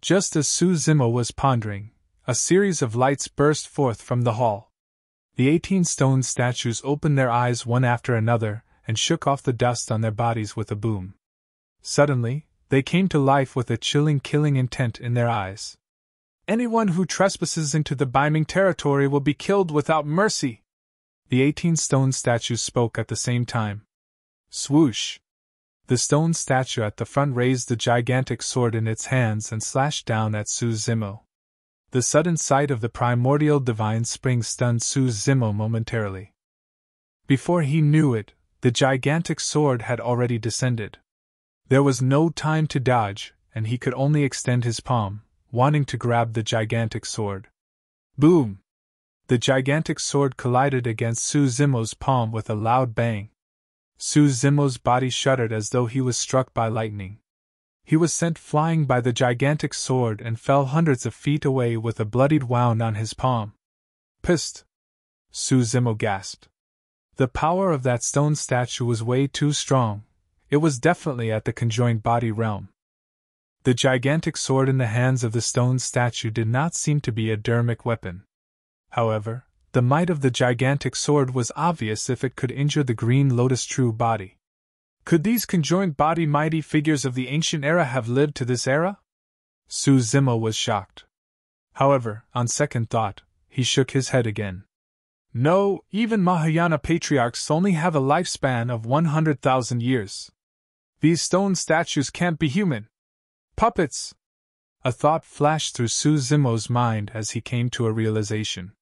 Just as Su Zimo was pondering, a series of lights burst forth from the hall. The 18 stone statues opened their eyes one after another and shook off the dust on their bodies with a boom. Suddenly, they came to life with a chilling killing intent in their eyes. "Anyone who trespasses into the Bai Ming territory will be killed without mercy!" The 18 stone statues spoke at the same time. Swoosh! The stone statue at the front raised the gigantic sword in its hands and slashed down at Su Zimo. The sudden sight of the primordial divine spring stunned Su Zimo momentarily. Before he knew it, the gigantic sword had already descended. There was no time to dodge, and he could only extend his palm, wanting to grab the gigantic sword. Boom! The gigantic sword collided against Su Zimo's palm with a loud bang. Su Zimo's body shuddered as though he was struck by lightning. He was sent flying by the gigantic sword and fell hundreds of feet away with a bloodied wound on his palm. "Psst!" Su Zimo gasped. The power of that stone statue was way too strong. It was definitely at the conjoined body realm. The gigantic sword in the hands of the stone statue did not seem to be a dermic weapon. However, the might of the gigantic sword was obvious if it could injure the green lotus true body. Could these conjoined body mighty figures of the ancient era have lived to this era? Su Zimo was shocked. However, on second thought, he shook his head again. No, even Mahayana patriarchs only have a lifespan of 100,000 years. These stone statues can't be human. Puppets! A thought flashed through Su Zimo's mind as he came to a realization.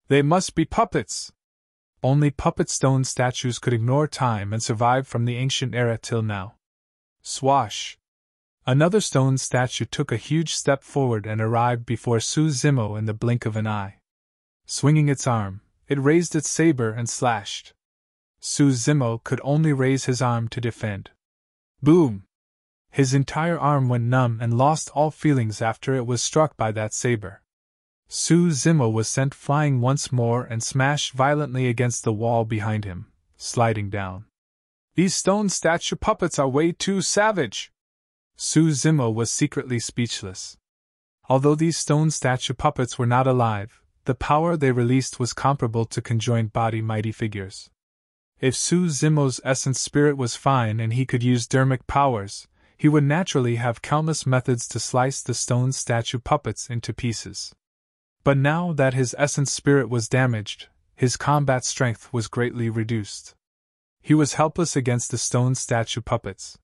They must be puppets! Only puppet stone statues could ignore time and survive from the ancient era till now. Swash! Another stone statue took a huge step forward and arrived before Su Zimo in the blink of an eye. Swinging its arm, it raised its saber and slashed. Su Zimo could only raise his arm to defend. Boom! His entire arm went numb and lost all feelings after it was struck by that saber. Su Zimo was sent flying once more and smashed violently against the wall behind him, sliding down. These stone statue puppets are way too savage! Su Zimo was secretly speechless. Although these stone statue puppets were not alive, the power they released was comparable to conjoined body mighty figures. If Su Zimo's essence spirit was fine and he could use dermic powers, he would naturally have countless methods to slice the stone statue puppets into pieces. But now that his essence spirit was damaged, his combat strength was greatly reduced. He was helpless against the stone statue puppets.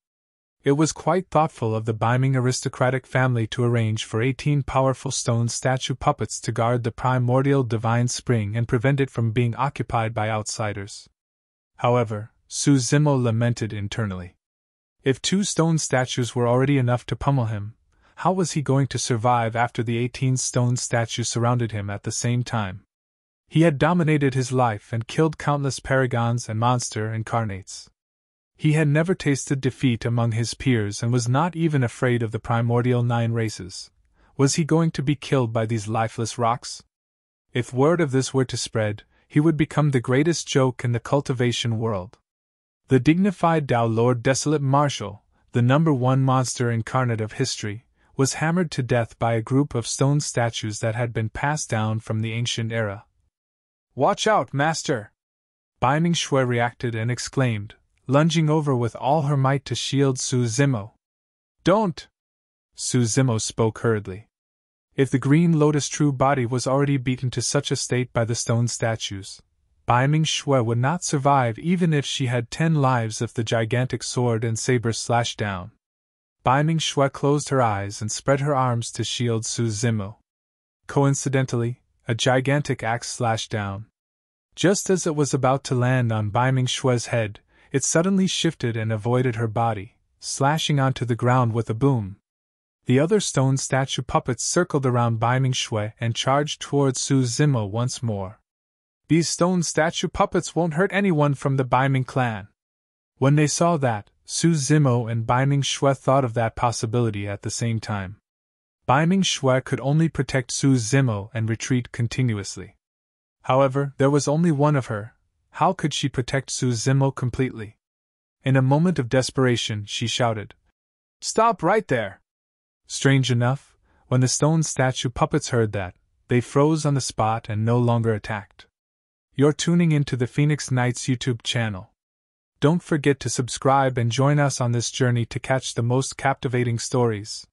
It was quite thoughtful of the Biming aristocratic family to arrange for 18 powerful stone statue puppets to guard the primordial divine spring and prevent it from being occupied by outsiders. However, Su Zimo lamented internally. If 2 stone statues were already enough to pummel him, how was he going to survive after the 18 stone statues surrounded him at the same time? He had dominated his life and killed countless paragons and monster incarnates. He had never tasted defeat among his peers and was not even afraid of the primordial 9 races. Was he going to be killed by these lifeless rocks? If word of this were to spread, he would become the greatest joke in the cultivation world. The dignified Dao Lord Desolate Marshal, the #1 monster incarnate of history, was hammered to death by a group of stone statues that had been passed down from the ancient era. "Watch out, master!" Biming Shui reacted and exclaimed, lunging over with all her might to shield Su Zimo. "Don't!" Su Zimo spoke hurriedly. If the Green Lotus true body was already beaten to such a state by the stone statues, Biming Shui would not survive even if she had 10 lives if the gigantic sword and saber slashed down. Biming Shui closed her eyes and spread her arms to shield Su Zimo. Coincidentally, a gigantic axe slashed down. Just as it was about to land on Biming Shui's head, it suddenly shifted and avoided her body, slashing onto the ground with a boom. The other stone statue puppets circled around Biming Shui and charged towards Su Zimo once more. "These stone statue puppets won't hurt anyone from the Biming clan." When they saw that, Su Zimo and Biming Shui thought of that possibility at the same time. Biming Shui could only protect Su Zimo and retreat continuously. However, there was only one of her. How could she protect Su Zimo completely? In a moment of desperation, she shouted, "Stop right there!" Strange enough, when the stone statue puppets heard that, they froze on the spot and no longer attacked. You're tuning into the Phoenix Knights YouTube channel. Don't forget to subscribe and join us on this journey to catch the most captivating stories.